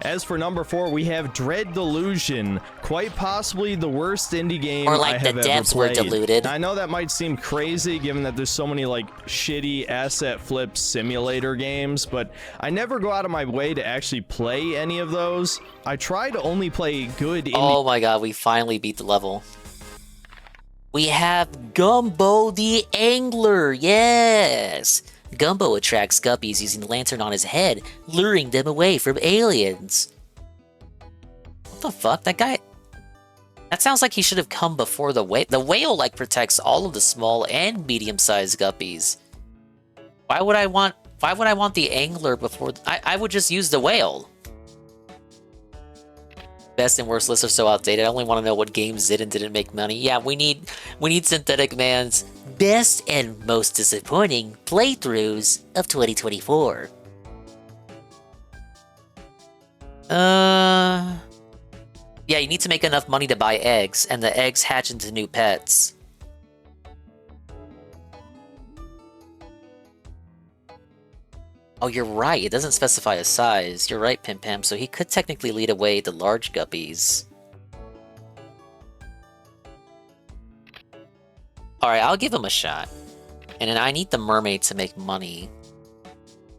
A: As for number 4, we have Dread Delusion, quite possibly the worst indie game
M: Or like
A: I
M: the
A: have ever
M: devs were
A: played.
M: deluded.
A: I know that might seem crazy given that there's so many like shitty asset flip simulator games, but I never go out of my way to actually play any of those. I try to only play good indie.
M: Oh my god, we finally beat the level. We have Gumbo the Angler, yes! Gumbo attracts guppies using the lantern on his head, luring them away from aliens. What the fuck? That guy... That sounds like he should have come before the whale. The whale, like, protects all of the small and medium-sized guppies. Why would I want the angler before... I would just use the whale. Best and worst lists are so outdated. I only want to know what games did and didn't make money. Yeah, we need Synthetic Man's best and most disappointing playthroughs of 2024. Yeah, you need to make enough money to buy eggs, and the eggs hatch into new pets. Oh, you're right. It doesn't specify a size. You're right, Pim Pam. So he could technically lead away the large guppies. Alright, I'll give him a shot. And then I need the mermaid to make money.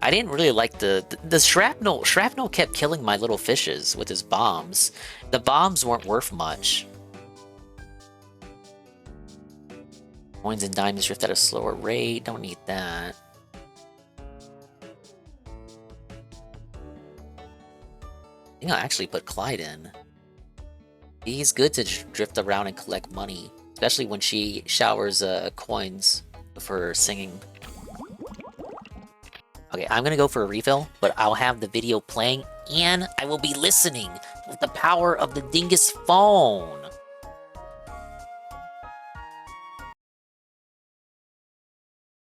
M: I didn't really like the shrapnel. Shrapnel kept killing my little fishes with his bombs. The bombs weren't worth much. Coins and diamonds drift at a slower rate. Don't need that. I think I'll actually put Clyde in. He's good to drift around and collect money. Especially when she showers coins for singing. Okay, I'm gonna go for a refill, but I'll have the video playing and I will be listening with the power of the Dingus phone.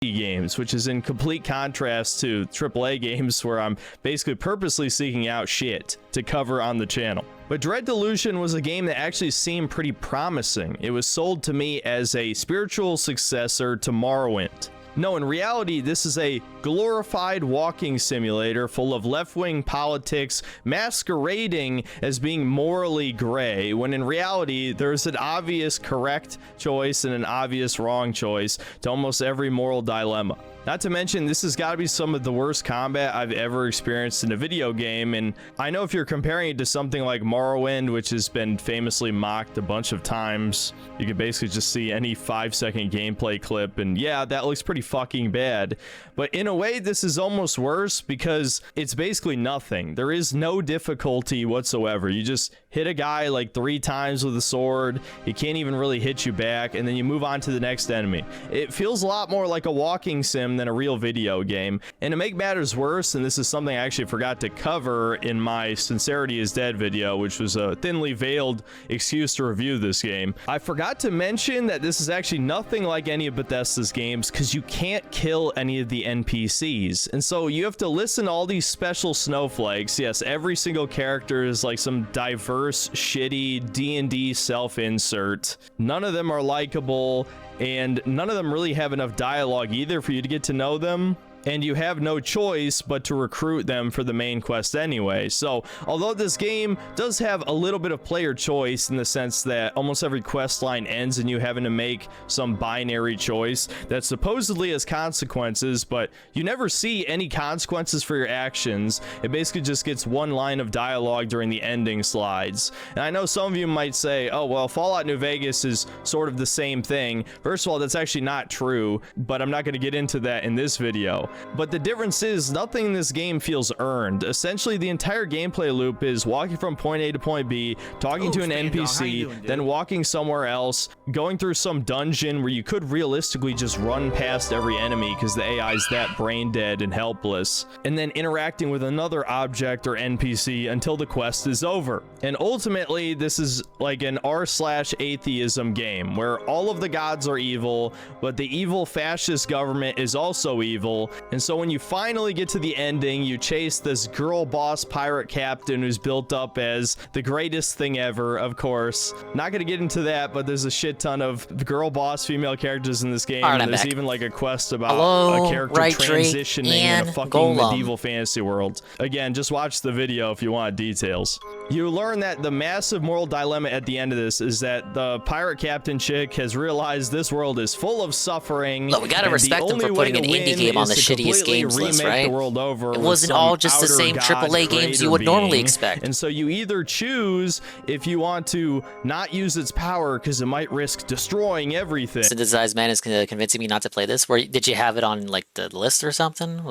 A: Games, which is in complete contrast to AAA games where I'm basically purposely seeking out shit to cover on the channel. But Dread Delusion was a game that actually seemed pretty promising. It was sold to me as a spiritual successor to Morrowind. No, in reality, this is a glorified walking simulator full of left-wing politics masquerading as being morally gray, when in reality, there's an obvious correct choice and an obvious wrong choice to almost every moral dilemma. Not to mention, this has got to be some of the worst combat I've ever experienced in a video game, and I know if you're comparing it to something like Morrowind, which has been famously mocked a bunch of times, you can basically just see any 5-second gameplay clip, and yeah, that looks pretty fucking bad. But in a way, this is almost worse because it's basically nothing. There is no difficulty whatsoever. You just hit a guy like 3 times with a sword, he can't even really hit you back, and then you move on to the next enemy. It feels a lot more like a walking sim than a real video game. And to make matters worse, and this is something I actually forgot to cover in my Sincerity is Dead video, which was a thinly veiled excuse to review this game, I forgot to mention that this is actually nothing like any of Bethesda's games because you can't kill any of the NPCs. And so you have to listen to all these special snowflakes. Yes, every single character is like some diverse, shitty D&D self-insert. None of them are likable, and none of them really have enough dialogue either for you to get to know them. And you have no choice but to recruit them for the main quest anyway. So although this game does have a little bit of player choice in the sense that almost every quest line ends in you having to make some binary choice that supposedly has consequences, but you never see any consequences for your actions. It basically just gets one line of dialogue during the ending slides. And I know some of you might say, oh well, Fallout New Vegas is sort of the same thing. First of all, that's actually not true, but I'm not going to get into that in this video. But the difference is nothing in this game feels earned. Essentially, the entire gameplay loop is walking from point A to point B, talking to an NPC, then walking somewhere else, going through some dungeon where you could realistically just run past every enemy because the AI is that brain dead and helpless, and then interacting with another object or NPC until the quest is over. And ultimately, this is like an r/atheism game where all of the gods are evil, but the evil fascist government is also evil. And so when you finally get to the ending, you chase this girl boss pirate captain who's built up as the greatest thing ever, of course. Not gonna get into that, but there's a shit ton of girl boss female characters in this game.
M: Right,
A: there's even like a quest about a character
M: Right,
A: transitioning in a fucking
M: Golem.
A: medieval fantasy world. Again, just watch the video if you want details. You learn that the massive moral dilemma at the end of this is that the pirate captain chick has realized this world is full of suffering.
M: Look, we gotta respect them for putting an indie game on the shittiest games list, right? It wasn't all just the same AAA games you would normally expect.
A: And so you either choose if you want to not use its power because it might risk destroying everything.
M: Synthesized Man is convincing me not to play this. Did you have it on like the list or something?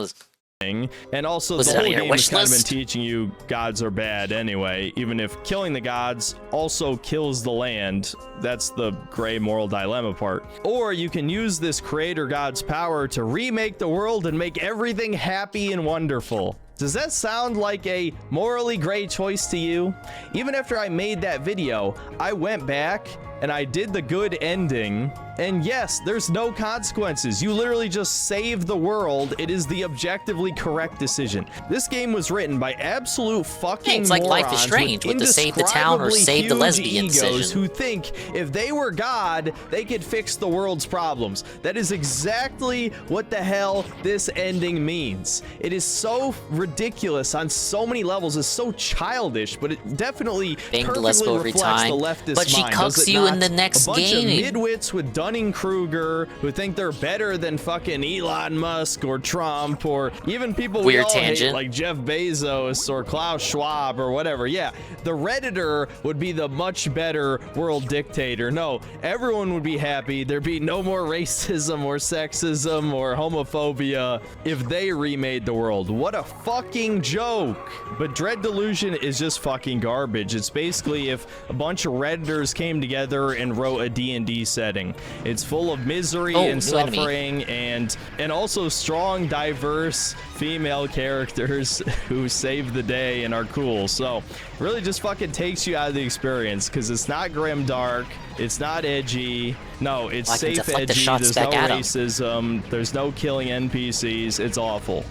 A: And also the whole game has kind of been teaching you gods are bad anyway, even if killing the gods also kills the land. That's the gray moral dilemma part. Or you can use this creator god's power to remake the world and make everything happy and wonderful. Does that sound like a morally gray choice to you? Even after I made that video, I went back and I did the good ending. And yes, there's no consequences. You literally just save the world. It is the objectively correct decision. This game was written by absolute fucking
M: it's like Life is Strange with the save the town or save the lesbian decision.
A: Who think if they were God, they could fix the world's problems. That is exactly what the hell this ending means. It is so ridiculous on so many levels. It's so childish, but it definitely perfectly reflects the leftist
M: but she
A: mind,
M: cucks you in the next
A: game. A bunch
M: game.
A: of midwits with Dunning-Kruger who think they're better than fucking Elon Musk or Trump or even people we all hate like Jeff Bezos or Klaus Schwab or whatever. Yeah, the Redditor would be the much better world dictator. No, everyone would be happy. There'd be no more racism or sexism or homophobia if they remade the world. What a fucking joke. But Dread Delusion is just fucking garbage. It's basically if a bunch of Redditors came together and wrote a D&D setting. It's full of misery and suffering and also strong, diverse female characters who save the day and are cool. So really just fucking takes you out of the experience because it's not grim dark, it's not edgy. No, it's safe edgy. There's no racism. There's no killing NPCs. It's awful.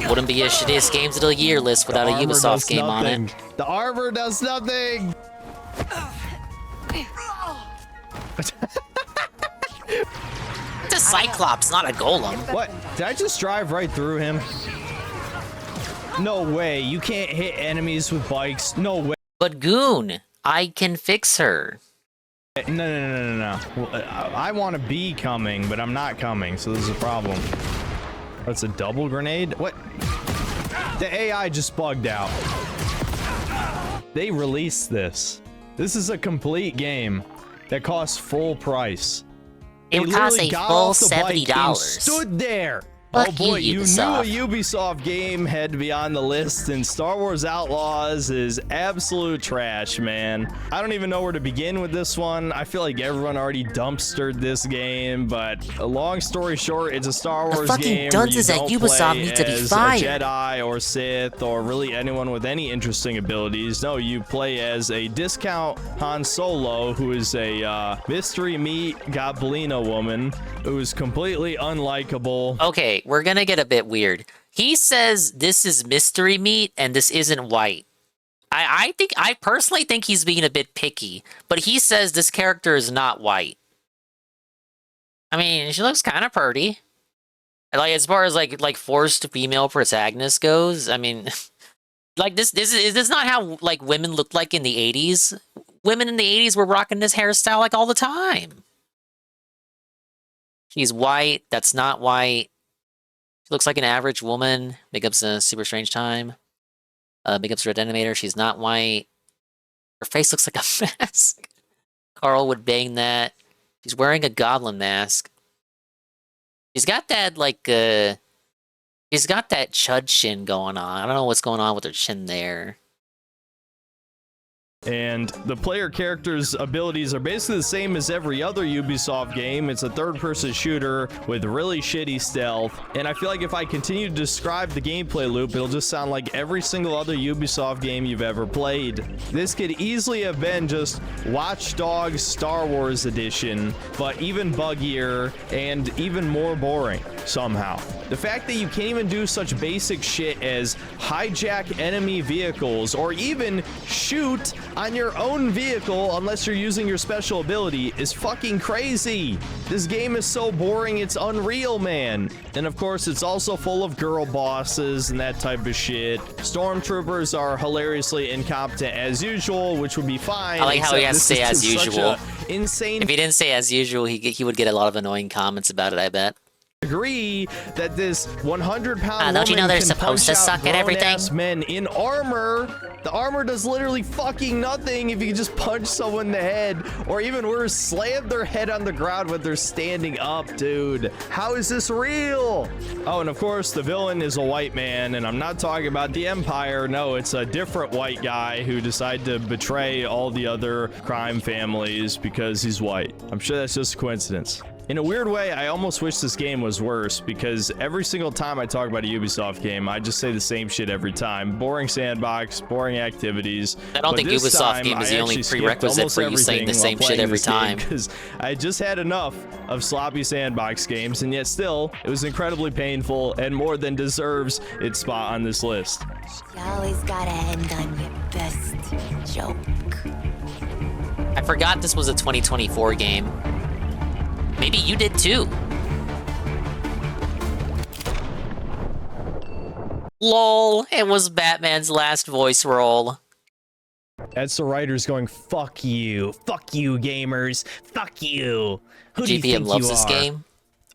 M: Wouldn't be a shittiest games of the year list without a Ubisoft game on it.
A: The armor does nothing.
M: It's a Cyclops, not a Golem.
A: What? Did I just drive right through him? No way. You can't hit enemies with bikes. No way.
M: But Goon, I can fix her.
A: No. Well, I want to be coming, but I'm not coming, so this is a problem. That's a double grenade? What? The AI just bugged out. They released this. This is a complete game that costs full price.
M: It would cost a full $70.
A: Stood there.
M: Fuck
A: oh boy,
M: you,
A: you knew
M: Ubisoft.
A: a Ubisoft game had to be on the list, and Star Wars Outlaws is absolute trash, man. I don't even know where to begin with this one. I feel like everyone already dumpstered this game, but long story short, it's a Star Wars game where you don't play as a Jedi or Sith or really anyone with any interesting abilities. No, you play as a discount Han Solo, who is a mystery meat Goblina woman who is completely unlikable.
M: Okay, we're gonna get a bit weird. He says this is mystery meat and this isn't white. I personally think he's being a bit picky, but he says this character is not white. I mean, she looks kind of pretty. Like, as far as like forced female protagonist goes, I mean, like this is not how like women looked like in the 80s. Women in the 80s were rocking this hairstyle like all the time. She's white. That's not white. She looks like an average woman. Makeup's a super strange time. Makeup's red animator. She's not white. Her face looks like a mask. Carl would bang that. She's wearing a goblin mask. She's got that like she's got that chud chin going on. I don't know what's going on with her chin there.
A: And the player character's abilities are basically the same as every other Ubisoft game. It's a third-person shooter with really shitty stealth. And I feel like if I continue to describe the gameplay loop, it'll just sound like every single other Ubisoft game you've ever played. This could easily have been just Watch Dogs Star Wars Edition, but even buggier and even more boring somehow. The fact that you can't even do such basic shit as hijack enemy vehicles or even shoot on your own vehicle unless you're using your special ability is fucking crazy. This game is so boring, it's unreal, man. And of course, it's also full of girl bosses and that type of shit. Stormtroopers are hilariously incompetent as usual, which would be fine.
M: I like how he has to say as usual.
A: Insane.
M: If he didn't say as usual, he would get a lot of annoying comments about it, I bet.
A: Agree that this 100-pound
M: don't you know they're
A: can
M: supposed to
A: punch out
M: suck at everything?
A: grown-ass men in armor. The armor does literally fucking nothing if you can just punch someone in the head, or even worse, slam their head on the ground when they're standing up, dude. How is this real? Oh, and of course, the villain is a white man, and I'm not talking about the Empire. No, it's a different white guy who decided to betray all the other crime families because he's white. I'm sure that's just a coincidence. In a weird way, I almost wish this game was worse, because every single time I talk about a Ubisoft game, I just say the same shit every time. Boring sandbox, boring activities.
M: I don't think Ubisoft game is the only prerequisite for you saying the same shit every time.
A: Because I just had enough of sloppy sandbox games, and yet still, it was incredibly painful and more than deserves its spot on this list.
B: You always gotta end on your best joke.
M: I forgot this was a 2024 game. Maybe you did too. LOL, it was Batman's last voice role.
A: That's the writers going, fuck you, gamers, fuck you. Who do you think
M: loves
A: you
M: this
A: are?
M: game.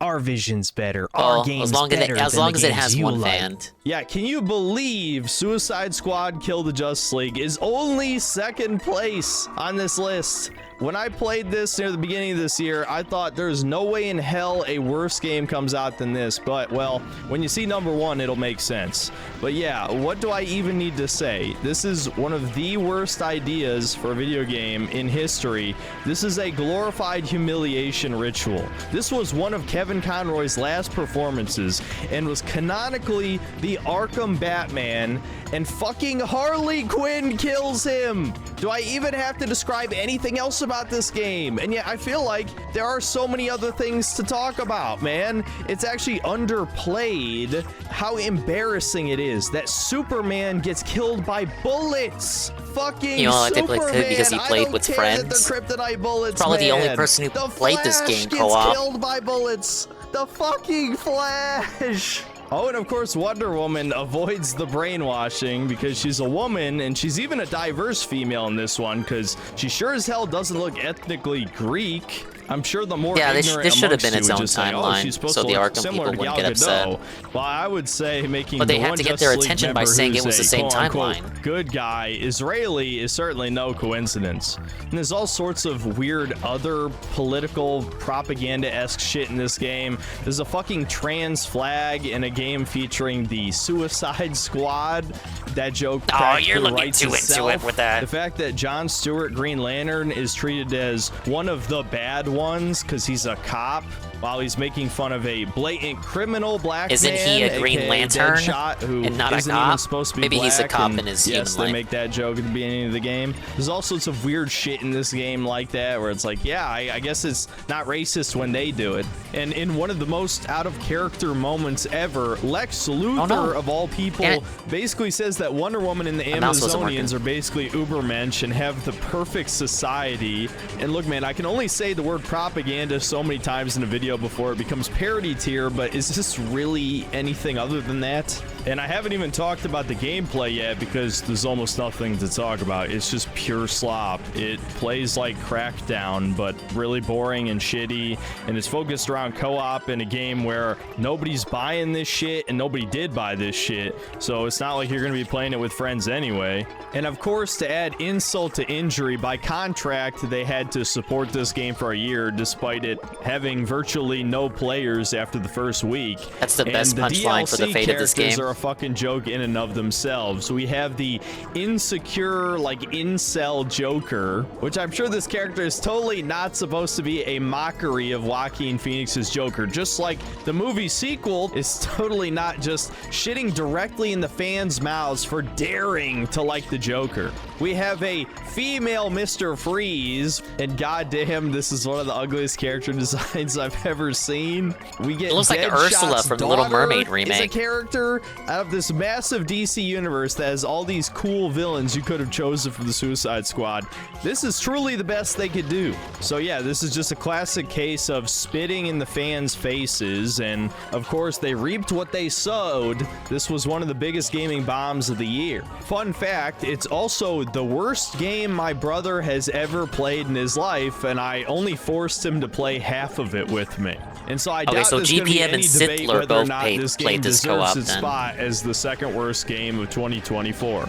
A: Our vision's better. Our game's better
M: as
A: than
M: long
A: the
M: as it
A: games
M: has
A: you
M: one
A: like.
M: fan.
A: Yeah, can you believe Suicide Squad Kill the Justice League is only second place on this list? When I played this near the beginning of this year, I thought there's no way in hell a worse game comes out than this. But, well, when you see number one, it'll make sense. But yeah, what do I even need to say? This is one of the worst ideas for a video game in history. This is a glorified humiliation ritual. This was one of Kevin Conroy's last performances and was canonically the Arkham Batman, and fucking Harley Quinn kills him. Do I even have to describe anything else about this game? And yet I feel like there are so many other things to talk about, man. It's actually underplayed how embarrassing it is that Superman gets killed by bullets. Fucking Superman.
M: Because he played with friends.
A: Kryptonite bullets,
M: Probably the only
A: man.
M: person who
A: The
M: played this
A: Flash
M: game
A: gets
M: co-op.
A: killed by bullets. The fucking Flash. Oh, and of course, Wonder Woman avoids the brainwashing because she's a woman, and she's even a diverse female in this one because she sure as hell doesn't look ethnically Greek. I'm sure the more ignorant
M: this should have been its own
A: say, oh,
M: timeline,
A: she's supposed
M: so
A: to
M: the
A: look
M: Arkham
A: similar
M: people
A: to
M: wouldn't
A: Gal
M: get upset.
A: Gadot. Well, I would say making
M: But they
A: the
M: have
A: one
M: to get their
A: Justice League
M: attention by
A: member
M: saying
A: who's
M: it was the
A: a
M: same
A: quote-unquote
M: timeline.
A: good guy, Israeli, is certainly no coincidence. And there's all sorts of weird other political propaganda-esque shit in this game. There's a fucking trans flag in a game featuring the Suicide Squad. That joke
M: you're looking
A: writes
M: too
A: itself.
M: into it with that.
A: The fact that Jon Stewart Green Lantern is treated as one of the bad ones because he's a cop while he's making fun of a blatant criminal black
M: Isn't
A: man,
M: he a Green
A: aka
M: Lantern
A: Deadshot, who
M: and not a
A: isn't
M: cop?
A: even supposed to be
M: Maybe
A: black,
M: he's a cop
A: and
M: in his
A: yes,
M: human
A: they
M: life.
A: make that joke at the beginning of the game. There's all sorts of weird shit in this game like that where it's like, yeah, I guess it's not racist when they do it. And in one of the most out of character moments ever, Lex Luthor of all people basically says that Wonder Woman and the Amazonians are basically Ubermensch and have the perfect society. And look, man, I can only say the word propaganda so many times in a video before it becomes parody tier, but is this really anything other than that? And I haven't even talked about the gameplay yet because there's almost nothing to talk about. It's just pure slop. It plays like Crackdown, but really boring and shitty, and it's focused around co-op in a game where nobody's buying this shit and nobody did buy this shit, so it's not like you're going to be playing it with friends anyway. And of course, to add insult to injury, by contract they had to support this game for a year despite it having virtually no players after the first week.
M: That's the best punchline for the fate of this game.
A: Are a fucking joke in and of themselves. We have the insecure, like, incel Joker, which I'm sure this character is totally not supposed to be a mockery of Joaquin Phoenix's Joker, just like the movie sequel is totally not just shitting directly in the fans' mouths for daring to like the Joker. We have a female Mr. Freeze, and goddamn, this is one of the ugliest character designs I've ever seen. We get
M: It looks like
A: Deadshot's
M: Ursula from the Little
A: daughter
M: Mermaid
A: is a
M: remake.
A: character out of this massive DC universe that has all these cool villains you could have chosen from the Suicide Squad. This is truly the best they could do. So yeah, this is just a classic case of spitting in the fans' faces, and of course they reaped what they sowed. This was one of the biggest gaming bombs of the year. Fun fact, it's also the worst game my brother has ever played in his life, and I only forced him to play half of it with me. And so I doubt
M: so
A: there's going to be
M: GPM
A: any
M: and
A: debate
M: Sittler
A: whether or
M: both
A: not this game
M: played this
A: deserves
M: co-op
A: its
M: then.
A: spot as the second worst game of 2024.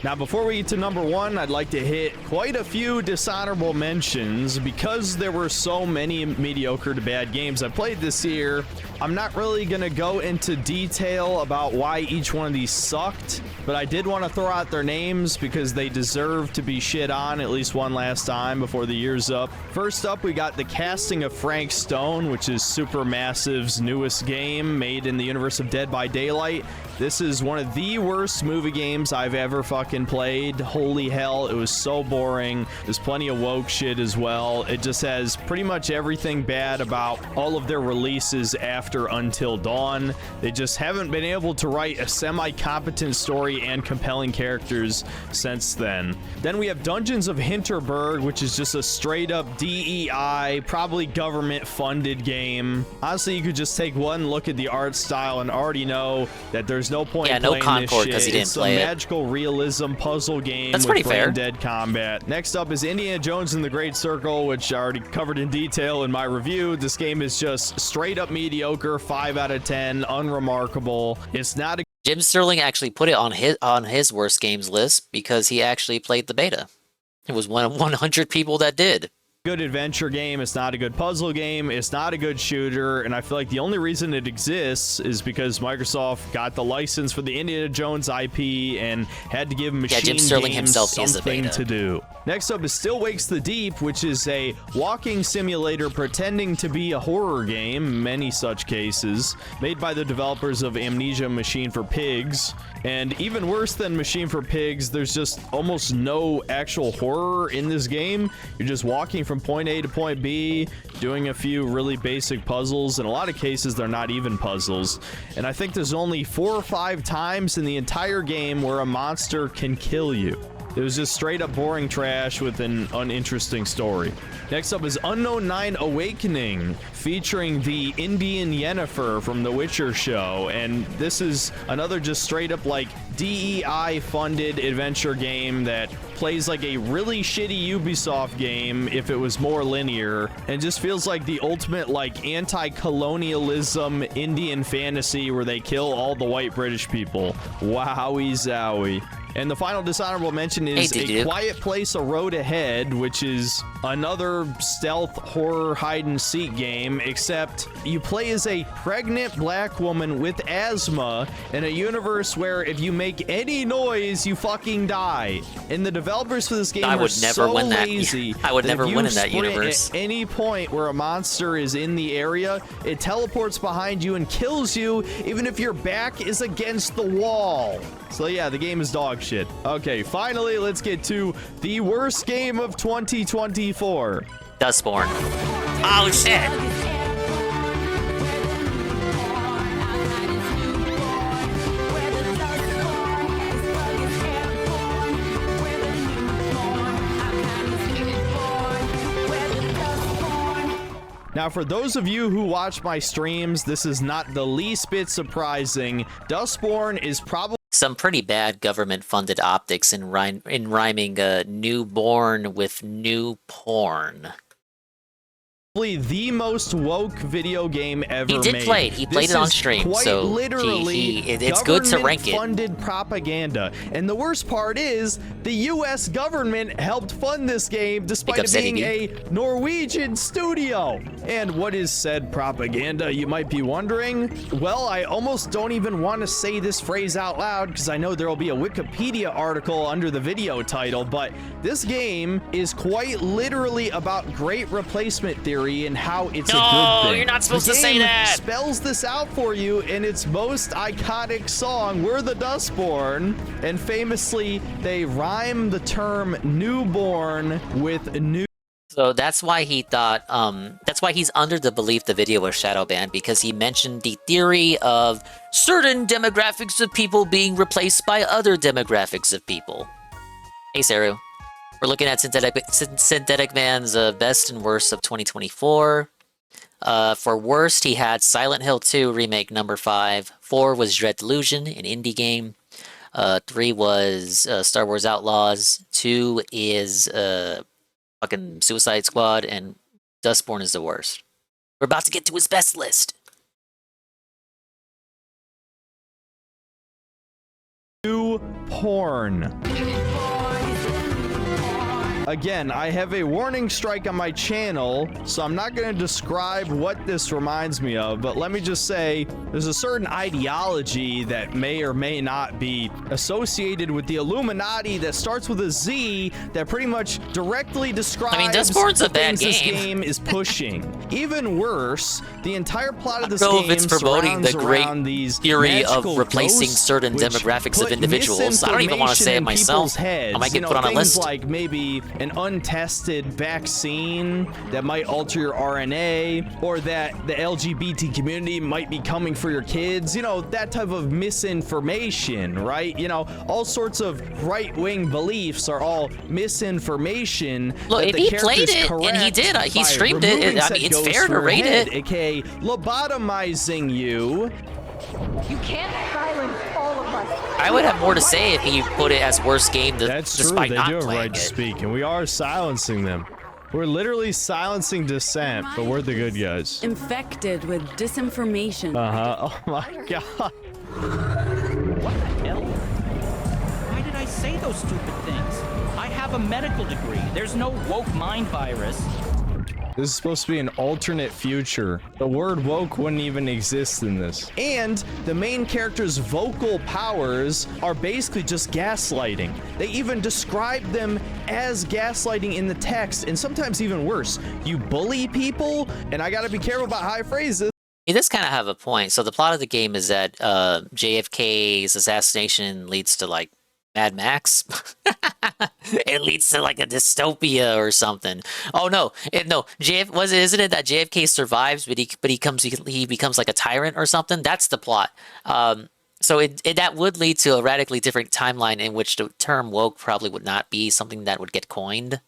A: Now, before we get to number one, I'd like to hit quite a few dishonorable mentions because there were so many mediocre to bad games I played this year. I'm not really going to go into detail about why each one of these sucked, but I did want to throw out their names because they deserve to be shit on at least one last time before the year's up. First up, we got the casting of Frank Stone, which is Supermassive's newest game made in the universe of Dead by Daylight. This is one of the worst movie games I've ever fucking played. Holy hell, it was so boring. There's plenty of woke shit as well. It just has pretty much everything bad about all of their releases after Until Dawn. They just haven't been able to write a semi-competent story and compelling characters since then. Then we have Dungeons of Hinterberg, which is just a straight-up DEI, probably government-funded game. Honestly, you could just take one look at the art style and already know that there's no point in playing
M: Concord
A: this
M: because he
A: shit.
M: didn't
A: It's a
M: play it.
A: magical realism puzzle game
M: That's
A: with
M: pretty fair.
A: brain-dead combat. Next up is Indiana Jones and the Great Circle, which I already covered in detail in my review. This game is just straight-up mediocre, 5 out of 10, unremarkable. It's not a
M: Jim Sterling actually put it on his worst games list because he actually played the beta. It was one of 100 people that did.
A: good adventure game. It's not a good puzzle game. It's not a good shooter. And I feel like the only reason it exists is because Microsoft got the license for the Indiana Jones IP and had to give Machine
M: Jim Sterling
A: Games
M: himself is a
A: something
M: beta.
A: to do. Next up is Still Wakes the Deep, which is a walking simulator pretending to be a horror game, many such cases, made by the developers of Amnesia Machine for Pigs. And even worse than Machine for Pigs, there's just almost no actual horror in this game. You're just walking from point A to point B, doing a few really basic puzzles. In a lot of cases, they're not even puzzles. And I think there's only 4 or 5 times in the entire game where a monster can kill you. It was just straight up boring trash with an uninteresting story. Next up is Unknown 9 Awakening, featuring the Indian Yennefer from The Witcher show. And this is another just straight up like DEI funded adventure game that plays like a really shitty Ubisoft game if it was more linear, and just feels like the ultimate like anti-colonialism Indian fantasy where they kill all the white British people. Wowie zowie. And the final dishonorable mention is A Quiet Place: A Road Ahead, which is another stealth horror hide-and-seek game, except you play as a pregnant black woman with asthma in a universe where if you make any noise, you fucking die. And the developers for this game are so lazy.
M: I would never win in that
A: At
M: universe.
A: any point where a monster is in the area, it teleports behind you and kills you, even if your back is against the wall. So yeah, the game is dog shit. Okay, finally, let's get to the worst game of 2024.
M: Dustborn. Oh shit!
A: Now, for those of you who watch my streams, this is not the least bit surprising. Dustborn is probably
M: some pretty bad government-funded optics in rhyming newborn with new porn.
A: The most woke video game ever made.
M: He did play it. He played it on stream,
A: quite
M: so
A: literally
M: it's good to rank it.
A: Funded propaganda, and the worst part is the U.S. government helped fund this game despite it being a Norwegian studio. And what is said propaganda, you might be wondering? Well, I almost don't even want to say this phrase out loud because I know there will be a Wikipedia article under the video title, but this game is quite literally about great replacement theory and how it's a good thing.
M: You're not supposed to say that.
A: Spells this out for you in its most iconic song, We're the Dustborn, and famously they rhyme the term newborn with new.
M: So that's why he thought, that's why he's under the belief the video was shadow banned, because he mentioned the theory of certain demographics of people being replaced by other demographics of people. Hey, Saru. We're looking at Synthetic Man's best and worst of 2024. For worst, he had Silent Hill 2 Remake number 5. 4 was Dread Delusion, an indie game. 3 was Star Wars Outlaws. 2 is fucking Suicide Squad, and Dustborn is the worst. We're about to get to his best list.
A: New porn. Again, I have a warning strike on my channel, so I'm not going to describe what this reminds me of, but let me just say there's a certain ideology that may or may not be associated with the Illuminati that starts with a Z that pretty much directly describes
M: Dustborn's a bad
A: things this
M: game.
A: game is pushing. Even worse, the entire plot of this
M: I don't know
A: game
M: if it's promoting the great
A: these
M: theory of
A: magical
M: replacing
A: ghosts,
M: certain
A: which
M: demographics of
A: put
M: individuals. I don't even want to say it
A: misinformation in
M: myself.
A: people's heads.
M: I might get
A: You
M: put
A: know,
M: on a
A: things
M: list.
A: like maybe an untested vaccine that might alter your RNA, or that the LGBT community might be coming for your kids. You know, that type of misinformation, right? You know, all sorts of right-wing beliefs are all misinformation.
M: Look,
A: that
M: if
A: the
M: he
A: character's
M: played it, and he
A: correct
M: did, he
A: by
M: streamed it,
A: removing
M: I
A: said
M: mean, it's
A: ghost
M: fair to
A: from her
M: rate
A: head,
M: it.
A: aka lobotomizing you.
C: You can't silence all of us.
M: I would have more to say if he put it as worst game
A: That's true,
M: despite
A: they
M: not
A: do have a
M: playing
A: right to
M: it.
A: speak, and we are silencing them. We're literally silencing dissent, but we're the good guys.
V: Infected with disinformation.
A: Oh my god.
W: What the hell? Why did I say those stupid things? I have a medical degree. There's no woke mind virus.
A: This is supposed to be an alternate future. The word woke wouldn't even exist in this. And the main character's vocal powers are basically just gaslighting. They even describe them as gaslighting in the text, and sometimes even worse. You bully people, and I gotta be careful about how I phrase this.
M: He does kind of have a point. So the plot of the game is that JFK's assassination leads to like Mad Max. It leads to like a dystopia or something. Oh no, isn't it that JFK survives, but he becomes like a tyrant or something? That's the plot. So that would lead to a radically different timeline in which the term woke probably would not be something that would get coined.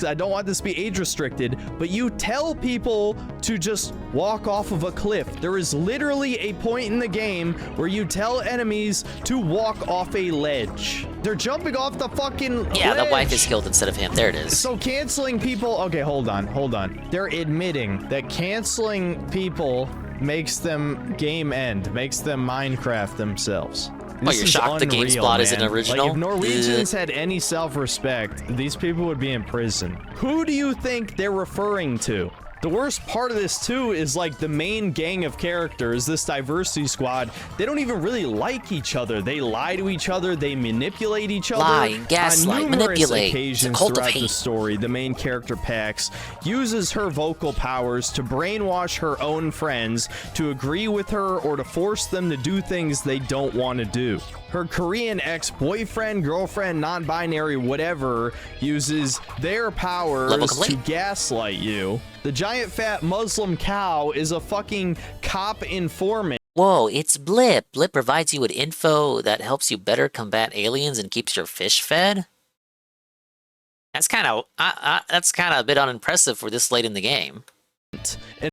A: I don't want this to be age restricted, but you tell people to just walk off of a cliff. There is literally a point in the game where you tell enemies to walk off a ledge. They're jumping off the fucking
M: Yeah,
A: ledge.
M: the wife is killed instead of him. There it is.
A: So canceling people, okay, hold on. They're admitting that canceling people makes them game end, makes them Minecraft themselves. This
M: you're
A: is
M: shocked the
A: unreal,
M: GameSpot isn't
A: man.
M: original?
A: Like, if Norwegians had any self-respect, these people would be in prison. Who do you think they're referring to? The worst part of this, too, is like the main gang of characters, this diversity squad, they don't even really like each other. They lie to each other. They manipulate each other.
M: Lie, gaslight,
A: on numerous
M: manipulate.
A: occasions throughout the story. The main character, Pax, uses her vocal powers to brainwash her own friends to agree with her or to force them to do things they don't want to do. Her Korean ex-boyfriend, girlfriend, non-binary, whatever, uses their powers to gaslight you. The giant fat Muslim cow is a fucking cop informant.
M: Whoa, it's Blip. Blip provides you with info that helps you better combat aliens and keeps your fish fed? That's kind of a bit unimpressive for this late in the game.
A: And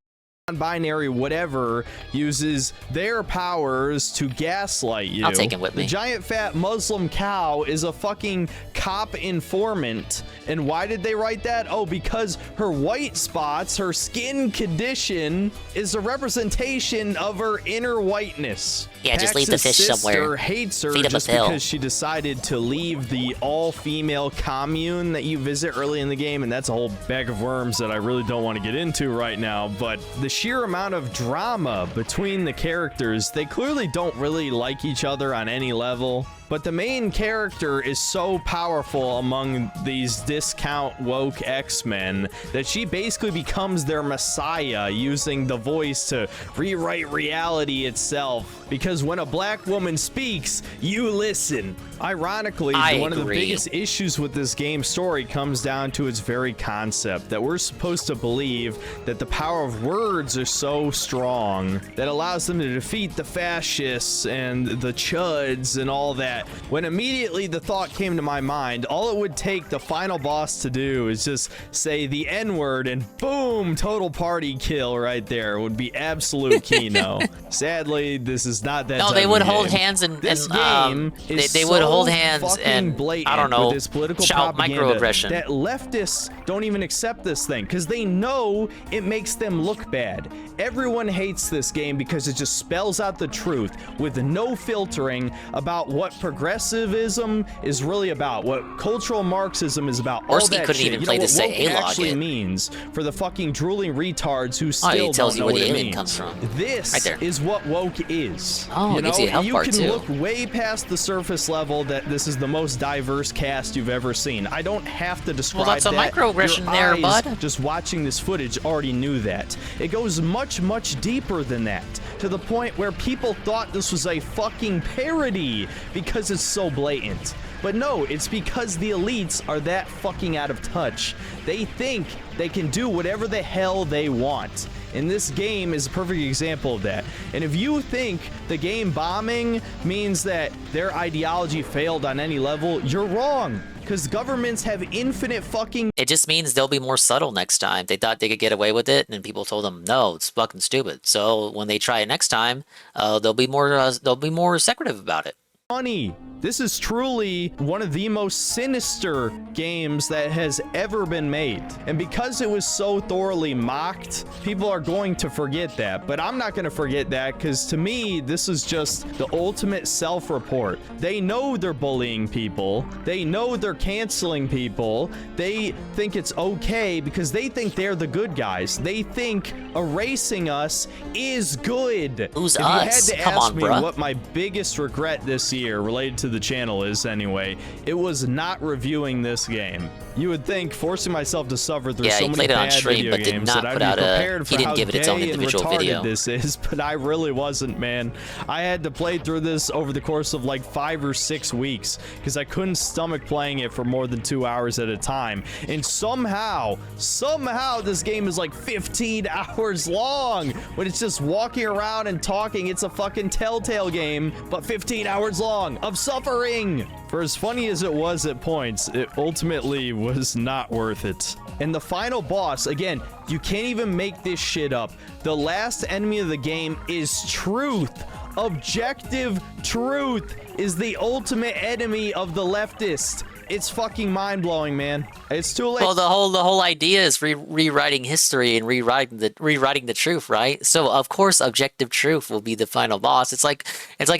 A: non-binary whatever uses their powers to gaslight you.
M: I'll take him with me.
A: The giant fat Muslim cow is a fucking cop informant. And why did they write that? Oh, because her white spots, her skin condition, is a representation of her inner whiteness.
M: Yeah, just leave the fish somewhere.
A: Sister hates her just because she decided to leave the all-female commune that you visit early in the game, and that's a whole bag of worms that I really don't want to get into right now. But the sheer amount of drama between the characters, they clearly don't really like each other on any level. But the main character is so powerful among these discount woke X-Men that she basically becomes their messiah, using the voice to rewrite reality itself. Because when a black woman speaks, you listen. Ironically, one of the biggest issues with this game's story comes down to its very concept, that we're supposed to believe that the power of words are so strong that allows them to defeat the fascists and the chuds and all that. When immediately the thought came to my mind, all it would take the final boss to do is just say the N-word and boom, total party kill right there. It would be absolute Kino. Sadly, this is not that
M: No, they would hold hands and
A: this game is
M: they would hold hands
A: fucking
M: and
A: blatant
M: I don't know,
A: with this political
M: shout
A: propaganda
M: microaggression.
A: that leftists don't even accept this thing because they know it makes them look bad. Everyone hates this game because it just spells out the truth with no filtering about what progressivism is really about, what cultural Marxism is about. All that
M: couldn't
A: shit.
M: even
A: You
M: play
A: know
M: this
A: what
M: say
A: woke
M: A-log
A: actually
M: it.
A: means for the fucking drooling retards who
M: Oh,
A: still
M: it tells
A: don't
M: you
A: know
M: where
A: what
M: the
A: it
M: alien
A: means.
M: comes from.
A: This
M: Right there.
A: is what woke is.
M: Oh, it gives you a health
A: you
M: bar,
A: can
M: too.
A: look way past the surface level that this is the most diverse cast you've ever seen. I don't have to describe
M: that's a
A: that.
M: microaggression
A: Your
M: there,
A: eyes
M: bud.
A: just watching this footage already knew that. It goes much, much deeper than that, to the point where people thought this was a fucking parody because it's so blatant. But no, it's because the elites are that fucking out of touch. They think they can do whatever the hell they want. And this game is a perfect example of that. And if you think the game bombing means that their ideology failed on any level, you're wrong. Because governments have infinite fucking...
M: It just means they'll be more subtle next time. They thought they could get away with it, and people told them, no, it's fucking stupid. So when they try it next time, they'll be more secretive about it.
A: Money. This is truly one of the most sinister games that has ever been made. And because it was so thoroughly mocked, people are going to forget that. But I'm not going to forget that because to me, this is just the ultimate self-report. They know they're bullying people. They know they're canceling people. They think it's okay because they think they're the good guys. They think erasing us is good.
M: Who's
A: if
M: us?
A: You had to
M: Come
A: ask
M: on,
A: me
M: bruh.
A: what my biggest regret this year here related to the channel is anyway, it was not reviewing this game. You would think forcing myself to suffer through so many bad video games that I'd be prepared for how gay and retarded this is, but I really wasn't, man. I had to play through this over the course of like 5 or 6 weeks because I couldn't stomach playing it for more than 2 hours at a time. And somehow this game is like 15 hours long when it's just walking around and talking. It's a fucking Telltale game, but 15 hours long of suffering. For as funny as it was at points, it ultimately was not worth it. And the final boss, again, you can't even make this shit up. The last enemy of the game is truth. Objective truth is the ultimate enemy of the leftist. It's fucking mind-blowing, man. It's too late.
M: Well, the whole idea is rewriting history and rewriting the truth, right? So of course, objective truth will be the final boss. It's like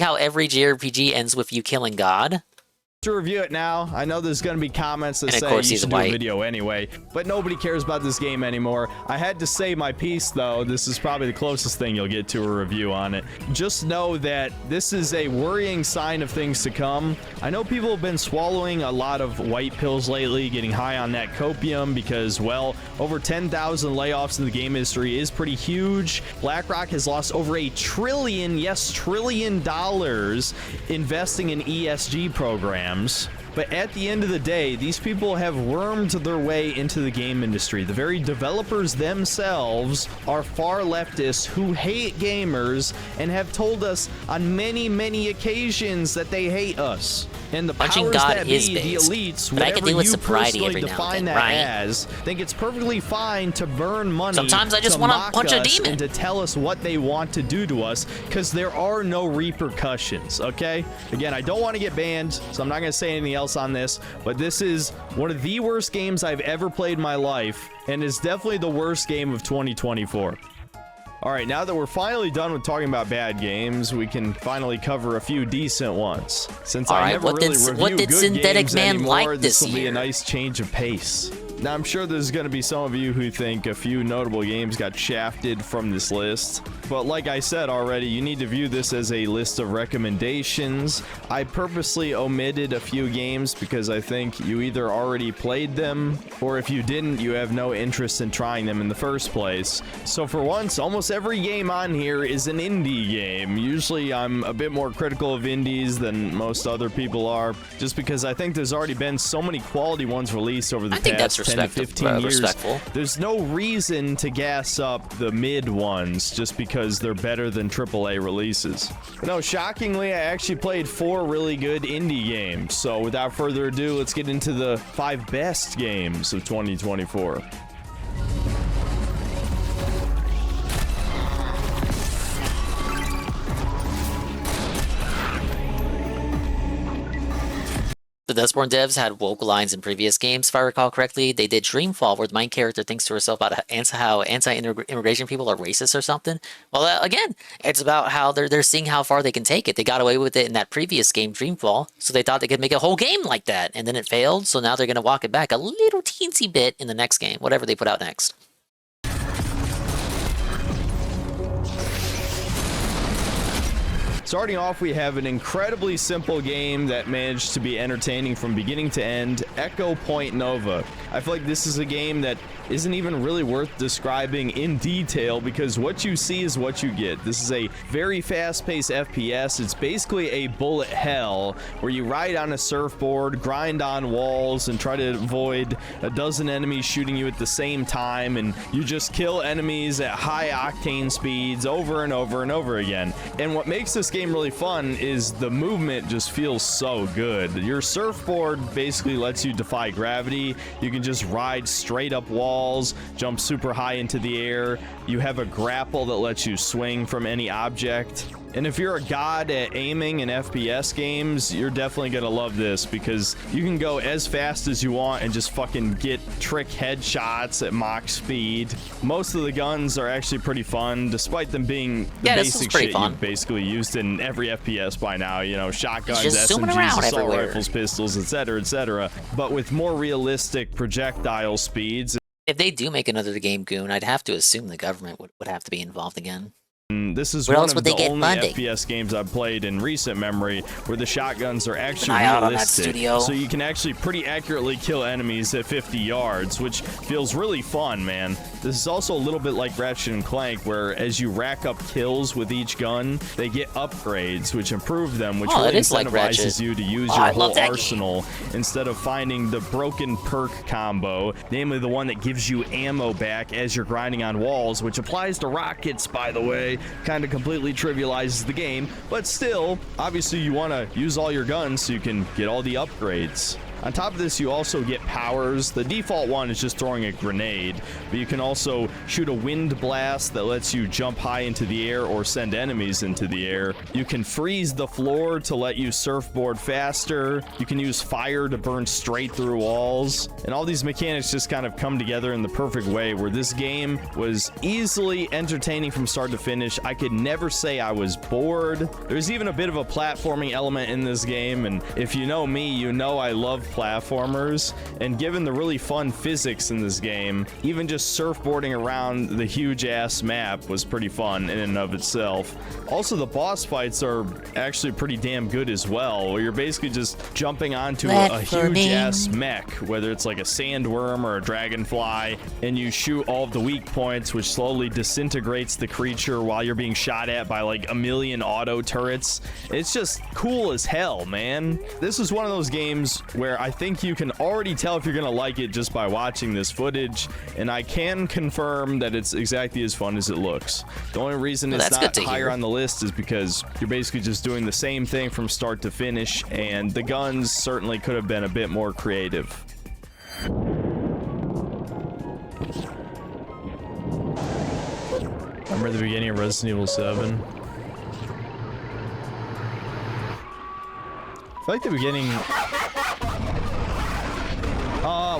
M: how every JRPG ends with you killing God.
A: To review it now, I know there's going to be comments that say you should do a video anyway, but nobody cares about this game anymore. I had to say my piece, though. This is probably the closest thing you'll get to a review on it. Just know that this is a worrying sign of things to come. I know people have been swallowing a lot of white pills lately, getting high on that copium because, well, over 10,000 layoffs in the game industry is pretty huge. BlackRock has lost over $1 trillion, yes, $1 trillion investing in ESG programs. But at the end of the day, these people have wormed their way into the game industry. The very developers themselves are far leftists who hate gamers and have told us on many, many occasions that they hate us. And the powers that be, the elites, whatever you personally define that as, think it's perfectly fine to burn money.
M: Sometimes I just want to punch a demon
A: and to tell us what they want to do to us, because there are no repercussions. Okay? Again, I don't want to get banned, so I'm not going to say anything else on this. But this is one of the worst games I've ever played in my life, and is definitely the worst game of 2024. All right, now that we're finally done with talking about bad games, we can finally cover a few decent ones. Since I never really review good games anymore, this will be a nice change of pace. Now, I'm sure there's going to be some of you who think a few notable games got shafted from this list. But like I said already, you need to view this as a list of recommendations. I purposely omitted a few games because I think you either already played them, or if you didn't, you have no interest in trying them in the first place. So for once, almost every game on here is an indie game. Usually I'm a bit more critical of indies than most other people are, just because I think there's already been so many quality ones released over the past 10 to 15 years. There's no reason to gas up the mid ones just because they're better than AAA releases. No, shockingly, I actually played 4 really good indie games. So without further ado, let's get into the 5 best games of 2024.
M: The Dustborn devs had woke lines in previous games, if I recall correctly. They did Dreamfall, where the main character thinks to herself about how anti-immigration people are racist or something. Well, again, it's about how they're seeing how far they can take it. They got away with it in that previous game, Dreamfall, so they thought they could make a whole game like that, and then it failed, so now they're going to walk it back a little teensy bit in the next game, whatever they put out next.
A: Starting off, we have an incredibly simple game that managed to be entertaining from beginning to end, Echo Point Nova. I feel like this is a game that isn't even really worth describing in detail because what you see is what you get. This is a very fast-paced FPS. It's basically a bullet hell where you ride on a surfboard, grind on walls, and try to avoid a dozen enemies shooting you at the same time, and you just kill enemies at high octane speeds over and over and over again. And what makes this game really fun is the movement just feels so good. Your surfboard basically lets you defy gravity. You can just ride straight up walls, jump super high into the air. You have a grapple that lets you swing from any object. And if you're a god at aiming in FPS games, you're definitely gonna love this because you can go as fast as you want and just fucking get trick headshots at Mach speed. Most of the guns are actually pretty fun, despite them being the basic shit you've basically used in every FPS by now. You know, shotguns, SMGs, assault rifles, pistols, etc., etc. But with more realistic projectile speeds.
M: If they do make another game Goon, I'd have to assume the government would have to be involved again.
A: This is
M: Where
A: one
M: else
A: of
M: would
A: the
M: they get
A: only
M: funding?
A: FPS games I've played in recent memory where the shotguns are actually
M: eye out on that
A: realistic.
M: studio.
A: So you can actually pretty accurately kill enemies at 50 yards, which feels really fun, man. This is also a little bit like Ratchet & Clank, where as you rack up kills with each gun, they get upgrades, which improve them, which really
M: it is like
A: incentivizes
M: Ratchet.
A: you to use
M: Oh,
A: your
M: I love
A: whole
M: that
A: arsenal instead of finding the broken perk combo, namely the one that gives you ammo back as you're grinding on walls, which applies to rockets, by the way. Kind of completely trivializes the game, but still, obviously you want to use all your guns so you can get all the upgrades. On top of this, you also get powers. The default one is just throwing a grenade, but you can also shoot a wind blast that lets you jump high into the air or send enemies into the air. You can freeze the floor to let you surfboard faster. You can use fire to burn straight through walls. And all these mechanics just kind of come together in the perfect way where this game was easily entertaining from start to finish. I could never say I was bored. There's even a bit of a platforming element in this game, and if you know me, you know I love platformers, and given the really fun physics in this game, even just surfboarding around the huge ass map was pretty fun in and of itself. Also, the boss fights are actually pretty damn good as well, where you're basically just jumping onto a huge ass mech, whether it's like a sandworm or a dragonfly, and you shoot all of the weak points, which slowly disintegrates the creature while you're being shot at by like a million auto turrets. It's just cool as hell, man. This is one of those games where I think you can already tell if you're gonna like it just by watching this footage, and I can confirm that it's exactly as fun as it looks. The only reason it's not higher on the list is because you're basically just doing the same thing from start to finish, and the guns certainly could have been a bit more creative. Remember the beginning of Resident Evil 7? I feel like the beginning...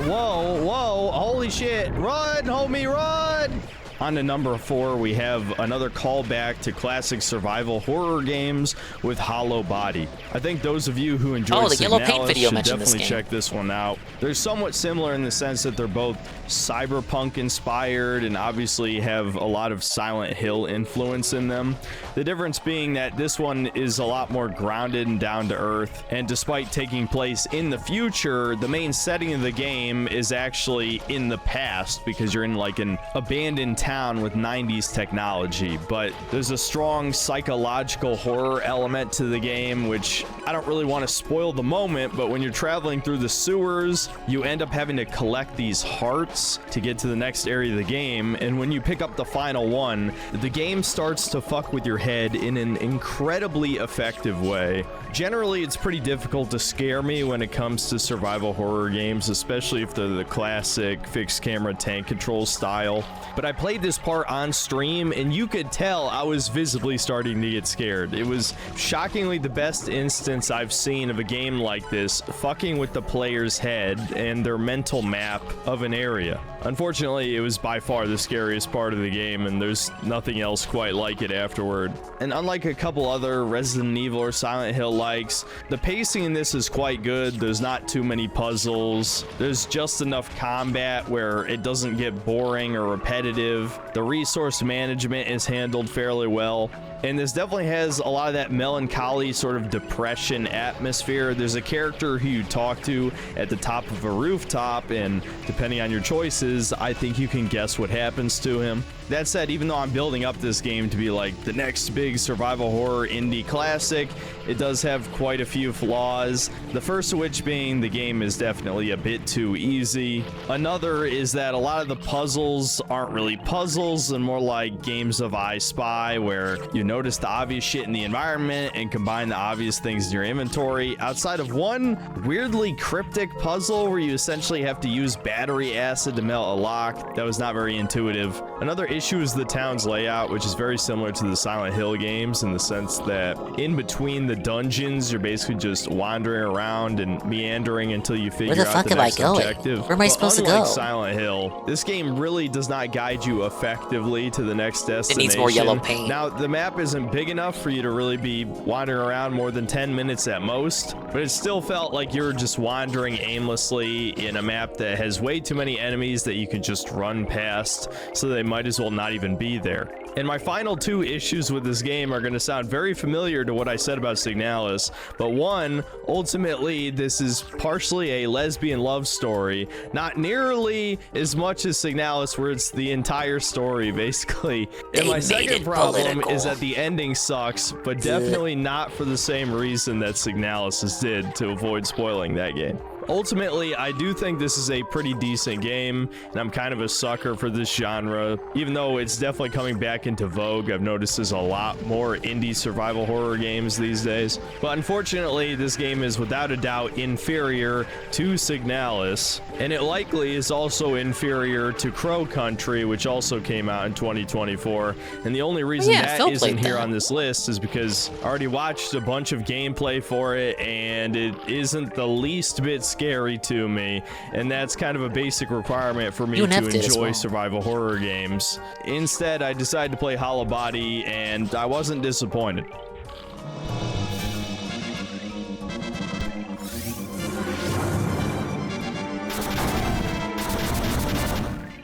A: whoa, holy shit. Run, homie, run! On to number 4, we have another callback to classic survival horror games with Hollow Body. I think those of you who enjoy
M: the yellow paint
A: Signalis
M: video
A: should
M: mentioned this
A: definitely
M: game.
A: check this one out. They're somewhat similar in the sense that they're both cyberpunk inspired and obviously have a lot of Silent Hill influence in them. The difference being that this one is a lot more grounded and down to earth, and despite taking place in the future, the main setting of the game is actually in the past because you're in like an abandoned town with 90s technology. But there's a strong psychological horror element to the game, which I don't really want to spoil the moment, but when you're traveling through the sewers, you end up having to collect these hearts to get to the next area of the game, and when you pick up the final one, the game starts to fuck with your head in an incredibly effective way. Generally, it's pretty difficult to scare me when it comes to survival horror games, especially if they're the classic fixed camera tank control style. But I played this part on stream, and you could tell I was visibly starting to get scared. It was shockingly the best instance I've seen of a game like this fucking with the player's head and their mental map of an area. Unfortunately, it was by far the scariest part of the game, and there's nothing else quite like it afterward. And unlike a couple other Resident Evil or Silent Hill likes, the pacing in this is quite good. There's not too many puzzles. There's just enough combat where it doesn't get boring or repetitive. The resource management is handled fairly well. And this definitely has a lot of that melancholy sort of depression atmosphere. There's a character who you talk to at the top of a rooftop, and depending on your choices, I think you can guess what happens to him. That said, even though I'm building up this game to be like the next big survival horror indie classic, it does have quite a few flaws. The first of which being the game is definitely a bit too easy. Another is that a lot of the puzzles aren't really puzzles and more like games of I Spy, where you notice the obvious shit in the environment and combine the obvious things in your inventory, outside of one weirdly cryptic puzzle where you essentially have to use battery acid to melt a lock. That was not very intuitive. Another issue is the town's layout, which is very similar to the Silent Hill games in the sense that in between the dungeons, you're basically just wandering around and meandering until you figure out the next objective.
M: Where am I supposed to go?
A: Unlike Silent Hill, this game really does not guide you effectively to the next destination.
M: It needs more yellow paint.
A: Now, the map isn't big enough for you to really be wandering around more than 10 minutes at most, but it still felt like you were just wandering aimlessly in a map that has way too many enemies that you can just run past, so they might as well not even be there. And my final two issues with this game are going to sound very familiar to what I said about Signalis, but one, ultimately, this is partially a lesbian love story, not nearly as much as Signalis, where it's the entire story, basically. And my second problem is that the ending sucks, but definitely not for the same reason that Signalis did, to avoid spoiling that game. Ultimately, I do think this is a pretty decent game, and I'm kind of a sucker for this genre. Even though it's definitely coming back into vogue, I've noticed there's a lot more indie survival horror games these days. But unfortunately, this game is without a doubt inferior to Signalis, and it likely is also inferior to Crow Country, which also came out in 2024. And the only reason that isn't here on this list is because I already watched a bunch of gameplay for it, and it isn't the least bit scary to me, and that's kind of a basic requirement for me to enjoy survival horror games. Instead, I decided to play Hollow Body, and I wasn't disappointed.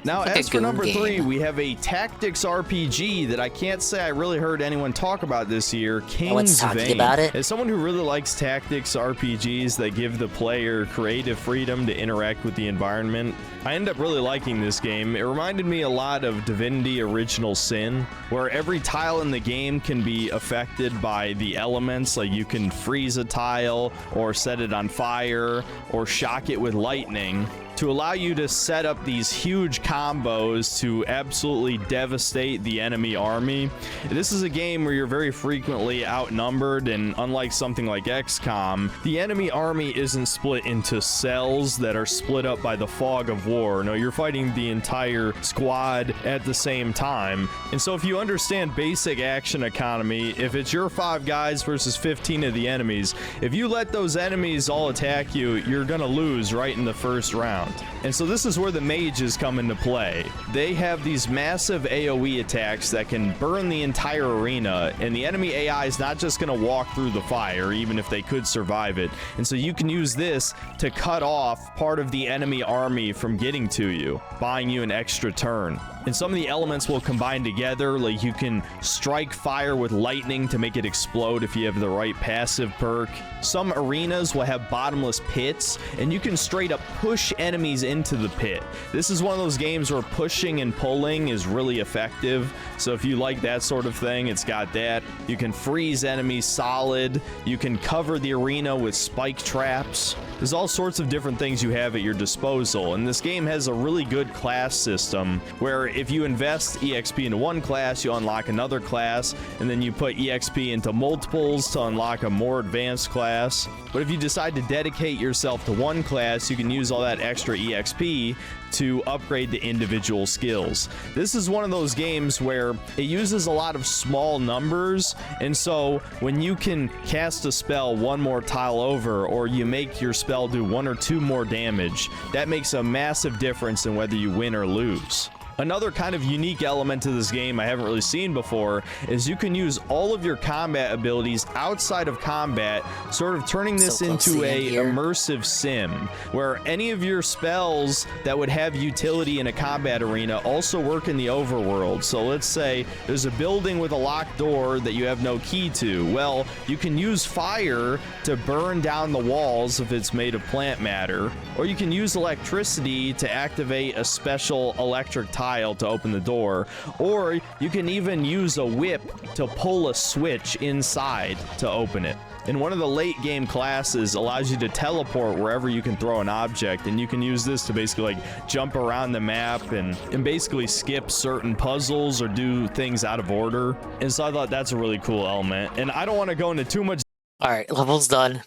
A: Now, as for number 3, we have a tactics RPG that I can't say I really heard anyone talk about this year, King's Vein. As someone who really likes tactics RPGs that give the player creative freedom to interact with the environment, I end up really liking this game. It reminded me a lot of Divinity Original Sin, where every tile in the game can be affected by the elements, like you can freeze a tile, or set it on fire, or shock it with lightning, to allow you to set up these huge combos to absolutely devastate the enemy army. This is a game where you're very frequently outnumbered, and unlike something like XCOM, the enemy army isn't split into cells that are split up by the fog of war. No, you're fighting the entire squad at the same time. And so if you understand basic action economy, if it's your 5 guys versus 15 of the enemies, if you let those enemies all attack you, you're gonna lose right in the first round. And so this is where the mages come into play. They have these massive AoE attacks that can burn the entire arena, and the enemy AI is not just going to walk through the fire, even if they could survive it. And so you can use this to cut off part of the enemy army from getting to you, buying you an extra turn. And some of the elements will combine together, like you can strike fire with lightning to make it explode if you have the right passive perk. Some arenas will have bottomless pits, and you can straight up push enemies into the pit. This is one of those games where pushing and pulling is really effective, so if you like that sort of thing, it's got that. You can freeze enemies solid, you can cover the arena with spike traps. There's all sorts of different things you have at your disposal, and this game has a really good class system where if you invest EXP into one class, you unlock another class, and then you put EXP into multiples to unlock a more advanced class. But if you decide to dedicate yourself to one class, you can use all that extra EXP to upgrade the individual skills. This is one of those games where it uses a lot of small numbers, and so when you can cast a spell one more tile over, or you make your spell do 1 or 2 more damage, that makes a massive difference in whether you win or lose. Another kind of unique element to this game I haven't really seen before is you can use all of your combat abilities outside of combat, sort of turning this into a immersive sim, where any of your spells that would have utility in a combat arena also work in the overworld. So let's say there's a building with a locked door that you have no key to. Well, you can use fire to burn down the walls if it's made of plant matter, or you can use electricity to activate a special electric tile to open the door, or you can even use a whip to pull a switch inside to open it. And one of the late game classes allows you to teleport wherever you can throw an object, and you can use this to basically like jump around the map and basically skip certain puzzles or do things out of order. And so I thought that's a really cool element, and I don't want to go into too much.
M: All right, level's done.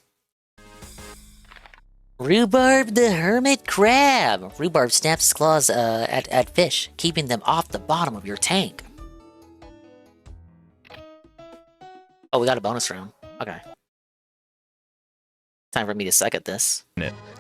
M: Rhubarb the Hermit Crab. Rhubarb snaps his claws at fish, keeping them off the bottom of your tank. Oh, we got a bonus round. Okay. Time for me to suck at this.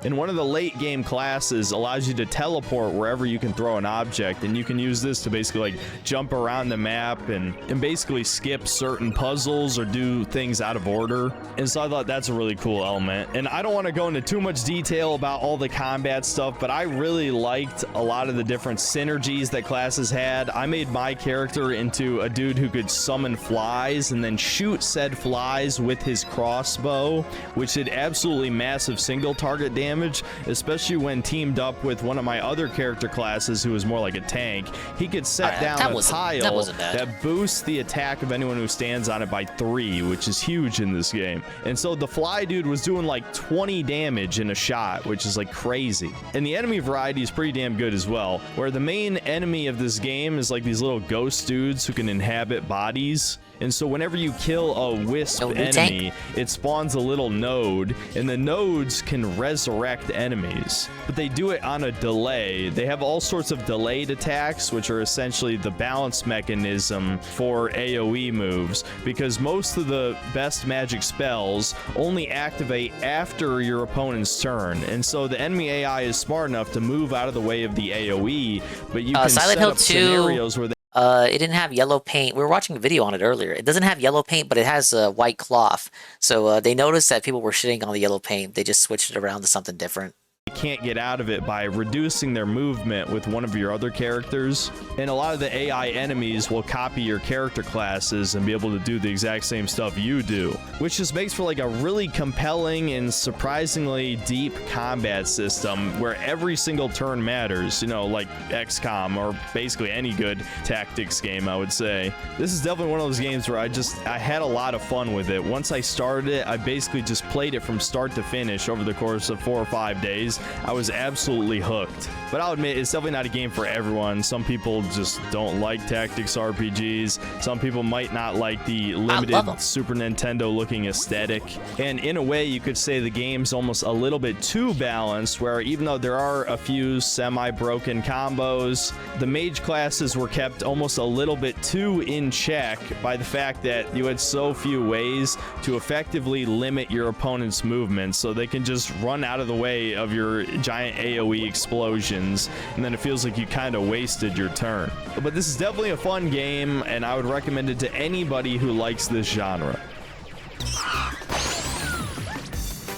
A: And one of the late game classes allows you to teleport wherever you can throw an object, and you can use this to basically like jump around the map and basically skip certain puzzles or do things out of order. And so I thought that's a really cool element. And I don't want to go into too much detail about all the combat stuff, but I really liked a lot of the different synergies that classes had. I made my character into a dude who could summon flies and then shoot said flies with his crossbow, which did absolutely massive single target damage, especially when teamed up with one of my other character classes who was more like a tank. He could set down a tile that boosts the attack of anyone who stands on it by 3, which is huge in this game. And so the fly dude was doing like 20 damage in a shot, which is like crazy. And the enemy variety is pretty damn good as well, where the main enemy of this game is like these little ghost dudes who can inhabit bodies. And so whenever you kill a wisp enemy, it spawns a little node, and the nodes can resurrect enemies. But they do it on a delay. They have all sorts of delayed attacks, which are essentially the balance mechanism for AoE moves, because most of the best magic spells only activate after your opponent's turn. And so the enemy AI is smart enough to move out of the way of the AoE, but you can
M: Silent
A: set
M: Hill
A: up
M: 2,
A: scenarios where
M: it didn't have yellow paint. We were watching a video on it earlier. It doesn't have yellow paint, but it has white cloth. So they noticed that people were shitting on the yellow paint. They just switched it around to something different.
A: Can't get out of it by reducing their movement with one of your other characters. And a lot of the AI enemies will copy your character classes and be able to do the exact same stuff you do, which just makes for like a really compelling and surprisingly deep combat system where every single turn matters, you know, like XCOM or basically any good tactics game, I would say. This is definitely one of those games where I had a lot of fun with it. Once I started it, I basically just played it from start to finish over the course of 4 or 5 days. I was absolutely hooked. But I'll admit, it's definitely not a game for everyone. Some people just don't like tactics RPGs. Some people might not like the limited Super Nintendo looking aesthetic. And in a way, you could say the game's almost a little bit too balanced, where even though there are a few semi-broken combos, the mage classes were kept almost a little bit too in check by the fact that you had so few ways to effectively limit your opponent's movement, so they can just run out of the way of your giant AoE explosions, and then it feels like you kind of wasted your turn. But this is definitely a fun game, and I would recommend it to anybody who likes this genre.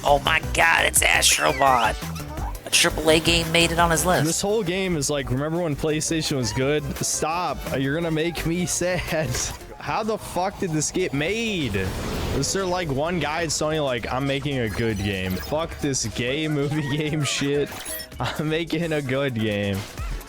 M: Oh my god, it's Astrobot! A AAA game made it on his list.
A: This whole game is like, remember when PlayStation was good? Stop, you're gonna make me sad. How the fuck did this get made? Is there like one guy at Sony like, I'm making a good game? Fuck this gay movie game shit. I'm making a good game,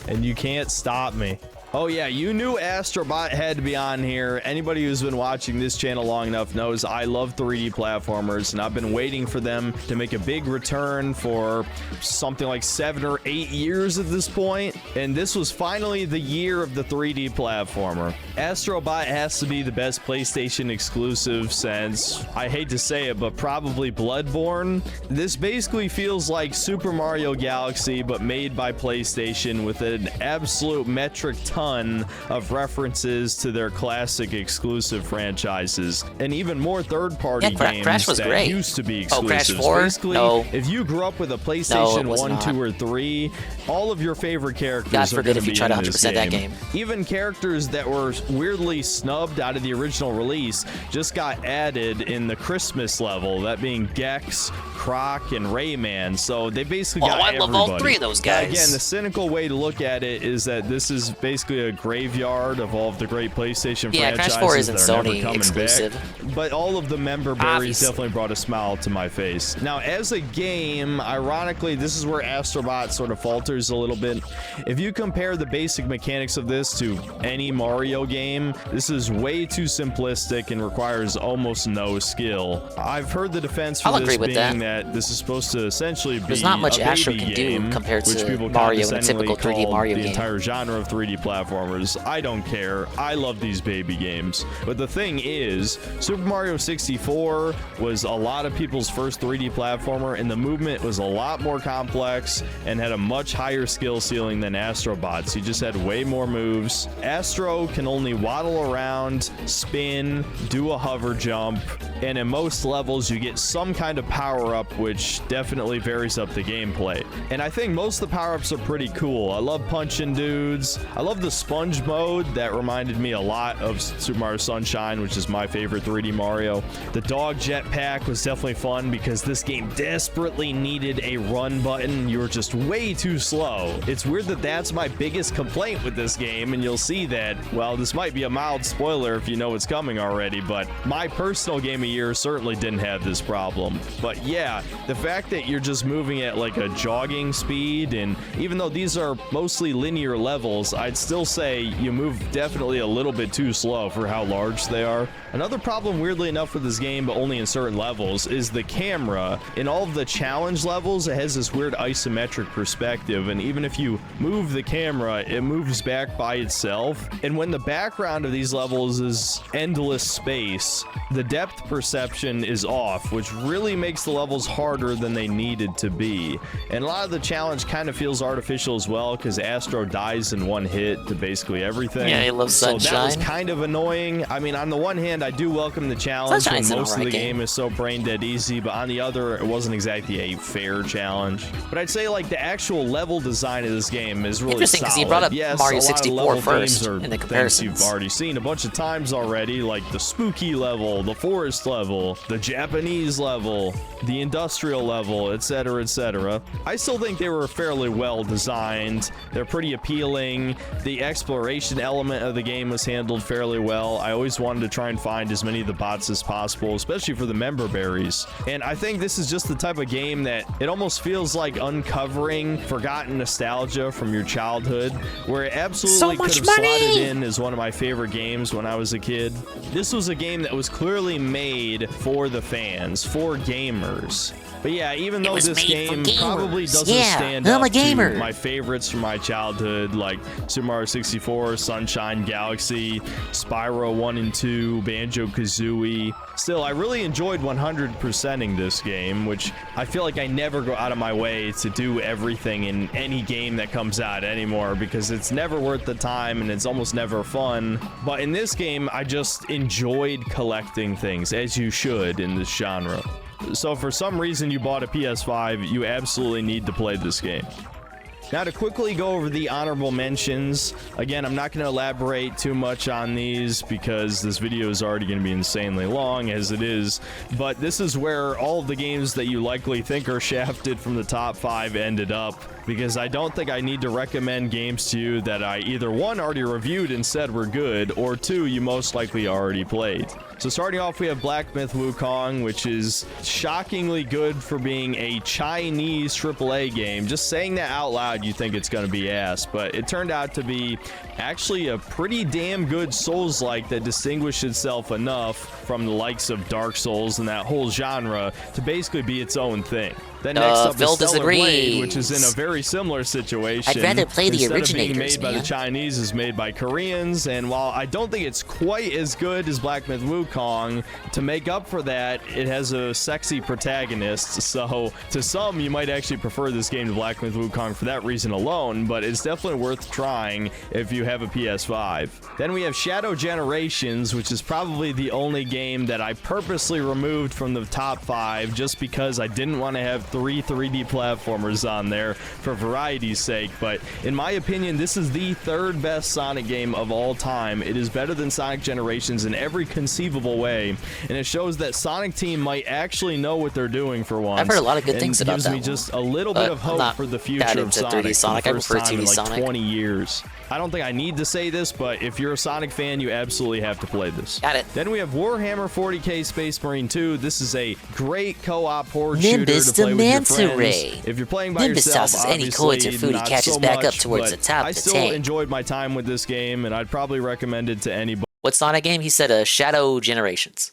A: and you can't stop me. Oh yeah, you knew Astrobot had to be on here. Anybody who's been watching this channel long enough knows I love 3D platformers, and I've been waiting for them to make a big return for something like 7 or 8 years at this point. And this was finally the year of the 3D platformer. Astrobot has to be the best PlayStation exclusive since, I hate to say it, but probably Bloodborne. This basically feels like Super Mario Galaxy, but made by PlayStation with an absolute metric ton of references to their classic exclusive franchises, and even more third-party games
M: Crash was
A: that
M: great.
A: used to be
M: Oh,
A: exclusive.
M: Crash 4?
A: Basically,
M: no.
A: If you grew up with a PlayStation 1,
M: not.
A: 2, or 3, all of your favorite characters
M: God
A: are
M: forbid
A: going to
M: if you
A: be
M: try to
A: in this
M: 100% that game.
A: Even characters that were weirdly snubbed out of the original release just got added in the Christmas level, that being Gex, Croc, and Rayman. So they basically got
M: I love all 3 of those guys.
A: Again, the cynical way to look at it is that this is basically a graveyard of all of the great PlayStation franchises
M: Crash 4 isn't
A: that are never
M: Sony
A: coming
M: exclusive.
A: back. But all of the member berries definitely brought a smile to my face. Now, as a game, ironically, this is where Astrobot sort of falters a little bit. If you compare the basic mechanics of this to any Mario game, this is way too simplistic and requires almost no skill. I've heard the defense for this being that this is supposed to essentially be
M: There's not much
A: a
M: Astro
A: baby
M: can
A: game,
M: do compared
A: which
M: to
A: people
M: Mario in a
A: condescendingly
M: typical 3D
A: call
M: Mario
A: the
M: game.
A: entire genre of 3D platformers. platformers. I don't care. I love these baby games. But the thing is, Super Mario 64 was a lot of people's first 3D platformer, and the movement was a lot more complex and had a much higher skill ceiling than Astro Bots. You just had way more moves. Astro can only waddle around, spin, do a hover jump, and in most levels you get some kind of power-up, which definitely varies up the gameplay. And I think most of the power-ups are pretty cool. I love punching dudes. I love the sponge mode. That reminded me a lot of Super Mario Sunshine, which is my favorite 3D Mario. The dog jetpack was definitely fun because this game desperately needed a run button. You were just way too slow. It's weird that that's my biggest complaint with this game, and you'll see that, well, this might be a mild spoiler if you know what's coming already, but my personal game of year certainly didn't have this problem. But yeah, the fact that you're just moving at like a jogging speed, and even though these are mostly linear levels, I'd still say you move definitely a little bit too slow for how large they are. Another problem, weirdly enough, with this game, but only in certain levels, is the camera. In all of the challenge levels, it has this weird isometric perspective, and even if you move the camera, it moves back by itself. And when the background of these levels is endless space, the depth perception is off, which really makes the levels harder than they needed to be. And a lot of the challenge kind of feels artificial as well, because Astro dies in one hit to basically everything.
M: Yeah, he loves Sunshine.
A: So that was kind of annoying. I mean, on the one hand, I do welcome the challenge when most of the game is so brain dead easy, but on the other, it wasn't exactly a fair challenge. But I'd say like the actual level design of this game is really
M: interesting because you brought up Mario 64 first in the comparisons.
A: You've already seen a bunch of times already, like the spooky level, the forest level, the Japanese level, the industrial level, etc., etc. I still think they were fairly well designed. They're pretty appealing. The exploration element of the game was handled fairly well. I always wanted to try and find as many of the bots as possible, especially for the member berries. And I think this is just the type of game that it almost feels like uncovering forgotten nostalgia from your childhood, where it absolutely could have slotted in as one of my favorite games when I was a kid. This was a game that was clearly made for the fans, for gamers. But yeah, even though this game probably doesn't stand up to my favorites from my childhood, like Super Mario 64, Sunshine, Galaxy, Spyro 1 and 2, Banjo-Kazooie, still, I really enjoyed 100%ing this game, which I feel like I never go out of my way to do everything in any game that comes out anymore, because it's never worth the time and it's almost never fun. But in this game, I just enjoyed collecting things, as you should in this genre. So for some reason you bought a PS5, you absolutely need to play this game. Now to quickly go over the honorable mentions, again, I'm not going to elaborate too much on these because this video is already going to be insanely long as it is, but this is where all of the games that you likely think are shafted from the top 5 ended up, because I don't think I need to recommend games to you that I either 1, already reviewed and said were good, or 2, you most likely already played. So starting off, we have Black Myth Wukong, which is shockingly good for being a Chinese AAA game. Just saying that out loud, you think it's going to be ass, but it turned out to be actually a pretty damn good Souls-like that distinguished itself enough from the likes of Dark Souls and that whole genre to basically be its own thing. Then next up is Stellar Blade, which is in a very similar situation.
M: I'd rather play the originators,
A: Instead of being made by the Chinese, is made by Koreans, and while I don't think it's quite as good as Black Myth Wukong, to make up for that, it has a sexy protagonist, so to some, you might actually prefer this game to Black Myth Wukong for that reason alone, but it's definitely worth trying if you have a PS5. Then we have Shadow Generations, which is probably the only game that I purposely removed from the top 5 just because I didn't want to have 3 3D platformers on there for variety's sake, but in my opinion, this is the 3rd best Sonic game of all time. It is better than Sonic Generations in every conceivable way, and it shows that Sonic Team might actually know what they're doing for once.
M: I've heard a lot of good things about that.
A: It gives me just a little bit of hope for the future of Sonic.
M: 3D Sonic.
A: For the first
M: I prefer
A: time
M: 2D
A: in like
M: Sonic.
A: 20 years. I don't think I need to say this, but if you're a Sonic fan, you absolutely have to play this.
M: Got it.
A: Then we have Warhammer 40k Space Marine 2. This is a great co-op horde shooter to play with your friends. If you're playing by yourself,
M: tosses any
A: obviously
M: coins or food he
A: not
M: catches
A: so
M: back up
A: much,
M: towards the
A: but
M: top
A: I
M: of the
A: still
M: tank.
A: enjoyed my time with this game, and I'd probably recommend it to anybody
M: What Sonic game? He said Shadow Generations.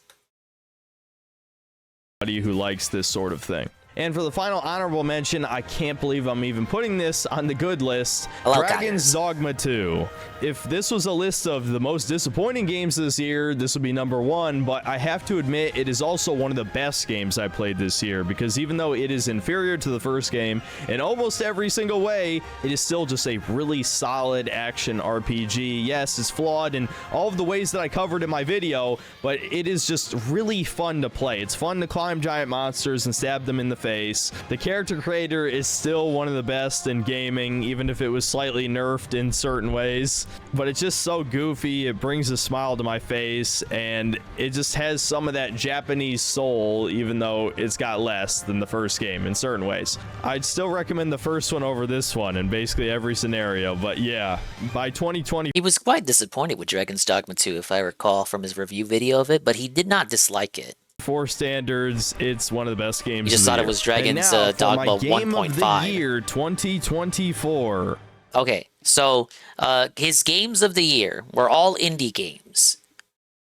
A: who likes this sort of thing. And for the final honorable mention, I can't believe I'm even putting this on the good list. Dragon's Dogma 2. If this was a list of the most disappointing games this year, this would be number 1, but I have to admit it is also one of the best games I played this year, because even though it is inferior to the first game in almost every single way, it is still just a really solid action RPG. Yes, it's flawed in all of the ways that I covered in my video, but it is just really fun to play. It's fun to climb giant monsters and stab them in the face. The character creator is still one of the best in gaming, even if it was slightly nerfed in certain ways. But it's just so goofy, it brings a smile to my face, and it just has some of that Japanese soul, even though it's got less than the first game in certain ways. I'd still recommend the first one over this one in basically every scenario, but yeah, by 2020...
M: He was quite disappointed with Dragon's Dogma 2, if I recall from his review video of it, but he did not dislike it.
A: For standards, it's one of the best games.
M: You just thought it was Dragon's Dogma 1.5.
A: Game of the year 2024.
M: Okay, so his games of the year were all indie games.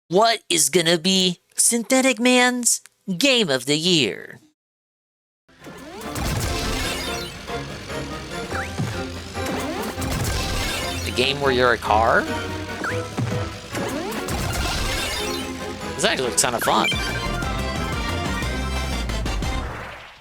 M: What is gonna be Synthetic Man's game of the year? The game where you're a car? This actually looks kind of fun.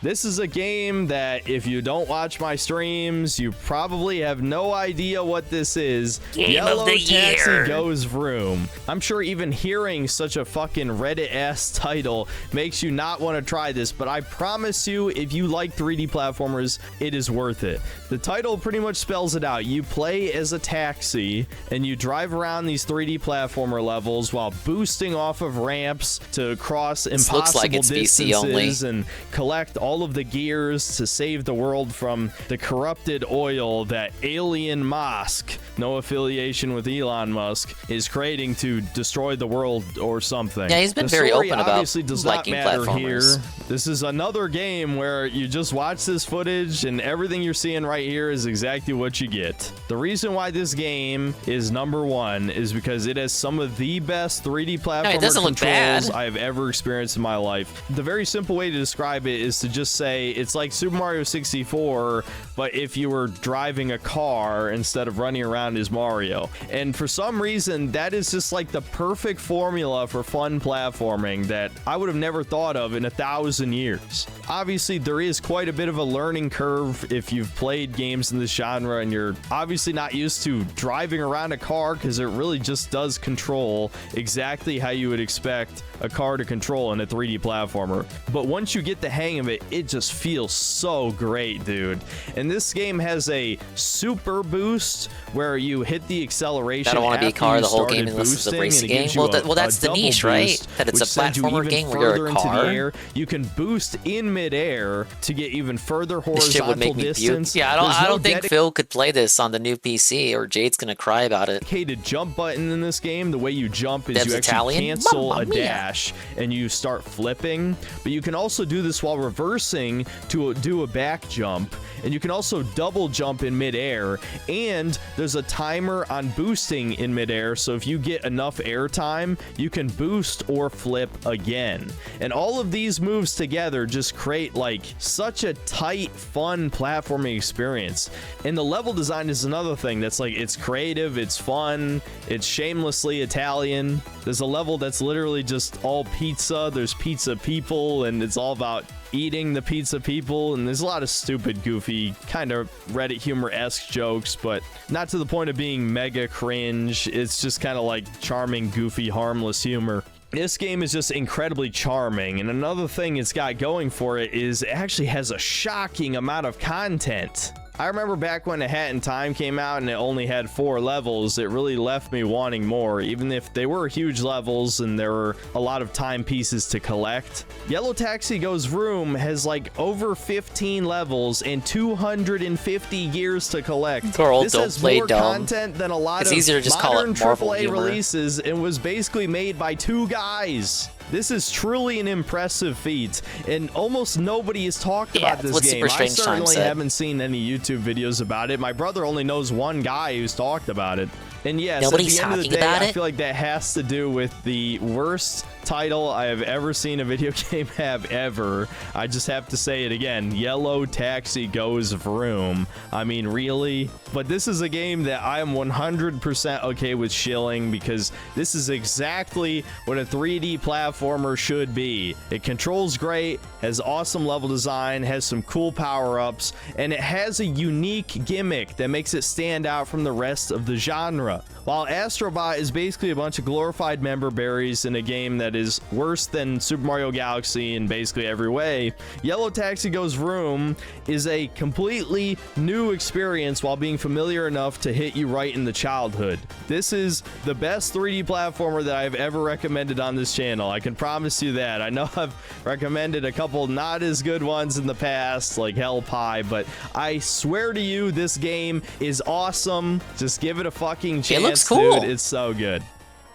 A: This is a game that if you don't watch my streams, you probably have no idea what this is.
M: Game of the
A: Taxi
M: year.
A: Goes Vroom. I'm sure even hearing such a fucking Reddit-ass title makes you not want to try this, but I promise you, if you like 3D platformers, it is worth it. The title pretty much spells it out. You play as a taxi, and you drive around these 3D platformer levels while boosting off of ramps to cross impossible distances and collect all of the gears to save the world from the corrupted oil that Alien Musk, no affiliation with Elon Musk, is creating to destroy the world or something.
M: Yeah, he's been very open about
A: obviously does not
M: liking
A: matter here.
M: platformers.
A: This is another game where you just watch this footage and everything you're seeing right here is exactly what you get. The reason why this game is number 1 is because it has some of the best 3D platformer controls I've ever experienced in my life. The very simple way to describe it is to just say it's like Super Mario 64, but if you were driving a car instead of running around as Mario. And for some reason, that is just like the perfect formula for fun platforming that I would have never thought of in 1,000 years. Obviously, there is quite a bit of a learning curve if you've played games in this genre and you're obviously not used to driving around a car, because it really just does control exactly how you would expect a car to control in a 3D platformer. But once you get the hang of it, it just feels so great, dude. And this game has a super boost where you hit the acceleration.
M: I don't want to be a car the whole game unless it's a racing game. Well, that's the niche, right? That it's a platformer game where you're a car.
A: You can boost in midair to get even further horizontal
M: This shit would make me
A: distance.
M: puke. Yeah, I don't think Phil could play this on the new PC, or Jade's gonna cry about it.
A: Dedicated jump button in this game. The way you jump is
M: Dev's
A: you actually
M: Italian?
A: cancel
M: Mamma
A: a
M: mia.
A: dash and you start flipping, but you can also do this while reversing to do a back jump, and you can also double jump in midair, and there's a timer on boosting in midair, so if you get enough air time, you can boost or flip again. And all of these moves together just create like such a tight, fun platforming experience. And the level design is another thing that's like, it's creative, it's fun, it's shamelessly Italian. There's a level that's literally just all pizza. There's pizza people, and it's all about eating the pizza people, and there's a lot of stupid, goofy, kind of Reddit humor-esque jokes, but not to the point of being mega cringe. It's just kind of like charming, goofy, harmless humor. This game is just incredibly charming, and another thing it's got going for it is it actually has a shocking amount of content. I remember back when A Hat in Time came out and it only had 4 levels, it really left me wanting more, even if they were huge levels and there were a lot of timepieces to collect. Yellow Taxi Goes Vroom has like over 15 levels and 250 gears to collect.
M: Carl,
A: this
M: don't
A: has
M: play
A: more
M: dumb.
A: content than a lot
M: It's
A: of
M: easier to just call
A: modern
M: it Marvel
A: AAA
M: humor.
A: releases, and was basically made by 2 guys. This is truly an impressive feat, and almost nobody has talked about this
M: what
A: game.
M: Super
A: I
M: Strange Time
A: certainly
M: said.
A: haven't seen any YouTube videos about it. My brother only knows one guy who's talked about it. And yes,
M: Nobody's
A: at the end of
M: talking
A: the day,
M: about
A: I
M: it.
A: feel like that has to do with the worst title I have ever seen a video game have ever. I just have to say it again. Yellow Taxi Goes Vroom. I mean, really? But this is a game that I am 100% okay with shilling because this is exactly what a 3D platformer should be. It controls great, has awesome level design, has some cool power-ups, and it has a unique gimmick that makes it stand out from the rest of the genre. While Astrobot is basically a bunch of glorified member berries in a game that is worse than Super Mario Galaxy in basically every way, Yellow Taxi Goes Vroom is a completely new experience while being familiar enough to hit you right in the childhood. This is the best 3D platformer that I've ever recommended on this channel. I can promise you that. I know I've recommended a couple not as good ones in the past, like Hell Pie, but I swear to you, this game is awesome. Just give it a fucking chance.
M: It looks cool.
A: Dude, it's so good.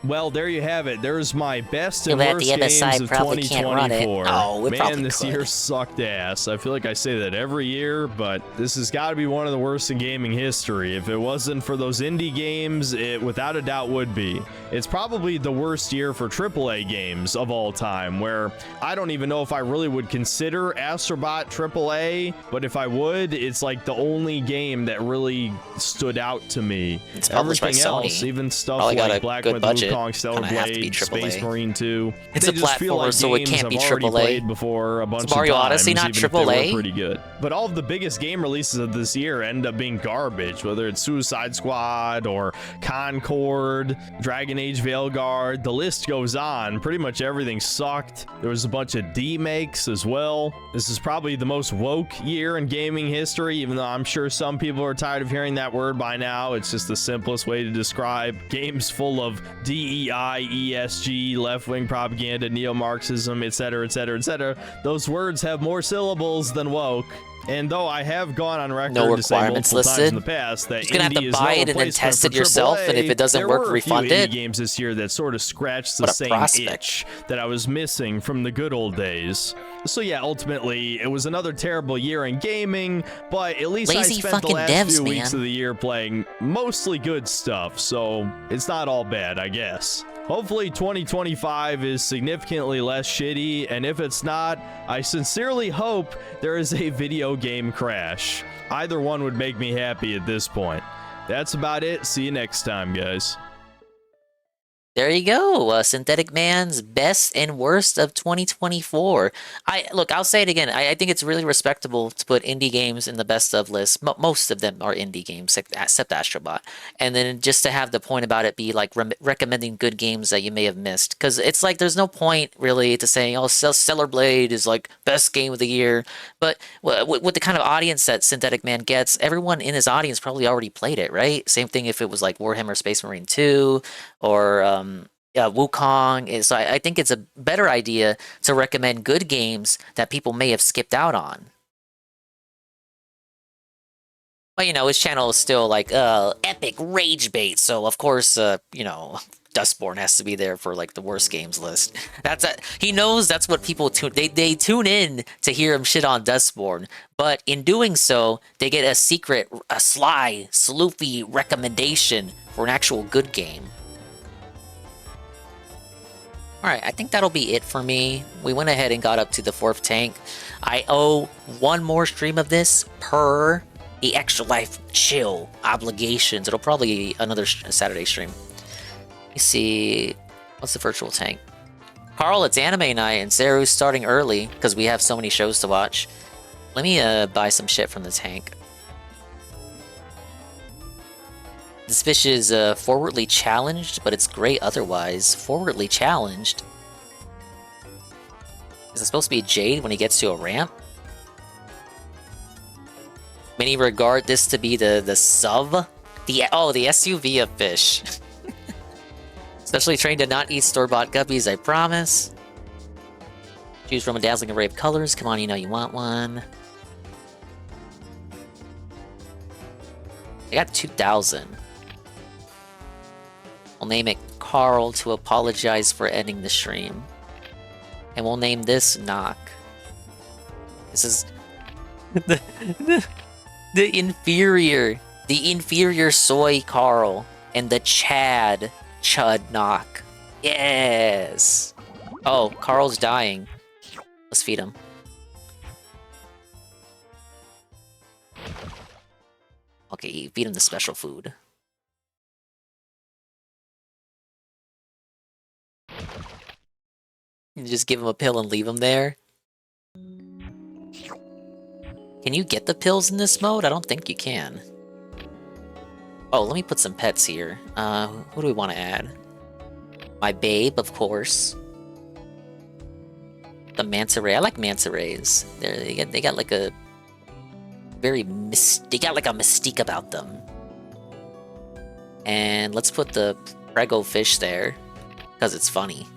A: Well, there you have it. There's my best and
M: Too bad
A: worst
M: the other
A: games
M: side
A: of
M: probably can't run it.
A: 2024.
M: Oh, we
A: Man,
M: probably
A: this
M: could.
A: year sucked ass. I feel like I say that every year, but this has got to be one of the worst in gaming history. If it wasn't for those indie games, it without a doubt would be. It's probably the worst year for AAA games of all time, where I don't even know if I really would consider Astrobot AAA, but if I would, it's like the only game that really stood out to me.
M: It's published by
A: Everything
M: Sony.
A: else, even stuff
M: Probably got
A: like
M: a
A: Black
M: good
A: Myth,
M: budget.
A: Wukong, Stellar
M: Kinda have to
A: Blade,
M: be AAA.
A: Space Marine 2.
M: It's
A: They
M: a
A: just feel
M: platformer,
A: like
M: so it
A: games
M: can't be
A: I've already
M: AAA.
A: played before a bunch
M: Is Mario
A: of times,
M: Odyssey not
A: even if they
M: AAA?
A: were pretty good. But all of the biggest game releases of this year end up being garbage, whether it's Suicide Squad or Concord, Dragon Age Veilguard, the list goes on. Pretty much everything sucked. There was a bunch of D-makes as well. This is probably the most woke year in gaming history, even though I'm sure some people are tired of hearing that word by now. It's just the simplest way to describe games full of DEI, ESG, left-wing propaganda, neo-Marxism, etc., etc., etc. Those words have more syllables than woke. And though I have gone on record
M: No
A: to say
M: requirements
A: multiple times
M: listed.
A: in the past that
M: You're gonna have
A: indie
M: to
A: is
M: buy
A: no
M: it and then
A: replacement
M: test
A: for
M: it yourself, and if
A: AAA,
M: it doesn't
A: there
M: work,
A: were a
M: refund
A: few
M: it.
A: indie games this year that sort of scratched the
M: What a
A: same
M: prospect.
A: itch that I was missing from the good old days. So yeah, ultimately, it was another terrible year in gaming, but at least
M: Lazy
A: I spent the
M: fucking
A: last
M: devs,
A: few weeks
M: man.
A: of the year playing mostly good stuff, so it's not all bad, I guess. Hopefully 2025 is significantly less shitty, and if it's not, I sincerely hope there is a video game crash. Either one would make me happy at this point. That's about it. See you next time, guys.
M: There you go, Synthetic Man's best and worst of 2024. I'll say it again. I think it's really respectable to put indie games in the best of list. Most of them are indie games, except Astrobot. And then just to have the point about it be like recommending good games that you may have missed, because it's like there's no point really to saying, oh, Stellar Blade is like best game of the year. But with the kind of audience that Synthetic Man gets, everyone in his audience probably already played it, right? Same thing if it was like Warhammer Space Marine 2 or Wukong. So I think it's a better idea to recommend good games that people may have skipped out on. But his channel is still like epic rage bait, so of course Dustborn has to be there for like the worst games list. He knows that's what people tune. They tune in to hear him shit on Dustborn, but in doing so, they get a secret, a sly, sloopy recommendation for an actual good game. Alright, I think that'll be it for me. We went ahead and got up to the 4th tank. I owe one more stream of this per the Extra Life Chill obligations. It'll probably be another Saturday stream. Let me see. What's the virtual tank? Carl, it's anime night, and Zeru's starting early because we have so many shows to watch. Let me buy some shit from the tank. This fish is forwardly challenged, but it's great otherwise. Forwardly challenged? Is it supposed to be Jade when he gets to a ramp? Many regard this to be the SUV? The SUV of fish. Especially trained to not eat store-bought guppies, I promise. Choose from a dazzling array of colors. Come on, you know you want one. I got 2,000. We'll name it Carl to apologize for ending the stream. And we'll name this Knock. This is the inferior soy Carl. And the Chud knock. Yes! Oh, Carl's dying. Let's feed him. Okay, feed him the special food. You just give him a pill and leave him there. Can you get the pills in this mode? I don't think you can. Oh, let me put some pets here. Who do we want to add? My babe, of course. The manta ray. I like manta rays. They got like a very they got like a mystique about them. And let's put the prego fish there because it's funny.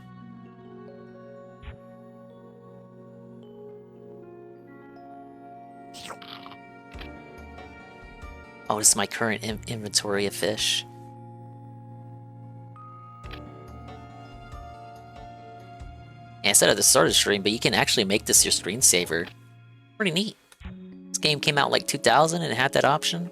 M: Oh, this is my current inventory of fish. Yeah, I said at the start of the stream, but you can actually make this your screensaver. Pretty neat. This game came out like 2000 and it had that option.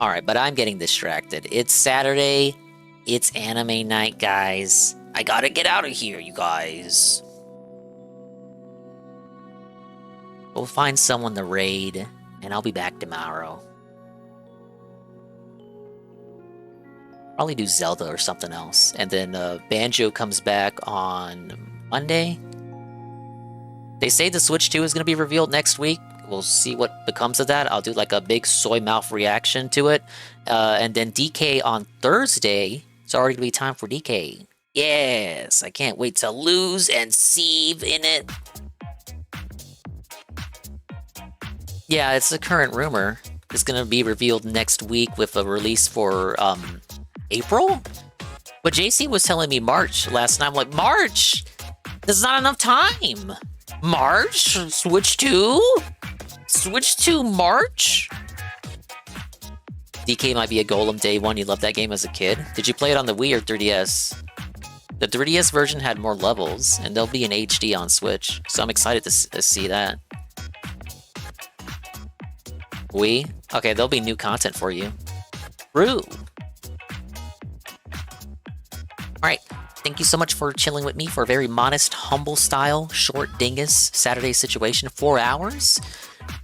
M: Alright, but I'm getting distracted. It's Saturday. It's anime night, guys. I gotta get out of here, you guys. We'll find someone to raid, and I'll be back tomorrow. Probably do Zelda or something else. And then Banjo comes back on Monday. They say the Switch 2 is going to be revealed next week. We'll see what becomes of that. I'll do like a big soy mouth reaction to it. And then DK on Thursday. It's already going to be time for DK. Yes, I can't wait to lose and sieve in it. Yeah, it's a current rumor. It's going to be revealed next week with a release for April? But JC was telling me March last night. I'm like, March? There's not enough time. March? Switch 2? Switch to March? DK might be a Golem Day 1. You loved that game as a kid. Did you play it on the Wii or 3DS? The 3DS version had more levels, and they'll be in HD on Switch, so I'm excited to see that. Wii? Okay, there'll be new content for you. True. Alright, thank you so much for chilling with me for a very modest, humble style, short dingus Saturday situation. 4 hours.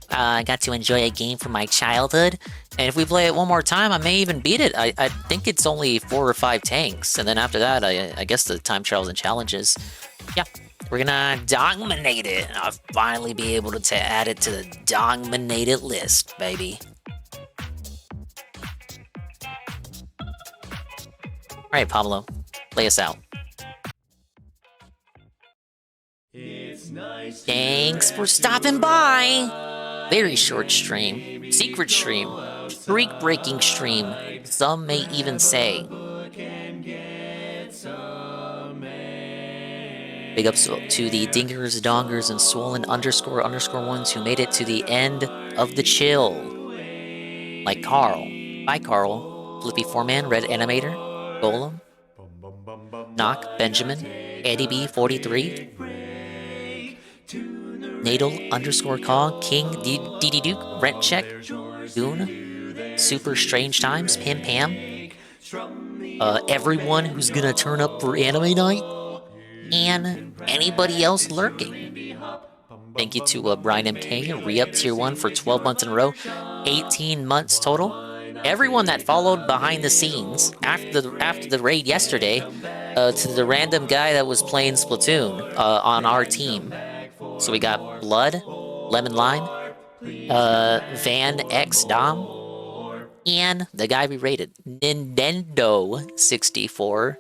M: I got to enjoy a game from my childhood. And if we play it one more time, I may even beat it. I think it's only 4 or 5 tanks. And then after that, I guess the time trials and challenges. Yeah, we're gonna dominate it. I'll finally be able to add it to the dominated list, baby. Alright, Pablo, play us out. Thanks for stopping by. Very short stream, secret stream, streak-breaking stream, some may even say. Big ups to the dingers, dongers, and swollen __ ones who made it to the end of the chill. Like Carl. Bye, Carl. Flippy 4-Man, Red Animator, Golem, Knock, Benjamin, Eddie B 43, Nadal _Cog, King, DD Duke, Rent Check, Goon, Super Strange Times, Pim Pam, everyone who's gonna turn up for anime night, and anybody else lurking. Thank you to Brian MK, re-up tier 1 for 12 months in a row, 18 months total. Everyone that followed behind the scenes after the raid yesterday, to the random guy that was playing Splatoon on our team. So we got Blood, Lemon Lime, Van X Dom, and the guy we rated, Nintendo 64,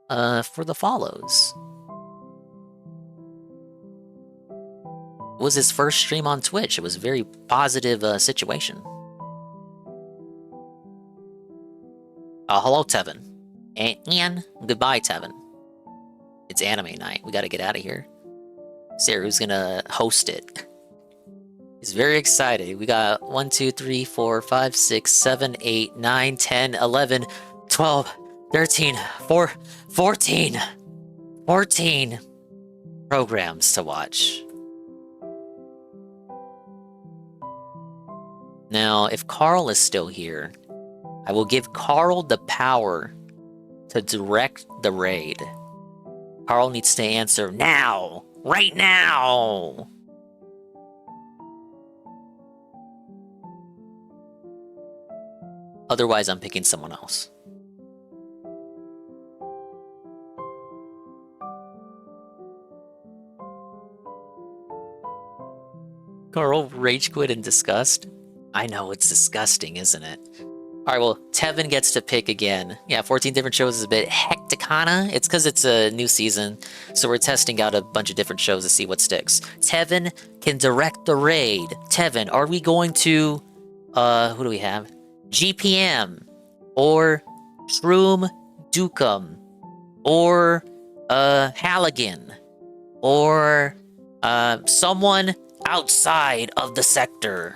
M: for the follows. It was his first stream on Twitch. It was a very positive situation. Hello, Tevin. And goodbye, Tevin. It's anime night. We gotta get out of here. Sarah, who's gonna host it? He's very excited. We got 1, 2, 3, 4, 5, 6, 7, 8, 9, 10, 11, 12, 13, 14. 14 programs to watch. Now, if Carl is still here, I will give Carl the power to direct the raid. Carl needs to answer now! Right now! Otherwise, I'm picking someone else. Carl rage quit in disgust. I know, it's disgusting, isn't it? Alright, well, Tevin gets to pick again. Yeah, 14 different shows is a bit hecticana. It's because it's a new season, so we're testing out a bunch of different shows to see what sticks. Tevin can direct the raid. Tevin, are we going to, who do we have? GPM, or Shroom Dukum, or, Halligan, or, someone outside of the sector?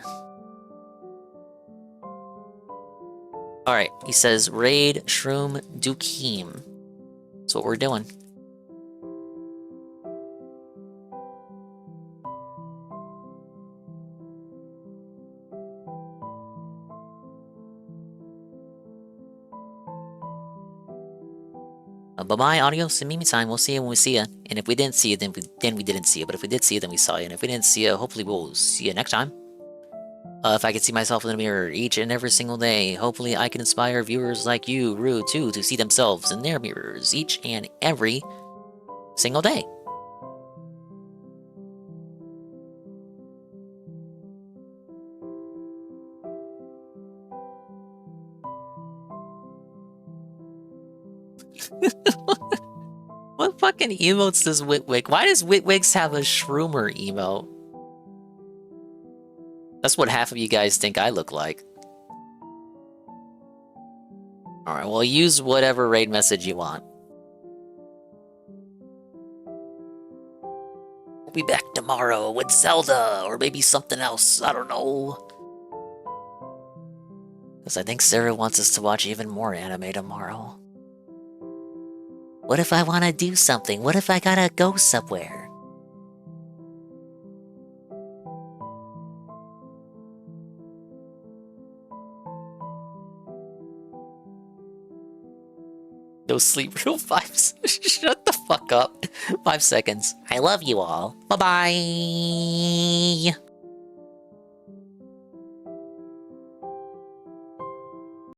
M: Alright, he says raid Shroom Dukim. That's what we're doing. Bye-bye, adios, and Mimi time. We'll see you when we see you. And if we didn't see you, then we didn't see you. But if we did see you, then we saw you. And if we didn't see you, hopefully we'll see you next time. If I could see myself in the mirror each and every single day, hopefully I can inspire viewers like you, Rue, too, to see themselves in their mirrors each and every single day. What fucking emotes does Witwig? Why does Witwigs have a Shroomer emote? That's what half of you guys think I look like. Alright, well, use whatever raid message you want. We'll be back tomorrow with Zelda, or maybe something else, I don't know. Because I think Sarah wants us to watch even more anime tomorrow. What if I want to do something? What if I gotta go somewhere? No sleep rule 5. Shut the fuck up. 5 seconds. I love you all. Bye-bye.